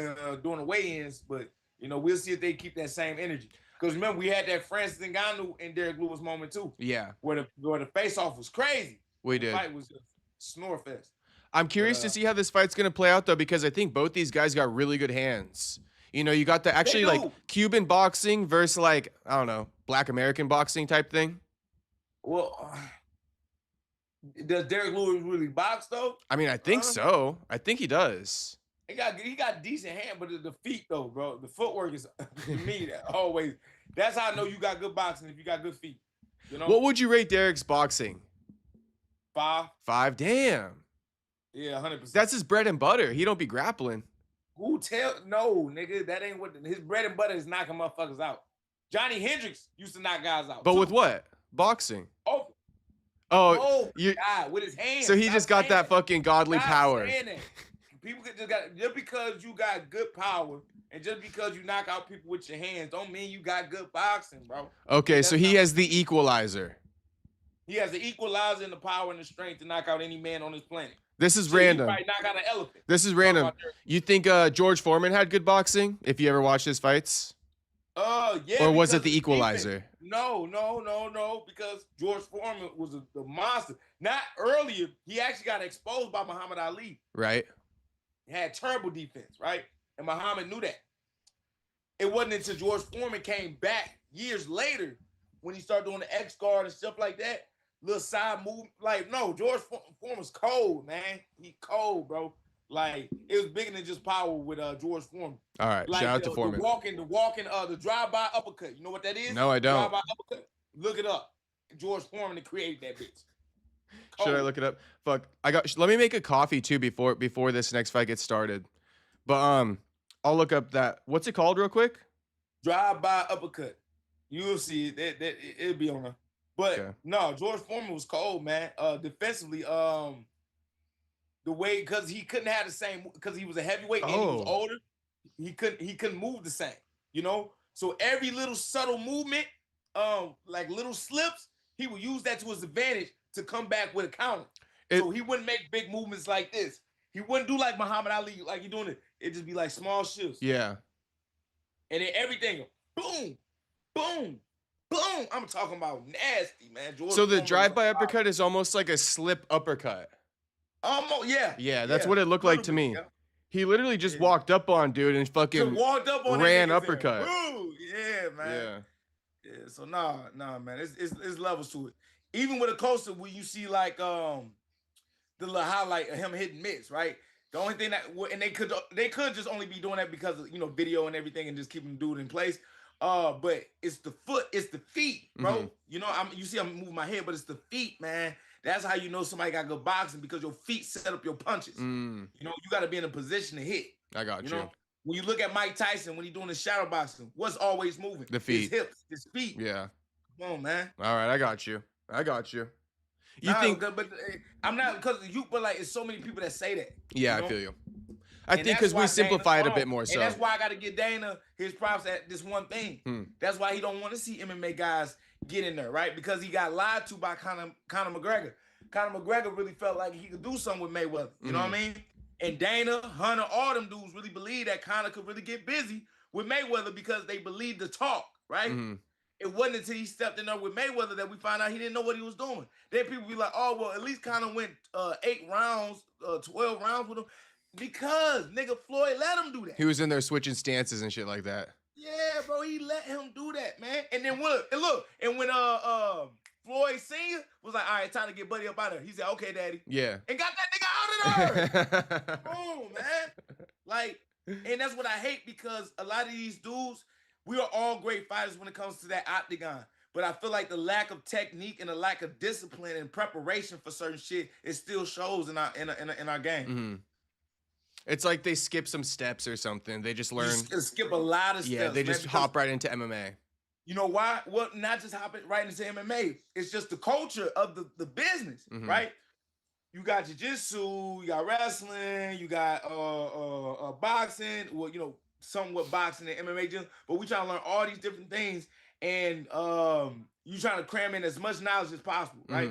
during the weigh-ins, but we'll see if they keep that same energy. Because remember, we had that Francis Ngannou and Derek Lewis moment too.
Yeah.
Where the face-off was crazy.
We did.
The fight was just snore fest.
I'm curious to see how this fight's going to play out, though, because I think both these guys got really good hands. You got the actually, like, Cuban boxing versus, like, I don't know, Black American boxing type thing.
Well, does Derek Lewis really box, though?
I mean, I think so. I think he does.
He got decent hand, but the feet, though, bro. The footwork is, to me, always. That's how I know you got good boxing, if you got good feet.
What would you rate Derek's boxing?
5.
5? Damn.
Yeah, 100%.
That's his bread and butter. He don't be grappling.
No, nigga. That ain't what his bread and butter is, knocking motherfuckers out. Johnny Hendricks used to knock guys out.
But with what? Boxing.
Oh,
God,
with his hands.
So he just got that fucking godly power.
People just because you got good power and just because you knock out people with your hands don't mean you got good boxing, bro.
Okay, so he has the equalizer.
He has the equalizer and the power and the strength to knock out any man on this planet.
This is random.
He might knock out an elephant.
This is random. You think George Foreman had good boxing? If you ever watched his fights?
Yeah.
Or was it the equalizer?
No. Because George Foreman was the monster. Not earlier. He actually got exposed by Muhammad Ali.
Right.
He had terrible defense, right? And Muhammad knew that. It wasn't until George Foreman came back years later when he started doing the X guard and stuff like that. Little side move. Like, no, George Foreman's cold, man. He cold, bro. Like, it was bigger than just power with George Foreman.
All right, like, shout out to Foreman.
The drive-by uppercut. You know what that is?
No, I don't.
Drive-by uppercut. Look it up. George Foreman to create that bitch.
Cold. Should I look it up? Fuck. Let me make a coffee too before this next fight gets started. But I'll look up that. What's it called real quick?
Drive-by uppercut. You'll see it. It'll be on there. But no, George Foreman was cold, man. Defensively, the way because he couldn't have the same because he was a heavyweight and he was older. He couldn't move the same, So every little subtle movement, like little slips, he would use that to his advantage to come back with a counter. So he wouldn't make big movements like this. He wouldn't do like Muhammad Ali, like he doing it. It'd just be like small shifts.
Yeah.
And then everything, boom, boom. Boom! I'm talking about nasty, man. George
so the drive-by uppercut is almost like a slip uppercut.
Almost, yeah.
Yeah, that's what it looked like to me. Yeah. He literally just walked up on dude and fucking ran uppercut.
Yeah, man. Yeah. So nah, man. It's levels to it. Even with a coaster, where you see like the little highlight of him hitting mitts, right? The only thing and they could just only be doing that because of video and everything and just keeping dude in place. But it's the foot, it's the feet, bro. Mm-hmm. You see I'm moving my head, but it's the feet, man. That's how you know somebody got good boxing because your feet set up your punches. You got to be in a position to hit.
I got you.
When you look at Mike Tyson, when he's doing the shadow boxing, what's always moving?
The feet.
His hips, his feet.
Yeah.
Come on, man.
All right, I got you. You think?
But I'm not because but like it's so many people that say that.
Yeah, I feel you. I think because we simplify it a bit more so.
And that's why I got to give Dana his props at this one thing. That's why he don't want to see MMA guys get in there, right? Because he got lied to by Conor McGregor. Conor McGregor really felt like he could do something with Mayweather. You know what I mean? And Dana, Hunter, all them dudes really believe that Conor could really get busy with Mayweather because they believed the talk, right? It wasn't until he stepped in there with Mayweather that we found out he didn't know what he was doing. Then people be like, oh, well, at least Conor went 8 rounds, 12 rounds with him. Because, nigga, Floyd let him do that.
He was in there switching stances and shit like that.
Yeah, bro. He let him do that, man. And then look, and when Floyd Sr. was like, all right, time to get Buddy up out of there. He said, okay, daddy.
Yeah.
And got that nigga out of there. Boom, man. Like, and that's what I hate, because a lot of these dudes, we are all great fighters when it comes to that octagon. But I feel like the lack of technique and the lack of discipline and preparation for certain shit, it still shows in our game.
Mm-hmm. It's like they skip some steps or something. They just learn.
Skip a lot of steps.
Yeah, they just hop right into MMA.
You know why? Well, not just hopping right into MMA. It's just the culture of the business, right? You got jiu-jitsu, you got wrestling, you got boxing. Well, you know, somewhat boxing and MMA gym, but we trying to learn all these different things, and you trying to cram in as much knowledge as possible, right?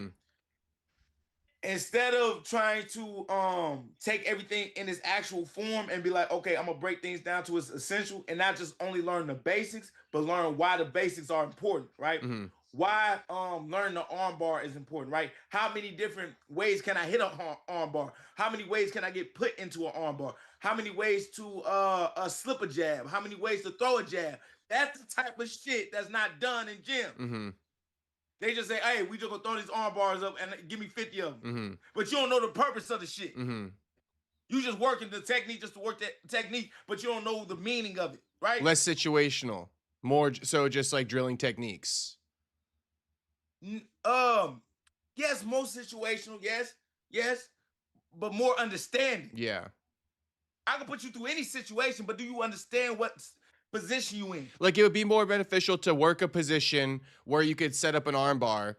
Instead of trying to take everything in its actual form and be like, okay, I'm gonna break things down to its essential, and not just only learn the basics, but learn why the basics are important, right? Why learn the arm bar is important, right? How many different ways can I hit an arm bar? How many ways can I get put into an arm bar? How many ways to slip a jab? How many ways to throw a jab? That's the type of shit that's not done in gym. They just say, hey, we just gonna throw these arm bars up and give me 50 of them. But you don't know the purpose of the shit. You just working the technique just to work that technique, but you don't know the meaning of it, right?
Less situational. More so just like drilling techniques.
Yes, more situational, yes, but more understanding.
Yeah.
I can put you through any situation, but do you understand what position you in?
Like, it would be more beneficial to work a position where you could set up an arm bar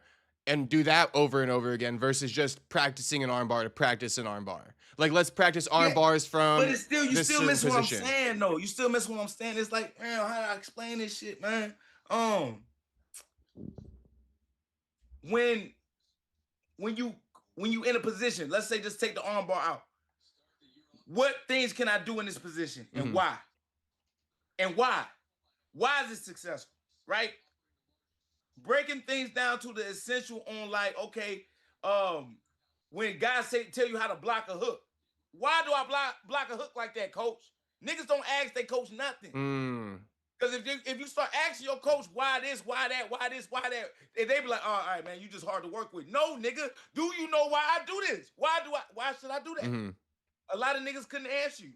and do that over and over again versus just practicing an arm bar to practice an arm bar. Like, let's practice arm bars from.
But it's still, you still miss what I'm saying, though. You still miss what I'm saying. It's like, man, how do I explain this shit, man? When you in a position, let's say just take the arm bar out. What things can I do in this position, and why? And why? Why is it successful, right? Breaking things down to the essential on, like, okay, when guys tell you how to block a hook, why do I block a hook like that, coach? Niggas don't ask their coach nothing. Because if you start asking your coach why this, why that, why this, why that, they be like, oh, all right, man, you just hard to work with. No, nigga, do you know why I do this? Why should I do that? A lot of niggas couldn't answer you.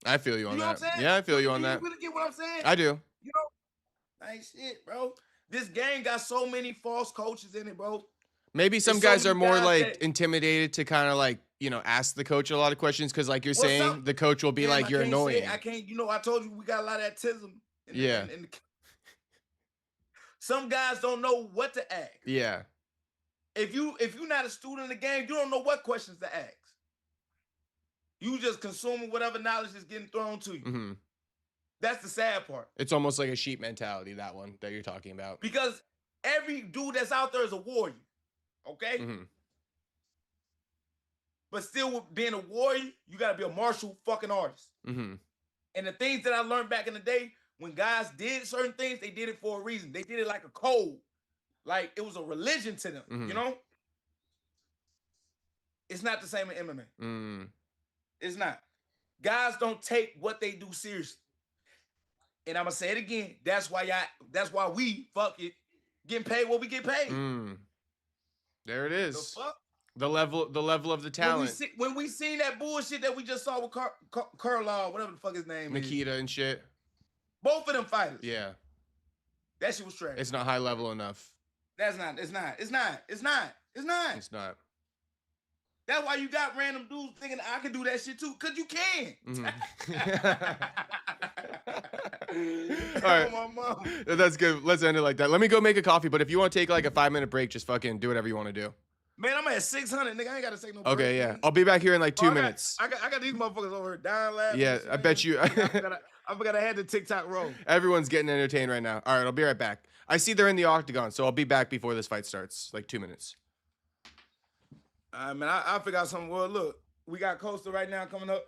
I feel you on
know
that.
What I'm saying?
Yeah, I feel you on that.
You really get what I'm saying?
I do.
You know, nice shit, bro. This game got so many false coaches in it, bro.
Maybe some guys are more like intimidated to kind of like, you know, ask the coach a lot of questions because, like you're saying, the coach will be like, you're annoying.
I can't, you know, I told you we got a lot of autism.
Yeah.
Some guys don't know what to ask.
Yeah.
If you're not a student in the game, you don't know what questions to ask. You just consuming whatever knowledge is getting thrown to you. That's the sad part.
It's almost like a sheep mentality, that one that you're talking about.
Because every dude that's out there is a warrior, okay? But still, with being a warrior, you got to be a martial fucking artist. And the things that I learned back in the day, when guys did certain things, they did it for a reason. They did it like a code. Like it was a religion to them, you know? It's not the same in MMA. It's not. Guys don't take what they do seriously. And I'm gonna say it again. That's why we fuck it, getting paid what we get paid.
There it is.
The fuck?
The level of the talent.
When we seen that bullshit that we just saw with Kurlaw, whatever the fuck his name is.
Nikita and shit.
Both of them fighters.
Yeah.
That shit was trash.
It's not high level enough.
It's not. That's why you got random dudes thinking I can do that shit too, because you can.
All right. That's good. Let's end it like that. Let me go make a coffee, but if you want to take like a 5-minute break, just fucking do whatever you want to do.
Man, I'm at 600, nigga. I ain't got to take no break.
Okay, yeah. I'll be back here in like 2 minutes.
I got these motherfuckers over here dying laughing.
Yeah, I bet you.
I forgot I had the TikTok roll.
Everyone's getting entertained right now. All right, I'll be right back. I see they're in the octagon, so I'll be back before this fight starts. Like 2 minutes.
Man, I figure out something. Well, look, we got Costa right now coming up.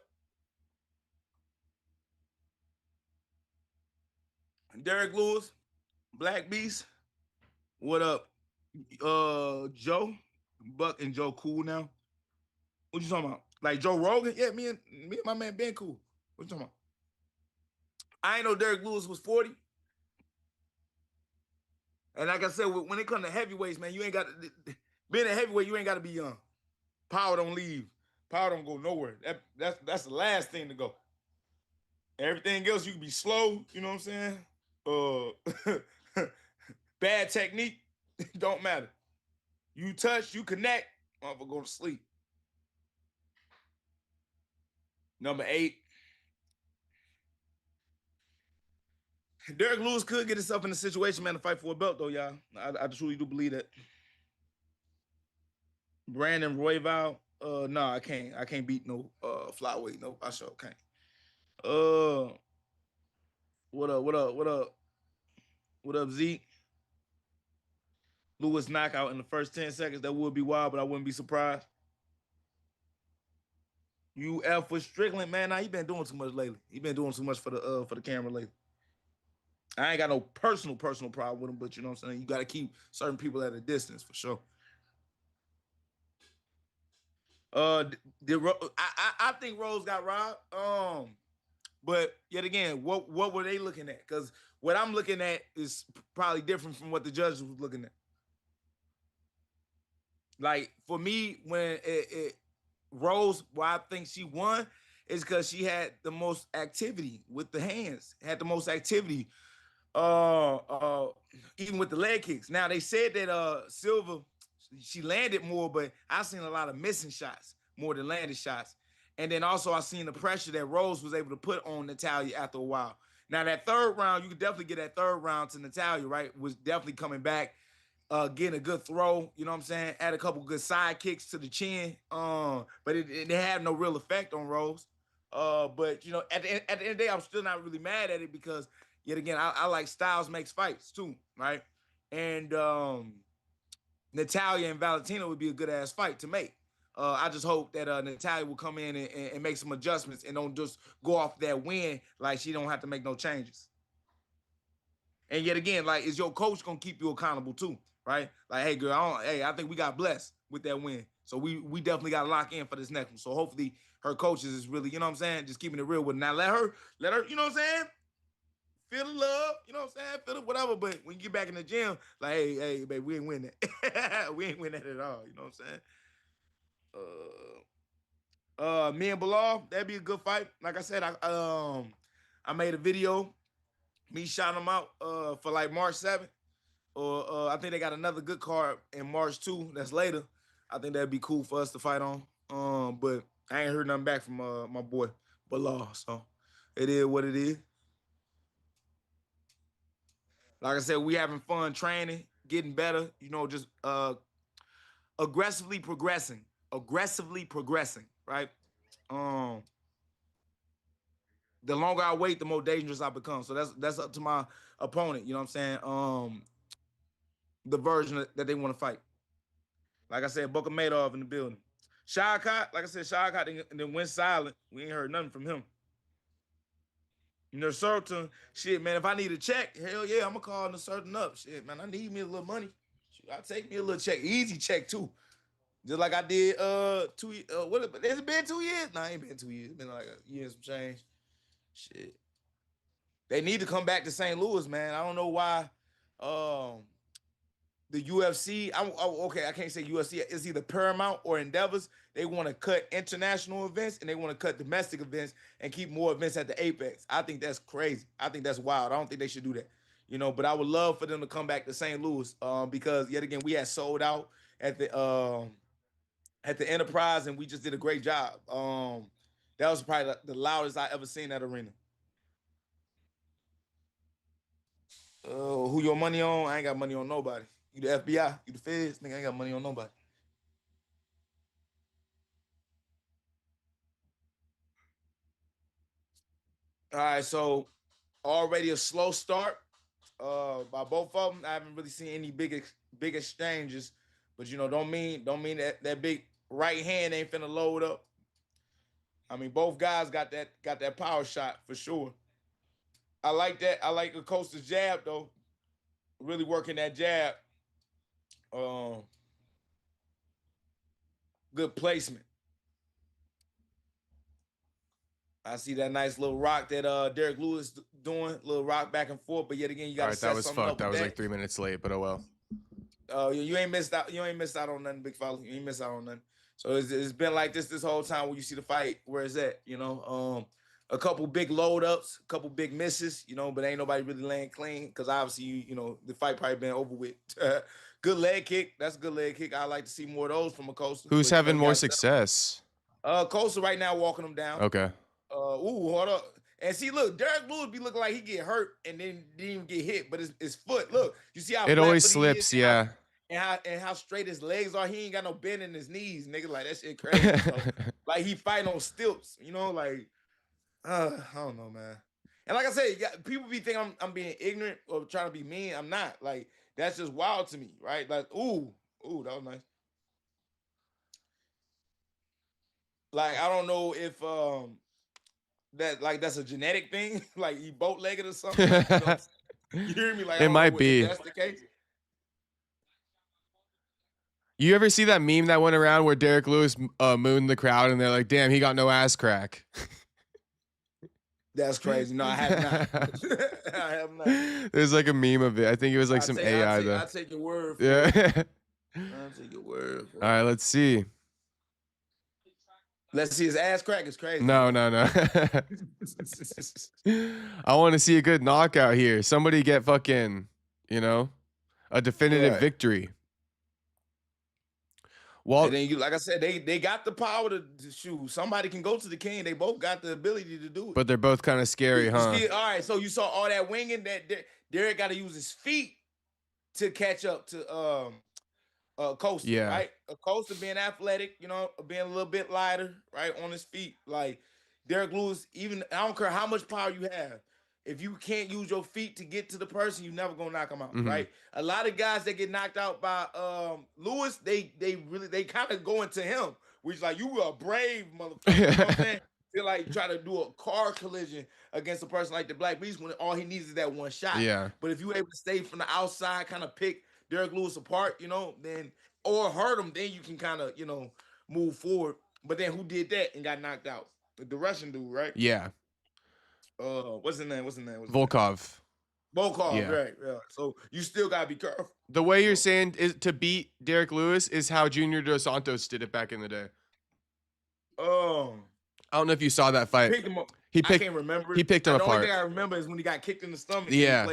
Derek Lewis, Black Beast. What up? Joe, Buck and Joe cool now. What you talking about? Like Joe Rogan? Yeah, me and my man Ben cool. What you talking I ain't know Derek Lewis was 40. And like I said, when it comes to heavyweights, man, you ain't got to, being a heavyweight, you ain't got to be young. Power don't leave. Power don't go nowhere. That's the last thing to go. Everything else, you can be slow, you know what I'm saying? Bad technique, don't matter. You touch, you connect, motherfucker go to sleep. Number 8. Derek Lewis could get himself in a situation, man, to fight for a belt, though, y'all. I truly do believe that. Brandon Royval, no, I can't. I can't beat no flyweight. No, I sure can't. What up, Zeke? Lewis knockout in the first 10 seconds. That would be wild, but I wouldn't be surprised. UF with Strickland, man. Nah, he been doing too much lately. He been doing too much for the camera lately. I ain't got no personal problem with him, but you know what I'm saying? You got to keep certain people at a distance for sure. I think Rose got robbed. But yet again, what were they looking at? Because what I'm looking at is probably different from what the judges was looking at. Like for me, when Rose, why I think she won is because she had the most activity with the hands, had the most activity, even with the leg kicks. Now they said that Silva, she landed more, but I seen a lot of missing shots more than landed shots. And then also I seen the pressure that Rose was able to put on Natalya after a while. Now that third round, you could definitely get that third round to Natalya, right? Was definitely coming back, getting a good throw, you know what I'm saying? Add a couple good side kicks to the chin. But it had no real effect on Rose. But you know, at the end of the day, I'm still not really mad at it because yet again, I like styles makes fights too, right? And Natalya and Valentina would be a good ass fight to make. I just hope that Natalya will come in and make some adjustments and don't just go off that win like she don't have to make no changes. And yet again, like, is your coach gonna keep you accountable too, right? Like, hey girl, I think we got blessed with that win, so we definitely got to lock in for this next one. So hopefully her coaches is really, you know what I'm saying, just keeping it real with her. Now let her, you know what I'm saying, feel the love, you know what I'm saying, feel it, whatever. But when you get back in the gym, like, hey, baby, we ain't win that. We ain't win that at all. You know what I'm saying? Me and Bilal, that'd be a good fight. Like I said, I made a video, me shouting them out for like March 7th. Or I think they got another good card in March 2. That's later. I think that'd be cool for us to fight on. But I ain't heard nothing back from my boy Bilal. So it is what it is. Like I said, we having fun training, getting better, you know, just aggressively progressing, right? The longer I wait, the more dangerous I become. So that's up to my opponent, you know what I'm saying? The version that they want to fight. Like I said, Boka Madoff in the building. Shawkat, like I said, Shawkat then went silent. We ain't heard nothing from him. Nursultan, shit, man, if I need a check, hell yeah, I'm going to call Nursultan up. Shit, man, I need me a little money. I'll take me a little check. Easy check, too. Just like I did 2 years. Has it been 2 years? Nah, it ain't been 2 years. It's been like a year and some change. Shit. They need to come back to St. Louis, man. I don't know why the UFC, I can't say UFC. It's either Paramount or Endeavors. They want to cut international events and they want to cut domestic events and keep more events at the Apex. I think that's crazy. I think that's wild. I don't think they should do that. You know, but I would love for them to come back to St. Louis because yet again, we had sold out at the Enterprise and we just did a great job. That was probably the loudest I ever seen that arena. Who your money on? I ain't got money on nobody. You the FBI, you the feds, nigga, I ain't got money on nobody. All right, so already a slow start by both of them. I haven't really seen any big exchanges, but you know, don't mean that big right hand ain't finna load up. I mean, both guys got that power shot for sure. I like that. I like Acosta's jab though. Really working that jab. Good placement. I see that nice little rock that Derek Lewis doing, little rock back and forth. But yet again, you got to set something up.
That was like 3 minutes late, but oh well.
You ain't missed out. You ain't missed out on nothing, big fella. You ain't missed out on nothing. So it's been like this whole time when you see the fight. Where is that? A couple big load ups, a couple big misses. But ain't nobody really laying clean because obviously the fight probably been over with. Good leg kick. That's a good leg kick. I like to see more of those from a Costa.
Who's having more success?
Costa right now walking them down.
Okay.
Hold up. And see, look, Derek Lewis be looking like he get hurt and then didn't even get hit, but his foot. Look, you see how
it always slips, yeah.
And how straight his legs are. He ain't got no bend in his knees, nigga. Like that shit crazy. Like he fighting on stilts, like I don't know, man. And like I said, people be thinking I'm being ignorant or trying to be mean. I'm not. Like that's just wild to me, right? Like, ooh, that was nice. Like I don't know if that's a genetic thing, like he boat-legged or something. You hear me? Like
it might be.
If that's the case.
You ever see that meme that went around where Derek Lewis mooned the crowd and they're like, "Damn, he got no ass crack."
That's crazy. No, I have not. I have not.
There's like a meme of it. I think it was like some AI though.
I'll take your word for
it.
I'll take your word for it.
All right, let's see.
Let's see his ass crack is crazy.
No. I want to see a good knockout here. Somebody get fucking, a definitive victory. Well,
and then like I said, they got the power to shoot. Somebody can go to the king. They both got the ability to do it.
But they're both kind of scary, huh?
All right, so you saw all that winging that Derek got to use his feet to catch up to Costa,
yeah.
Right? Costa being athletic, being a little bit lighter, right, on his feet. Like Derek Lewis, even I don't care how much power you have, if you can't use your feet to get to the person, you're never gonna knock them out, right? A lot of guys that get knocked out by Lewis, they kind of go into him, which like you were a brave motherfucker. You know what I'm saying? Feel like try to do a car collision against a person like the Black Beast when all he needs is that one shot.
Yeah.
But if you're able to stay from the outside, kind of pick Derek Lewis apart, then or hurt him, then you can kind of, move forward. But then who did that and got knocked out? The Russian dude, right?
Yeah.
What's his name?
Volkov.
Yeah. Right. Yeah. So you still gotta be careful.
The way you're saying is to beat Derek Lewis is how Junior Dos Santos did it back in the day. I don't know if you saw that fight.
I can't remember.
He picked him apart.
The only thing I remember is when he got kicked in the stomach.
Yeah.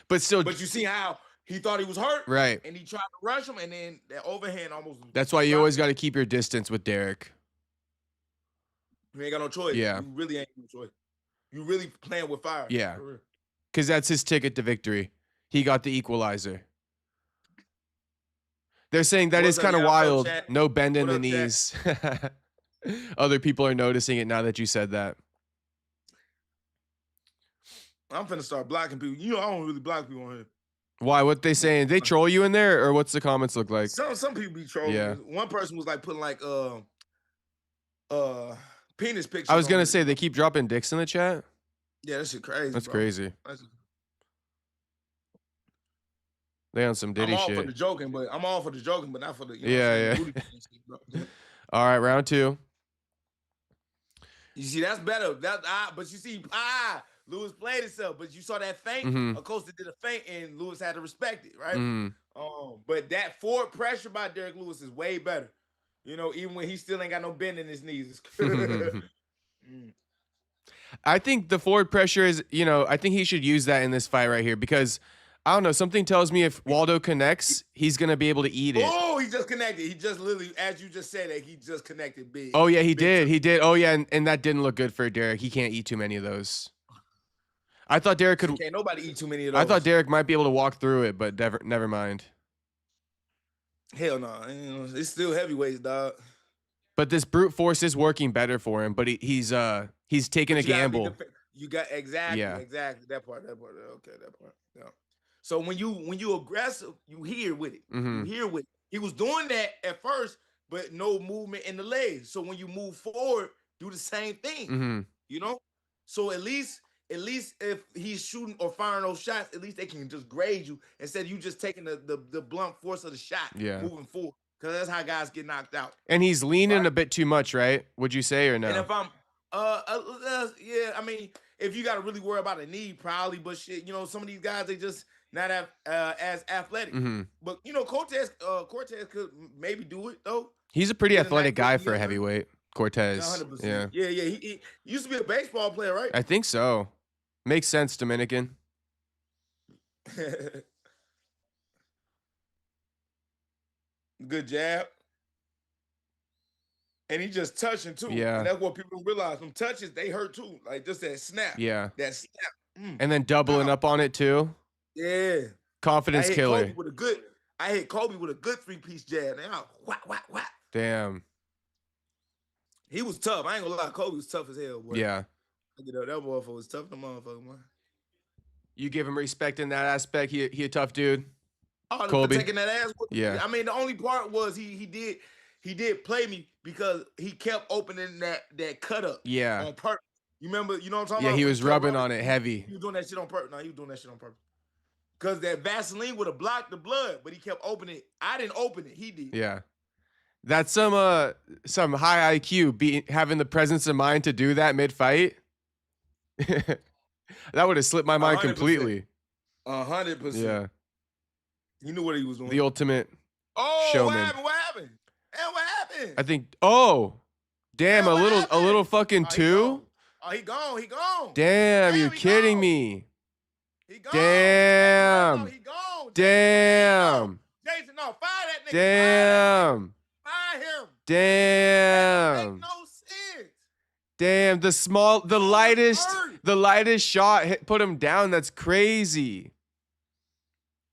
But
you see how he thought he was hurt,
right?
And he tried to rush him, and then that overhand almost.
That's why you always got to keep your distance with Derek.
You ain't got no choice.
Yeah.
You really ain't no choice. You really playing with fire.
Yeah. Because that's his ticket to victory. He got the equalizer. They're saying that is kind of wild. No bend in the knees. Other people are noticing it now that you said that.
I'm finna start blocking people. I don't really block people on here.
Why? What they saying? They troll you in there, or what's the comments look like?
Some people be trolling.
Yeah.
One person was like putting like penis pictures.
I was gonna say they keep dropping dicks in the chat.
Yeah, that shit crazy.
That's crazy. They on some Diddy shit.
I'm all for the joking, but not for the
yeah. All right, round 2.
You see, that's better. But you see, Lewis played himself, but you saw that feint. Of course, they did a feint, and Lewis had to respect it, right? But that forward pressure by Derek Lewis is way better. Even when he still ain't got no bend in his knees.
I think the forward pressure is, I think he should use that in this fight right here because, I don't know, something tells me if Waldo connects, he's going to be able to eat it.
Oh, he just connected. He just literally, as you just said, that he just connected big.
Oh, yeah, he did. He did. Oh, yeah, and that didn't look good for Derek. He can't eat too many of those. I thought Derek could.
Can't nobody eat too many of those.
I thought Derek might be able to walk through it, but never mind.
Hell no. It's still heavyweights, dog.
But this brute force is working better for him, but he's taking a gamble.
You got exactly that part. Okay, that part. Yeah. So when you aggressive, you hear with it. You hear with it. He was doing that at first, but no movement in the legs. So when you move forward, do the same thing. So at least if he's shooting or firing those shots, at least they can just grade you instead of you just taking the blunt force of the shot moving forward. Because that's how guys get knocked out.
And he's leaning a bit too much, right? Would you say or no?
And Yeah. I mean, if you got to really worry about a knee, probably. But shit, you know, some of these guys they just not as athletic. But you know, Cortez could maybe do it though.
He's a pretty athletic guy for a
together.
heavyweight. Cortez.
100%.
Yeah.
Yeah. He used to be a baseball player, right?
I think so. Makes sense, Dominican.
Good jab. And he just touching too.
Yeah.
And that's what people don't realize. Them touches, they hurt too. Like just that snap.
Yeah.
That snap.
And then doubling up on it too.
Yeah.
Confidence killer.
I hit Kobe with a good 3-piece jab. And whack.
Damn.
He was tough. I ain't gonna lie. Kobe was tough as hell, boy.
Yeah.
You know, that motherfucker was tough, the motherfucker, man.
You give him respect in that aspect. He a tough dude.
Oh,
Kobe.
for taking that ass.
Yeah.
I mean, the only part was he did play me because he kept opening that cut up.
Yeah.
On purpose. You remember? You know what I'm talking about?
Yeah, he was rubbing on it heavy.
He was doing that shit on purpose. No, he was doing that shit on purpose. Because that Vaseline would have blocked the blood, but he kept opening it. I didn't open it. He did.
Yeah. That's some high IQ, having the presence of mind to do that mid-fight. That would have slipped my mind
100%.
completely.
100%.
Yeah.
He knew what he was doing.
The ultimate showman.
What happened? And what happened?
I think. Oh, damn! A little fucking two.
He gone.
Damn, you kidding me?
He gone.
Damn.
He gone.
Damn.
Jason, no, fire that nigga.
Damn.
Fire him.
Damn.
That make no sense.
Damn. The lightest shot put him down. That's crazy.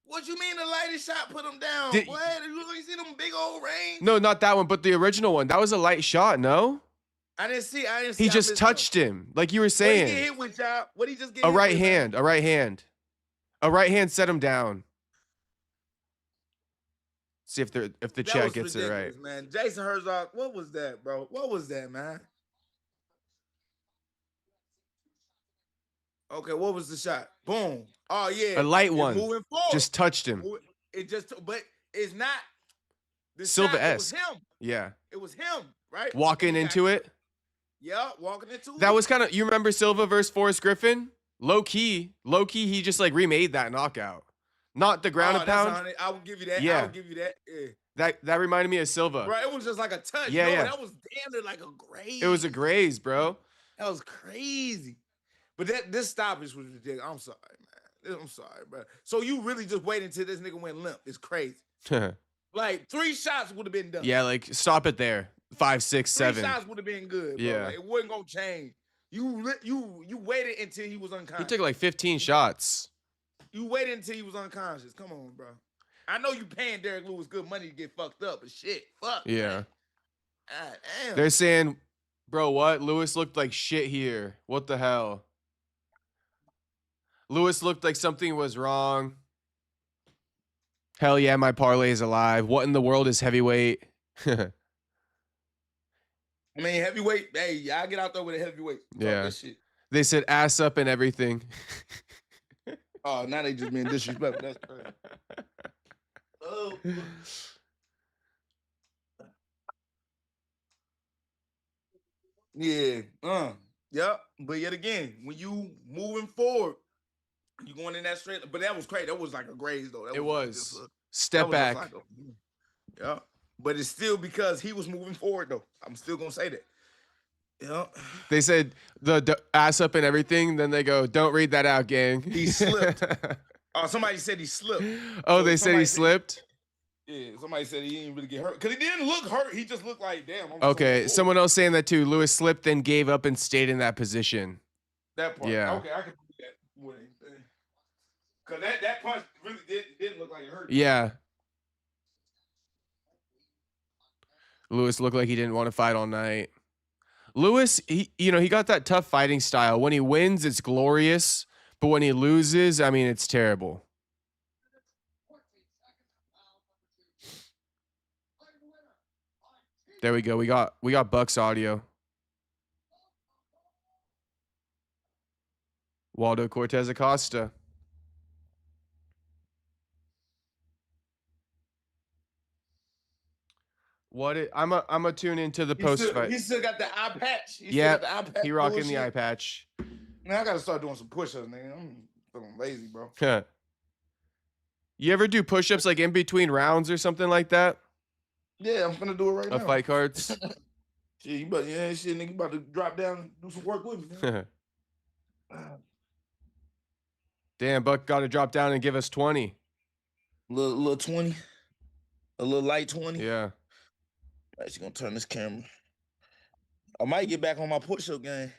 What you mean the lightest shot put him down? What? You see them big old range?
No, not that one, but the original one. That was a light shot, no?
I didn't see.
He just touched him, like you were saying.
What he get hit with, y'all? What he just get
a
hit
right
with,
hand.
man?
A right hand. A right hand set him down. See if the chat gets it right.
Man, Jason Herzog, what was that, bro? What was that, man? Okay, what was the shot? Boom. Oh yeah,
a light one.
Moving forward.
Just touched him.
But it's not.
Silva-esque.
It was him.
Yeah.
It was him, right?
Walking into it.
Yeah, walking into it.
That was kind of. You remember Silva versus Forrest Griffin? Low key, he just like remade that knockout. Not the ground and pound.
I will give you that.
Yeah.
I will give you that. Yeah.
That reminded me of Silva.
Bro, it was just like a touch.
Yeah, yeah.
That was damn near like a graze.
It was a graze, bro.
That was crazy. But this stoppage was ridiculous. I'm sorry, man. I'm sorry, bro. So you really just waited until this nigga went limp. It's crazy. Like 3 shots would have been done.
Yeah, like stop it there. 5, 6, 7.
3 shots would have been good, bro.
Yeah.
Like, it wasn't gonna change. You waited until he was unconscious.
He took like 15 shots.
You waited until he was unconscious. Come on, bro. I know you paying Derek Lewis good money to get fucked up, but shit, fuck.
Yeah.
God damn.
They're saying, bro, what? Lewis looked like shit here. What the hell? Lewis looked like something was wrong. Hell yeah, my parlay is alive. What in the world is heavyweight?
I mean, heavyweight. Hey, I get out there with a heavyweight.
Yeah.
That shit.
They said ass up and everything.
Oh, now they just being disrespectful. That's crazy. Oh. Yeah. Yep. But yet again, when you moving forward, you going in that straight. But that was crazy. That was like a graze though.
It was. Step back.
Yeah. But it's still because he was moving forward though. I'm still gonna say that. Yeah.
They said the ass up and everything. Then they go, don't read that out, gang.
He slipped. Oh, somebody said he slipped.
Oh, they said he slipped?
Yeah, somebody said he didn't really get hurt. Because he didn't look hurt. He just looked like, damn.
Okay, someone else saying that too. Lewis slipped, then gave up and stayed in that position.
That part.
Yeah.
Okay, I can do that. Because that punch really didn't look like it hurt.
Yeah. Lewis looked like he didn't want to fight all night. Lewis, he got that tough fighting style. When he wins, it's glorious. But when he loses, I mean, it's terrible. There we go. We got Buck's audio. Waldo Cortez Acosta. I'm a tune into the post fight.
He still got the eye patch.
Yeah, he rocking the eye patch.
Man, I gotta start doing some push-ups, nigga. I'm feeling lazy, bro.
You ever do push-ups like in between rounds or something like that?
Yeah, I'm gonna do it right now.
Of fight cards.
Shit, nigga, you about to drop down and do some work with me, man.
Damn, Buck got to drop down and give us 20.
Little 20. A little light 20.
Yeah.
Actually gonna turn this camera. I might get back on my push-up game.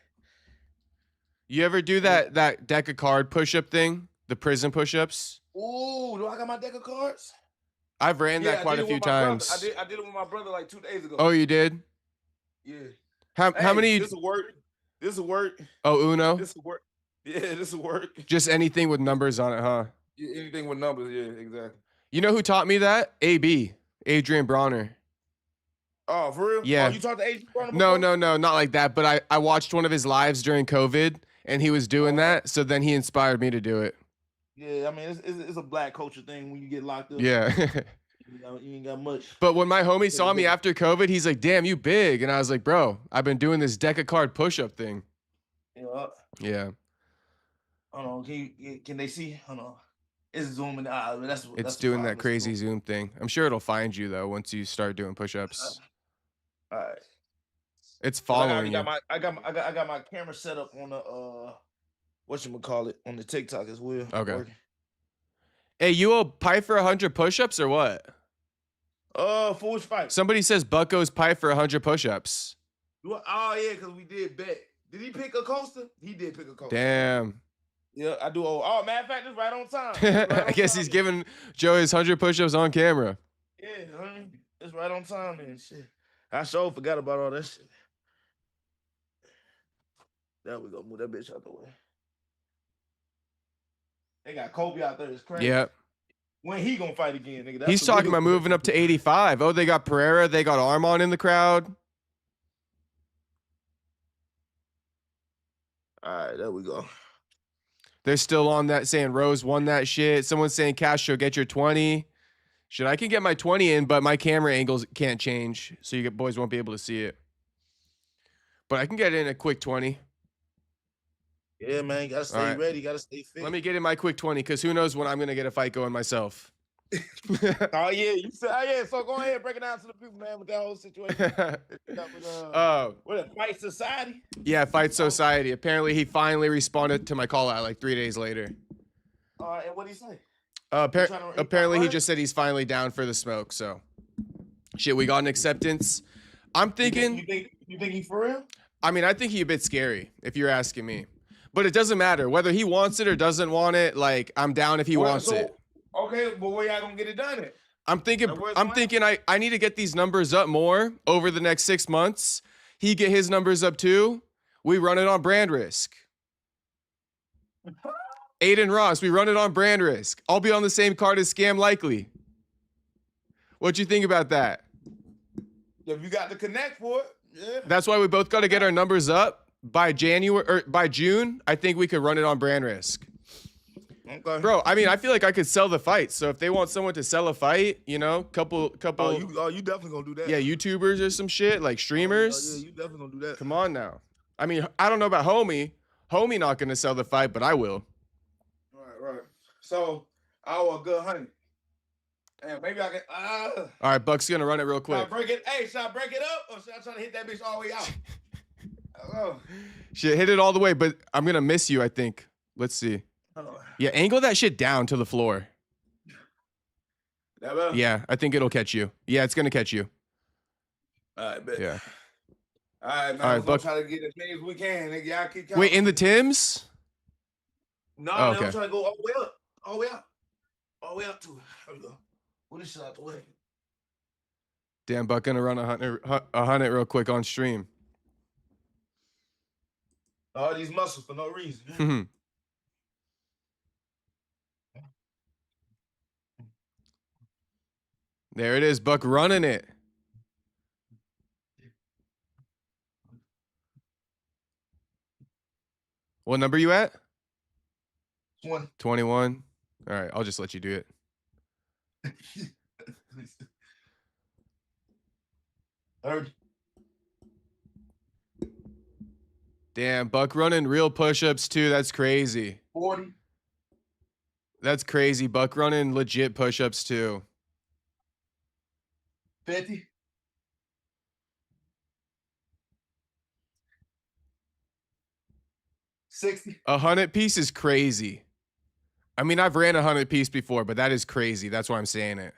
You ever do that deck of card push-up thing? The prison push-ups?
Ooh, do I got my deck of cards?
I've ran that quite a few times.
I did it with my brother like 2 days ago.
Oh, you did?
Yeah.
How many?
This will work. This will work.
Oh, Uno?
This will work. Yeah, this will work.
Just anything with numbers on it, huh?
Yeah, anything with numbers, yeah, exactly.
You know who taught me that? AB. Adrian Bronner.
Oh, for real?
Yeah.
Oh, you talked to Adrian Bronner
before?
No,
not like that. But I watched one of his lives during COVID, and he was doing that. So then he inspired me to do it.
Yeah, I mean, it's a black culture thing when you get locked up.
Yeah.
You ain't got much.
But when my homie saw me after COVID, he's like, damn, you big. And I was like, bro, I've been doing this deck of card push-up thing. Yeah.
Hold on, can they see? Hold on. It's zooming.
It's doing that crazy zoom thing. I'm sure it'll find you, though, once you start doing push-ups.
All right.
It's following you.
I got my camera set up on the whatchamacallit, on the TikTok as well.
Okay.
Working.
Hey, you owe Pie for 100 push-ups or what?
For which fight?
Somebody says Bucko's Pie for 100 push-ups.
Oh yeah, because we did bet. Did he pick a coaster? He did pick a coaster.
Damn.
Yeah, I do. Oh, matter of fact, it's right on time.
I guess he's giving Joe his 100 push-ups on camera.
Yeah, it's right on time, man. Shit. I sure forgot about all that shit. There we go. Move that bitch out the way. They got Kobe out there. It's crazy.
Yep.
When he gonna fight again, nigga?
He's talking about moving up to 85. Oh, they got Pereira. They got Armon in the crowd.
All right, there we go.
They're still on that saying Rose won that shit. Someone's saying Castro, get your 20. Shit, I can get my 20 in, but my camera angles can't change, so you boys won't be able to see it. But I can get in a quick 20.
Yeah, man, you gotta stay ready. Gotta stay fit.
Let me get in my quick 20, because who knows when I'm gonna get a fight going myself.
Oh yeah, you said So go ahead, break it down to the people, man, with that whole situation. What, Fight Society?
Yeah, Fight Society. Apparently, he finally responded to my call out like 3 days later.
And what did he say?
Apparently, he just said he's finally down for the smoke. So, shit, we got an acceptance. I'm thinking.
You think he's for real?
I mean, I think he's a bit scary, if you're asking me. But it doesn't matter whether he wants it or doesn't want it. Like, I'm down if he wants it.
Okay, but where y'all gonna get it done at?
I'm thinking I need to get these numbers up more over the next 6 months. He get his numbers up too. We run it on brand risk. Aiden Ross, we run it on brand risk. I'll be on the same card as Scam Likely. What you think about that?
If you got the connect for it, yeah.
That's why we both got to get our numbers up by by June. I think we could run it on brand risk.
Okay.
Bro, I mean, I feel like I could sell the fight. So if they want someone to sell a fight, you know, couple.
You definitely gonna do that.
Yeah, YouTubers or some shit, like streamers.
Yeah, you definitely gonna do that.
Come on now. I mean, I don't know about Homie. Homie not gonna sell the fight, but I will.
Right. So I owe a good 100. And maybe I can.
All right, Buck's gonna run it real quick.
Should I break it up, or should I try to hit that bitch all the way out?
Shit, hit it all the way, but I'm gonna miss you, I think. Let's see. Yeah, angle that shit down to the floor.
That better?
Yeah, I think it'll catch you. Yeah, it's gonna catch you.
All right, bet.
Yeah.
All right, man.
All right,
Buck. Try to get as many as we can. Nigga, y'all keep counting.
Wait, in the Tims?
No,
okay.
I'm trying to go all the way up. All the way up to it. There we go. Put this shit out the way.
Damn, Buck gonna run a 100 real quick on stream.
All these muscles for no reason.
There it is, Buck running it. What number you at?
20.
21. All right, I'll just let you do it.
30.
Damn, Buck running real push-ups too. That's crazy.
40.
That's crazy. Buck running legit push-ups too.
50. 60.
100 piece is crazy. I mean, I've ran 100 piece before, but that is crazy. That's why I'm saying it.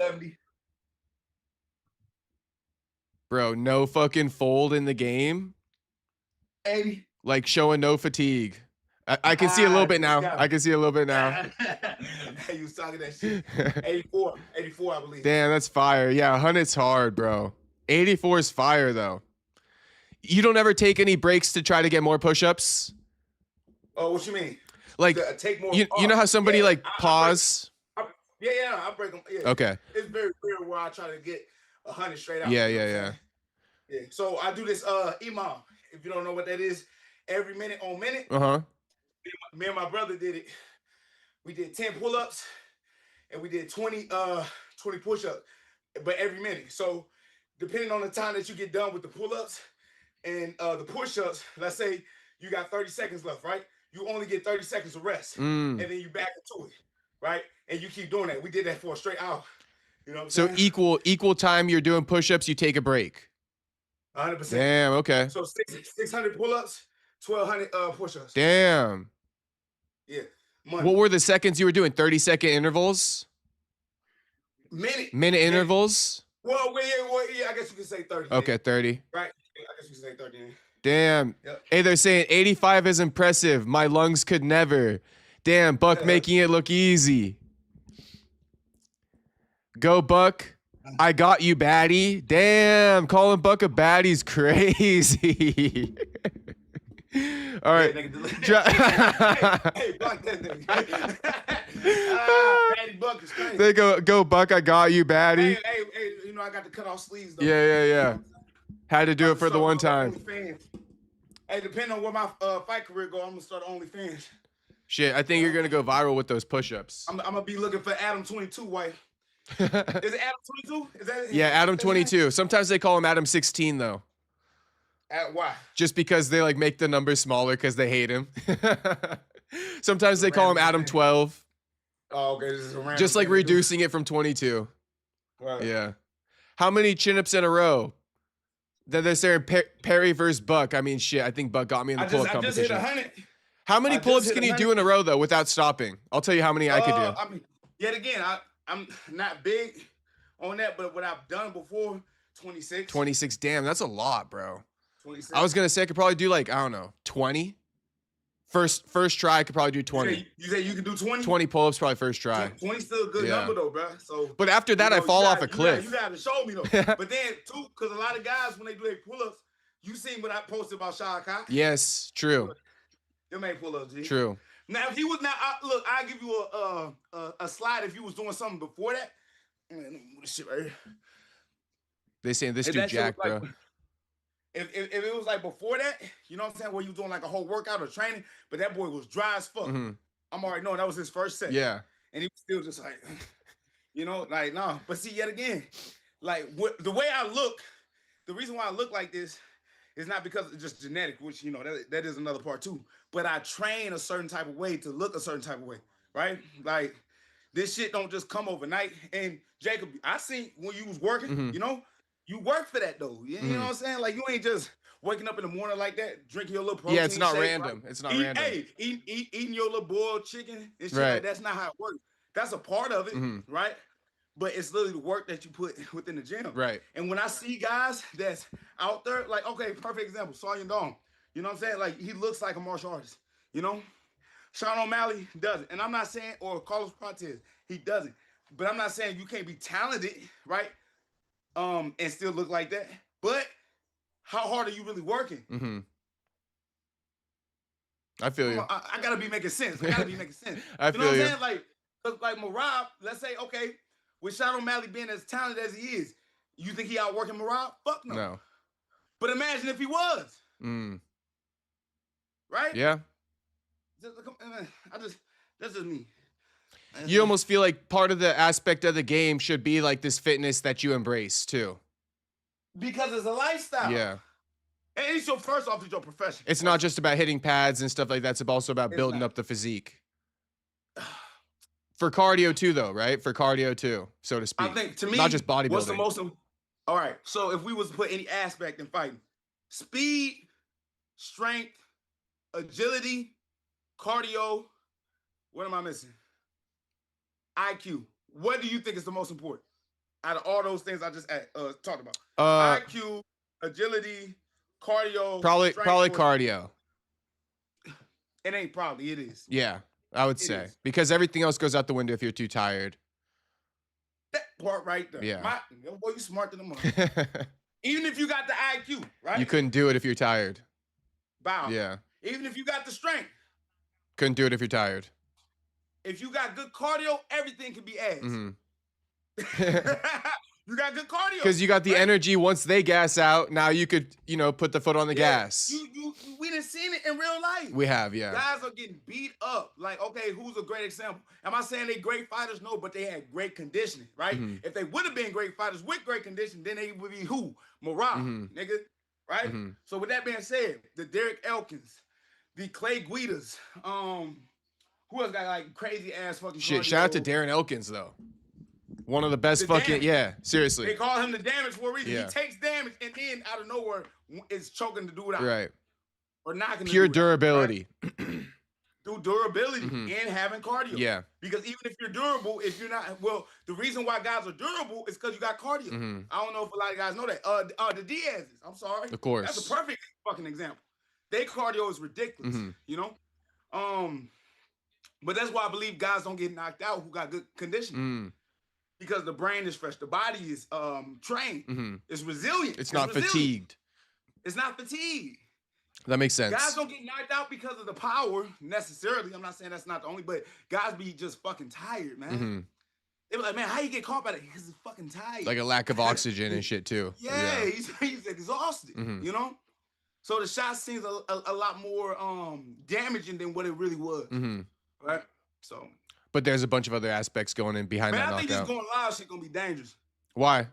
70.
Bro, no fucking fold in the game.
80.
Like showing no fatigue. I can see a little bit now. I can see a little bit now.
You was talking that shit. 84. 84, I believe.
Damn, that's fire. Yeah, 100's hard, bro. 84 is fire, though. You don't ever take any breaks to try to get more push-ups?
Oh, what you mean?
Like,
take more,
you know how somebody,
yeah,
like, pause?
I break them. Yeah.
Okay.
It's very rare where I try to get 100 straight out.
Yeah.
Yeah. So I do this EMOM. If you don't know what that is, every minute on minute.
Uh-huh.
Me and my brother did it. We did 10 pull-ups and we did 20 push-ups, but every minute. So depending on the time that you get done with the pull-ups and the push-ups, let's say you got 30 seconds left, right? You only get 30 seconds of rest, and then you back into it, right? And you keep doing that. We did that for a straight hour. You know what I'm saying?
equal time you're doing push-ups, you take a break.
100%.
Damn, okay.
So 600 pull-ups, 1,200 push-ups.
Damn.
Yeah.
What were the seconds you were doing? 30-second intervals? Minute intervals?
Well, yeah, I guess you could say 30.
Okay, 30.
Right. I guess you could say 30.
Damn.
Yep.
Hey, they're saying 85 is impressive. My lungs could never. Damn, Buck making it look easy. Go, Buck. I got you, baddie. Damn, calling Buck a baddie's crazy. All right.
Hey, Buck, that nigga. Baddie Buck is crazy.
They go, Buck. I got you, baddie.
Hey, you know I got to cut off sleeves though.
Yeah. Had to do it for the one time.
Hey, depending on where my fight career go, I'm gonna start OnlyFans.
Shit, I think you're gonna go viral with those push-ups.
I'm gonna be looking for Adam 22 wife. Is it Adam 22? Is that?
Yeah, Adam 22. Sometimes they call him Adam 16 though.
Why?
Just because they like make the numbers smaller because they hate him. Sometimes they call him Adam 12.
Oh, okay. This is a random
just like reducing it from 22.
Right.
Yeah. How many chin-ups in a row? Then they're saying Perry versus Buck. I mean, shit. I think Buck got me in the pull-up competition.
I just hit 100.
How many pull-ups can you do in a row though without stopping? I'll tell you how many I could do.
I mean, yet again, I'm not big on that, but what I've done before, 26.
26. Damn, that's a lot, bro.
26.
I was gonna say I could probably do like, I don't know, 20. First try, I could probably do 20.
You say you can do 20?
20 pull-ups probably first try.
20 still a good number though, bro. So,
but after that, I fall off a cliff.
You gotta show me though. But then too, because a lot of guys when they do their pull-ups, you seen what I posted about Shah Khan?
Yes, true.
Them ain't pull-ups, G.
True.
Now if he was now, look, I'll give you a slide if you was doing something before that. Man, let me move this shit right here.
They saying this dude jacked, bro.
If it was like before that, you know what I'm saying, where you doing like a whole workout or training, but that boy was dry as fuck.
Mm-hmm.
I'm already knowing that was his first set.
Yeah.
And he was still just like, you know, like, no. But see, yet again, like the way I look, the reason why I look like this is not because it's just genetic, which, you know, that is another part too. But I train a certain type of way to look a certain type of way, right? Like, this shit don't just come overnight. And Jacob, I seen when you was working, you know, you work for that though. You know what I'm saying? Like, you ain't just waking up in the morning like that, drinking your little protein.
Yeah, it's not
shake,
random.
right?
It's not random.
Hey, eating your little boiled chicken and shit
Right.
like that's not how it works. That's a part of it, right? But it's literally the work that you put within the gym.
Right.
And when I see guys that's out there, like, okay, perfect example, Sawyer Dawn. You know what I'm saying? Like, he looks like a martial artist, you know? Sean O'Malley doesn't. And I'm not saying, or Carlos Prates, he doesn't. But I'm not saying you can't be talented, right? And still look like that. But how hard are you really working?
I feel you.
I gotta be making sense. I feel
you.
What I'm saying? Like Marab, let's say, okay, with Sean O'Malley being as talented as he is, you think he outworking Marab? Fuck no.
No.
But imagine if he was. Right?
Yeah.
That's just me.
You almost feel like part of the aspect of the game should be like this fitness that you embrace too.
Because it's a lifestyle.
Yeah.
And it's your first off, it's your profession.
It's not just about hitting pads and stuff like that. It's also about building up the physique. For cardio too, though, right? For cardio too, so to speak.
I think, to me,
not just bodybuilding.
What's the most? All right. So if we was to put any aspect in fighting, speed, strength, agility, cardio. What am I missing? IQ. What do you think is the most important out of all those things I just talked about? IQ, agility, cardio.
Probably cardio.
It ain't probably. It is.
Yeah, I would say because everything else goes out the window if you're too tired.
That part right there.
Yeah.
Boy, you smart than a mother. Even if you got the IQ, right?
You couldn't do it if you're tired.
Bow.
Yeah.
Even if you got the strength.
Couldn't do it if you're tired.
If you got good cardio, everything can be ass.
Mm-hmm.
You got good cardio.
Because you got the energy once they gas out. Now you could, put the foot on the gas.
We done seen it in real life.
We have, yeah.
Guys are getting beat up. Like, okay, who's a great example? Am I saying they great fighters? No, but they had great conditioning, right?
Mm-hmm.
If they would have been great fighters with great conditioning, then they would be who? Morale, nigga, right?
Mm-hmm.
So with that being said, the Derek Elkins, the Clay Guidas, who else got like crazy ass fucking
shit?
cardio?
Shout out to Darren Elkins though. One of the best seriously.
They call him the damage for a reason.
Yeah.
He takes damage and then out of nowhere is choking the dude out.
Right.
Or knocking
Pure
the dude
durability.
Out, right? Through durability and having cardio.
Yeah.
Because even if you're durable, if you're not, the reason why guys are durable is because you got cardio. I don't know if a lot of guys know that. The Diaz's, I'm sorry.
Of course.
That's a perfect fucking example. Their cardio is ridiculous, But that's why I believe guys don't get knocked out who got good conditioning. Because the brain is fresh. The body is trained. It's resilient.
It's not fatigued.
It's not fatigued.
That makes sense.
Guys don't get knocked out because of the power necessarily. I'm not saying that's not the only, but guys be just fucking tired, man. They be like, man, how you get caught by that? Because it's fucking tired.
Like a lack of oxygen and shit too.
Yeah. He's exhausted, So the shot seems a lot more damaging than what it really was, right? So.
But there's a bunch of other aspects going in behind that knockout.
I think this going live shit gonna be dangerous.
Why?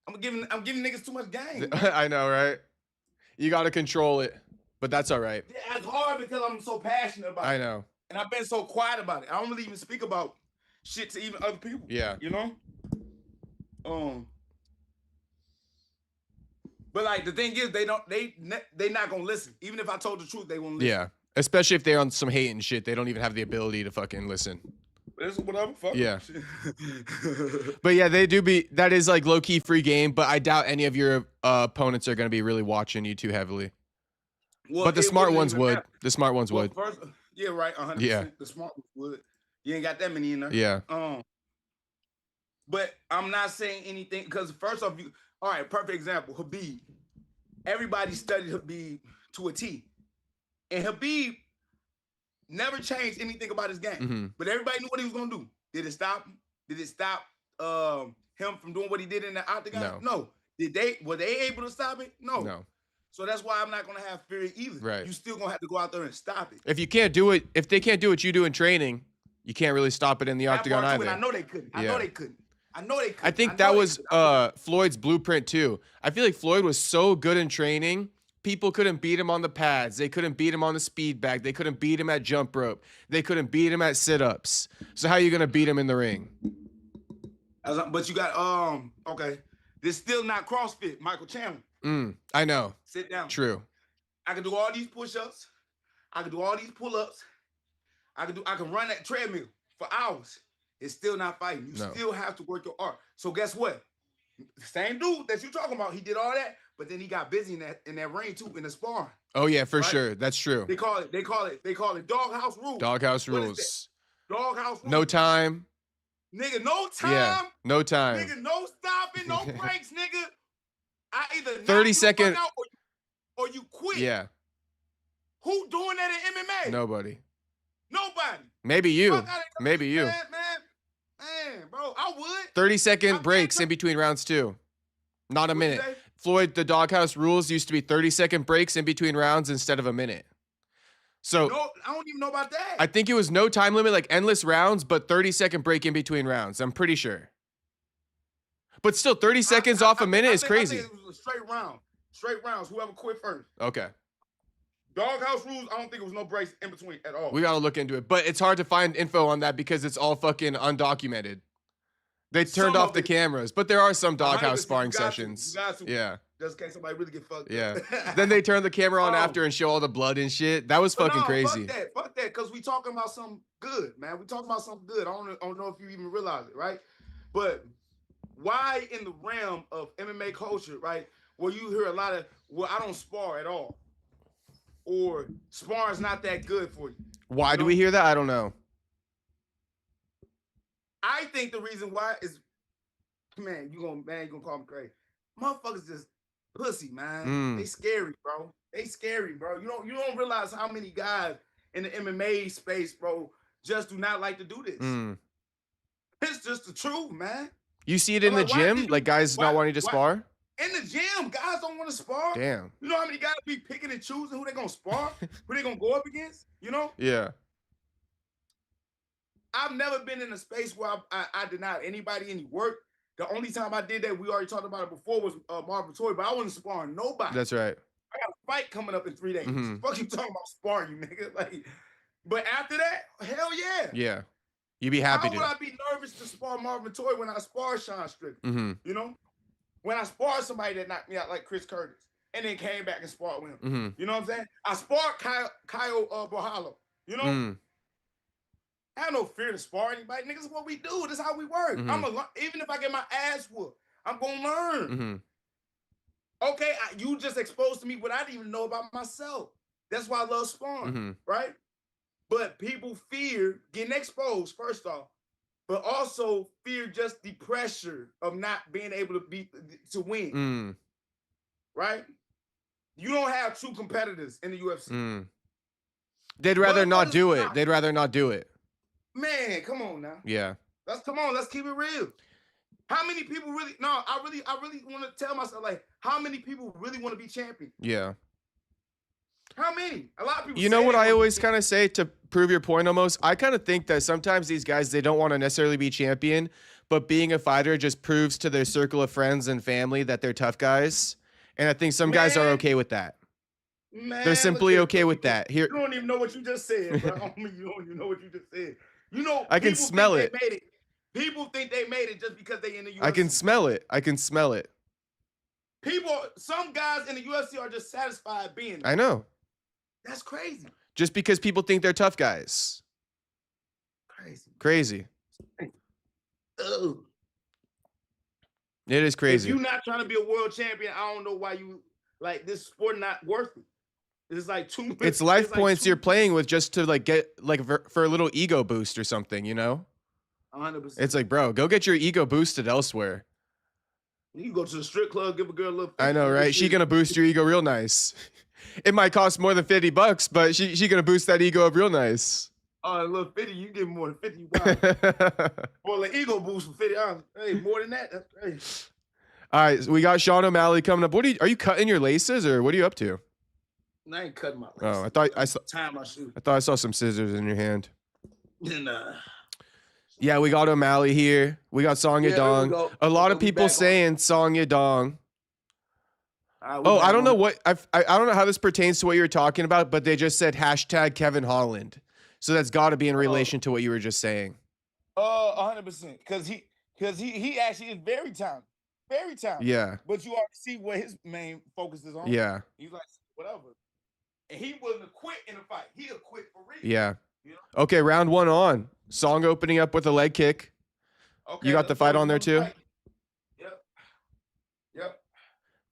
I'm giving niggas too much game.
I know, right? You got to control it, but that's all right.
Yeah, it's hard because I'm so passionate about it.
I know.
And I've been so quiet about it. I don't really even speak about shit to even other people.
Yeah.
But like the thing is, they not gonna listen. Even if I told the truth, they won't listen.
Yeah. Especially if they're on some hate and shit, they don't even have the ability to fucking listen.
It's whatever. Fuck
yeah. But yeah, that is like low key free game, but I doubt any of your opponents are going to be really watching you too heavily. Well, but the smart ones would. Matter. The smart ones would.
First, yeah, right. 100%.
Yeah.
The smart ones would. You ain't got that many in there.
Yeah.
But I'm not saying anything because first off, all right, perfect example, Khabib. Everybody studied Khabib to a T. And Khabib never changed anything about his game. But everybody knew what he was going to do. Did it stop him? Did it stop him from doing what he did in the octagon? No. Were they able to stop it? No. So that's why I'm not going to have fear either. Right. You still going to have to go out there and stop it.
If you can't do it, if they can't do what you do in training, you can't really stop it in the octagon either.
I know they couldn't. I know they couldn't.
I think that was Floyd's blueprint too. I feel like Floyd was so good in training. People couldn't beat him on the pads. They couldn't beat him on the speed bag. They couldn't beat him at jump rope. They couldn't beat him at sit-ups. So how are you going to beat him in the ring?
But you got, okay. This still not CrossFit, Michael Chandler.
I know.
Sit down.
True.
I can do all these push-ups. I can do all these pull-ups. I can run that treadmill for hours. It's still not fighting. You still have to work your art. So guess what? The same dude that you talking about, he did all that. But then he got busy in that ring too, in the sparring.
Oh yeah, for sure. That's true.
They call it doghouse rules.
Doghouse rules.
Doghouse rules.
No time.
Nigga, no time.
Yeah, no time.
Nigga, no stopping, no breaks, nigga. I either
30-second
out or you quit.
Yeah.
Who doing that in MMA?
Nobody.
Maybe
you. Maybe you.
Man, bro, I would.
30-second breaks in between rounds too. Not a minute. Floyd, the doghouse rules used to be 30-second breaks in between rounds instead of a minute. So
I don't even know about that.
I think it was no time limit, like endless rounds, but 30-second break in between rounds. I'm pretty sure. But still, 30 seconds off a minute is crazy.
I think it was a straight round. Straight rounds. Whoever quit first.
Okay.
Doghouse rules, I don't think it was no breaks in between at all.
We got to look into it. But it's hard to find info on that because it's all fucking undocumented. They turned off the cameras, but there are some doghouse sparring sessions. Yeah.
Just in case somebody really get fucked.
Yeah. Then they turn the camera on after and show all the blood and shit. That was fucking crazy.
Fuck that, because we talking about something good, man. We talking about something good. I don't know if you even realize it, right? But why in the realm of MMA culture, right, where you hear a lot of, well, I don't spar at all, or sparring's not that good for you.
Why do we hear that? I don't know.
I think the reason why is, man, you gonna call me crazy. Motherfuckers just pussy, man. They scary, bro. They scary, bro. You don't realize how many guys in the MMA space, bro, just do not like to do this. It's just the truth, man.
You see it in the gym, like guys not wanting to spar?
In the gym, guys don't want to spar.
Damn.
You know how many guys be picking and choosing who they gonna spar, who they gonna go up against? You know?
Yeah.
I've never been in a space where I denied anybody any work. The only time I did that, we already talked about it before, was Marvin Toy, but I wasn't sparring nobody.
That's right.
I got a fight coming up in 3 days. Fuck you talking about sparring, you nigga? Like, but after that, hell yeah.
Yeah. You'd be happy to.
How would I be nervous to spar Marvin Toy when I spar Sean Strickland? You know? When I sparred somebody that knocked me out like Chris Curtis and then came back and sparred with him. You know what I'm saying? I sparred Kyle Borjalo. You know? I have no fear to spar anybody. Niggas, what we do. This is how we work. Even if I get my ass whooped, I'm going to learn. Okay, you just exposed to me what I didn't even know about myself. That's why I love sparring, right? But people fear getting exposed, first off, but also fear just the pressure of not being able to win, right? You don't have true competitors in the UFC.
They'd rather not do it. They'd rather not do it.
Man, come on now.
Yeah.
Let's keep it real. How many people really? No, I really want to tell myself, like, how many people really want to be champion?
Yeah.
How many? A lot of people.
You know what I always kind of say to prove your point almost? I kind of think that sometimes these guys, they don't want to necessarily be champion, but being a fighter just proves to their circle of friends and family that they're tough guys. And I think some guys are okay with that.
Man,
they're simply okay with that. Here,
you don't even know what you just said, bro. You don't even know what you just said. You know,
I can smell it.
People think they made it just because they in the UFC.
I can smell it. I can smell it.
Some guys in the UFC are just satisfied being there.
I know.
That's crazy.
Just because people think they're tough guys. Crazy.
Ugh.
It is crazy.
If you're not trying to be a world champion, I don't know why you, like, this sport not worth it. It's like
it's life points you're playing with just to like get like for a little ego boost or something, you know?
100%.
It's like, bro, go get your ego boosted elsewhere.
You can go to the strip club, give a girl a little.
I know, right? She gonna boost your ego real nice. It might cost more than $50, but she gonna boost that ego up real nice.
Oh, a little 50, you give more than 50. Wow. Well, an ego boost for $50. Hey, more than that, that's crazy.
All right, so we got Sean O'Malley coming up. Are you cutting your laces or what are you up to?
I ain't cutting my laces.
Oh, I thought I saw.
Tying my shoe.
I thought I saw some scissors in your hand.
And
yeah, we got O'Malley here. We got Song Yadong. A lot of people saying Song Yadong. I don't know what I don't know how this pertains to what you were talking about, but they just said hashtag Kevin Holland, so that's got to be in relation to what you were just saying.
100%, because he actually is very talented, very talented.
Yeah.
But you already see what his main focus is on.
Yeah.
He's like whatever, and he wasn't to quit in a fight. He'll quit for real.
Yeah.
You know?
Okay, round 1 on. Song opening up with a leg kick.
Okay,
you got the fight on there too?
Yep.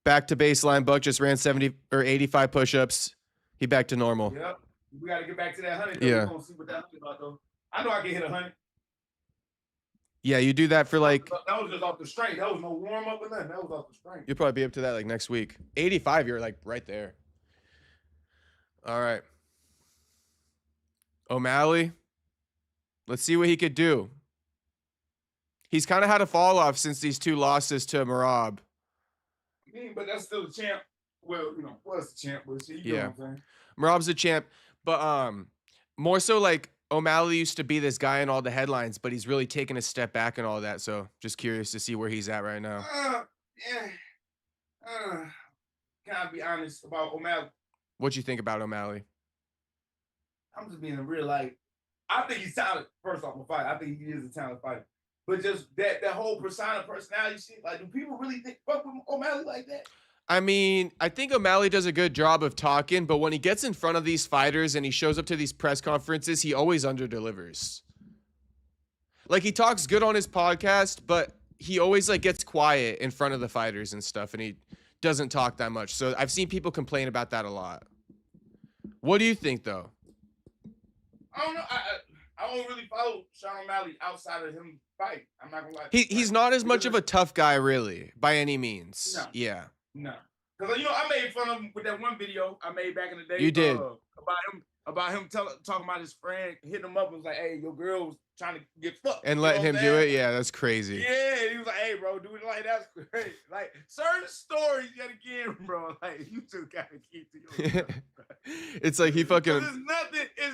Back to baseline. Buck just ran 70 or 85 push-ups. He back to normal.
Yep. We got to get back to that 100.
Yeah.
We're going to see what that 100 about, though. I know I can hit 100.
Yeah, you do that for like...
That was just off the strength. That was no warm-up or nothing. That was off the strength.
You'll probably be up to that like next week. 85, you're like right there. All right. O'Malley. Let's see what he could do. He's kind of had a fall off since these 2 losses to Merab.
I mean, but that's still the champ. Well, was the champ, but you know what I'm saying?
Merab's the champ, but more so like O'Malley used to be this guy in all the headlines, but he's really taken a step back and all that. So just curious to see where he's at right now.
Can I be honest about O'Malley?
What'd you think about O'Malley?
I'm just being real. Like, I think he's talented. First off, a fight. I think he is a talented fighter. But just that whole personality shit. Like, do people really fuck with O'Malley like that?
I mean, I think O'Malley does a good job of talking, but when he gets in front of these fighters and he shows up to these press conferences, he always underdelivers. Like, he talks good on his podcast, but he always like gets quiet in front of the fighters and stuff, and he doesn't talk that much. So I've seen people complain about that a lot. What do you think, though?
I don't know. I don't really follow Sean O'Malley outside of him fighting. I'm not gonna lie.
He's not as much of a tough guy, really, by any means.
No.
Yeah.
No. Because, I made fun of him with that one video I made back in the day.
You did.
About him talking about his friend, hitting him up and was like, hey, your girl was trying to get fucked.
And letting him do it? Yeah, that's crazy.
Yeah, he was like, hey, bro, do it like that's great. Like, certain stories yet again, bro. Like, you just gotta keep to yourself.
It's like he fucking...
There's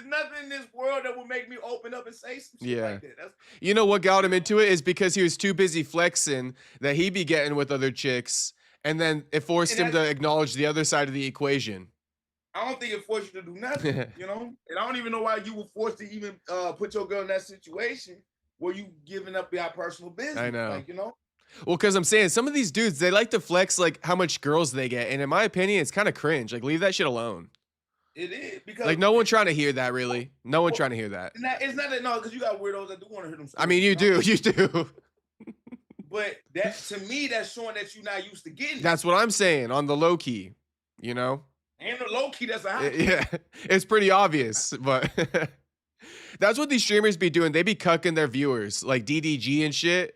nothing in this world that will make me open up and say some shit like that.
You know what got him into it is because he was too busy flexing that he be getting with other chicks, and then it forced him to acknowledge the other side of the equation.
I don't think it forced you to do nothing, And I don't even know why you were forced to even put your girl in that situation where you giving up your personal business.
I know.
Like,
Well, because I'm saying some of these dudes, they like to flex like how much girls they get, and in my opinion, it's kind of cringe. Like, leave that shit alone.
It is because
like no one trying to hear that, really. No one trying to hear that.
It's not that because you got weirdos that do want to hear them.
I mean, you do.
But that to me, that's showing that you're not used to getting.
That's what I'm saying on the low key,
And the low key, that's a high key.
Yeah, it's pretty obvious, but that's what these streamers be doing. They be cucking their viewers, like DDG and shit.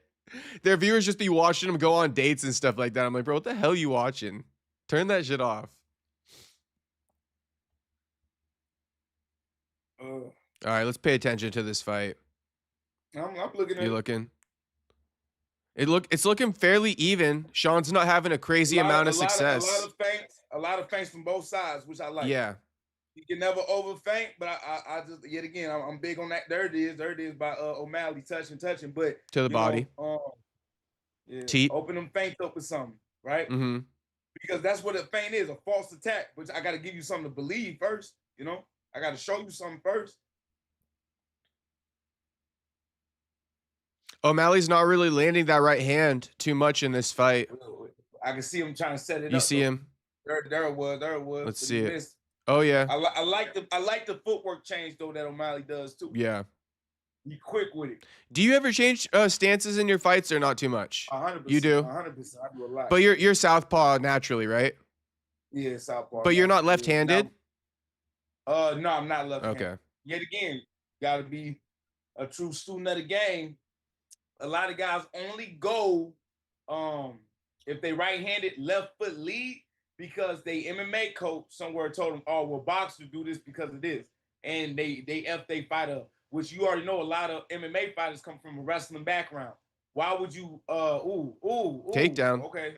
Their viewers just be watching them go on dates and stuff like that. I'm like, bro, what the hell you watching? Turn that shit off. All right, let's pay attention to this fight.
I'm looking at it.
You looking? It's looking fairly even. Sean's not having a crazy amount of success.
A lot of feints from both sides, which I like.
Yeah.
You can never over feint, but I just yet again I'm big on that. There it is by O'Malley touching, but
to the body. Teep.
Open them feints up with something, right?
Mm-hmm.
Because that's what a feint is, a false attack. Which I got to give you something to believe first. I got to show you something first.
O'Malley's not really landing that right hand too much in this fight.
I can see him trying to set it up.
You see him?
There it was.
Let's see it. Oh yeah.
I like the footwork change though that O'Malley does too.
Yeah.
He quick with it.
Do you ever change stances in your fights or not too much?
100%.
You do?
100%. I do a lot.
But you're southpaw naturally, right?
Yeah, southpaw.
But you're not left-handed?
No, I'm not left-handed.
Okay.
Yet again, gotta be a true student of the game. A lot of guys only go if they right-handed left foot lead because they MMA coach somewhere told them, oh, well, boxers do this because of this. And they F they fighter, which you already know a lot of MMA fighters come from a wrestling background. Why would you
takedown?
Okay.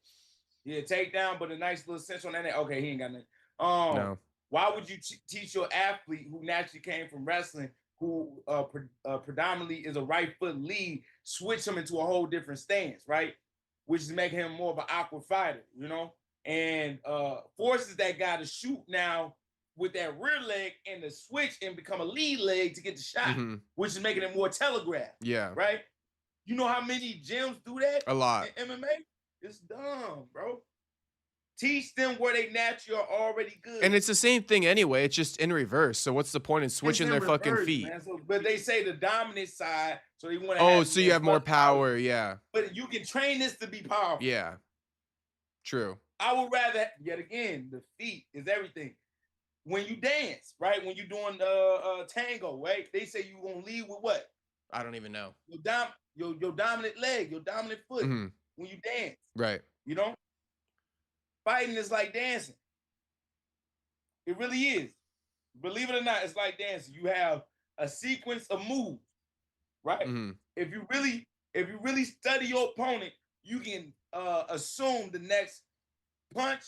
Yeah, takedown, but a nice little cinch on that. Okay, he ain't got nothing.
No.
Why would you teach your athlete who naturally came from wrestling, who predominantly is a right foot lead, switch him into a whole different stance, right? Which is making him more of an awkward fighter, and forces that guy to shoot now with that rear leg and the switch and become a lead leg to get the shot, which is making it more telegraphed.
Yeah.
Right? You know how many gyms do that?
A lot.
In MMA? It's dumb, bro. Teach them where they naturally are already good.
And it's the same thing anyway. It's just in reverse. So what's the point in switching their fucking feet?
Man. But they say the dominant side, so they want to.
Oh, so you have more power, yeah.
But you can train this to be powerful.
Yeah. True.
I would rather, yet again, the feet is everything. When you dance, right? When you're doing tango, right? They say you gonna lead with what?
I don't even know.
Your dominant leg, your dominant foot. When you dance,
right?
Fighting is like dancing. It really is. Believe it or not, it's like dancing. You have a sequence of moves, right? If you really study your opponent, you can assume the next punch,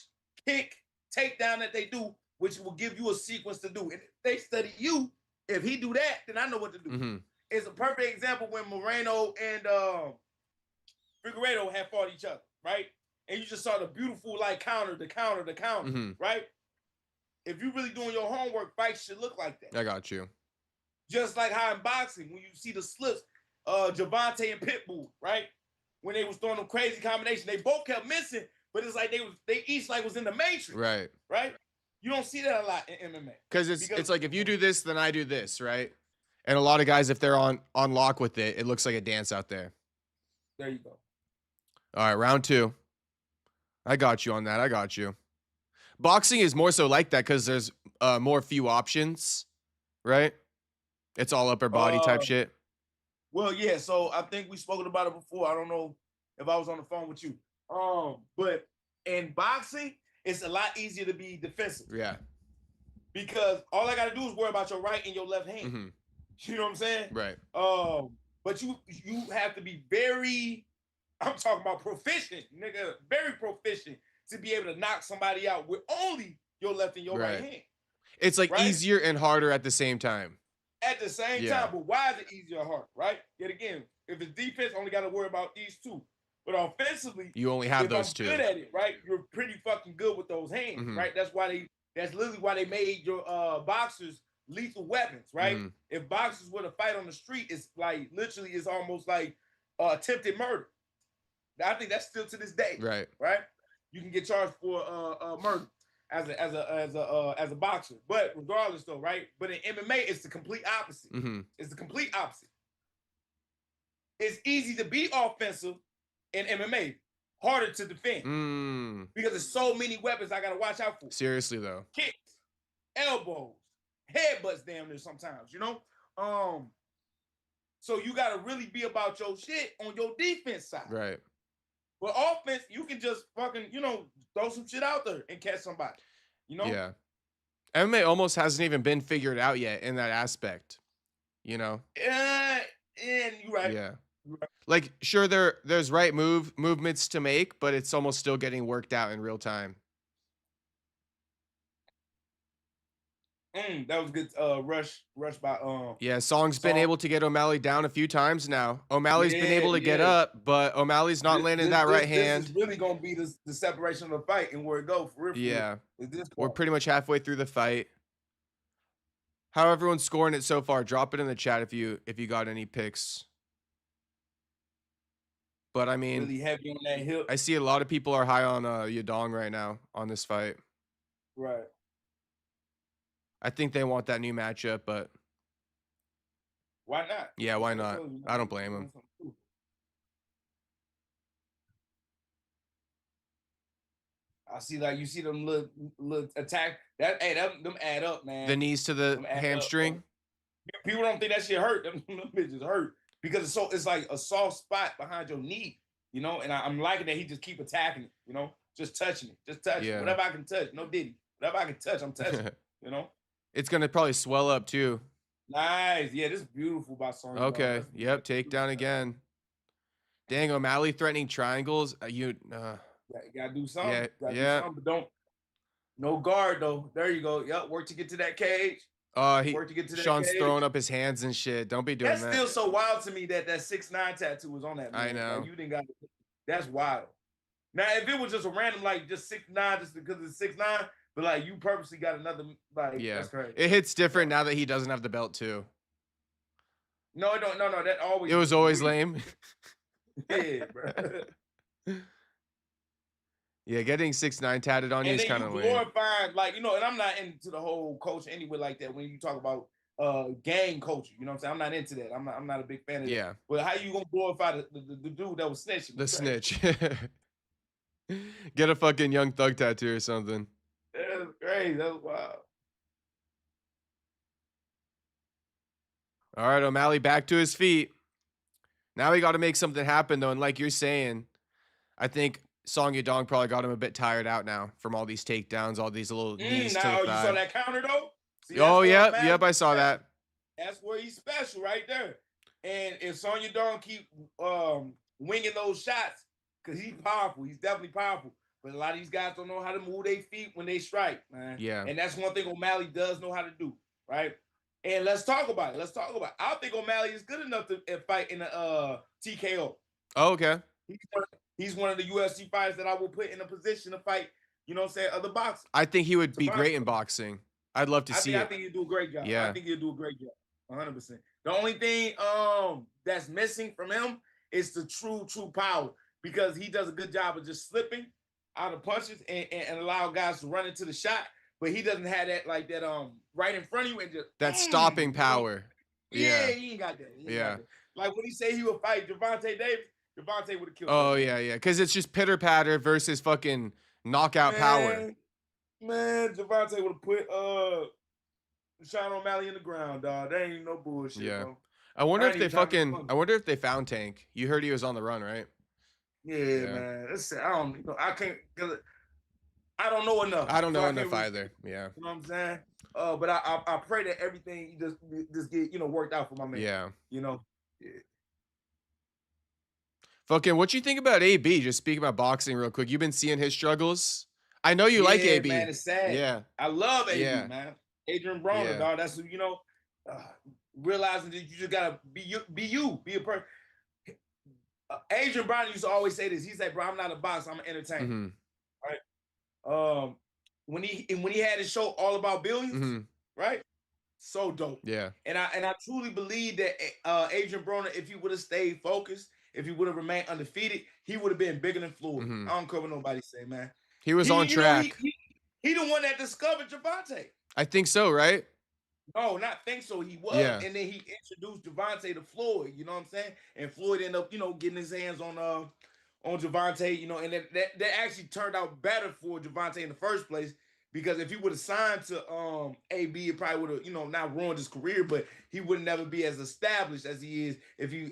kick, takedown that they do, which will give you a sequence to do. And if they study you, If he do that, then I know what to do.
Mm-hmm.
It's a perfect example when Moreno and Figueiredo had fought each other, right? And you just saw the beautiful like counter,
Mm-hmm.
right? If you really doing your homework, fights should look like that.
I got you.
Just like how in boxing, when you see the slips, Javante and Pitbull, right? When they was throwing them crazy combinations, they both kept missing, but it's like they each like was in the matrix,
right?
You don't see that a lot in MMA
because it's like if you do this, then I do this, right? And a lot of guys, if they're on lock with it, it looks like a dance out there.
There you go.
All right, round 2. I got you on that. I got you. Boxing is more so like that because there's more few options, right? It's all upper body type shit.
Well, yeah. So I think we spoken about it before. I don't know if I was on the phone with you. But in boxing, it's a lot easier to be defensive.
Yeah.
Because all I got to do is worry about your right and your left hand.
Mm-hmm.
You know what I'm saying?
Right.
But you have to be very, I'm talking about proficient, nigga, very proficient to be able to knock somebody out with only your left and your right hand.
It's like easier and harder at the same time.
At the same time, but why is it easier or hard, right? Yet again, if it's defense, only got to worry about these two. But offensively,
you only have those two.
Good at it, right? You're pretty fucking good with those hands, right? That's literally why they made your boxers lethal weapons, right? If boxers were to fight on the street, it's like literally it's almost like attempted murder. I think that's still to this day, right? You can get charged for murder as a boxer, but regardless, though, right? But in MMA, it's the complete opposite. It's the complete opposite. It's easy to be offensive in MMA, harder to defend because there's so many weapons I gotta watch out for.
Seriously, though,
kicks, elbows, headbutts, damn near sometimes, you know. So you gotta really be about your shit on your defense side,
right?
But offense, you can just fucking, throw some shit out there and catch somebody,
Yeah. MMA almost hasn't even been figured out yet in that aspect, And
you're right.
Yeah. Like, sure, there's right movements to make, but it's almost still getting worked out in real time.
That was good. Rush by
Yeah, Song's been able to get O'Malley down a few times now. O'Malley's been able to get up, but O'Malley's not landing that right hand.
This is really gonna be the separation of the fight and where it goes for real.
Yeah, we're pretty much halfway through the fight. How everyone's scoring it so far? Drop it in the chat if you got any picks. But I mean,
really heavy on that hip.
I see a lot of people are high on Yadong right now on this fight.
Right.
I think they want that new matchup, but
why not?
Yeah, why not? I don't blame him.
I see, like, you see them little attack them add up, man.
The knees to the hamstring.
People don't think that shit hurt. Them bitches hurt because it's like a soft spot behind your knee, And I'm liking that he just keep attacking it, just touching it, just touching it. Whatever I can touch, no diddy. Whatever I can touch, I'm touching.
It's gonna probably swell up too.
Nice, yeah, this is beautiful by Song.
Okay, yep, takedown again. Dang, O'Malley threatening triangles. You
gotta do something.
Yeah.
Do something, but no guard though. There you go. Yep, work to get to that cage.
Work to get to that Sean's cage. Throwing up his hands and shit. Don't be doing that.
That's still so wild to me that 6'9" tattoo was on that. Man.
I know.
Like, you didn't got. That's wild. Now, if it was just a random, like just 6'9", just because it's 6'9", but like you purposely got another, like that's crazy.
It hits different now that he doesn't have the belt too.
No, no, that always.
It was always lame.
Yeah, bro.
Yeah, getting 6'9" tatted on you is kind of lame.
Glorifying, like, and I'm not into the whole culture anyway like that. When you talk about gang culture, you know what I'm saying? I'm not into that. I'm not a big fan of that. But how you gonna glorify the dude that was snitching?
The snitch. Get a fucking Young Thug tattoo or something.
That's crazy. That's wild.
All right, O'Malley back to his feet. Now we got to make something happen, though. And like you're saying, I think Song Yadong probably got him a bit tired out now from all these takedowns, all these little knees to the thigh.
You saw that counter, though? See,
yep, I saw that.
That's where he's special right there. And if Song Yadong keep winging those shots, because he's powerful. He's definitely powerful. But a lot of these guys don't know how to move their feet when they strike, man.
Yeah.
And that's one thing O'Malley does know how to do, right? And let's talk about it. I don't think O'Malley is good enough to fight in a TKO.
Oh, okay.
He's one of the UFC fighters that I will put in a position to fight, you know what I'm saying, other boxers.
I think he would be great in boxing. I'd love to see it.
I think he'd do a great job.
Yeah.
I think he'll do a great job. 100%. The only thing that's missing from him is the true power, because he does a good job of just slipping out of punches and allow guys to run into the shot, but he doesn't have that right in front of you and just
that stopping power.
Yeah, he ain't got that.
Yeah.
Like when he say he would fight Gervonta Davis, Gervonta would have killed him.
Oh, yeah. Because it's just pitter-patter versus fucking knockout power.
Man, Gervonta would have put Sean O'Malley in the ground, dog. That ain't no bullshit, bro.
I wonder if they found Tank. You heard he was on the run, right?
Yeah. Man. I don't know enough.
I don't know enough either. Yeah.
You know what I'm saying? But I pray that everything just get worked out for my man.
Yeah.
Yeah.
Fucking, what you think about AB? Just speaking about boxing real quick. You've been seeing his struggles. I know you like AB.
Man, it's sad.
Yeah.
I love AB, man. Adrian Broner, dog. That's who, realizing that you just gotta be a person. Adrian Broner used to always say this. He said, "Bro, I'm not a boxer. I'm an entertainer."
Mm-hmm.
Right. When he had his show All About Billions, right? So dope.
Yeah.
And I truly believe that Adrian Broner, if he would have stayed focused, if he would have remained undefeated, he would have been bigger than Floyd. I don't care what nobody say, man.
He was on track.
He the one that discovered Gervonta.
I think so, right?
No, not think so. He was, and then he introduced Gervonta to Floyd. You know what I'm saying? And Floyd ended up, getting his hands on Gervonta. And that actually turned out better for Gervonta in the first place, because if he would have signed to AB, it probably would have, not ruined his career, but he would never be as established as he is if he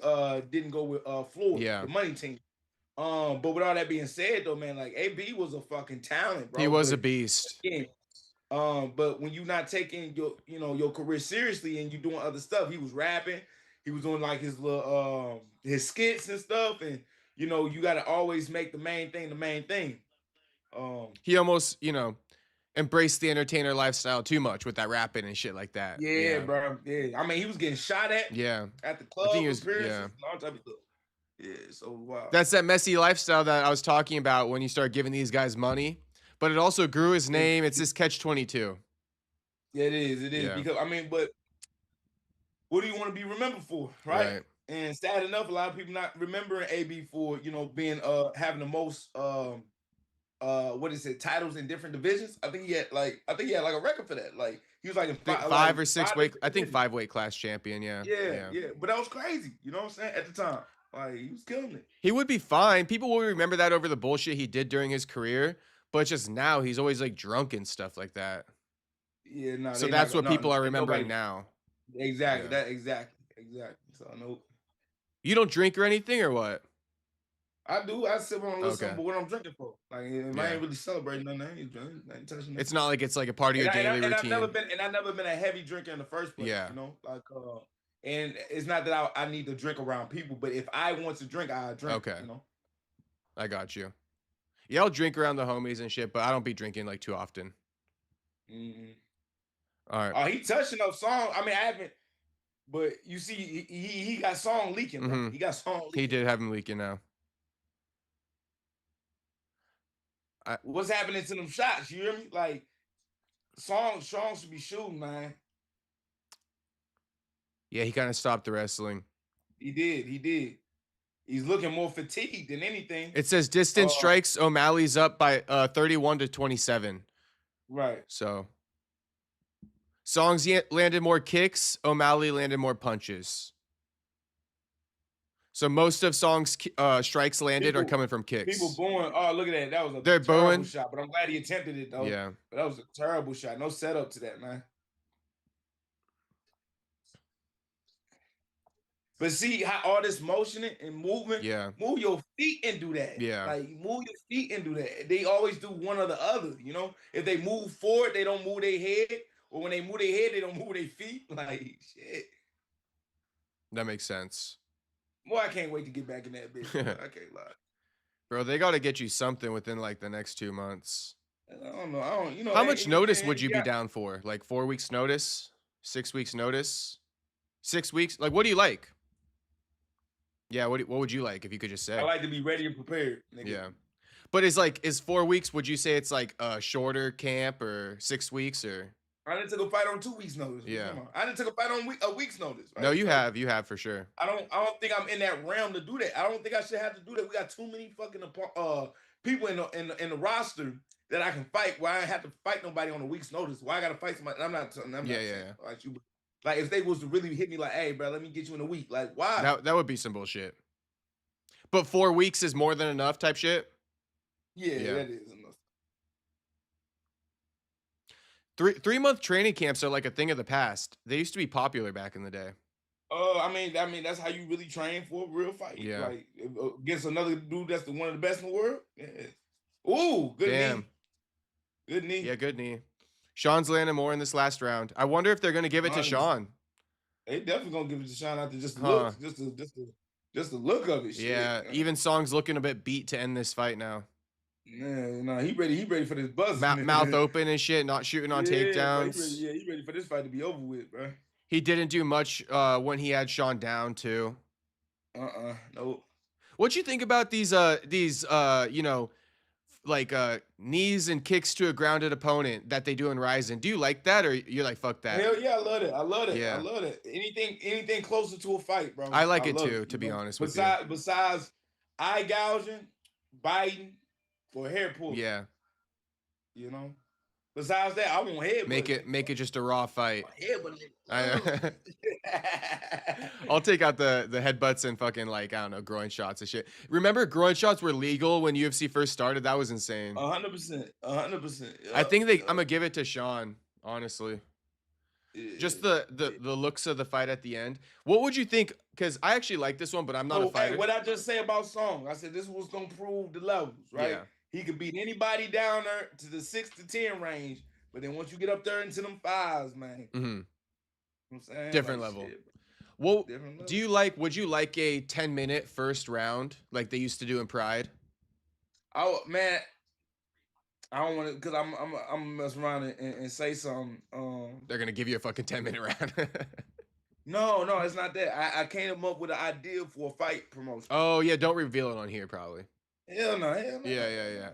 didn't go with Floyd, the money team. But with all that being said, though, man, like AB was a fucking talent, bro.
He was a beast.
But when you're not taking your career seriously and you're doing other stuff, he was rapping, he was doing like his little his skits and stuff, and you got to always make the main thing.
He almost embraced the entertainer lifestyle too much with that rapping and shit like that.
Yeah, bro. Yeah, I mean, he was getting shot at. At the club. I think he was. All type of stuff. Yeah, so wow.
That's that messy lifestyle that I was talking about when you start giving these guys money. But it also grew his name. It's this catch-22.
Yeah, it is. Because but what do you want to be remembered for, right? And sad enough, a lot of people not remembering AB for being having the most titles in different divisions. I think he had like a record for that. Like he was like in
five or six weight. I think 5 weight class champion. Yeah.
But that was crazy. You know what I'm saying? At the time, like he was killing it.
He would be fine. People will remember that over the bullshit he did during his career. But just now, he's always like drunk and stuff like that.
Yeah, no.
So that's what people are remembering now.
Exactly. Exactly. So I know.
You don't drink or anything, or what?
I do. I sip on a little something, but what I'm drinking for? Like, if I ain't really celebrating nothing, I ain't touching nothing.
It's not like it's like a part of your daily routine.
I've never been a heavy drinker in the first place.
Yeah.
And it's not that I need to drink around people, but if I want to drink, I drink.
Okay. I got you. Yeah, I'll drink around the homies and shit, but I don't be drinking like too often. All right.
Oh, he touching up song. I mean, I haven't, but you see, he got song leaking. Bro. He got song leaking.
He did have him leaking now.
What's happening to them shots? You hear me? Like, Sean should be shooting, man.
Yeah, he kind of stopped the wrestling.
He did. He's looking more fatigued than anything.
It says distance strikes. O'Malley's up by 31-27.
Right.
So, Songs landed more kicks. O'Malley landed more punches. So most of Song's strikes landed are coming from kicks.
People booing. Oh, look at that. That was a terrible shot. But I'm glad he attempted it, though.
Yeah.
But that was a terrible shot. No setup to that, man. But see how all this motioning and movement, move your feet and do that.
Yeah.
Like move your feet and do that. They always do one or the other, you know? If they move forward, they don't move their head. Or when they move their head, they don't move their feet. Like shit.
That makes sense.
Boy, I can't wait to get back in that bitch. I can't lie.
Bro, they gotta get you something within like the next 2 months.
I don't know.
How much notice would you be down for? Like 4 weeks notice? 6 weeks notice. 6 weeks. Like, what do you like? Yeah, what would you like if you could just say?
I like to be ready and prepared. Nigga.
Yeah. But is 4 weeks, would you say it's like a shorter camp or 6 weeks or?
I didn't take a fight on 2 weeks notice.
Yeah.
I didn't take a fight on a week's notice. Right?
No, you have for sure.
I don't think I'm in that realm to do that. I don't think I should have to do that. We got too many fucking people in the roster that I can fight where I don't have to fight nobody on a week's notice. Why I gotta fight somebody? I'm not
Yeah.
Like you. Like if they was to really hit me like, hey, bro, let me get you in a week. Like, why?
That would be some bullshit. But 4 weeks is more than enough type shit?
Yeah, that is enough.
3-month training camps are like a thing of the past. They used to be popular back in the day.
I mean, that's how you really train for a real fight.
Yeah.
Like against another dude that's one of the best in the world. Yeah. Ooh, good knee. Good knee.
Yeah, good knee. Sean's landing more in this last round. I wonder if they're gonna give it to Sean.
They definitely gonna give it to Sean after just the look, just the look of it.
Yeah,
shit.
even Song's looking a bit beat to end this fight now.
No, he ready for this buzz.
Mouth open and shit, not shooting on takedowns.
He ready for this fight to be over with, bro.
He didn't do much when he had Sean down too.
Nope.
What you think about these you know, like knees and kicks to a grounded opponent that they do in Ryzen? Do you like that, or you're like fuck that?
Hell yeah, I love it. I love it.
Yeah.
I love it. Anything closer to a fight, bro.
I like it too, to be honest with you.
Besides eye gouging, biting, or hair pulling.
Yeah.
You know. Besides that, I want head.
Make it just a raw fight.
Head
I'll take out the headbutts and fucking like, I don't know, groin shots and shit. Remember groin shots were legal when UFC first started? That was insane.
100%. 100%.
I think I'm gonna give it to Sean, honestly. Just the looks of the fight at the end. What would you think? Because I actually like this one, but I'm not a fighter.
Hey, what I just say about Song, I said this was gonna prove the levels, right? Yeah. He could beat anybody down there to the 6 to 10 range, but then once you get up there into them 5s, man,
mm-hmm.
You know what I'm saying?
Different level. Shit, well, do you like? Would you like a 10-minute first round like they used to do in Pride?
Oh man, I don't want to, because I'm gonna mess around and say something.
They're gonna give you a fucking 10-minute round.
No, it's not that. I came up with an idea for a fight promotion.
Oh yeah, don't reveal it on here, probably.
Hell no.
Yeah.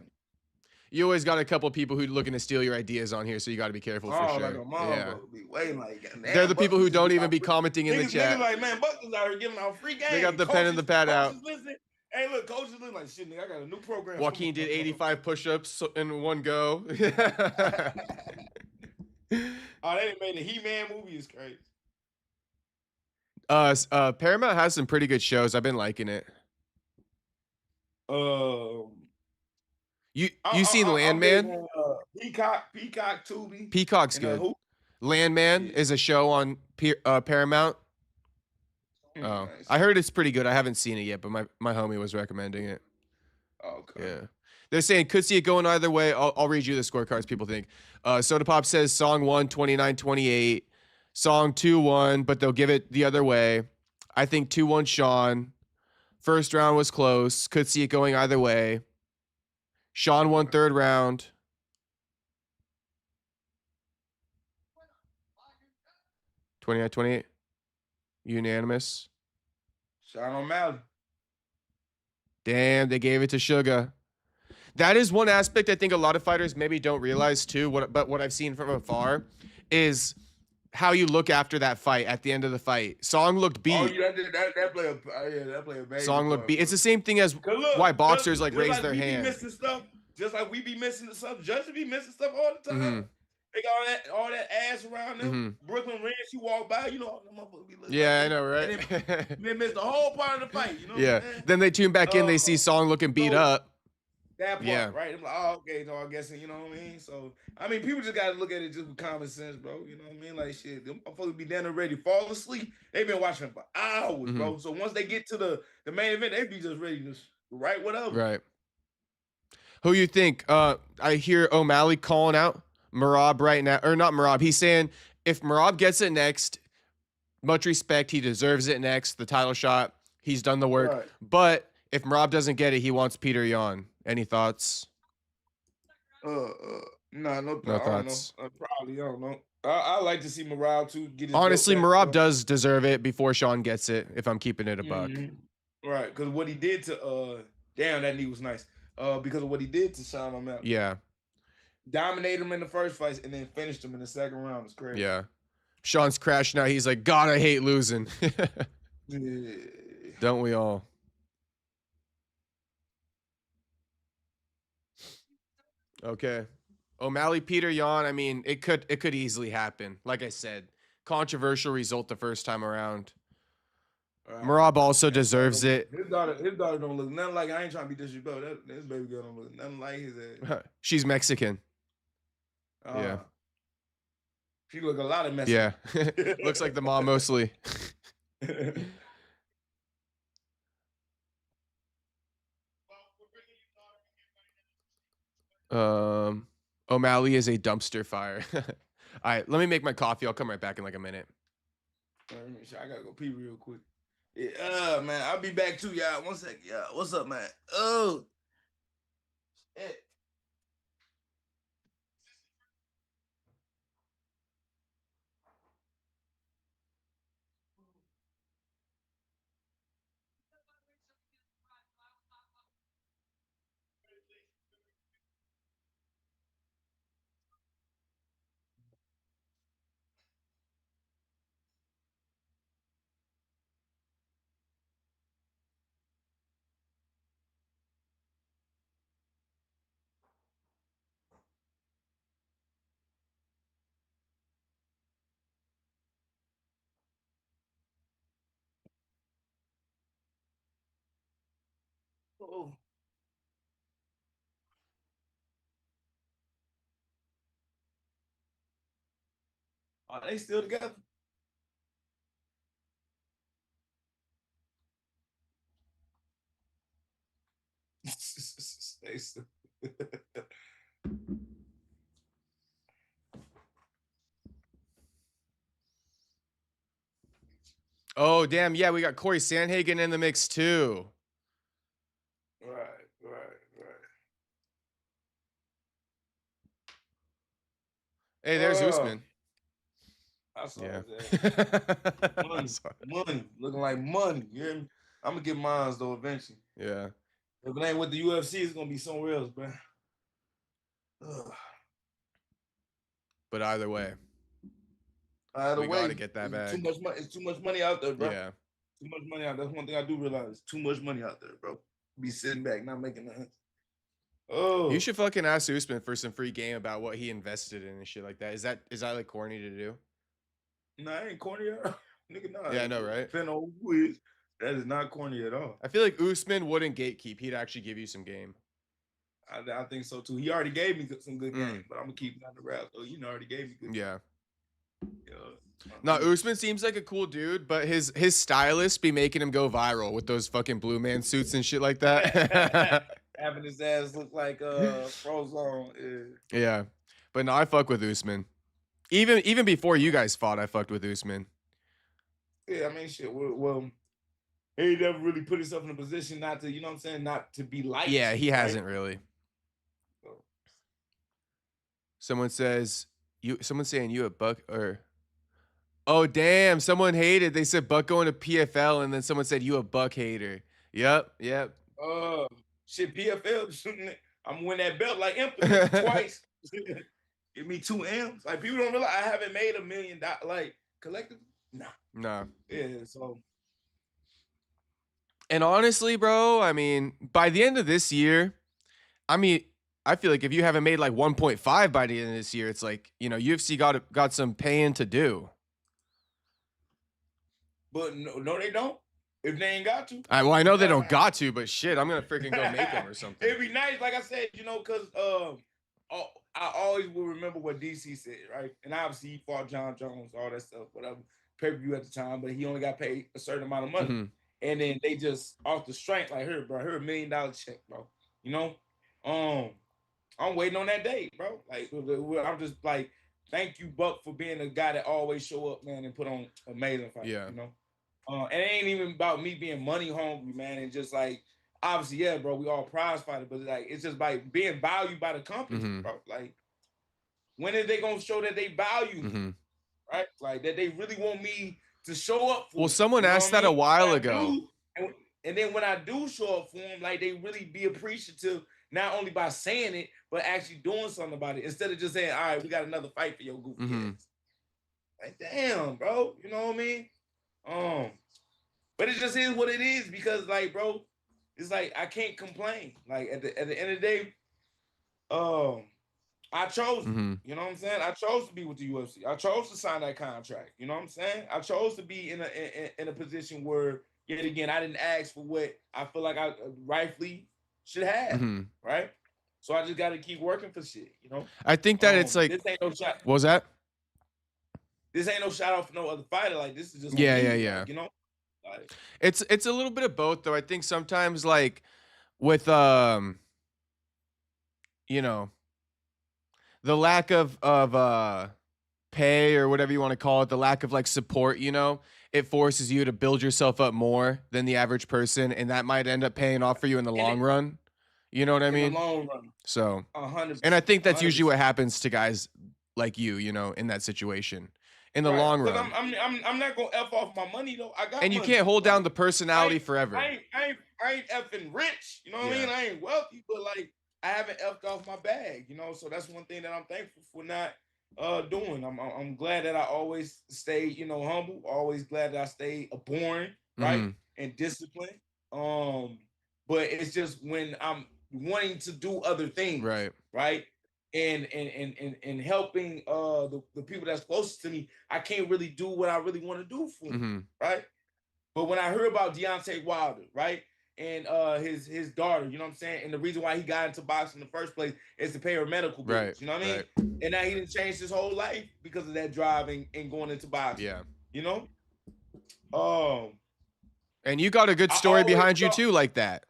You always got a couple people who looking to steal your ideas on here, so you got to be careful for sure.
Like a mom,
yeah.
Be waiting like,
they're the people who don't even be commenting in the chat.
Niggas like, man, Buck is out here giving out free games.
They got the pen and the pad out.
Listen. Hey, look, coaches look like shit, nigga. I got a new program.
Joaquin did 85 push-ups in one go.
Oh, they made the He-Man movie. Is crazy.
Paramount has some pretty good shows. I've been liking it. You seen Landman?
Peacock, Tubi.
Peacock's good. Landman is a show on Paramount. Oh, nice. I heard it's pretty good. I haven't seen it yet, but my homie was recommending it.
Okay.
Yeah. They're saying, could see it going either way. I'll read you the scorecards people think. Soda Pop says Song 1, 29-28. Song 2-1, but they'll give it the other way. I think 2-1 Sean. First round was close. Could see it going either way. Sean won third round. (29-28) Unanimous.
Sean O'Malley.
Damn, they gave it to Sugar. That is one aspect I think a lot of fighters maybe don't realize too. But what I've seen from afar is how you look after that fight at the end of the fight. Song looked beat.
Oh, yeah, that play a bad
Song looked beat. It's the same thing as why boxers like raise their hand.
Just like we be missing stuff. Judges be missing stuff all the time. Mm-hmm. They got all that ass around them. Mm-hmm. Brooklyn Ranch, you walk by, you know, all them motherfuckers be looking.
Yeah, I know, right?
And they missed the whole part of the fight, you know.
Yeah. Then they tune back in, they see Song looking beat up.
That part, right? I'm like, oh, okay, so I guess, you know what I mean? So, I mean, people just got to look at it just with common sense, bro. You know what I mean? Like, shit, them motherfuckers be down there ready to fall asleep. They've been watching for hours, bro. So once they get to the main event, they be just ready to write whatever.
Right. Who you think? I hear O'Malley calling out Merab right now. Or not Merab. He's saying if Merab gets it next, much respect, he deserves it next. The title shot, he's done the work. Right. But if Merab doesn't get it, he wants Peter Yan. Any thoughts?
No thoughts. I don't know. I like to see Merab too get his
Honestly,
belt back,
Merab does deserve it before Sean gets it, if I'm keeping it a buck.
Right, because what he did to damn, that knee was nice. Because of what he did to Sean O'Malley.
Yeah.
Dominated him in the first fight and then finished him in the second round. It's crazy.
Yeah. Sean's crashing out. He's like, God, I hate losing.
Yeah.
Don't we all? Okay. O'Malley, Peter Yan. I mean, it could easily happen. Like I said, controversial result the first time around. Merab also deserves it.
His daughter don't look nothing like. I ain't trying to be disrespectful. This baby girl don't look nothing like his ass.
She's Mexican. Yeah.
She look a lot of Mexican.
Yeah. Looks like the mom mostly. O'Malley is a dumpster fire. All right, let me make my coffee. I'll come right back in like a minute.
I gotta go pee real quick. Yeah, man, I'll be back too, y'all. 1 second, y'all. What's up, man? Oh, shit. Oh. Are they still together? They still.
Oh, damn. Yeah, we got Corey Sandhagen in the mix too.
Right.
Hey, there's Usman.
I saw
that.
Money. Looking like money. You hear me? I'm going to get mine, though, eventually.
Yeah.
If it ain't with the UFC, it's going to be somewhere else, bro.
But either way.
We
got to get that bag.
Too much money. It's too much money out there, bro.
Yeah.
Too much money out there. That's one thing I do realize. Too much money out there, bro. Be sitting back, not making nothing. Oh.
You should fucking ask Usman for some free game about what he invested in and shit like that. Is that like corny to do?
No, I ain't corny at all. Nigga, no.
Yeah, I know, right?
Depending on who is. That is not corny at all.
I feel like Usman wouldn't gatekeep. He'd actually give you some game.
I think so too. He already gave me some good game, but I'm gonna keep it on the wrap. So already gave me good game.
Yeah. No, Usman seems like a cool dude, but his stylist be making him go viral with those fucking blue man suits and shit like that.
Having his ass look like Frozone.
Yeah. But no, I fuck with Usman. Even before you guys fought, I fucked with Usman.
Yeah, I mean shit. Well, he never really put himself in a position not to, you know what I'm saying, not to be liked.
Yeah, he hasn't really. Someone says someone's saying you a Buck or oh damn, someone hated. They said Buck going to PFL and then someone said you a Buck hater. Yep.
Shit, PFL, I'm gonna win that belt like Imp twice. Give me 2 M's. Like people don't realize I haven't made $1 million like collectively.
Nah.
Yeah, so.
And honestly, bro, I mean, by the end of this year, I mean, I feel like if you haven't made like 1.5 by the end of this year, it's like, you know, UFC got some paying to do.
But no, they don't. If they ain't got to.
Well, I know they don't got to, but shit, I'm gonna freaking go make them or something.
It'd be nice, like I said, you know, because I always will remember what DC said, right? And obviously he fought John Jones, all that stuff, whatever, pay-per-view at the time, but he only got paid a certain amount of money. And then they just off the strength, like, here, bro, here $1 million check, bro. You know? I'm waiting on that day, bro. Like, I'm just like, thank you, Buck, for being a guy that always show up, man, and put on amazing fights.
Yeah.
You know? And it ain't even about me being money hungry, man, and just like, obviously, yeah, bro, we all prize fighters, but like, it's just like being valued by the company, bro. Like, When are they gonna show that they value me, right? Like that they really want me to show up for.
Well, someone asked that a while ago.
And then when I do show up for them, like they really be appreciative, not only by saying it, but actually doing something about it. Instead of just saying, all right, we got another fight for your goofy ass. Like, damn, bro. You know what I mean? But it just is what it is because, like, bro, it's like I can't complain. Like at the end of the day, I chose, you know what I'm saying? I chose to be with the UFC. I chose to sign that contract. You know what I'm saying? I chose to be in a position where, yet again, I didn't ask for what I feel like I rightfully should have, right? So I just got to keep working for shit, you know?
I think that it's like,
this ain't no shot.
What was that?
This ain't no shout out for no other fighter. Like, this is just
yeah.
Like, you know? Like,
it's a little bit of both, though. I think sometimes, like, with, you know, the lack of pay or whatever you want to call it, the lack of like support, you know, it forces you to build yourself up more than the average person, and that might end up paying off for you in the long run. You know what I mean?
In the long run.
So,
100%.
and I think that's
100%.
usually what happens to guys like you know, in that situation. In the long run,
I'm not gonna F off my money though. I got
and you
money.
can't hold down the personality forever.
I ain't effing rich. You know what I mean? I ain't wealthy, but like I haven't effed off my bag. You know, so that's one thing that I'm thankful for not doing. I'm glad that I always stay, you know, humble. Always glad that I stay boring, right, and disciplined. But it's just when I'm wanting to do other things, right. And helping the people that's closest to me, I can't really do what I really want to do for them, right? But when I heard about Deontay Wilder, right, and his daughter, you know what I'm saying, and the reason why he got into boxing in the first place is to pay her medical bills, you know what I mean? And now he didn't change his whole life because of that driving and going into boxing, you know?
And you got a good story behind you too, like that.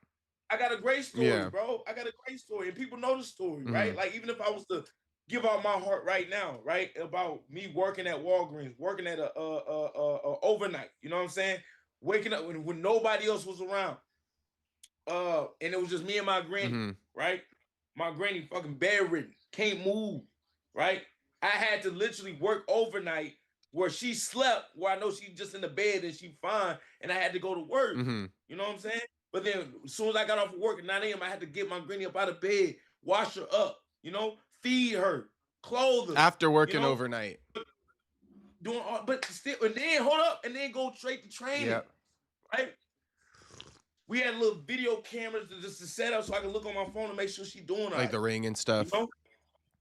I got a great story, bro. I got a great story, and people know the story, right? Like, even if I was to give out my heart right now, right, about me working at Walgreens, working at a overnight, you know what I'm saying? Waking up when nobody else was around, and it was just me and my granny, right? My granny fucking bedridden, can't move, right? I had to literally work overnight where she slept, where I know she's just in the bed and she fine, and I had to go to work. You know what I'm saying? But then as soon as I got off of work at 9 a.m., I had to get my granny up out of bed, wash her up, you know, feed her, clothe her.
After working overnight.
Doing all, but still, and then hold up, and then go straight to training, right? We had little video cameras to set up so I could look on my phone and make sure she's doing
like the ring and stuff.
You know?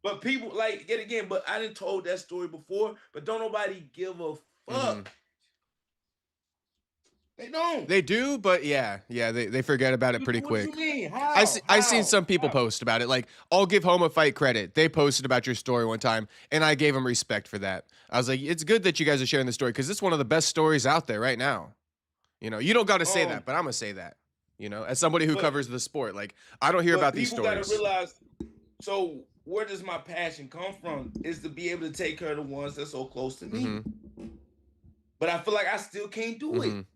But people, like, yet again, but I didn't told that story before, but don't nobody give a fuck. They don't.
They do, but they forget about it pretty quick.
What you mean? How?
I seen some people post about it. Like, I'll give Home a Fight credit. They posted about your story one time, and I gave them respect for that. I was like, it's good that you guys are sharing the story because it's one of the best stories out there right now. You know, you don't got to say that, but I'm gonna say that. You know, as somebody who covers the sport, like, I don't hear about these stories.
People gotta realize. So where does my passion come from? Is to be able to take care of the ones that's so close to me. But I feel like I still can't do it.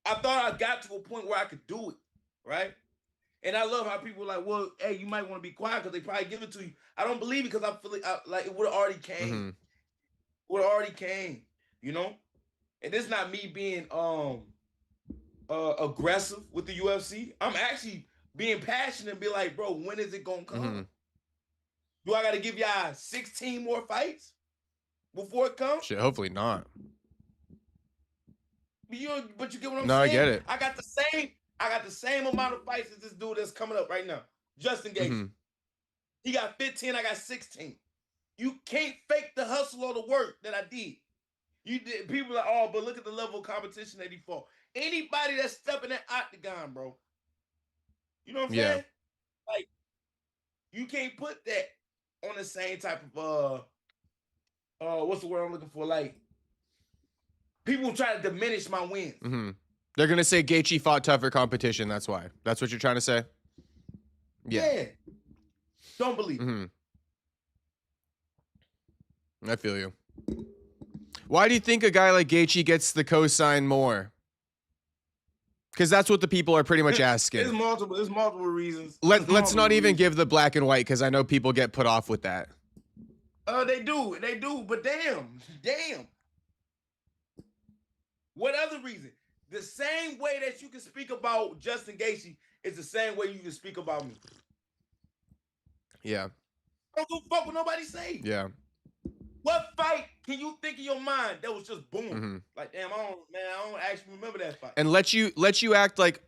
I thought I got to a point where I could do it, right? And I love how people are like, well, hey, you might want to be quiet because they probably give it to you. I don't believe it because I feel like it would have already came. Would have already came, you know? And this is not me being aggressive with the UFC. I'm actually being passionate and be like, bro, when is it going to come? Do I got to give y'all 16 more fights before it comes?
Shit, hopefully not.
But you get what I'm saying?
No, I get it.
I got the same amount of fights as this dude that's coming up right now, Justin Gaethje. He got 15, I got 16. You can't fake the hustle or the work that I did. You did. People are like, oh, but look at the level of competition that he fought. Anybody that's stepping that octagon, bro. You know what I'm saying? Like, you can't put that on the same type of what's the word I'm looking for? Like, people try to diminish my wins.
They're gonna say Gaethje fought tougher competition. That's why. That's what you're trying to say.
Yeah. Don't believe it.
I feel you. Why do you think a guy like Gaethje gets the cosign more? Because that's what the people are pretty much asking.
There's multiple reasons.
Let's not even give the black and white because I know people get put off with that.
They do, but damn. What other reason? The same way that you can speak about Justin Gaethje is the same way you can speak about me.
Yeah.
I don't give a fuck what nobody say.
Yeah.
What fight can you think in your mind that was just boom? Like, damn, I don't actually remember that fight.
And let you act like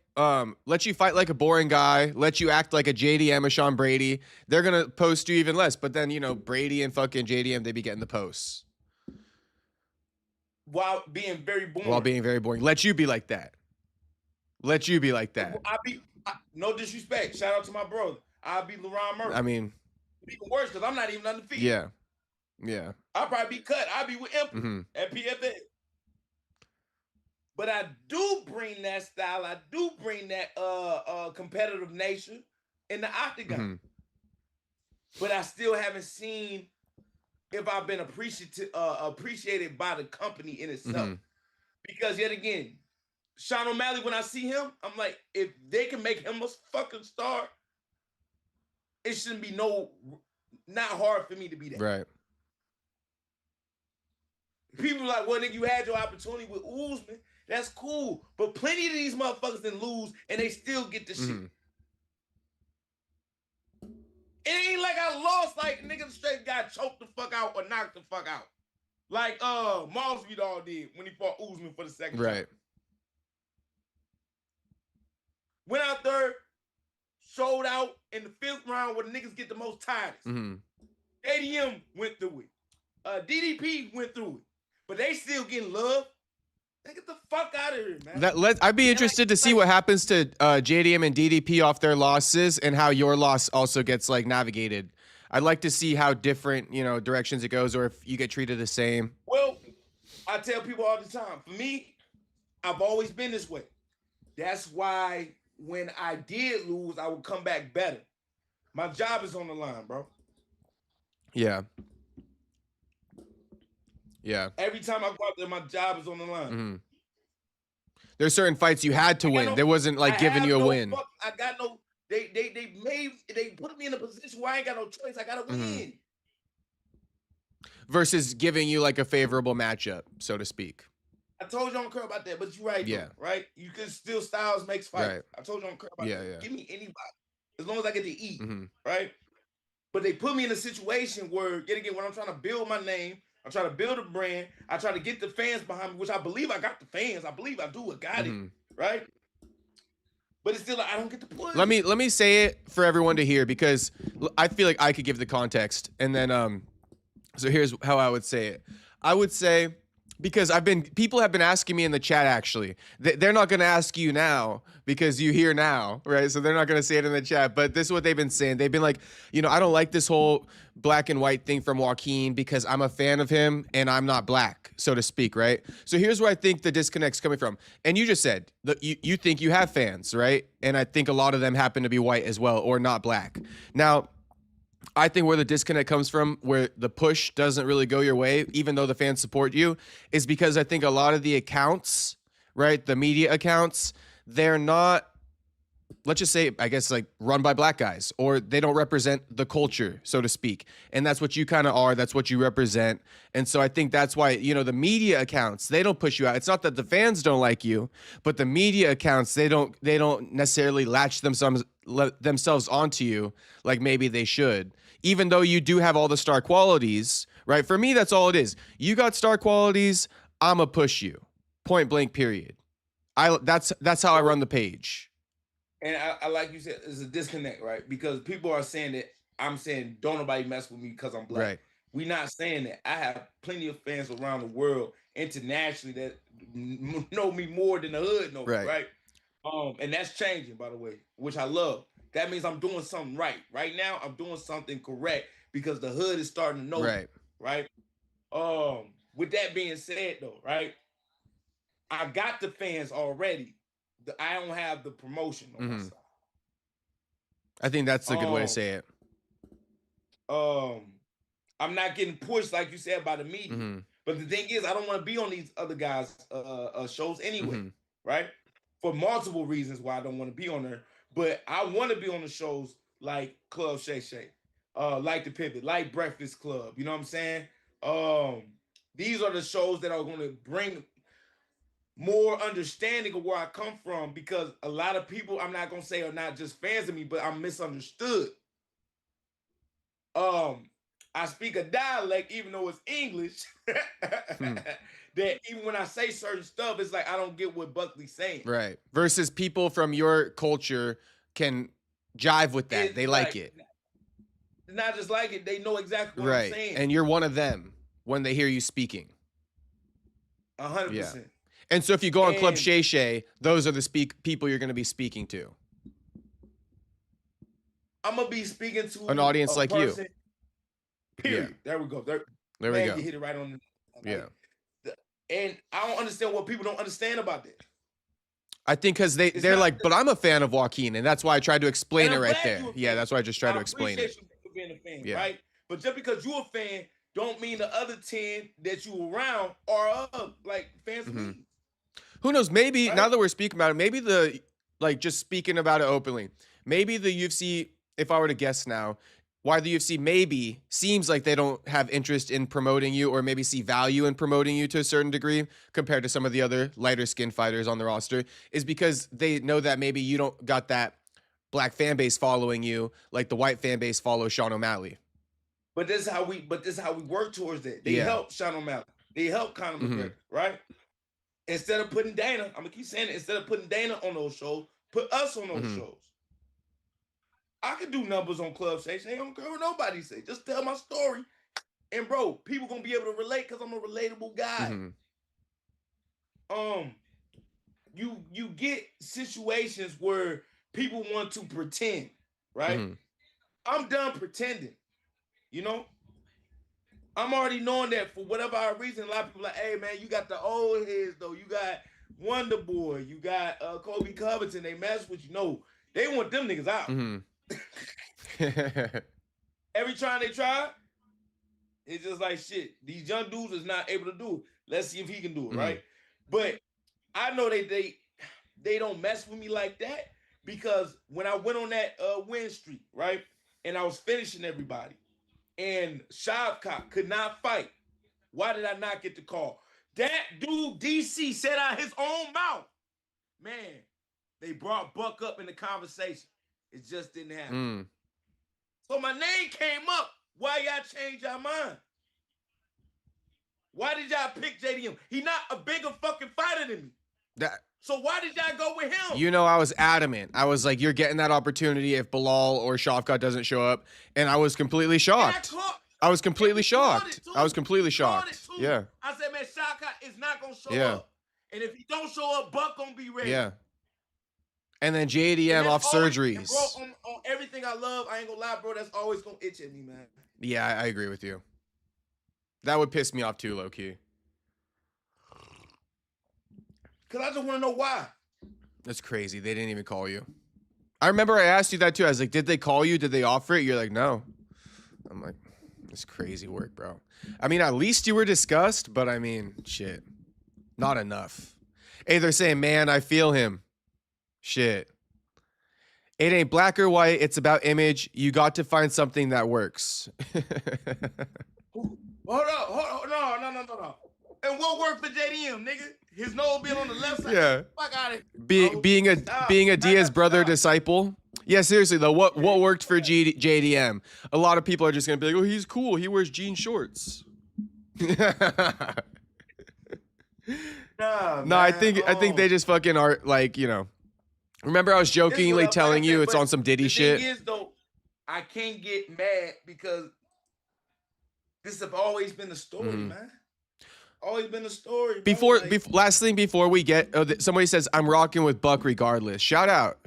let you fight like a boring guy, let you act like a JDM or Sean Brady. They're gonna post you even less. But then, you know, Brady and fucking JDM, they be getting the posts.
While being very boring.
Let you be like that.
No disrespect. Shout out to my brother. I'll be LeRon Murphy.
I mean,
even worse because I'm not even undefeated.
Yeah.
I'll probably be cut. I'll be with Interim at PFL. But I do bring that style. I do bring that competitive nature in the octagon. But I still haven't seen if I've been appreciated by the company in itself. Because yet again, Sean O'Malley, when I see him, I'm like, if they can make him a fucking star, it shouldn't be not hard for me to be that.
Right.
People are like, well, nigga, you had your opportunity with Usman. That's cool. But plenty of these motherfuckers didn't lose and they still get the shit. It ain't like I lost, like niggas straight got choked the fuck out or knocked the fuck out. Like Masvidal did when he fought Usman for the second time. Went out there, showed out in the 5th round where the niggas get the most titles. ADM went through it. DDP went through it. But they still getting love. Get the fuck out of here, man.
I'd be interested to see what happens to JDM and DDP off their losses and how your loss also gets like navigated. I'd like to see how different, you know, directions it goes, or if you get treated the same.
Well, I tell people all the time, for me, I've always been this way. That's why when I did lose, I would come back better. My job is on the line, bro.
Yeah.
Every time I go out there, my job is on the line.
There's certain fights you had to win. There wasn't like giving you a win.
I got no. They put me in a position where I ain't got no choice. I gotta win.
Versus giving you like a favorable matchup, so to speak.
I told you I don't care about that, but you're right.
Yeah.
Though, right. You can still styles makes fights.
Right.
I told you I don't care about that.
Yeah.
Give me anybody as long as I get to eat. Right. But they put me in a situation where, yet again, when I'm trying to build my name, I'm trying to build a brand. I try to get the fans behind me, which I believe I got the fans. I believe I do. I got it, right? But it's still like I don't get the push.
Let me say it for everyone to hear, because I feel like I could give the context, and then so here's how I would say it. I would say, because people have been asking me in the chat, actually. They're not going to ask you now because you hear now, right? So they're not going to say it in the chat, but this is what they've been saying. They've been like, you know, I don't like this whole black and white thing from Joaquin because I'm a fan of him and I'm not black, so to speak, right? So here's where I think the disconnect's coming from. And you just said that you think you have fans, right? And I think a lot of them happen to be white as well, or not black. Now, I think where the disconnect comes from, where the push doesn't really go your way, even though the fans support you, is because I think a lot of the accounts, right, the media accounts, they're not, let's just say, I guess, like run by black guys, or they don't represent the culture, so to speak. And that's what you kind of are. That's what you represent. And so I think that's why, you know, the media accounts, they don't push you out. It's not that the fans don't like you, but the media accounts, they don't necessarily latch themselves onto you like maybe they should, even though you do have all the star qualities, right? For me, that's all it is. You got star qualities, I'ma push you, point blank, period. That's how I run the page.
And I like you said, there's a disconnect, right? Because people are saying that I'm saying don't nobody mess with me because I'm black.
Right.
We're not saying that. I have plenty of fans around the world internationally that know me more than the hood knows, right? And that's changing, by the way, which I love. That means I'm doing something right. Right now, I'm doing something correct because the hood is starting to know. Right. With that being said, though, right, I got the fans already. I don't have the promotion on my side.
I think that's a good way to say it.
I'm not getting pushed, like you said, by the media. But the thing is, I don't want to be on these other guys' shows anyway, right? For multiple reasons why I don't want to be on there. But I want to be on the shows like Club Shay Shay, like the Pivot, like Breakfast Club. You know what I'm saying? These are the shows that are going to bring more understanding of where I come from, because a lot of people, I'm not going to say are not just fans of me, but I'm misunderstood. I speak a dialect, even though it's English, that even when I say certain stuff, it's like I don't get what Buckley's saying.
Right. Versus people from your culture can jive with that. They like it.
Not just like it, they know exactly what I'm saying.
And you're one of them when they hear you speaking.
100%.
Yeah. And so if you go on Club Shay Shay, those are the people you're going to be speaking to.
I'm going to be speaking to
an audience like
person,
you.
Period.
Yeah.
There we go.
There we go.
You hit it right on the,
yeah.
And I don't understand what people don't understand about that.
I think because they're like, but I'm a fan of Joaquin, and that's why I tried to explain it right there. Yeah, that's why I just tried to explain it.
You being a fan, right? But just because you're a fan, don't mean the other 10 that you around are like fans of me.
Who knows? Maybe now that we're speaking about it, maybe just speaking about it openly, maybe the UFC, if I were to guess now, why the UFC maybe seems like they don't have interest in promoting you, or maybe see value in promoting you to a certain degree compared to some of the other lighter skinned fighters on the roster, is because they know that maybe you don't got that black fan base following you like the white fan base follows Sean O'Malley.
But this is how we work towards that. They help Sean O'Malley. They help Conor McGregor, right? Instead of putting Dana, I'm gonna keep saying it, instead of putting Dana on those shows, put us on those shows. I could do numbers on Club Shay Shay. I don't care what nobody say. Just tell my story. And bro, people gonna be able to relate because I'm a relatable guy. You get situations where people want to pretend, right? I'm done pretending. You know? I'm already knowing that for whatever reason, a lot of people are like, hey man, you got the old heads though. You got Wonder Boy, you got Kobe Covington, they mess with you. No, they want them niggas out. Every time they try, it's just like shit. These young dudes is not able to do it. Let's see if he can do it, right? But I know they don't mess with me like that, because when I went on that win streak, right, and I was finishing everybody, and Shavkat could not fight, why did I not get the call? That dude DC said out his own mouth, man, they brought Buck up in the conversation. It just didn't happen. So my name came up. Why y'all change your mind? Why did y'all pick JDM? He not a bigger fucking fighter than me. So why did y'all go with him?
You know, I was adamant. I was like, you're getting that opportunity if Bilal or Shavkat doesn't show up. And I was completely shocked. I was completely shocked. I was completely shocked. Yeah.
I said, man, Shavkat is not going to show up. And if he don't show up, Buck going to be ready.
Yeah. And then JDM off surgeries.
Bro, on everything I love, I ain't gonna lie, bro, that's always gonna itch at me, man.
Yeah, I agree with you. That would piss me off too, low-key.
Because I just want to know why.
That's crazy. They didn't even call you. I remember I asked you that too. I was like, did they call you? Did they offer it? You're like, no. I'm like, it's crazy work, bro. I mean, at least you were discussed, but I mean, shit. Not enough. Hey, they're saying, man, I feel him. Shit. It ain't black or white. It's about image. You got to find something that works.
Hold up. No. And what worked for JDM, nigga? His nose being on the left side.
Yeah.
Fuck out of it.
Being a Diaz brother disciple. Yeah, seriously though, what worked for JDM? A lot of people are just gonna be like, oh, he's cool. He wears jean shorts. No, I think they just fucking are like, you know. Remember I was jokingly telling you it's on some Diddy shit?
The thing is, though, I can't get mad because this has always been the story, man. Always been the story.
Last thing before we get, somebody says, I'm rocking with Buck regardless. Shout out.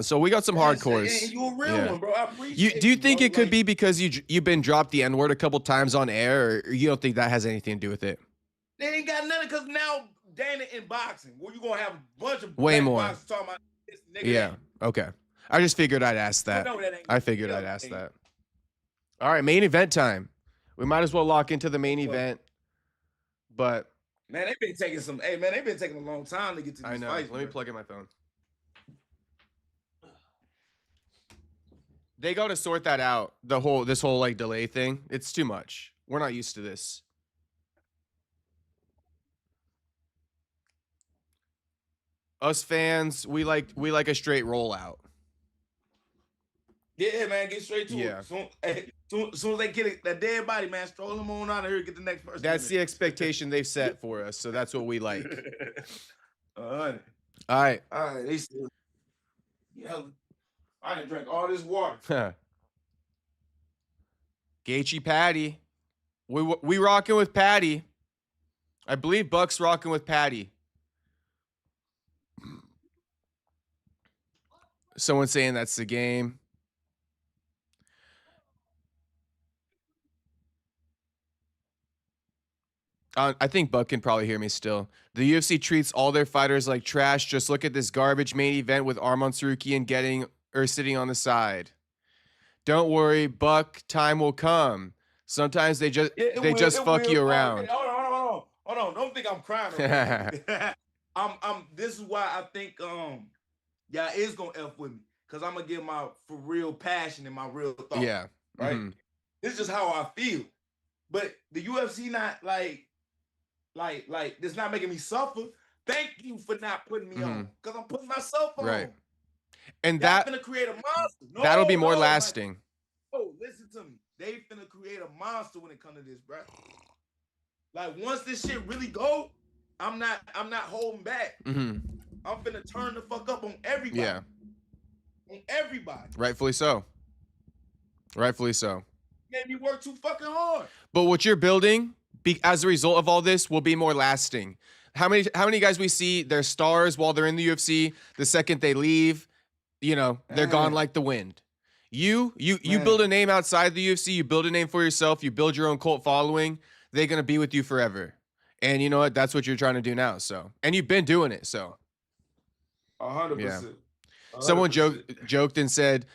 So we got some hardcores.
You a real one, bro. I appreciate it.
Do you think it could be because you've been dropped the N-word a couple times on air, or you don't think that has anything to do with it?
They ain't got nothing, because now Dana in boxing, where you going to have a bunch of
way more
boxers talking about this nigga.
Yeah, okay. I just figured I'd ask that. I figured I'd ask that. All right, main event time. We might as well lock into the main event. But
man, they've been taking a long time to get to these fights.
Let me plug in my phone. They got to sort that out. This whole like delay thing. It's too much. We're not used to this. Us fans, we like a straight rollout.
Yeah, man, get straight to
Yeah.
it. Soon as they get that dead body, man, stroll them on out of here, get the next person.
That's the expectation they've set for us, so that's what we like.
All right.
All right.
They still. Yeah, I done drank all this water.
Gaethje Paddy. We rocking with Paddy. I believe Buck's rocking with Paddy. Someone saying that's the game. I think Buck can probably hear me still. The UFC treats all their fighters like trash. Just look at this garbage main event with Arman Tsarukyan sitting on the side. Don't worry, Buck. Time will come. Sometimes they just fuck you around.
Hold on. Don't think I'm crying. This is why I think y'all is gonna F with me, because I'm gonna give my for real passion and my real thought.
Yeah.
Right. Mm-hmm. This is just how I feel. But the UFC not like it's not making me suffer. Thank you for not putting me on, because I'm putting myself on.
Right. And
y'all finna create a monster.
That'll be more lasting.
Listen to me. They finna create a monster when it comes to this, bro. Like, once this shit really go, I'm not holding back. I'm finna turn the fuck up on everybody.
Yeah.
On everybody.
Rightfully so. Rightfully so.
Made me work too fucking hard.
But what you're building, as a result of all this, will be more lasting. How many guys we see, they're stars while they're in the UFC. The second they leave, they're gone like the wind. You build a name outside the UFC. You build a name for yourself. You build your own cult following. They're gonna be with you forever. And you know what? That's what you're trying to do now. So, and you've been doing it. So,
100%.
Yeah. Someone joked and said,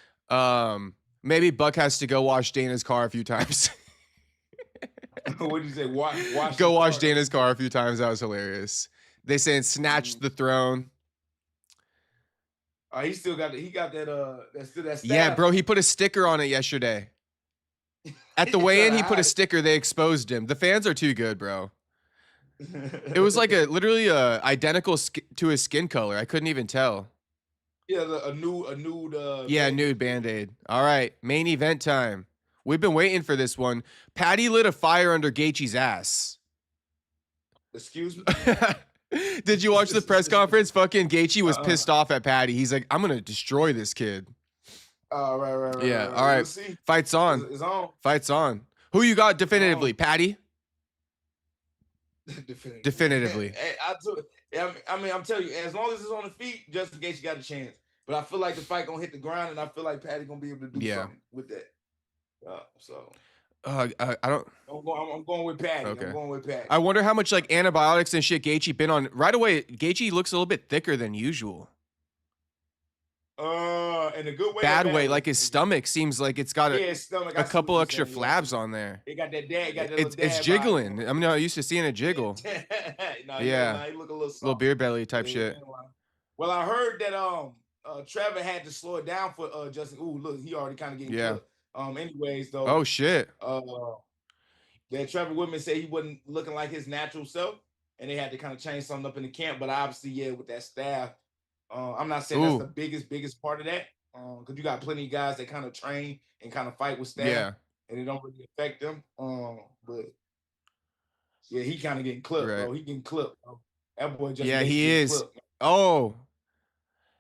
maybe Buck has to go wash Dana's car a few times.
What did you say? Wash
go wash Dana's car a few times. That was hilarious. They saying snatched the throne.
He still got that staff.
Yeah, bro. He put a sticker on it yesterday. At the weigh-in, he put a sticker. They exposed him. The fans are too good, bro. It was like literally identical to his skin color. I couldn't even tell.
Yeah, a nude.
Nude Band-Aid. All right, main event time. We've been waiting for this one. Paddy lit a fire under Gaethje's ass.
Excuse me?
Did you watch the press conference? Fucking Gaethje was pissed off at Paddy. He's like, I'm going to destroy this kid.
Right.
Yeah, all right. Fight's on.
It's on.
Fight's on. Who you got definitively? Paddy? Definitively.
Hey, I'm telling you, as long as it's on the feet, Justin Gaethje got a chance. But I feel like the fight going to hit the ground, and I feel like Paddy going to be able to do something with that.
I don't.
I'm going with Paddy.
Okay.
I'm going with Paddy.
I wonder how much like antibiotics and shit Gaethje been on. Right away, Gaethje looks a little bit thicker than usual.
In a good way.
Bad way, like his stomach seems like it's got a couple extra flabs on there.
It got that dad.
It's jiggling. I'm not used to seeing it jiggle.
Yeah, he look a
little beer belly type shit.
Well, I heard that Trevor had to slow it down for Justin. Ooh, look, he already kind of getting cooked. Anyways, though.
Oh shit.
That Trevor Whitman said he wasn't looking like his natural self, and they had to kind of change something up in the camp. But obviously, with that staff, I'm not saying that's the biggest part of that, because you got plenty of guys that kind of train and kind of fight with staff, and it don't really affect them. But he kind of getting clipped, bro. He getting clipped, bro. That boy just
he is.
Clipped,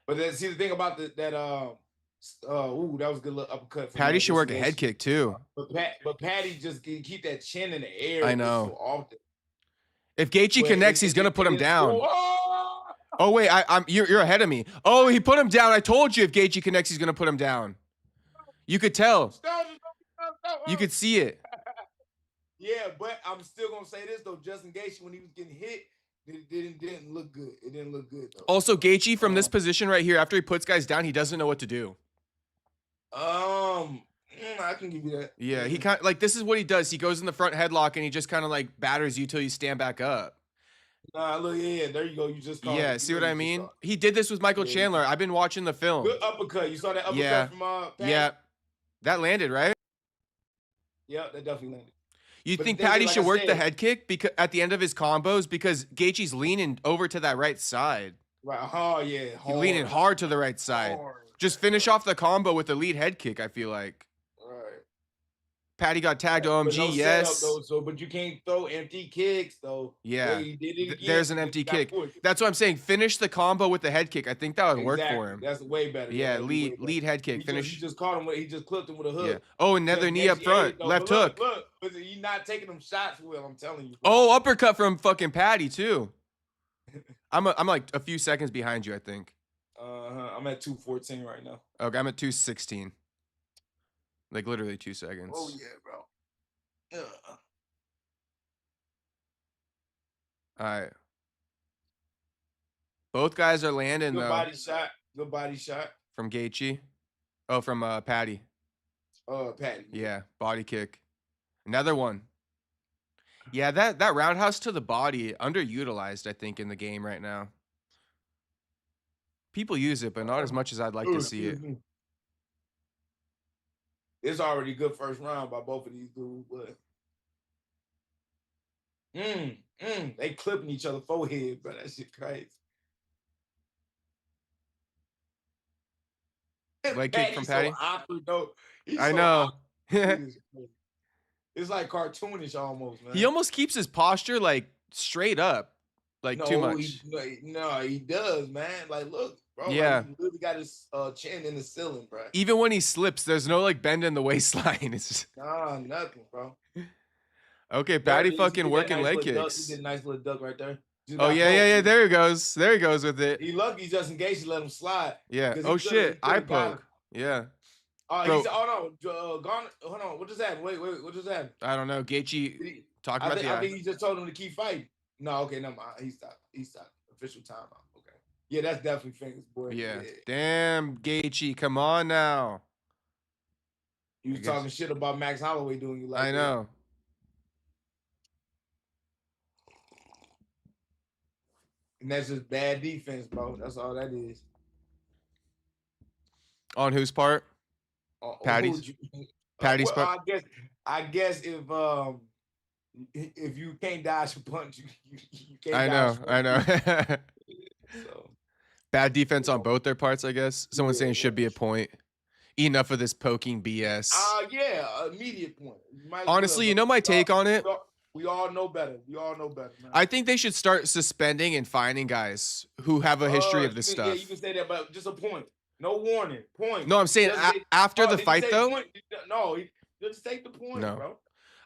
but see the thing about that that was a good little uppercut.
Paddy should work a head kick too.
But Paddy just keep that chin in the air.
I know.
So often.
If Gaethje connects, he's gonna put him down. Oh wait, you're ahead of me. Oh, he put him down. I told you if Gaethje connects, he's gonna put him down. You could tell. You could see it.
Yeah, but I'm still gonna say this though. Justin Gaethje, when he was getting hit, it didn't look good. It didn't look good though.
Also, Gaethje from this position right here, after he puts guys down, he doesn't know what to do.
I can give you that.
Yeah, he kind of like this is what he does. He goes in the front headlock and he just kind of like batters you till you stand back up.
Nah, look, there you go. You just called
it. See what I mean? He did this with Michael Chandler. I've been watching the film.
Good uppercut. You saw that uppercut from Paddy?
Yeah. That landed, right?
Yeah, that definitely landed.
You
But
think
the thing
Paddy
is, like
should
I
work the
said-
head kick because at the end of his combos because Gaethje's leaning over to that right side.
Right. Oh yeah.
He's leaning hard to the right side.
Hard.
Just finish off the combo with the lead head kick, I feel like.
Right.
Paddy got tagged
But
OMG,
no
yes.
setup, though, so but you can't throw empty kicks though.
Yeah.
He did it again.
There's an empty kick. That's what I'm saying. Finish the combo with the head kick. I think that would work for him.
That's way better.
Yeah, lead head kick. Finish.
He just caught him with. He just clipped him with a hook.
Yeah. Oh, another knee up front. Left hook.
Look, he's not taking them shots, Will. I'm telling you. Bro.
Oh, uppercut from fucking Paddy too. I'm like a few seconds behind you, I think.
I'm at 2:14 right now.
Okay, I'm at 2:16. Like literally 2 seconds.
Oh yeah, bro.
All right. Both guys are landing
Good
though.
body shot. Good body shot.
From Gaethje. Oh, from Paddy.
Paddy.
Yeah, body kick. Another one. Yeah, that roundhouse to the body underutilized, I think, in the game right now. People use it, but not as much as I'd like to see it.
It's already a good first round by both of these dudes, but they clipping each other forehead, bro. That shit crazy.
Leg kick from Paddy.
So awkward, though.
I know.
It's like cartoonish almost, man.
He almost keeps his posture like straight up, like too much.
He does, man. Like, look, bro.
Yeah.
Like, he really got his chin in the ceiling, bro.
Even when he slips, there's no like bend in the waistline. It's just...
Nah, nothing, bro.
Okay, Paddy fucking working leg kicks.
He did a nice little duck right there.
Oh yeah. There he goes. There he goes with it.
He lucky just in case he let him slide.
Yeah. Oh shit. Eye poke. Yeah.
Hold on. What just happened? Wait. What just happened?
I don't know. Gaethje talking about the eye.
I think he just told him to keep fighting. No, okay, never mind. He stopped. Official timeout. Okay. Yeah, that's definitely fingers, boy.
Yeah. Damn, Gaethje, come on now.
You was talking shit about Max Holloway doing you like that.
I know.
And that's just bad defense, bro. That's all that is.
On whose part? Paddy's. Paddy's part.
I guess if you can't dodge a punch, you can't.
I know.
So.
Bad defense on both their parts, I guess. Someone's saying should be a point. Enough of this poking BS.
Yeah, immediate point.
Honestly, you know my take on it?
We all know better. Man.
I think they should start suspending and fining guys who have a history of this stuff.
Yeah, you can say that, but just a point. No warning. Point.
No, I'm saying after the fight, though.
No, just take the point, bro.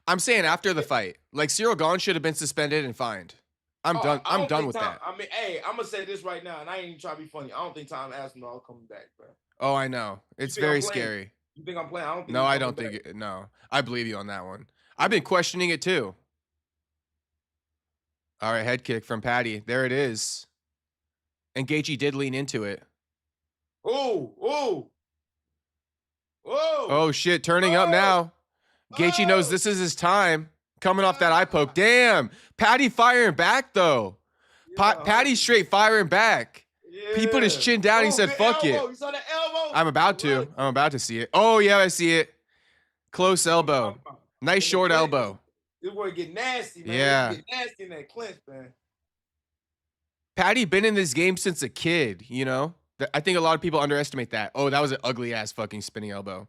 I'm saying after the fight. Like, Cyril Gane should have been suspended and fined. I'm done. I'm done with that.
I mean, hey, I'm going to say this right now, and I ain't even trying to be funny. I don't think Tom Aspinall coming back, bro.
Oh, I know. It's very scary.
You think I'm playing?
I don't think it. No. I believe you on that one. I've been questioning it, too. All right, head kick from Paddy. There it is. And Gaethje did lean into it.
Oh,
shit. Turning up now. Gaethje knows this is his time. Coming off that eye poke. Damn. Paddy firing back, though. Paddy straight firing back. Yeah. He put his chin down. He said, fuck it.
You saw the elbow?
I'm about to see it. Oh, yeah, I see it. Close elbow. Nice short elbow.
This boy get nasty, man.
Yeah.
Get nasty in that clinch, man.
Paddy been in this game since a kid, you know? I think a lot of people underestimate that. Oh, that was an ugly-ass fucking spinning elbow.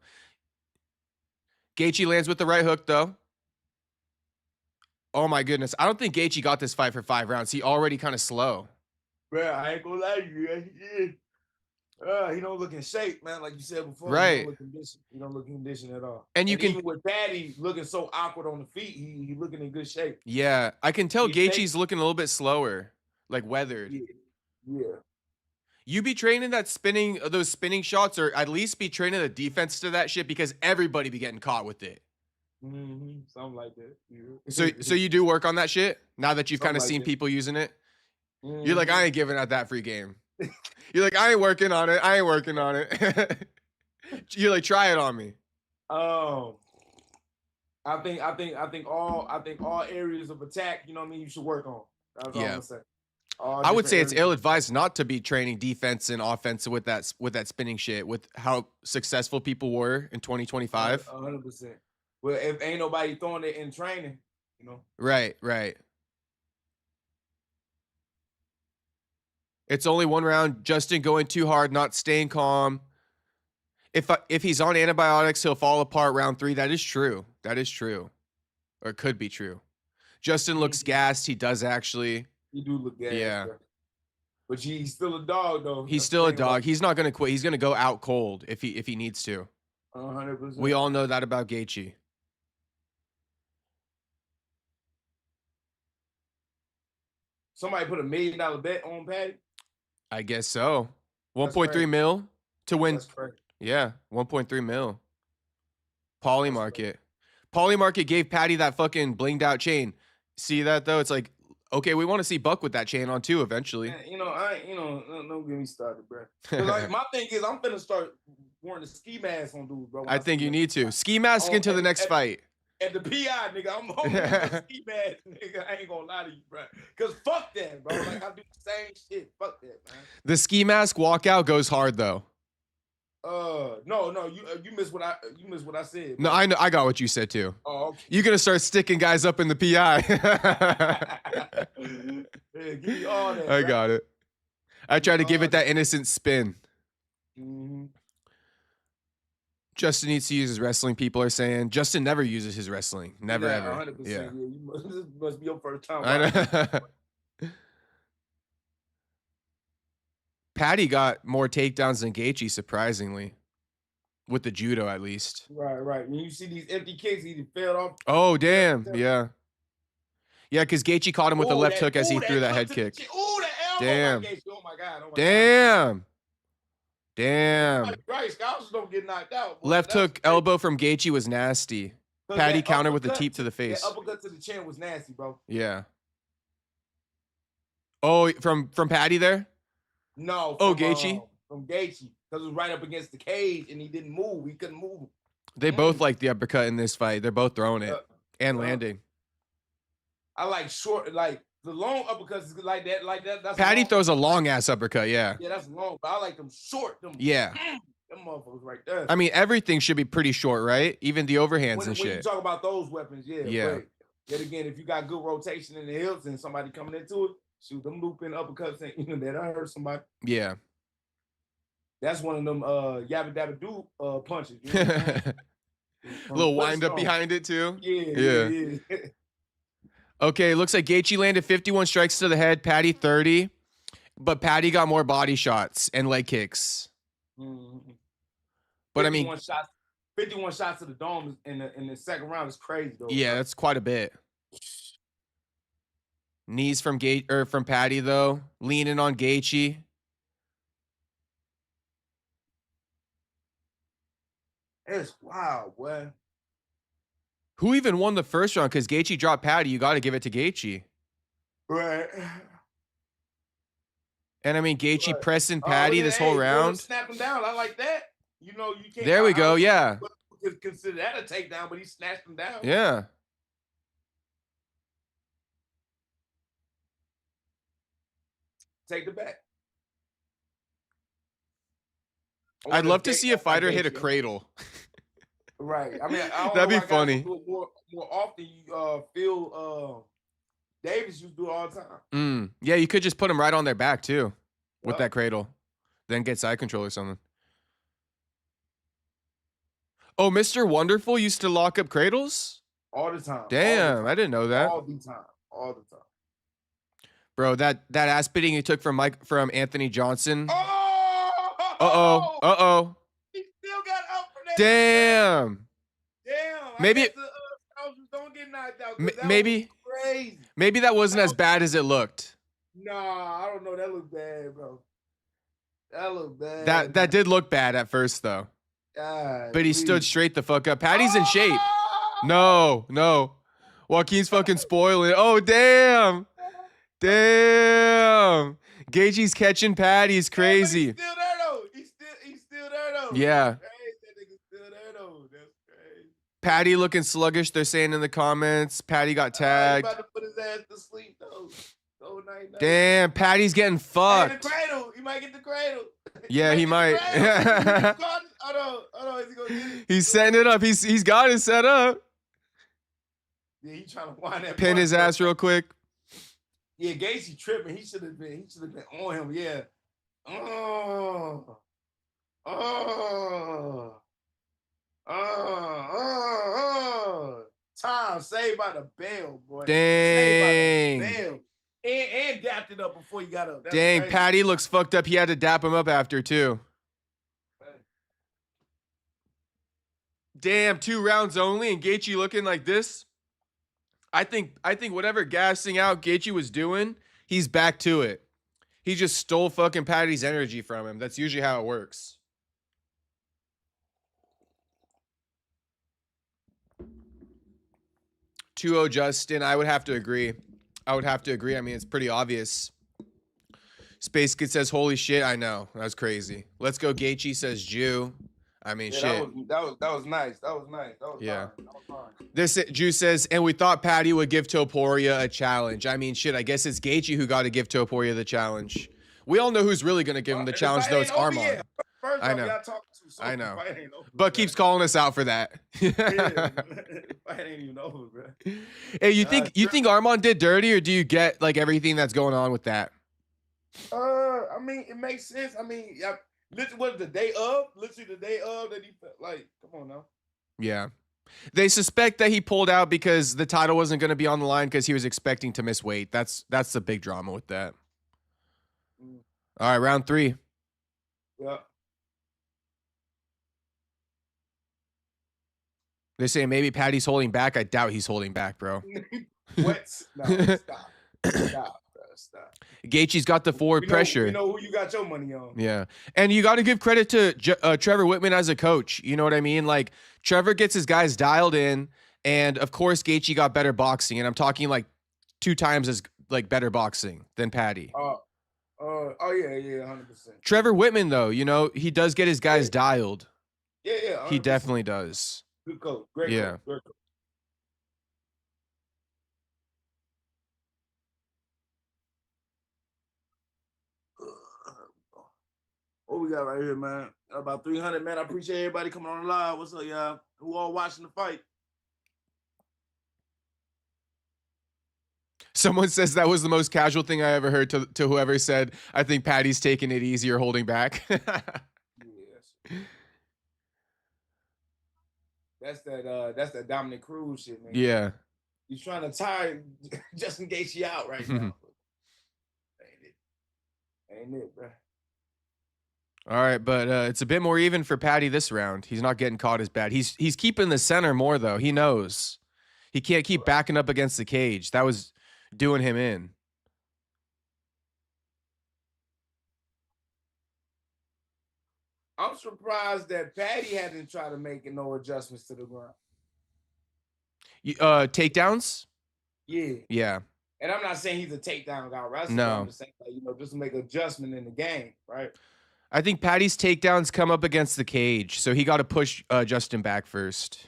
Gaethje lands with the right hook, though. Oh, my goodness. I don't think Gaethje got this fight for 5 rounds. He already kind of slow.
Bro, I ain't gonna lie to you. He don't look in shape, man, like you said before.
Right.
He don't look in condition at all.
And
even with Paddy looking so awkward on the feet, he looking in good shape.
Yeah, I can tell Gaethje's looking a little bit slower, like weathered.
Yeah.
You be training those spinning shots, or at least be training the defense to that shit, because everybody be getting caught with it.
Mm-hmm. Something like that.
Yeah. So you do work on that shit now that you've kind of seen people using it. Mm-hmm. You're like, I ain't giving out that free game. You're like, I ain't working on it. You're like, try it on me.
I think all areas of attack, you know what I mean, you should work on. That's all I'm gonna say.
I would say it's ill-advised not to be training defense and offense with that spinning shit. With how successful people were in 2025.
100%. Well, if ain't nobody throwing it in training, you know.
Right. It's only one round. Justin going too hard, not staying calm. If he's on antibiotics, he'll fall apart round 3. That is true. Or it could be true. Justin looks gassed. He does actually.
He do look gassed.
Yeah.
Bro. But he's still a dog, though.
He's still a dog. He's not going to quit. He's going to go out cold if he needs to.
100%.
We all know that about Gaethje.
Somebody put $1 million bet on Paddy?
I guess so. 1.3 mil to win.
That's crazy.
Yeah, 1.3 mil. Polymarket gave Paddy that fucking blinged out chain. See that though? It's like, okay, we want to see Buck with that chain on too eventually.
Man, don't get me started, bro. Like, my thing is, I'm finna start wearing the ski mask on dudes, bro.
I think you need to ski mask into the next fight.
And the PI, nigga, I'm holding the ski mask, nigga. I ain't gonna lie to you, bro. Cause fuck that, bro. Like, I do the same shit. Fuck that, man.
The ski mask walkout goes hard though.
No, you missed what I said.
Bro. No, I know. I got what you said too.
Oh, okay.
You're gonna start sticking guys up in the PI.
Yeah, give me all that.
I got it. I tried to give it that innocent spin.
Mm-hmm.
Justin needs to use his wrestling. People are saying Justin never uses his wrestling. Never ever.
100%. Yeah. This must be your first time.
I know. Paddy got more takedowns than Gaethje, surprisingly, with the judo at least.
Right. When you see these empty kicks, he fell off.
Oh damn! Yeah, because Gaethje caught him with a left hook as he threw that head kick.
Ooh, the elbow!
Damn!
Oh my god!
Damn!
Right, scouts don't get knocked out. Boy.
Left hook elbow from Gaethje was nasty. Paddy countered with the teep to the face.
That uppercut to the chin was nasty, bro.
Yeah. Oh, from Paddy there?
No.
Gaethje?
From Gaethje. Because it was right up against the cage and he didn't move. He couldn't move.
They both like the uppercut in this fight. They're both throwing it and landing.
I like short, like the long uppercuts like that. That's
Paddy throws a long ass uppercut, yeah.
Yeah, that's long, but I like them short. Them motherfuckers right there.
I mean, everything should be pretty short, right? Even the overhands and shit.
When you talk about those weapons, yeah. But yet again, if you got good rotation in the hills and somebody coming into it, shoot, them looping uppercuts and that I hurt somebody.
Yeah.
That's one of them yabba dabba do punches. You know
a little wind up behind it too.
Yeah.
Okay, looks like Gaethje landed 51 strikes to the head, Paddy 30, but Paddy got more body shots and leg kicks.
Mm-hmm.
But I mean,
51 shots to the dome in the second round is crazy though.
Yeah, that's quite a bit. Knees from Paddy though, leaning on Gaethje.
It's wild, boy.
Who even won the first round? Because Gaethje dropped Paddy. You got to give it to Gaethje.
Right.
And I mean, Gaethje pressing Paddy this whole round.
Snap him down. I like that. You know, you can't.
There we go. Yeah.
Consider that a takedown, but he snatched him down.
Yeah.
Take the back.
I'd love to see a fighter hit a cradle.
Right. I mean,
that'd be funny.
More often, you Phil Davis used to do it all the time.
Yeah, you could just put him right on their back too, with that cradle, then get side control or something. Oh, Mr. Wonderful used to lock up cradles
all the time.
Damn, I didn't know that.
All the time.
Bro, that ass beating he took from Anthony Johnson.
Oh. He still got out for that.
Damn. Maybe
don't get knocked out.
Maybe
crazy.
Maybe that wasn't as bad as it looked.
Nah, I don't know. That looked bad, bro. That looked bad.
That did look bad at first though.
God,
but he stood straight the fuck up. Paddy's in shape. No. Joaquin's fucking spoiling it. Oh damn. Gaethje's catching Paddy. He's crazy.
He's still there though. He's still there though.
Yeah.
That nigga's still there though. That's crazy.
Paddy looking sluggish. They're saying in the comments. Paddy got tagged.
He's about to put his ass to sleep though. Oh, night.
Damn, Paddy's getting fucked.
The cradle. He might get the cradle.
Yeah, he might.
Hold on. Is he gonna get it?
He's setting it up. He's got it set up.
Yeah, he's trying to wind that.
Pin his ass real quick.
Yeah, Gaethje tripping. He should have been on him. Yeah. Time saved by the bell, boy.
Dang.
Saved by the bell. And dapped it up before you got up. That's
Dang,
crazy.
Paddy looks fucked up. He had to dap him up after too. Damn, 2 rounds only and Gaethje looking like this. I think whatever gassing out Gaethje was doing, he's back to it. He just stole fucking Paddy's energy from him. That's usually how it works. 2-0 Justin, I would have to agree. I mean, it's pretty obvious. Space Kid says, holy shit, I know. That was crazy. Let's go Gaethje says Jew. I mean,
yeah,
shit.
That was nice. That was nice. That was
yeah.
fine. That was fine.
This Jew says, and we thought Paddy would give Topuria a challenge. I mean, shit, I guess it's Gaethje who got to give Topuria the challenge. We all know who's really going to give him the challenge, though. It's Armand.
I know.
I know. But keeps calling us out for that.
Yeah, fight ain't even over, bro.
Hey, you think Armand did dirty, or do you get like everything that's going on with that?
I mean, it makes sense. I mean, yeah, literally, what the day of? Literally the day of that he like. Come on now.
Yeah. They suspect that he pulled out because the title wasn't going to be on the line because he was expecting to miss weight. That's the big drama with that. All right, round 3.
Yeah.
They're saying maybe Paddy's holding back. I doubt he's holding back, bro.
What? No, stop. Stop, bro. Stop.
Gaethje's got the forward pressure.
You know who you got your money on.
Yeah. And you got to give credit to Trevor Whitman as a coach. You know what I mean? Like, Trevor gets his guys dialed in, and of course Gaethje got better boxing, and I'm talking like 2 times as like better boxing than Paddy.
Oh yeah, 100%.
Trevor Whitman, though, you know, he does get his guys dialed.
Yeah, 100%.
He definitely does.
Good coach. Great
coach.
Great coach. What we got right here, man? About 300, man. I appreciate everybody coming on live. What's up, y'all? Who all watching the fight?
Someone says that was the most casual thing I ever heard to whoever said, I think Paddy's taking it easy or holding back.
Yes. That's that Dominic Cruz shit, man.
Yeah.
He's trying to tire Justin Gaethje out right now. Ain't it, bro?
All right, but it's a bit more even for Paddy this round. He's not getting caught as bad. He's keeping the center more, though. He knows. He can't keep backing up against the cage. That was doing him in.
I'm surprised that Paddy hasn't tried to make no adjustments to the ground.
Takedowns?
Yeah.
Yeah.
And I'm not saying he's a takedown guy, right?
No.
I'm just saying, like, you know, just to make adjustment in the game, right?
I think Paddy's takedowns come up against the cage, so he got to push Justin back first.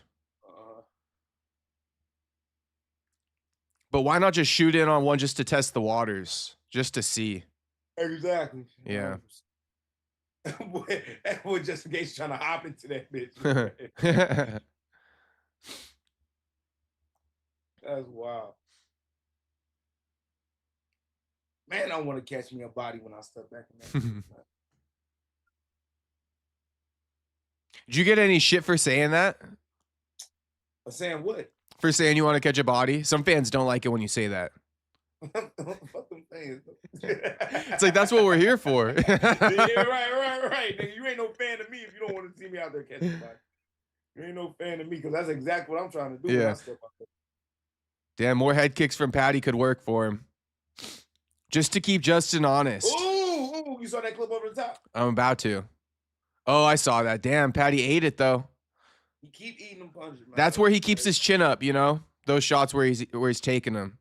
But why not just shoot in on one just to test the waters, just to see?
Exactly.
Yeah.
That was just in case trying to hop into that bitch. That's wild. Man, I want to catch me a body when I step back in that.
Did you get any shit for saying that?
For saying what?
For saying you want to catch a body? Some fans don't like it when you say that.
Fuck them fans.
It's like, that's what we're here for.
Yeah, right. Nigga, you ain't no fan of me if you don't want to see me out there catching a body. You ain't no fan of me because that's exactly what I'm trying to do when I step out there.
Damn, more head kicks from Paddy could work for him. Just to keep Justin honest.
Ooh, you saw that clip over the top?
I'm about to. Oh, I saw that. Damn, Paddy ate it, though.
He keep eating them punches, man.
That's where he keeps his chin up, you know? Those shots where he's taking them.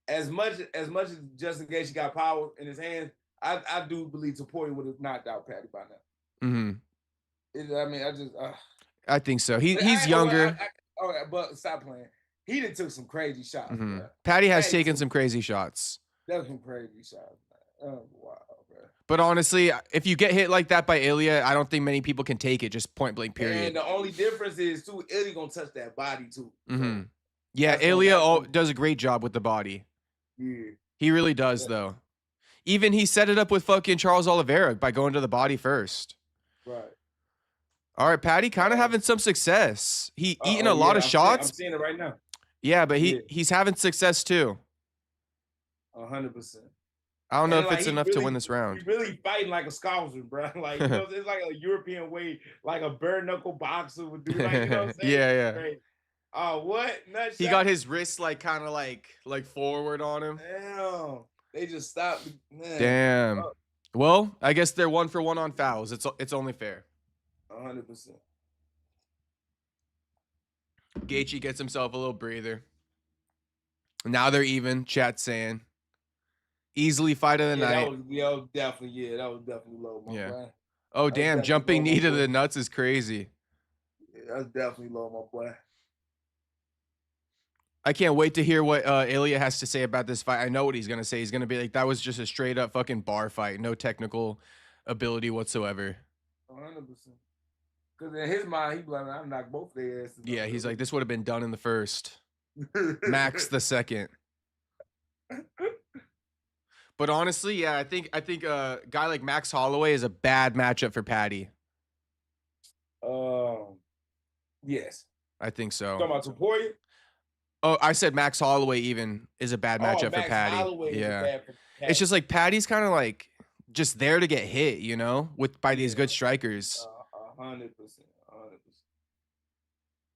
As much as Justin Gaethje got power in his hands, I do believe Topuria would have knocked out Paddy by now.
Mm-hmm.
I mean,
I think so. He's younger.
All right, but stop playing. He done took some crazy shots, bro.
Paddy has taken some crazy shots.
That's some crazy shots, man. Oh, wow, bro.
But honestly, if you get hit like that by Ilya, I don't think many people can take it, just point blank, period.
And the only difference is, too, Ilya gonna touch that body, too. So
yeah, Ilya does a great job with the body.
Yeah.
He really does, though. Even he set it up with fucking Charles Oliveira by going to the body first.
Right.
All right, Paddy kind of having some success. He eating a lot of shots.
I'm seeing it right now.
Yeah, but he's having success, too.
100%.
I don't know if it's enough to win this round.
He's really fighting like a Scoutser, bro. Like, you know, it's like a European way, like a bare knuckle boxer would do. Like, you know what I'm saying?
Yeah.
Oh, what? Nut
He
shot?
got his wrist like kind of like forward on him.
Damn. They just stopped. Man.
Damn.
Oh.
Well, I guess they're 1-for-1 on fouls. It's only fair.
100%.
Gaethje gets himself a little breather. Now they're even. Chat saying easily fight of the night.
That was definitely low. My boy.
Oh damn! Jumping knee to the nuts is crazy.
Yeah, that's definitely low, my boy.
I can't wait to hear what Ilya has to say about this fight. I know what he's gonna say. He's gonna be like, "That was just a straight up fucking bar fight, no technical ability whatsoever."
100%. Because in his mind, he's like, "I knocked both their asses."
Yeah, he's like, "This would have been done in the first, max the second." But honestly, yeah, I think a guy like Max Holloway is a bad matchup for Paddy.
Yes.
I think so.
Talking about Topuria?
Oh, I said Max Holloway even is a bad matchup for Paddy.
Holloway
yeah.
is bad for Paddy.
It's just like Paddy's kind of like just there to get hit, you know, by these good strikers.
100%.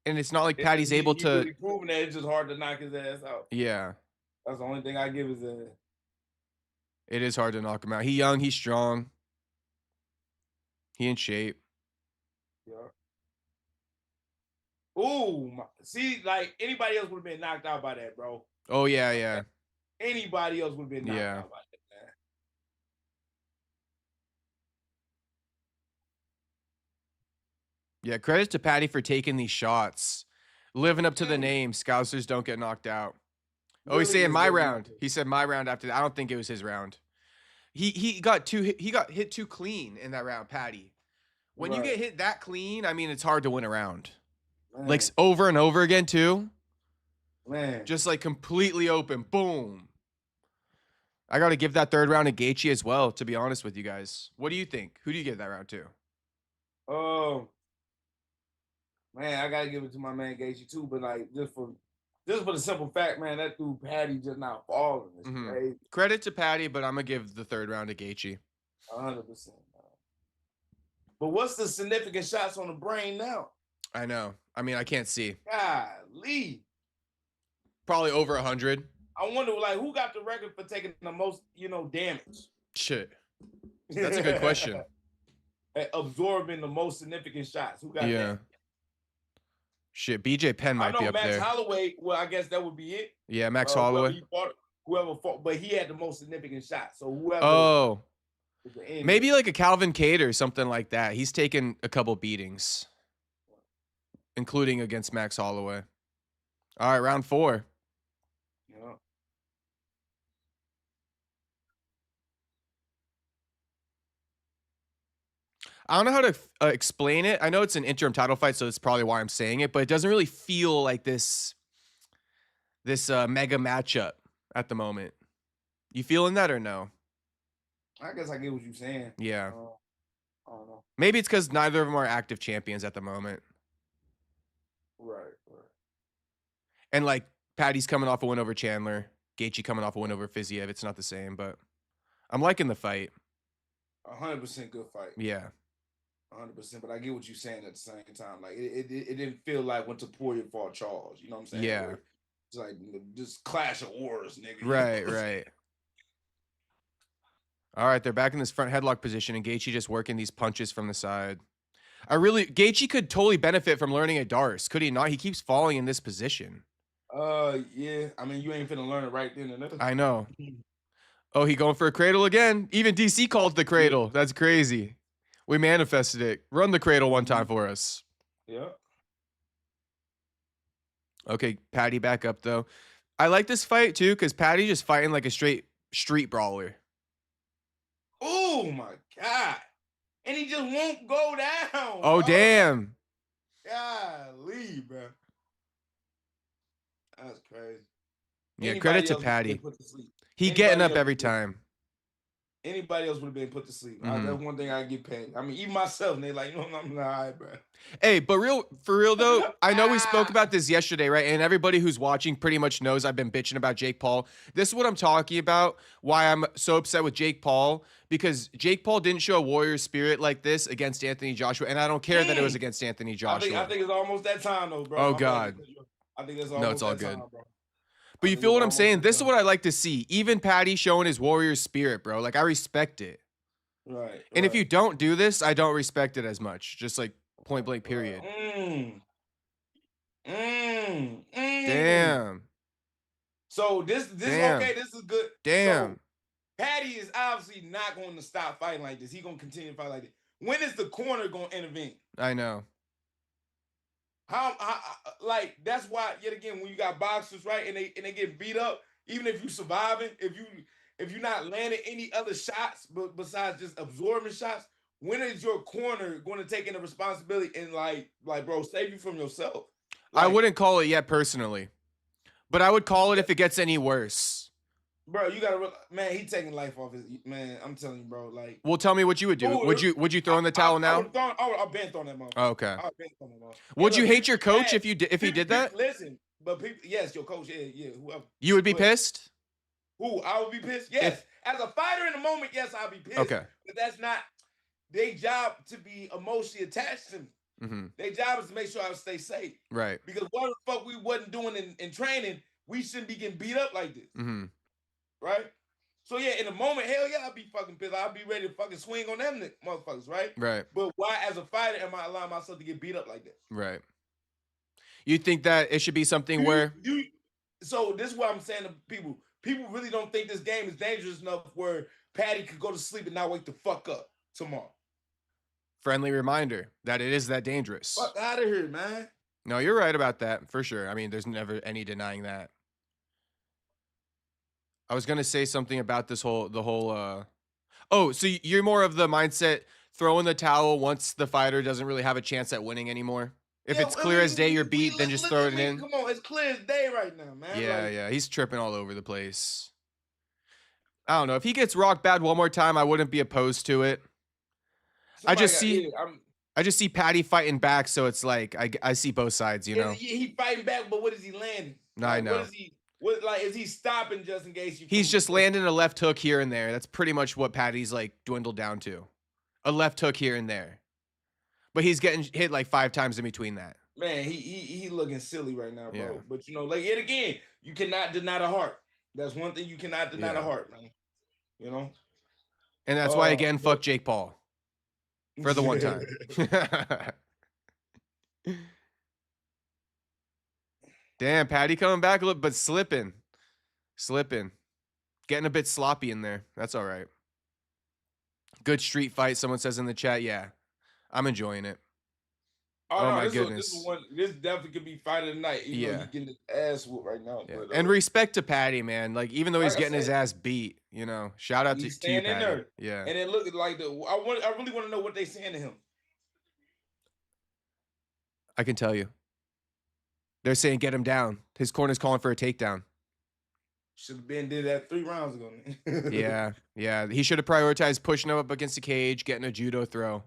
And it's not like Paddy's able to.
Really proving that it's just hard to knock his ass out.
Yeah.
That's the only thing I give his ass.
It is hard to knock him out. He's young. He's strong. He in shape.
Yeah. Ooh, see, like anybody else would have been knocked out by that, bro.
Oh yeah.
Anybody else would have been knocked out by that, man.
Yeah, credit to Paddy for taking these shots. Living up to the name. Scousers don't get knocked out. Oh, he's saying my round. He said my round after that. I don't think it was his round. He got hit too clean in that round, Paddy. When you get hit that clean, I mean, it's hard to win a round. Man. Like over and over again too.
Man.
Just like completely open. Boom. I got to give that third round to Gaethje as well, to be honest with you guys. What do you think? Who do you give that round to?
Man, I got to give it to my man Gaethje too, but like just for the simple fact, man, that dude Paddy just not falling. It's crazy.
Credit to Paddy, but I'm going to give the third round to Gaethje.
100%. But what's the significant shots on the brain now?
I know. I mean, I can't see.
Golly.
Probably over 100.
I wonder, like, who got the record for taking the most, damage?
Shit. That's a good question.
Absorbing the most significant shots. Who got that?
Shit, BJ Penn might be up
Max
there.
Max Holloway, well, I guess that would be it.
Yeah, Max Holloway.
Whoever fought, but he had the most significant shots. So whoever.
Oh. Maybe like a Calvin Cade or something like that. He's taken a couple beatings, including against Max Holloway. All right, round 4.
Yeah.
I don't know how to explain it. I know it's an interim title fight, so that's probably why I'm saying it, but it doesn't really feel like this mega matchup at the moment. You feeling that or no?
I guess I get what you're saying.
Yeah.
I don't know.
Maybe it's because neither of them are active champions at the moment.
Right.
And like Paddy's coming off a win over Chandler, Gaethje coming off a win over Fiziev. It's not the same, but I'm liking the fight.
100% good fight.
Yeah.
100%, but I get what you're saying at the same time. Like it didn't feel like when Topuria fought Charles. You know what I'm saying?
Yeah.
It's like just clash of wars, nigga.
Right. All right, they're back in this front headlock position, and Gaethje just working these punches from the side. Gaethje could totally benefit from learning a Darce, could he not? He keeps falling in this position.
Yeah. I mean, you ain't finna learn it right then and there.
I know. Oh, he going for a cradle again? Even DC called the cradle. That's crazy. We manifested it. Run the cradle one time for us.
Yeah.
Okay, Paddy back up though. I like this fight too because Paddy just fighting like a straight street brawler.
Oh my God. And he just won't go down.
Oh, damn.
Golly, bro. That's crazy.
Yeah, credit to Paddy. He getting up every time.
Anybody else would have been put to sleep. That's one thing I get paid. I mean, even myself, and they like, you know, I'm not, all right, bro.
Hey, but for real though, I know we spoke about this yesterday, right? And everybody who's watching pretty much knows I've been bitching about Jake Paul. This is what I'm talking about, why I'm so upset with Jake Paul, because Jake Paul didn't show a warrior spirit like this against Anthony Joshua, and I don't care that it was against Anthony Joshua.
I think it's almost that time, though, bro.
Oh, God.
I think it's almost
no, it's all
that
good.
time, bro.
But you feel what I'm saying? This is what I like to see. Even Paddy showing his warrior spirit, bro. Like, I respect it.
Right.
And if you don't do this, I don't respect it as much. Just like point blank, period. Damn.
So this okay, this is good.
Damn.
So, Paddy is obviously not going to stop fighting like this. He's going to continue to fight like this. When is the corner going to intervene?
I know.
How like that's why yet again when you got boxers, right, and they get beat up, even if you surviving, if you're not landing any other shots but besides just absorbing shots, when is your corner going to take in the responsibility and like bro, save you from yourself? Like,
I wouldn't call it yet personally, but I would call it if it gets any worse.
Bro, you gotta, man. He taking life off his man. I'm telling you, bro. Like,
well, tell me what you would do. Would you throw in the towel now?
I've been throwing that motherfucker.
Oh, okay.
I've been throwing that motherfucker.
Would you hate your coach if he did that?
Listen, but people, yes, your coach, yeah, whoever.
You would be pissed?
Who? I would be pissed. Yes, as a fighter in the moment, yes, I'll be pissed.
Okay,
but that's not their job to be emotionally attached to me. Their job is to make sure I stay safe.
Right.
Because what the fuck we wasn't doing in training, we shouldn't be getting beat up like this. Right. So yeah, in the moment, hell yeah, I'll be fucking pissed. I'll be ready to fucking swing on them motherfuckers, right?
Right.
But why, as a fighter, am I allowing myself to get beat up like that?
Right. You think that it should be something where?
So this is what I'm saying to people. People really don't think this game is dangerous enough where Paddy could go to sleep and not wake the fuck up tomorrow.
Friendly reminder that it is that dangerous.
Fuck out of here, man.
No, you're right about that for sure. I mean, there's never any denying that. I was gonna say something about the whole. Oh, so you're more of the mindset throw in the towel once the fighter doesn't really have a chance at winning anymore. If it's clear as day you're beat, then just throw it in.
Come on, it's clear as day right now, man.
Yeah, yeah, he's tripping all over the place. I don't know. If he gets rocked bad one more time, I wouldn't be opposed to it. I just see Paddy fighting back, so it's like I see both sides, you know.
He fighting back, but what is he landing?
No, I know.
Is he stopping just in case you?
He's just landing a left hook here and there. That's pretty much what Paddy's like dwindled down to. A left hook here and there. But he's getting hit like 5 times in between that.
Man, he looking silly right now, bro.
Yeah.
But you know, like yet again, you cannot deny the heart. That's one thing you cannot deny the heart, man. You know?
And that's why again, fuck Jake Paul. For the one time. Damn, Paddy coming back a little, but slipping. Getting a bit sloppy in there. That's all right. Good street fight, someone says in the chat. Yeah, I'm enjoying it. Oh, my goodness.
This definitely could be fight of the night. Even though he's getting his ass whooped right now.
Yeah.
But,
and respect to Paddy, man. Like, even though he's getting his ass beat, you know, shout out to you, Paddy.
There.
Yeah.
And it looked like I really want to know what they're saying to him.
I can tell you. They're saying get him down. His corner's calling for a takedown.
Should have been did that 3 rounds ago.
Yeah. He should have prioritized pushing him up against the cage, getting a judo throw.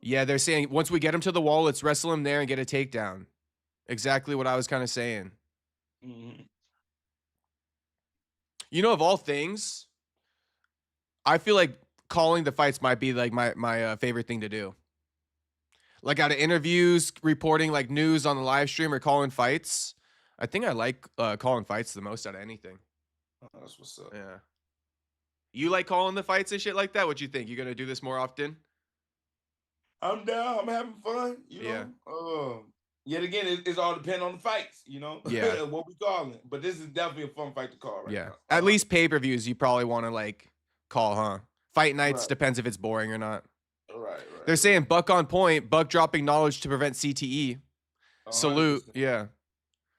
Yeah, they're saying once we get him to the wall, let's wrestle him there and get a takedown. Exactly what I was kind of saying. You know, of all things, I feel like calling the fights might be like my favorite thing to do. Like out of interviews, reporting like news on the live stream or calling fights. I think I like calling fights the most out of anything.
Oh, that's what's up.
Yeah. You like calling the fights and shit like that? What you think? You gonna do this more often?
I'm down. I'm having fun. You know. Yet again, it's all depending on the fights. You know.
Yeah.
What we calling. But this is definitely a fun fight to call right now.
At least pay-per-views you probably want to like call, huh? Fight nights depends if it's boring or not.
Right.
They're saying Buck on point, Buck dropping knowledge to prevent CTE. Salute.
100%.
Yeah.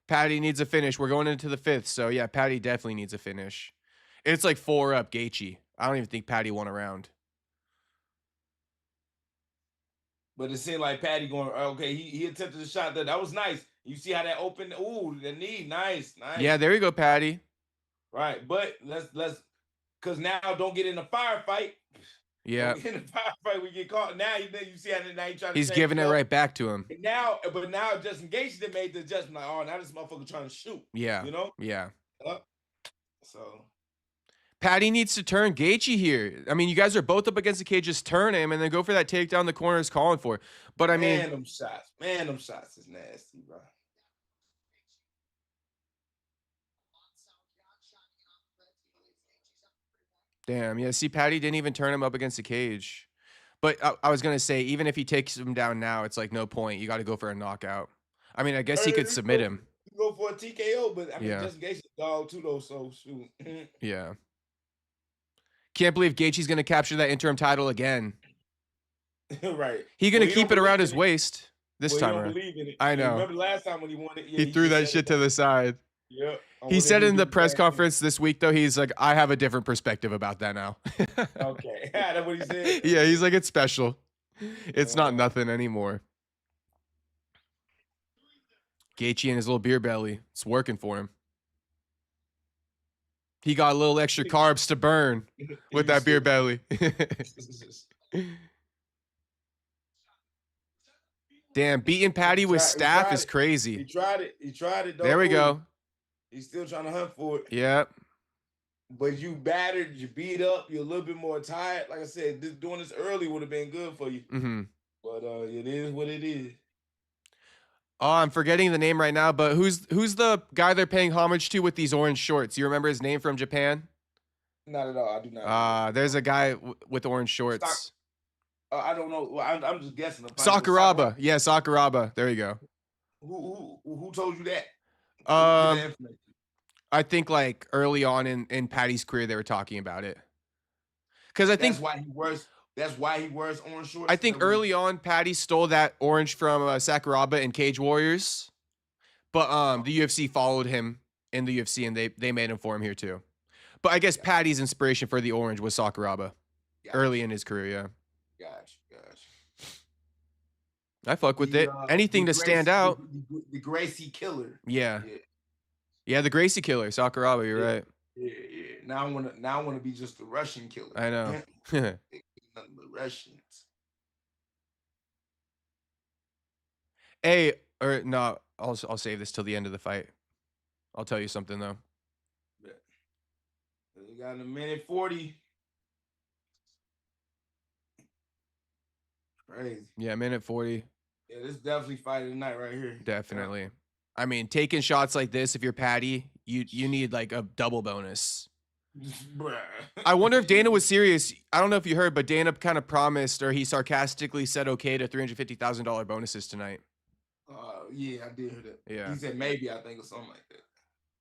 Paddy needs a finish. We're going into the 5th. So, yeah, Paddy definitely needs a finish. It's like 4 up Gaethje. I don't even think Paddy won a round.
But it seemed like Paddy going, okay, he attempted a shot that was nice. You see how that opened? Ooh, the knee, nice.
Yeah, there you go, Paddy.
Right, but let's because now don't get in a firefight.
Yeah.
Don't get in a firefight, we get caught. Now you see how now you trying to.
He's giving it right back to him.
And but now Justin Gaethje that made the adjustment. Like, oh, now this motherfucker trying to shoot.
Yeah.
You know.
Yeah.
So.
Paddy needs to turn Gaethje here. I mean, you guys are both up against the cage. Just turn him and then go for that takedown the corner is calling for. But I mean,
them shots is nasty, bro.
damn, yeah. See, Paddy didn't even turn him up against the cage. But I was gonna say, even if he takes him down now, it's like no point. You got to go for a knockout. I mean, I guess he could submit him.
Go for a TKO, but I mean,
Yeah.
Justin Gaethje's a dog too, though. So shoot.
Yeah. Can't believe Gaethje's gonna capture that interim title again.
Right.
He's gonna keep it around his waist this time around.
Believe in it.
I know.
Remember last time when he won it? Yeah,
He threw that shit to the side.
Yeah.
He said in the press conference this week, though, he's like, I have a different perspective about that now.
Okay. That's what he said.
Yeah, he's like, it's special. It's not nothing anymore. Gaethje and his little beer belly. It's working for him. He got a little extra carbs to burn with that beer belly. Damn, beating Paddy with staff is crazy.
He tried it. Though.
There we go.
He's still trying to hunt for it.
Yep.
But you battered, you beat up, you're a little bit more tired. Like I said, doing this early would have been good for you.
Mm-hmm.
But it is what it is.
Oh, I'm forgetting the name right now, but who's the guy they're paying homage to with these orange shorts? You remember his name from Japan?
Not at all. I do not.
There's a guy with orange shorts.
I don't know. Well, I'm just guessing.
Sakuraba. Yeah, Sakuraba. There you go.
Who told you that?
I think like early on in Paddy's career, they were talking about it. Because I think
that's why he wears orange shorts.
I think early on, Paddy stole that orange from Sakuraba in Cage Warriors, but the UFC followed him in the UFC and they made him for him here too. But I guess Paddy's inspiration for the orange was Sakuraba early in his career. Yeah.
Gosh.
I fuck with it. Anything to stand out.
The Gracie Killer.
Yeah. Yeah, the Gracie Killer, Sakuraba. You're right.
Yeah. Now I wanna be just the Russian killer.
I know.
Nothing but Russians.
Hey, or no, I'll save this till the end of the fight. I'll tell you something though.
We got a minute 40. Crazy.
Yeah, minute 40.
Yeah, this is definitely fight of the night right here.
Definitely. Yeah. I mean, taking shots like this, if you're Paddy, you need like a double bonus.
Bruh.
I wonder if Dana was serious. I don't know if you heard, but Dana kind of promised, or he sarcastically said okay to $350,000 bonuses tonight.
Yeah, I did hear that.
Yeah.
He said maybe, I think, or something like that.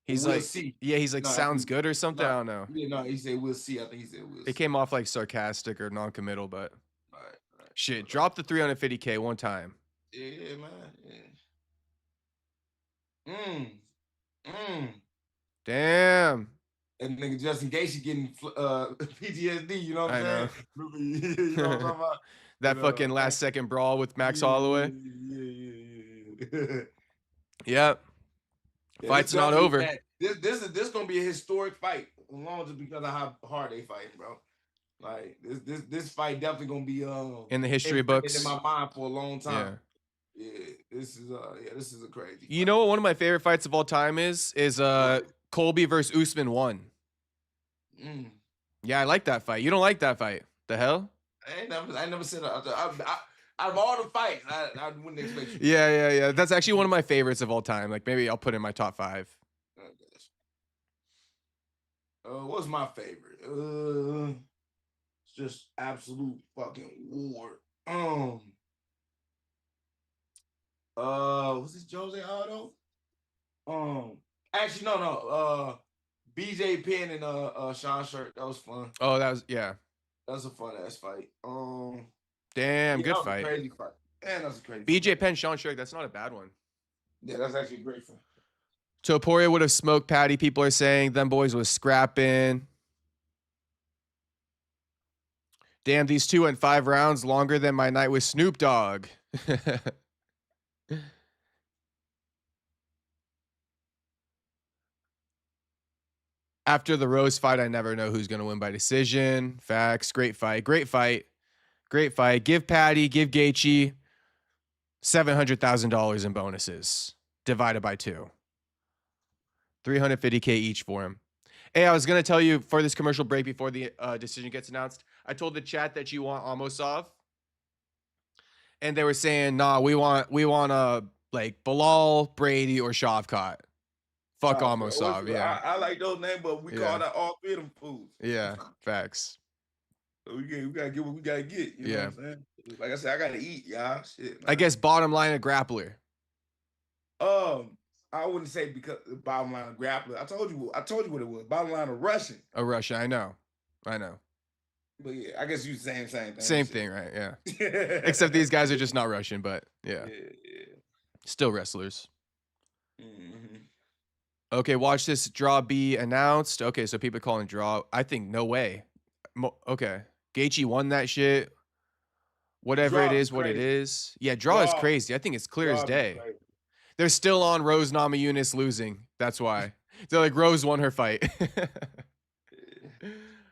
He's
we'll
like,
see.
Yeah, he's like, sounds good or something. I don't know.
Yeah, no, he said we'll see. I think he said we'll see.
It came off like sarcastic or non-committal, but
right.
Shit, drop the $350K one time.
Yeah, man. Yeah.
Damn.
And nigga Justin Gaethje getting PTSD, you know what I'm saying?
You know what I'm talking about? That fucking last second brawl with Max Holloway.
Yeah.
Yep. Fight's not over.
This gonna be a historic fight, along just because of how hard they fighting, bro. Like this fight definitely gonna be
in the history books
in my mind for a long time. Yeah, this is a crazy fight.
You know what one of my favorite fights of all time is Colby versus Usman 1. Yeah, I like that fight. You don't like that fight? The hell?
I never said out of all the fights, I wouldn't expect you.
Yeah. That's actually one of my favorites of all time. Like maybe I'll put in my top 5.
What's my favorite? It's just absolute fucking war. Was this Jose Aldo? Actually, no. BJ Penn and Sean Sherk. That was fun.
Oh, that was
a fun ass fight.
Damn, good
that was
fight.
A crazy fight. Man, that was a crazy
BJ
fight.
Penn, Sean Sherk. That's not a bad one.
Yeah, that's actually great for him.
Topuria would have smoked Paddy. People are saying them boys was scrapping. Damn, these 2 went 5 rounds, longer than my night with Snoop Dogg. After the Rose fight, I never know who's going to win by decision. Facts. Great fight. Great fight. Great fight. Give Paddy, give Gaethje $700,000 in bonuses divided by 2. $350K each for him. Hey, I was going to tell you for this commercial break before the decision gets announced, I told the chat that you want Amosov. And they were saying, nah, we want like Bilal, Brady, or Shavkat. Fuck Amosov, yeah.
I like those names, but we call that all 3 of them fools.
Yeah, facts.
So we gotta get what we gotta get. You know what I'm saying? Like I said, I gotta eat, y'all. Shit. Man.
I guess bottom line, a grappler.
I wouldn't say because bottom line of grappler. I told you what it was. Bottom line of Russian.
A Russian, I know.
But yeah, I guess you same thing.
Same thing, right? Yeah. Except these guys are just not Russian, but yeah. Still wrestlers.
Mm-hmm.
Okay, watch this draw be announced. Okay, so people calling draw. I think no way. Okay, Gaethje won that shit. Whatever
Draw
it is, what it is. Yeah, draw is crazy. I think it's clear as day. They're still on Rose Namajunas losing. That's why. They're like, Rose won her fight.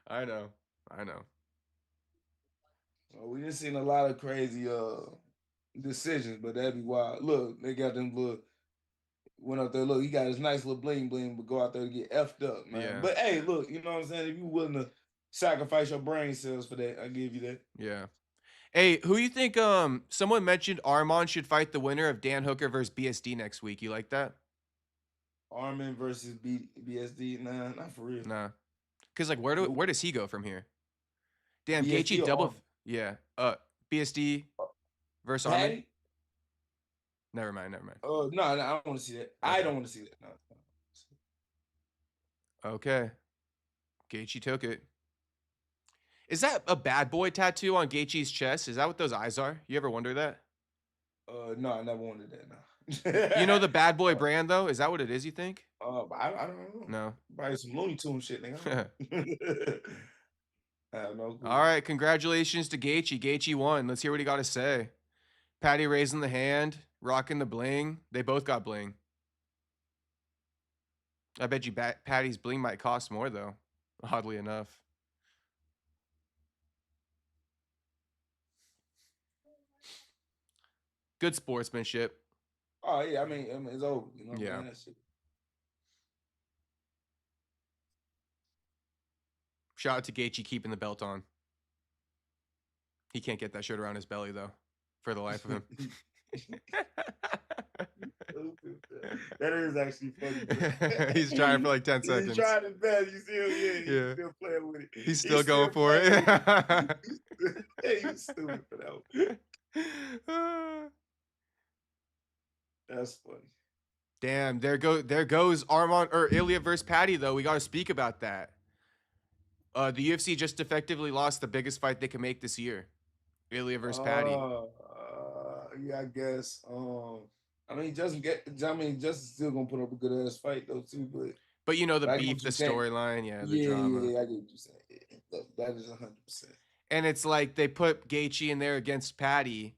I know.
Well, we done seen a lot of crazy decisions, but that'd be wild. Look, they got them little went up there. Look, he got his nice little bling, but go out there to get effed up, man.
Yeah.
But hey, look, you know what I'm saying? If you willing to sacrifice your brain cells for that, I give you that.
Yeah. Hey, who you think? Someone mentioned Arman should fight the winner of Dan Hooker versus BSD next week. You like that?
Arman versus BSD? Nah, not for real.
Nah, because like where does he go from here? Damn,
BSD
Gaethje double. Yeah. BSD versus Arman. Never mind.
No, I don't want to see that. Okay. I don't want to see that. No.
Okay. Gaethje took it. Is that a bad boy tattoo on Gaethje's chest? Is that what those eyes are? You ever wonder that?
No, I never wondered that. No.
You know the bad boy brand though? Is that what it is? You think?
I don't know.
No.
Probably some Looney Tunes shit, nigga. I have no clue.
All right, congratulations to Gaethje. Gaethje won. Let's hear what he got to say. Paddy raising the hand, rocking the bling. They both got bling. I bet you Paddy's bling might cost more though. Oddly enough. Good sportsmanship.
Oh yeah, I mean it's over. You know,
yeah.
Man, that shit.
Shout out to Gaethje keeping the belt on. He can't get that shirt around his belly though, for the life of him.
That is actually funny.
He's trying for like 10 seconds.
He's trying his best. You see him? He's still playing with it.
He's still going for it.
He's stupid for that one. That's funny.
Damn, there goes Arman or Ilya versus Paddy though. We got to speak about that. The UFC just effectively lost the biggest fight they can make this year. Ilya versus Paddy.
Yeah, I guess. I mean, Justin's still gonna put up a good ass fight though too,
but you know the beef, the storyline, the drama.
Yeah, I get what you're saying. That is 100%.
And it's like they put Gaethje in there against Paddy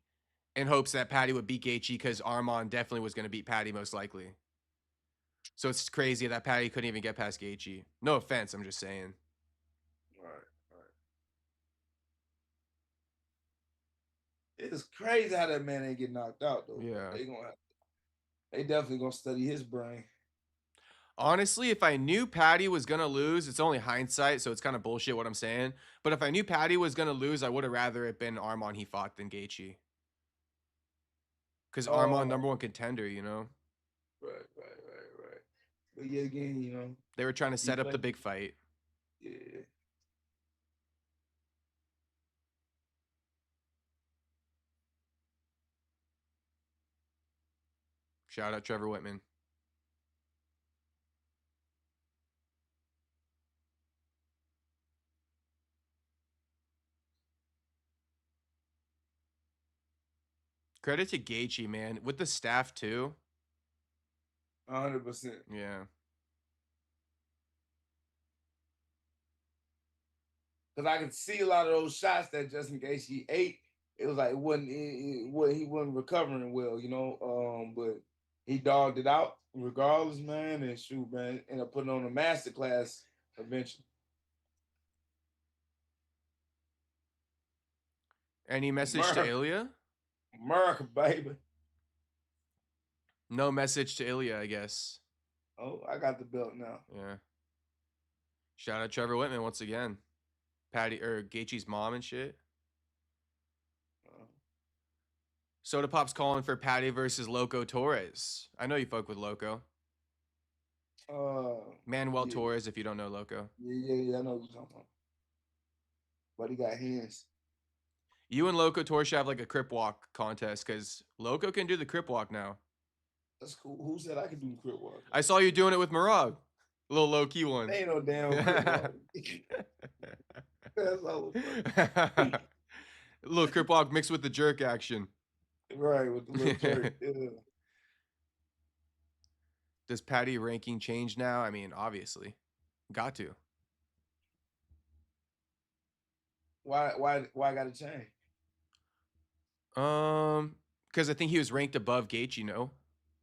in hopes that Paddy would beat Gaethje because Arman definitely was going to beat Paddy most likely. So it's crazy that Paddy couldn't even get past Gaethje. No offense, I'm just saying.
Right. It's crazy how that man ain't get knocked out though.
Yeah.
They definitely gonna study his brain.
Honestly, if I knew Paddy was going to lose, it's only hindsight, so it's kind of bullshit what I'm saying. But if I knew Paddy was going to lose, I would have rather it been Arman he fought than Gaethje. Because Arman, number one contender, you know?
Right. But yeah, again, you know.
They were trying to set up the big fight.
Yeah.
Shout out Trevor Whitman. Credit to Gaethje, man. With the staff, too.
100%.
Yeah.
Because I could see a lot of those shots that Justin Gaethje ate. It was like he wasn't recovering well, you know. But he dogged it out regardless, man. And shoot, man, ended up putting on a masterclass eventually.
Any message to Ilya?
America, baby.
No message to Ilya, I guess.
Oh, I got the belt now.
Yeah. Shout out Trevor Whitman once again. Gaethje's mom and shit. Soda Pop's calling for Paddy versus Loco Torres. I know you fuck with Loco. Manuel Torres, if you don't know Loco.
Yeah, I know what you're talking about. But he got hands.
You and Loco Torres should have like a crip walk contest because Loco can do the crip walk now.
That's cool. Who said I could do the crip walk?
I saw you doing it with Marag. A little low key one.
Ain't no damn crip walk. That's all.
A little crip walk mixed with the jerk action.
Right, with the little jerk. Yeah.
Does Paddy ranking change now? I mean, obviously. Got to.
Why got to change?
Because I think he was ranked above Gaethje, no?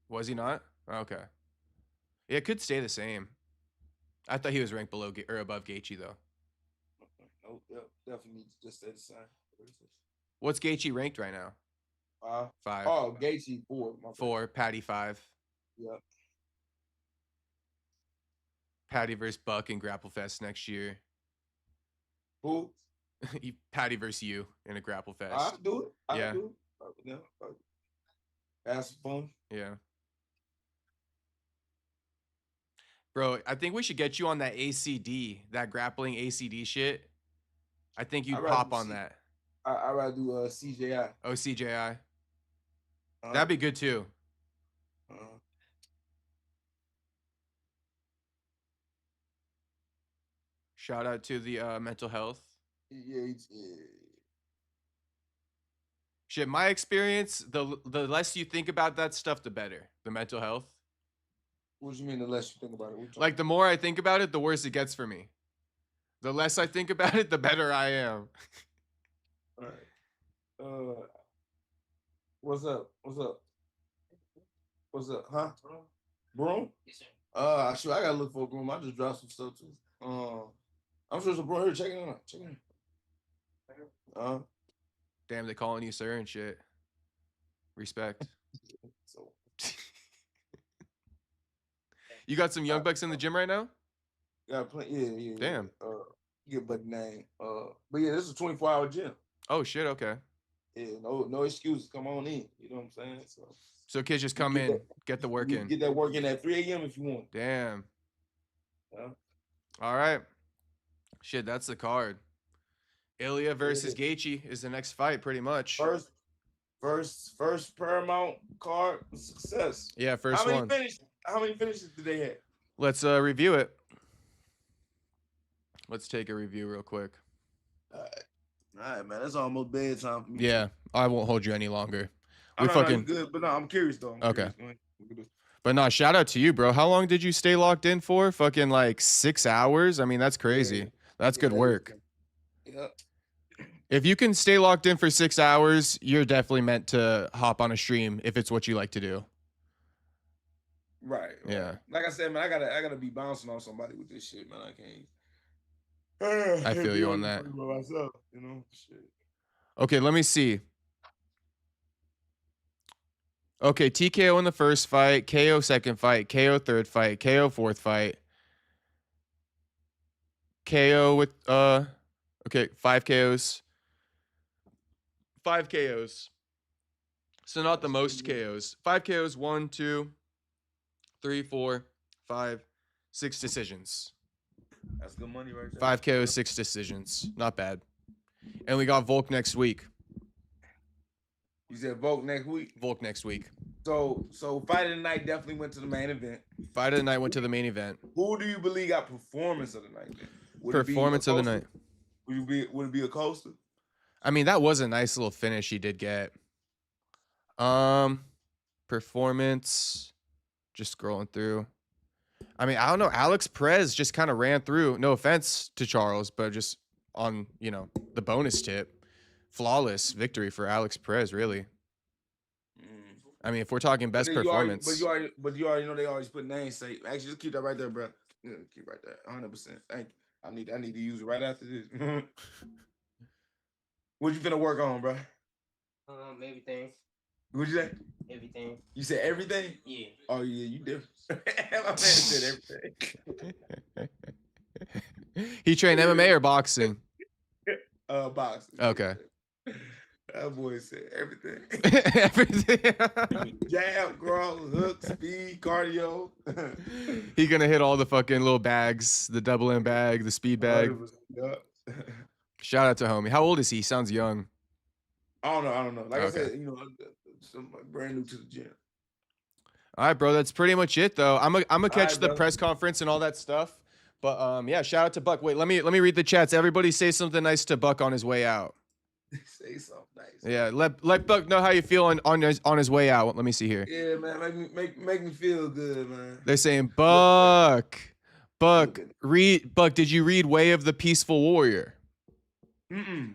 Was he not? Okay. Yeah, it could stay the same. I thought he was ranked below or above Gaethje, though.
No, definitely needs to just stay the same.
What's Gaethje ranked right now? 5.
Oh, Gaethje 4.
4. Paddy 5.
Yep.
Paddy versus Buck in Grapple Fest next year.
Who?
Paddy versus you in a Grapple Fest.
I'll do it.
Yeah.
Do it. Have some fun.
Yeah. Bro, I think we should get you on that ACD, that grappling ACD shit. I think you'd pop on that.
I'd rather do CJI.
Oh, CJI. That'd be good too. Shout out to the mental health.
Yeah.
Shit, my experience, the less you think about that stuff, the better. The mental health.
What do you mean the less you think about it?
Like the more I think about it, the worse it gets for me. The less I think about it, the better I am.
All right. What's up? Huh? Broom?
Yes, sir.
Sure, I gotta look for a broom. I just dropped some stuff too. I'm sure some broom here. Check it out. Check it out.
Damn, they calling you sir and shit. Respect.
So
you got some young bucks in the gym right now?
Yeah, yeah.
Damn.
Get buddy name. But yeah, this is a 24-hour gym.
Oh shit, okay.
Yeah, no excuses. Come on in. You know what I'm saying?
So kids just come in, get the work in.
Get that work in at 3 a.m. if you want.
Damn.
Yeah.
All right. Shit, that's the card. Ilya versus Gaethje is the next fight, pretty much.
First Paramount card success.
Yeah, first one.
How many finishes did they have?
Let's review it. Let's take a review real quick.
All right, man. That's almost bedtime for me.
Yeah, I won't hold you any longer.
Good, but no, I'm curious though.
Okay. But no, shout out to you, bro. How long did you stay locked in for? Fucking like 6 hours? I mean, that's crazy. Yeah. That's good work.
Yep.
If you can stay locked in for 6 hours, you're definitely meant to hop on a stream if it's what you like to do.
Right.
Yeah.
Like I said, man, I gotta be bouncing on somebody with this shit, man. I can't.
I feel you on that.
Myself, you know. Shit.
Okay, let me see. Okay, TKO in the first fight, KO second fight, KO third fight, KO fourth fight. KO with okay, 5 KOs. 5 KOs. So not the most KOs. 5 KOs, 1, 2, 3, 4, 5, 6 decisions.
That's good money right there.
5 KOs, 6 decisions. Not bad. And we got Volk next week.
You said Volk next week?
Volk next week.
So Fight of the Night definitely went to the main event.
Fight of the Night went to the main event.
Who do you believe got performance of the night then?
Performance of the night.
Would it be a Costa?
I mean, that was a nice little finish he did get. Performance. Just scrolling through. I mean, I don't know. Alex Perez just kind of ran through. No offense to Charles, but just on, you know, the bonus tip. Flawless victory for Alex Perez, really. I mean, if we're talking best performance.
But you already know they always put names. Say, actually, just keep that right there, bro. Yeah, keep right there. 100%. Thank you. I need to use it right after this. What you finna work on, bro?
Everything.
What'd you say?
Everything.
You said everything?
Yeah.
Oh yeah, you different. My man said everything.
He trained MMA or boxing?
Boxing.
Okay.
That boy said everything.
Everything.
Jab, growl, hook, speed, cardio.
He gonna hit all the fucking little bags, the double M bag, the speed bag. Shout out to homie. How old is he? Sounds young.
I don't know. Like I said, you know, I'm brand new to the gym.
All right, bro. That's pretty much it, though. I'm gonna catch the
bro.
press conference and all that stuff. But yeah, shout out to Buck. Wait, let me read the chats. Everybody say something nice to Buck on his way out.
Say something nice.
Yeah, let Buck know how you feel on his way out. Let me see here.
Yeah, man, make me feel good, man.
They're saying Buck, read Buck. Did you read Way of the Peaceful Warrior?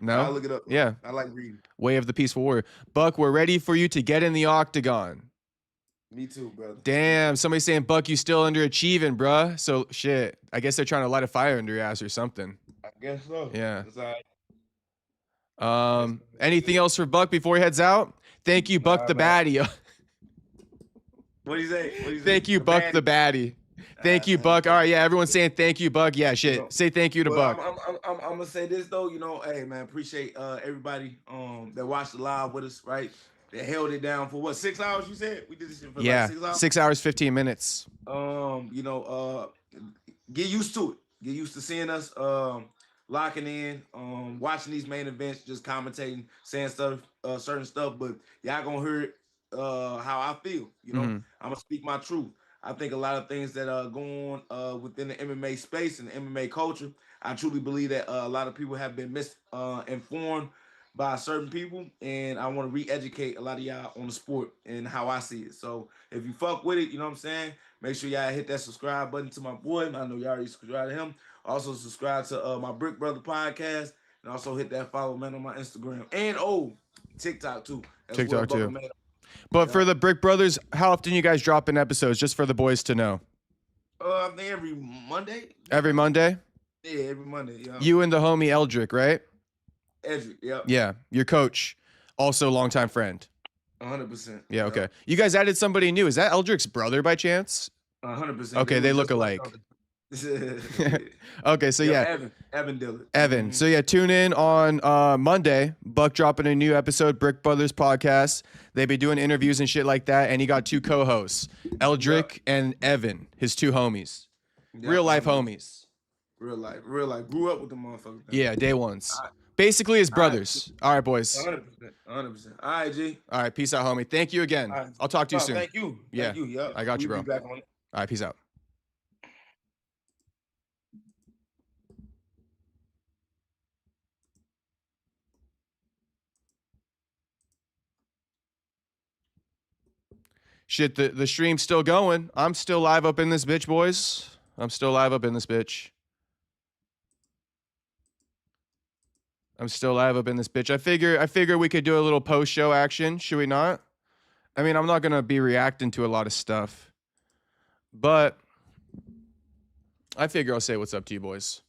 No.
I'll look it up.
Yeah.
I like reading.
Way of the Peaceful Warrior. Buck, we're ready for you to get in the octagon.
Me too, brother.
Damn, somebody's saying, Buck, you still underachieving, bruh. So, shit. I guess they're trying to light a fire under your ass or something.
I guess so.
Yeah.
It's all right.
Anything else for Buck before he heads out? Thank you, Buck the Baddie.
What do you say?
Thank you, Buck the Baddie. Thank you, Buck. All right, yeah, everyone's saying thank you, Buck. Yeah, shit. Say thank you to Buck.
I'm gonna say this though, you know, hey man, appreciate everybody that watched the live with us, right? They held it down for what, 6 hours? You said we did this shit for like 6 hours.
6 hours, 15 minutes.
You know, get used to it. Get used to seeing us locking in, watching these main events, just commentating, saying stuff, certain stuff. But y'all gonna hear how I feel. You know, I'm gonna speak my truth. I think a lot of things that are going on within the MMA space and the MMA culture, I truly believe that a lot of people have been misinformed by certain people, and I want to re-educate a lot of y'all on the sport and how I see it. So if you fuck with it, you know what I'm saying? Make sure y'all hit that subscribe button to my boy. I know y'all already subscribed to him. Also subscribe to my Brick Brother podcast, and also hit that follow man on my Instagram and TikTok too.
TikTok too. But for the Brick Brothers, how often you guys dropping episodes, just for the boys to know?
I think every Monday.
Every Monday?
Yeah, every Monday. Yeah.
You and the homie Eldrick, right?
Eldrick, yeah.
Yeah, your coach, also longtime friend.
100%.
Yeah, okay. You guys added somebody new. Is that Eldrick's brother by chance?
100%.
Okay, they look alike. Okay, so yeah.
Evan Dillard.
Evan. So yeah, tune in on Monday. Buck dropping a new episode, Brick Brothers podcast. They be doing interviews and shit like that. And he got two co-hosts, Eldrick and Evan, his two homies. Real life homies.
Real life. Grew up with the motherfuckers.
Yeah, day ones. Basically his brothers. All right, boys.
100%. All right, G.
All right, peace out, homie. Thank you again.
Right.
I'll talk to you soon.
Thank you.
Yeah.
Thank you. Yeah.
I got you, bro.
We'll be back on it.
All right, peace out. Shit, the stream's still going. I'm still live up in this bitch, boys. I'm still live up in this bitch. I figure we could do a little post-show action. Should we not? I mean, I'm not going to be reacting to a lot of stuff. But I figure I'll say what's up to you boys.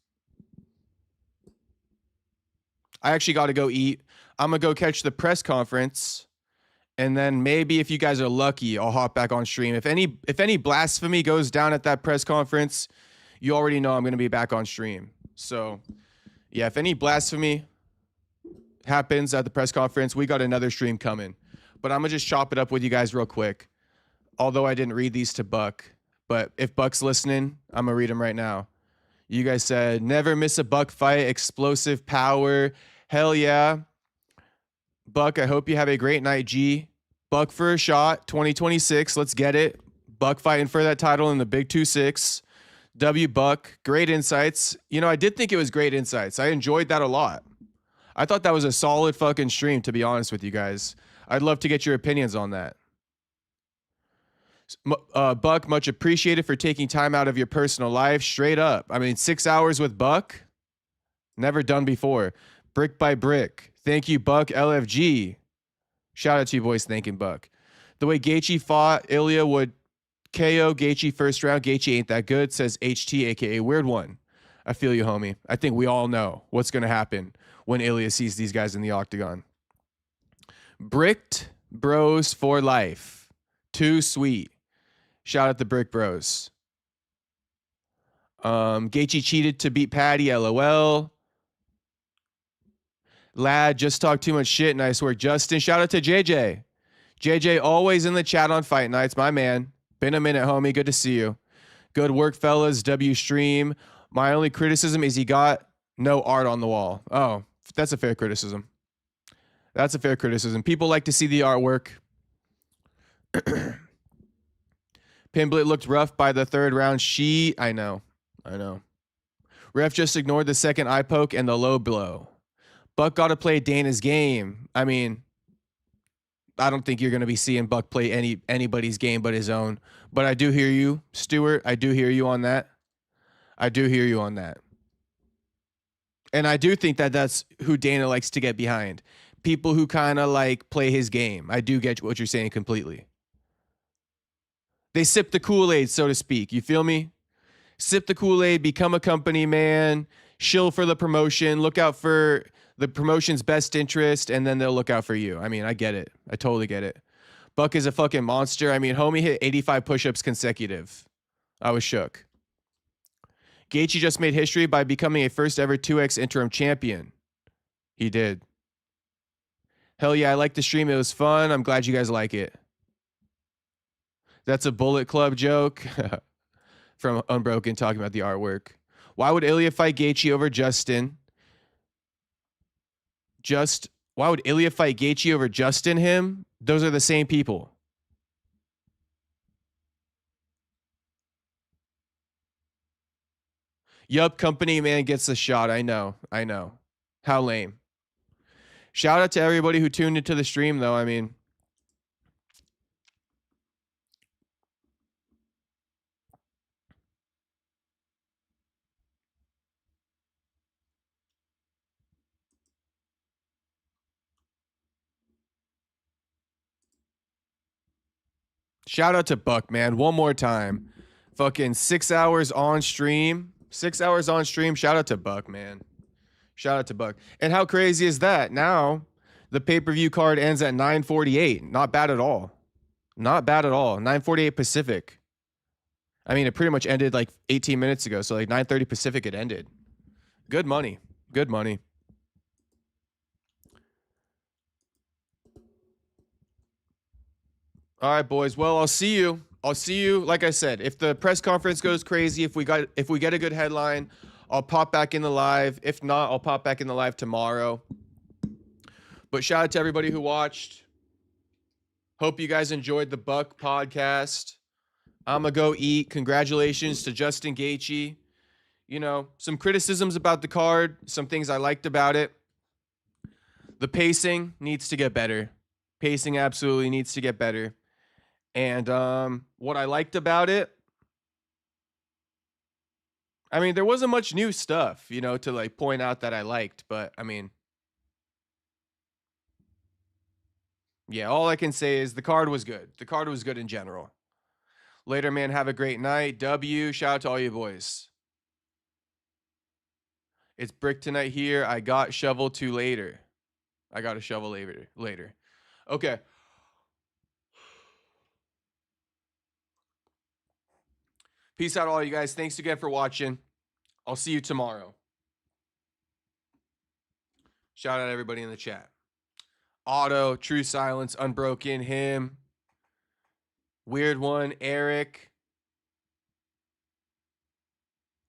I actually got to go eat. I'm going to go catch the press conference. And then maybe if you guys are lucky, I'll hop back on stream. If any blasphemy goes down at that press conference, you already know I'm going to be back on stream. So, yeah, if any blasphemy happens at the press conference, we got another stream coming. But I'm going to just chop it up with you guys real quick. Although I didn't read these to Buck. But if Buck's listening, I'm going to read them right now. You guys said, never miss a Buck fight, explosive power. Hell yeah. Buck, I hope you have a great night, G. Buck for a shot, 2026. Let's get it. Buck fighting for that title in the Big 2-6. W Buck, great insights. You know, I did think it was great insights. I enjoyed that a lot. I thought that was a solid fucking stream, to be honest with you guys. I'd love to get your opinions on that. Buck, much appreciated for taking time out of your personal life. Straight up. I mean, 6 hours with Buck, never done before. Brick by brick. Thank you, Buck. LFG. Shout out to you boys thanking Buck. The way Gaethje fought, Ilya would KO Gaethje first round. Gaethje ain't that good, says HT, aka Weird One. I feel you, homie. I think we all know what's going to happen when Ilya sees these guys in the octagon. Bricked Bros for life. Too sweet. Shout out the Brick Bros. Gaethje cheated to beat Paddy. LOL. Lad just talked too much shit. Nice work, Justin. Shout out to JJ. JJ always in the chat on fight nights. My man. Been a minute, homie. Good to see you. Good work, fellas. W stream. My only criticism is he got no art on the wall. Oh, that's a fair criticism. That's a fair criticism. People like to see the artwork. Pimblett looked rough by the third round. I know. Ref just ignored the second eye poke and the low blow. Buck got to play Dana's game. I mean, I don't think you're going to be seeing Buck play anybody's game but his own. But I do hear you, Stuart. I do hear you on that. And I do think that that's who Dana likes to get behind. People who kind of like play his game. I do get what you're saying completely. They sip the Kool-Aid, so to speak. You feel me? Sip the Kool-Aid, become a company man, shill for the promotion, look out for the promotion's best interest, and then they'll look out for you. I mean, I get it. I totally get it. Buck is a fucking monster. I mean, homie hit 85 push-ups consecutive. I was shook. Gaethje just made history by becoming a first ever 2X interim champion. He did. Hell yeah, I liked the stream. It was fun. I'm glad you guys like it. That's a Bullet Club joke from Unbroken talking about the artwork. Why would Ilya fight Gaethje over Justin? Why would Ilya fight Gaethje over Justin him? Those are the same people. Yup, company man gets the shot. I know. How lame. Shout out to everybody who tuned into the stream, though. I mean, shout out to Buck, man. One more time. Fucking 6 hours on stream. 6 hours on stream. Shout out to Buck, man. Shout out to Buck. And how crazy is that? Now, the pay-per-view card ends at 9:48. Not bad at all. 9:48 Pacific. I mean, it pretty much ended like 18 minutes ago. So like 9:30 Pacific, it ended. Good money. All right, boys. Well, I'll see you. Like I said, if the press conference goes crazy, if we get a good headline, I'll pop back in the live. If not, I'll pop back in the live tomorrow. But shout out to everybody who watched. Hope you guys enjoyed the Buck podcast. I'm going to go eat. Congratulations to Justin Gaethje. You know, some criticisms about the card, some things I liked about it. The pacing needs to get better. Pacing absolutely needs to get better. And what I liked about it, I mean, there wasn't much new stuff, you know, to like point out that I liked. But I mean, yeah, all I can say is the card was good. The card was good in general. Later, man. Have a great night. W. Shout out to all you boys. It's brick tonight here. I got shovel to later. I got a shovel later. Okay. Peace out, all you guys. Thanks again for watching. I'll see you tomorrow. Shout out everybody in the chat. Otto, True Silence, Unbroken, him. Weird One, Eric.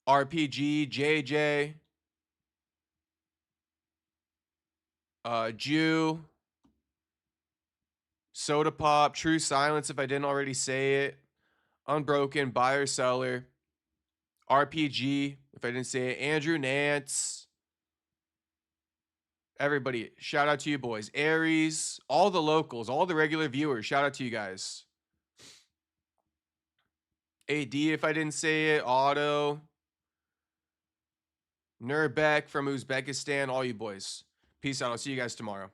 RPG, JJ. Jew. Soda Pop, True Silence, if I didn't already say it. Unbroken, Buyer Seller. RPG, if I didn't say it. Andrew Nance. Everybody, shout out to you boys. Aries, all the locals, all the regular viewers, shout out to you guys. AD, if I didn't say it. Otto. Nurbek from Uzbekistan. All you boys. Peace out. I'll see you guys tomorrow.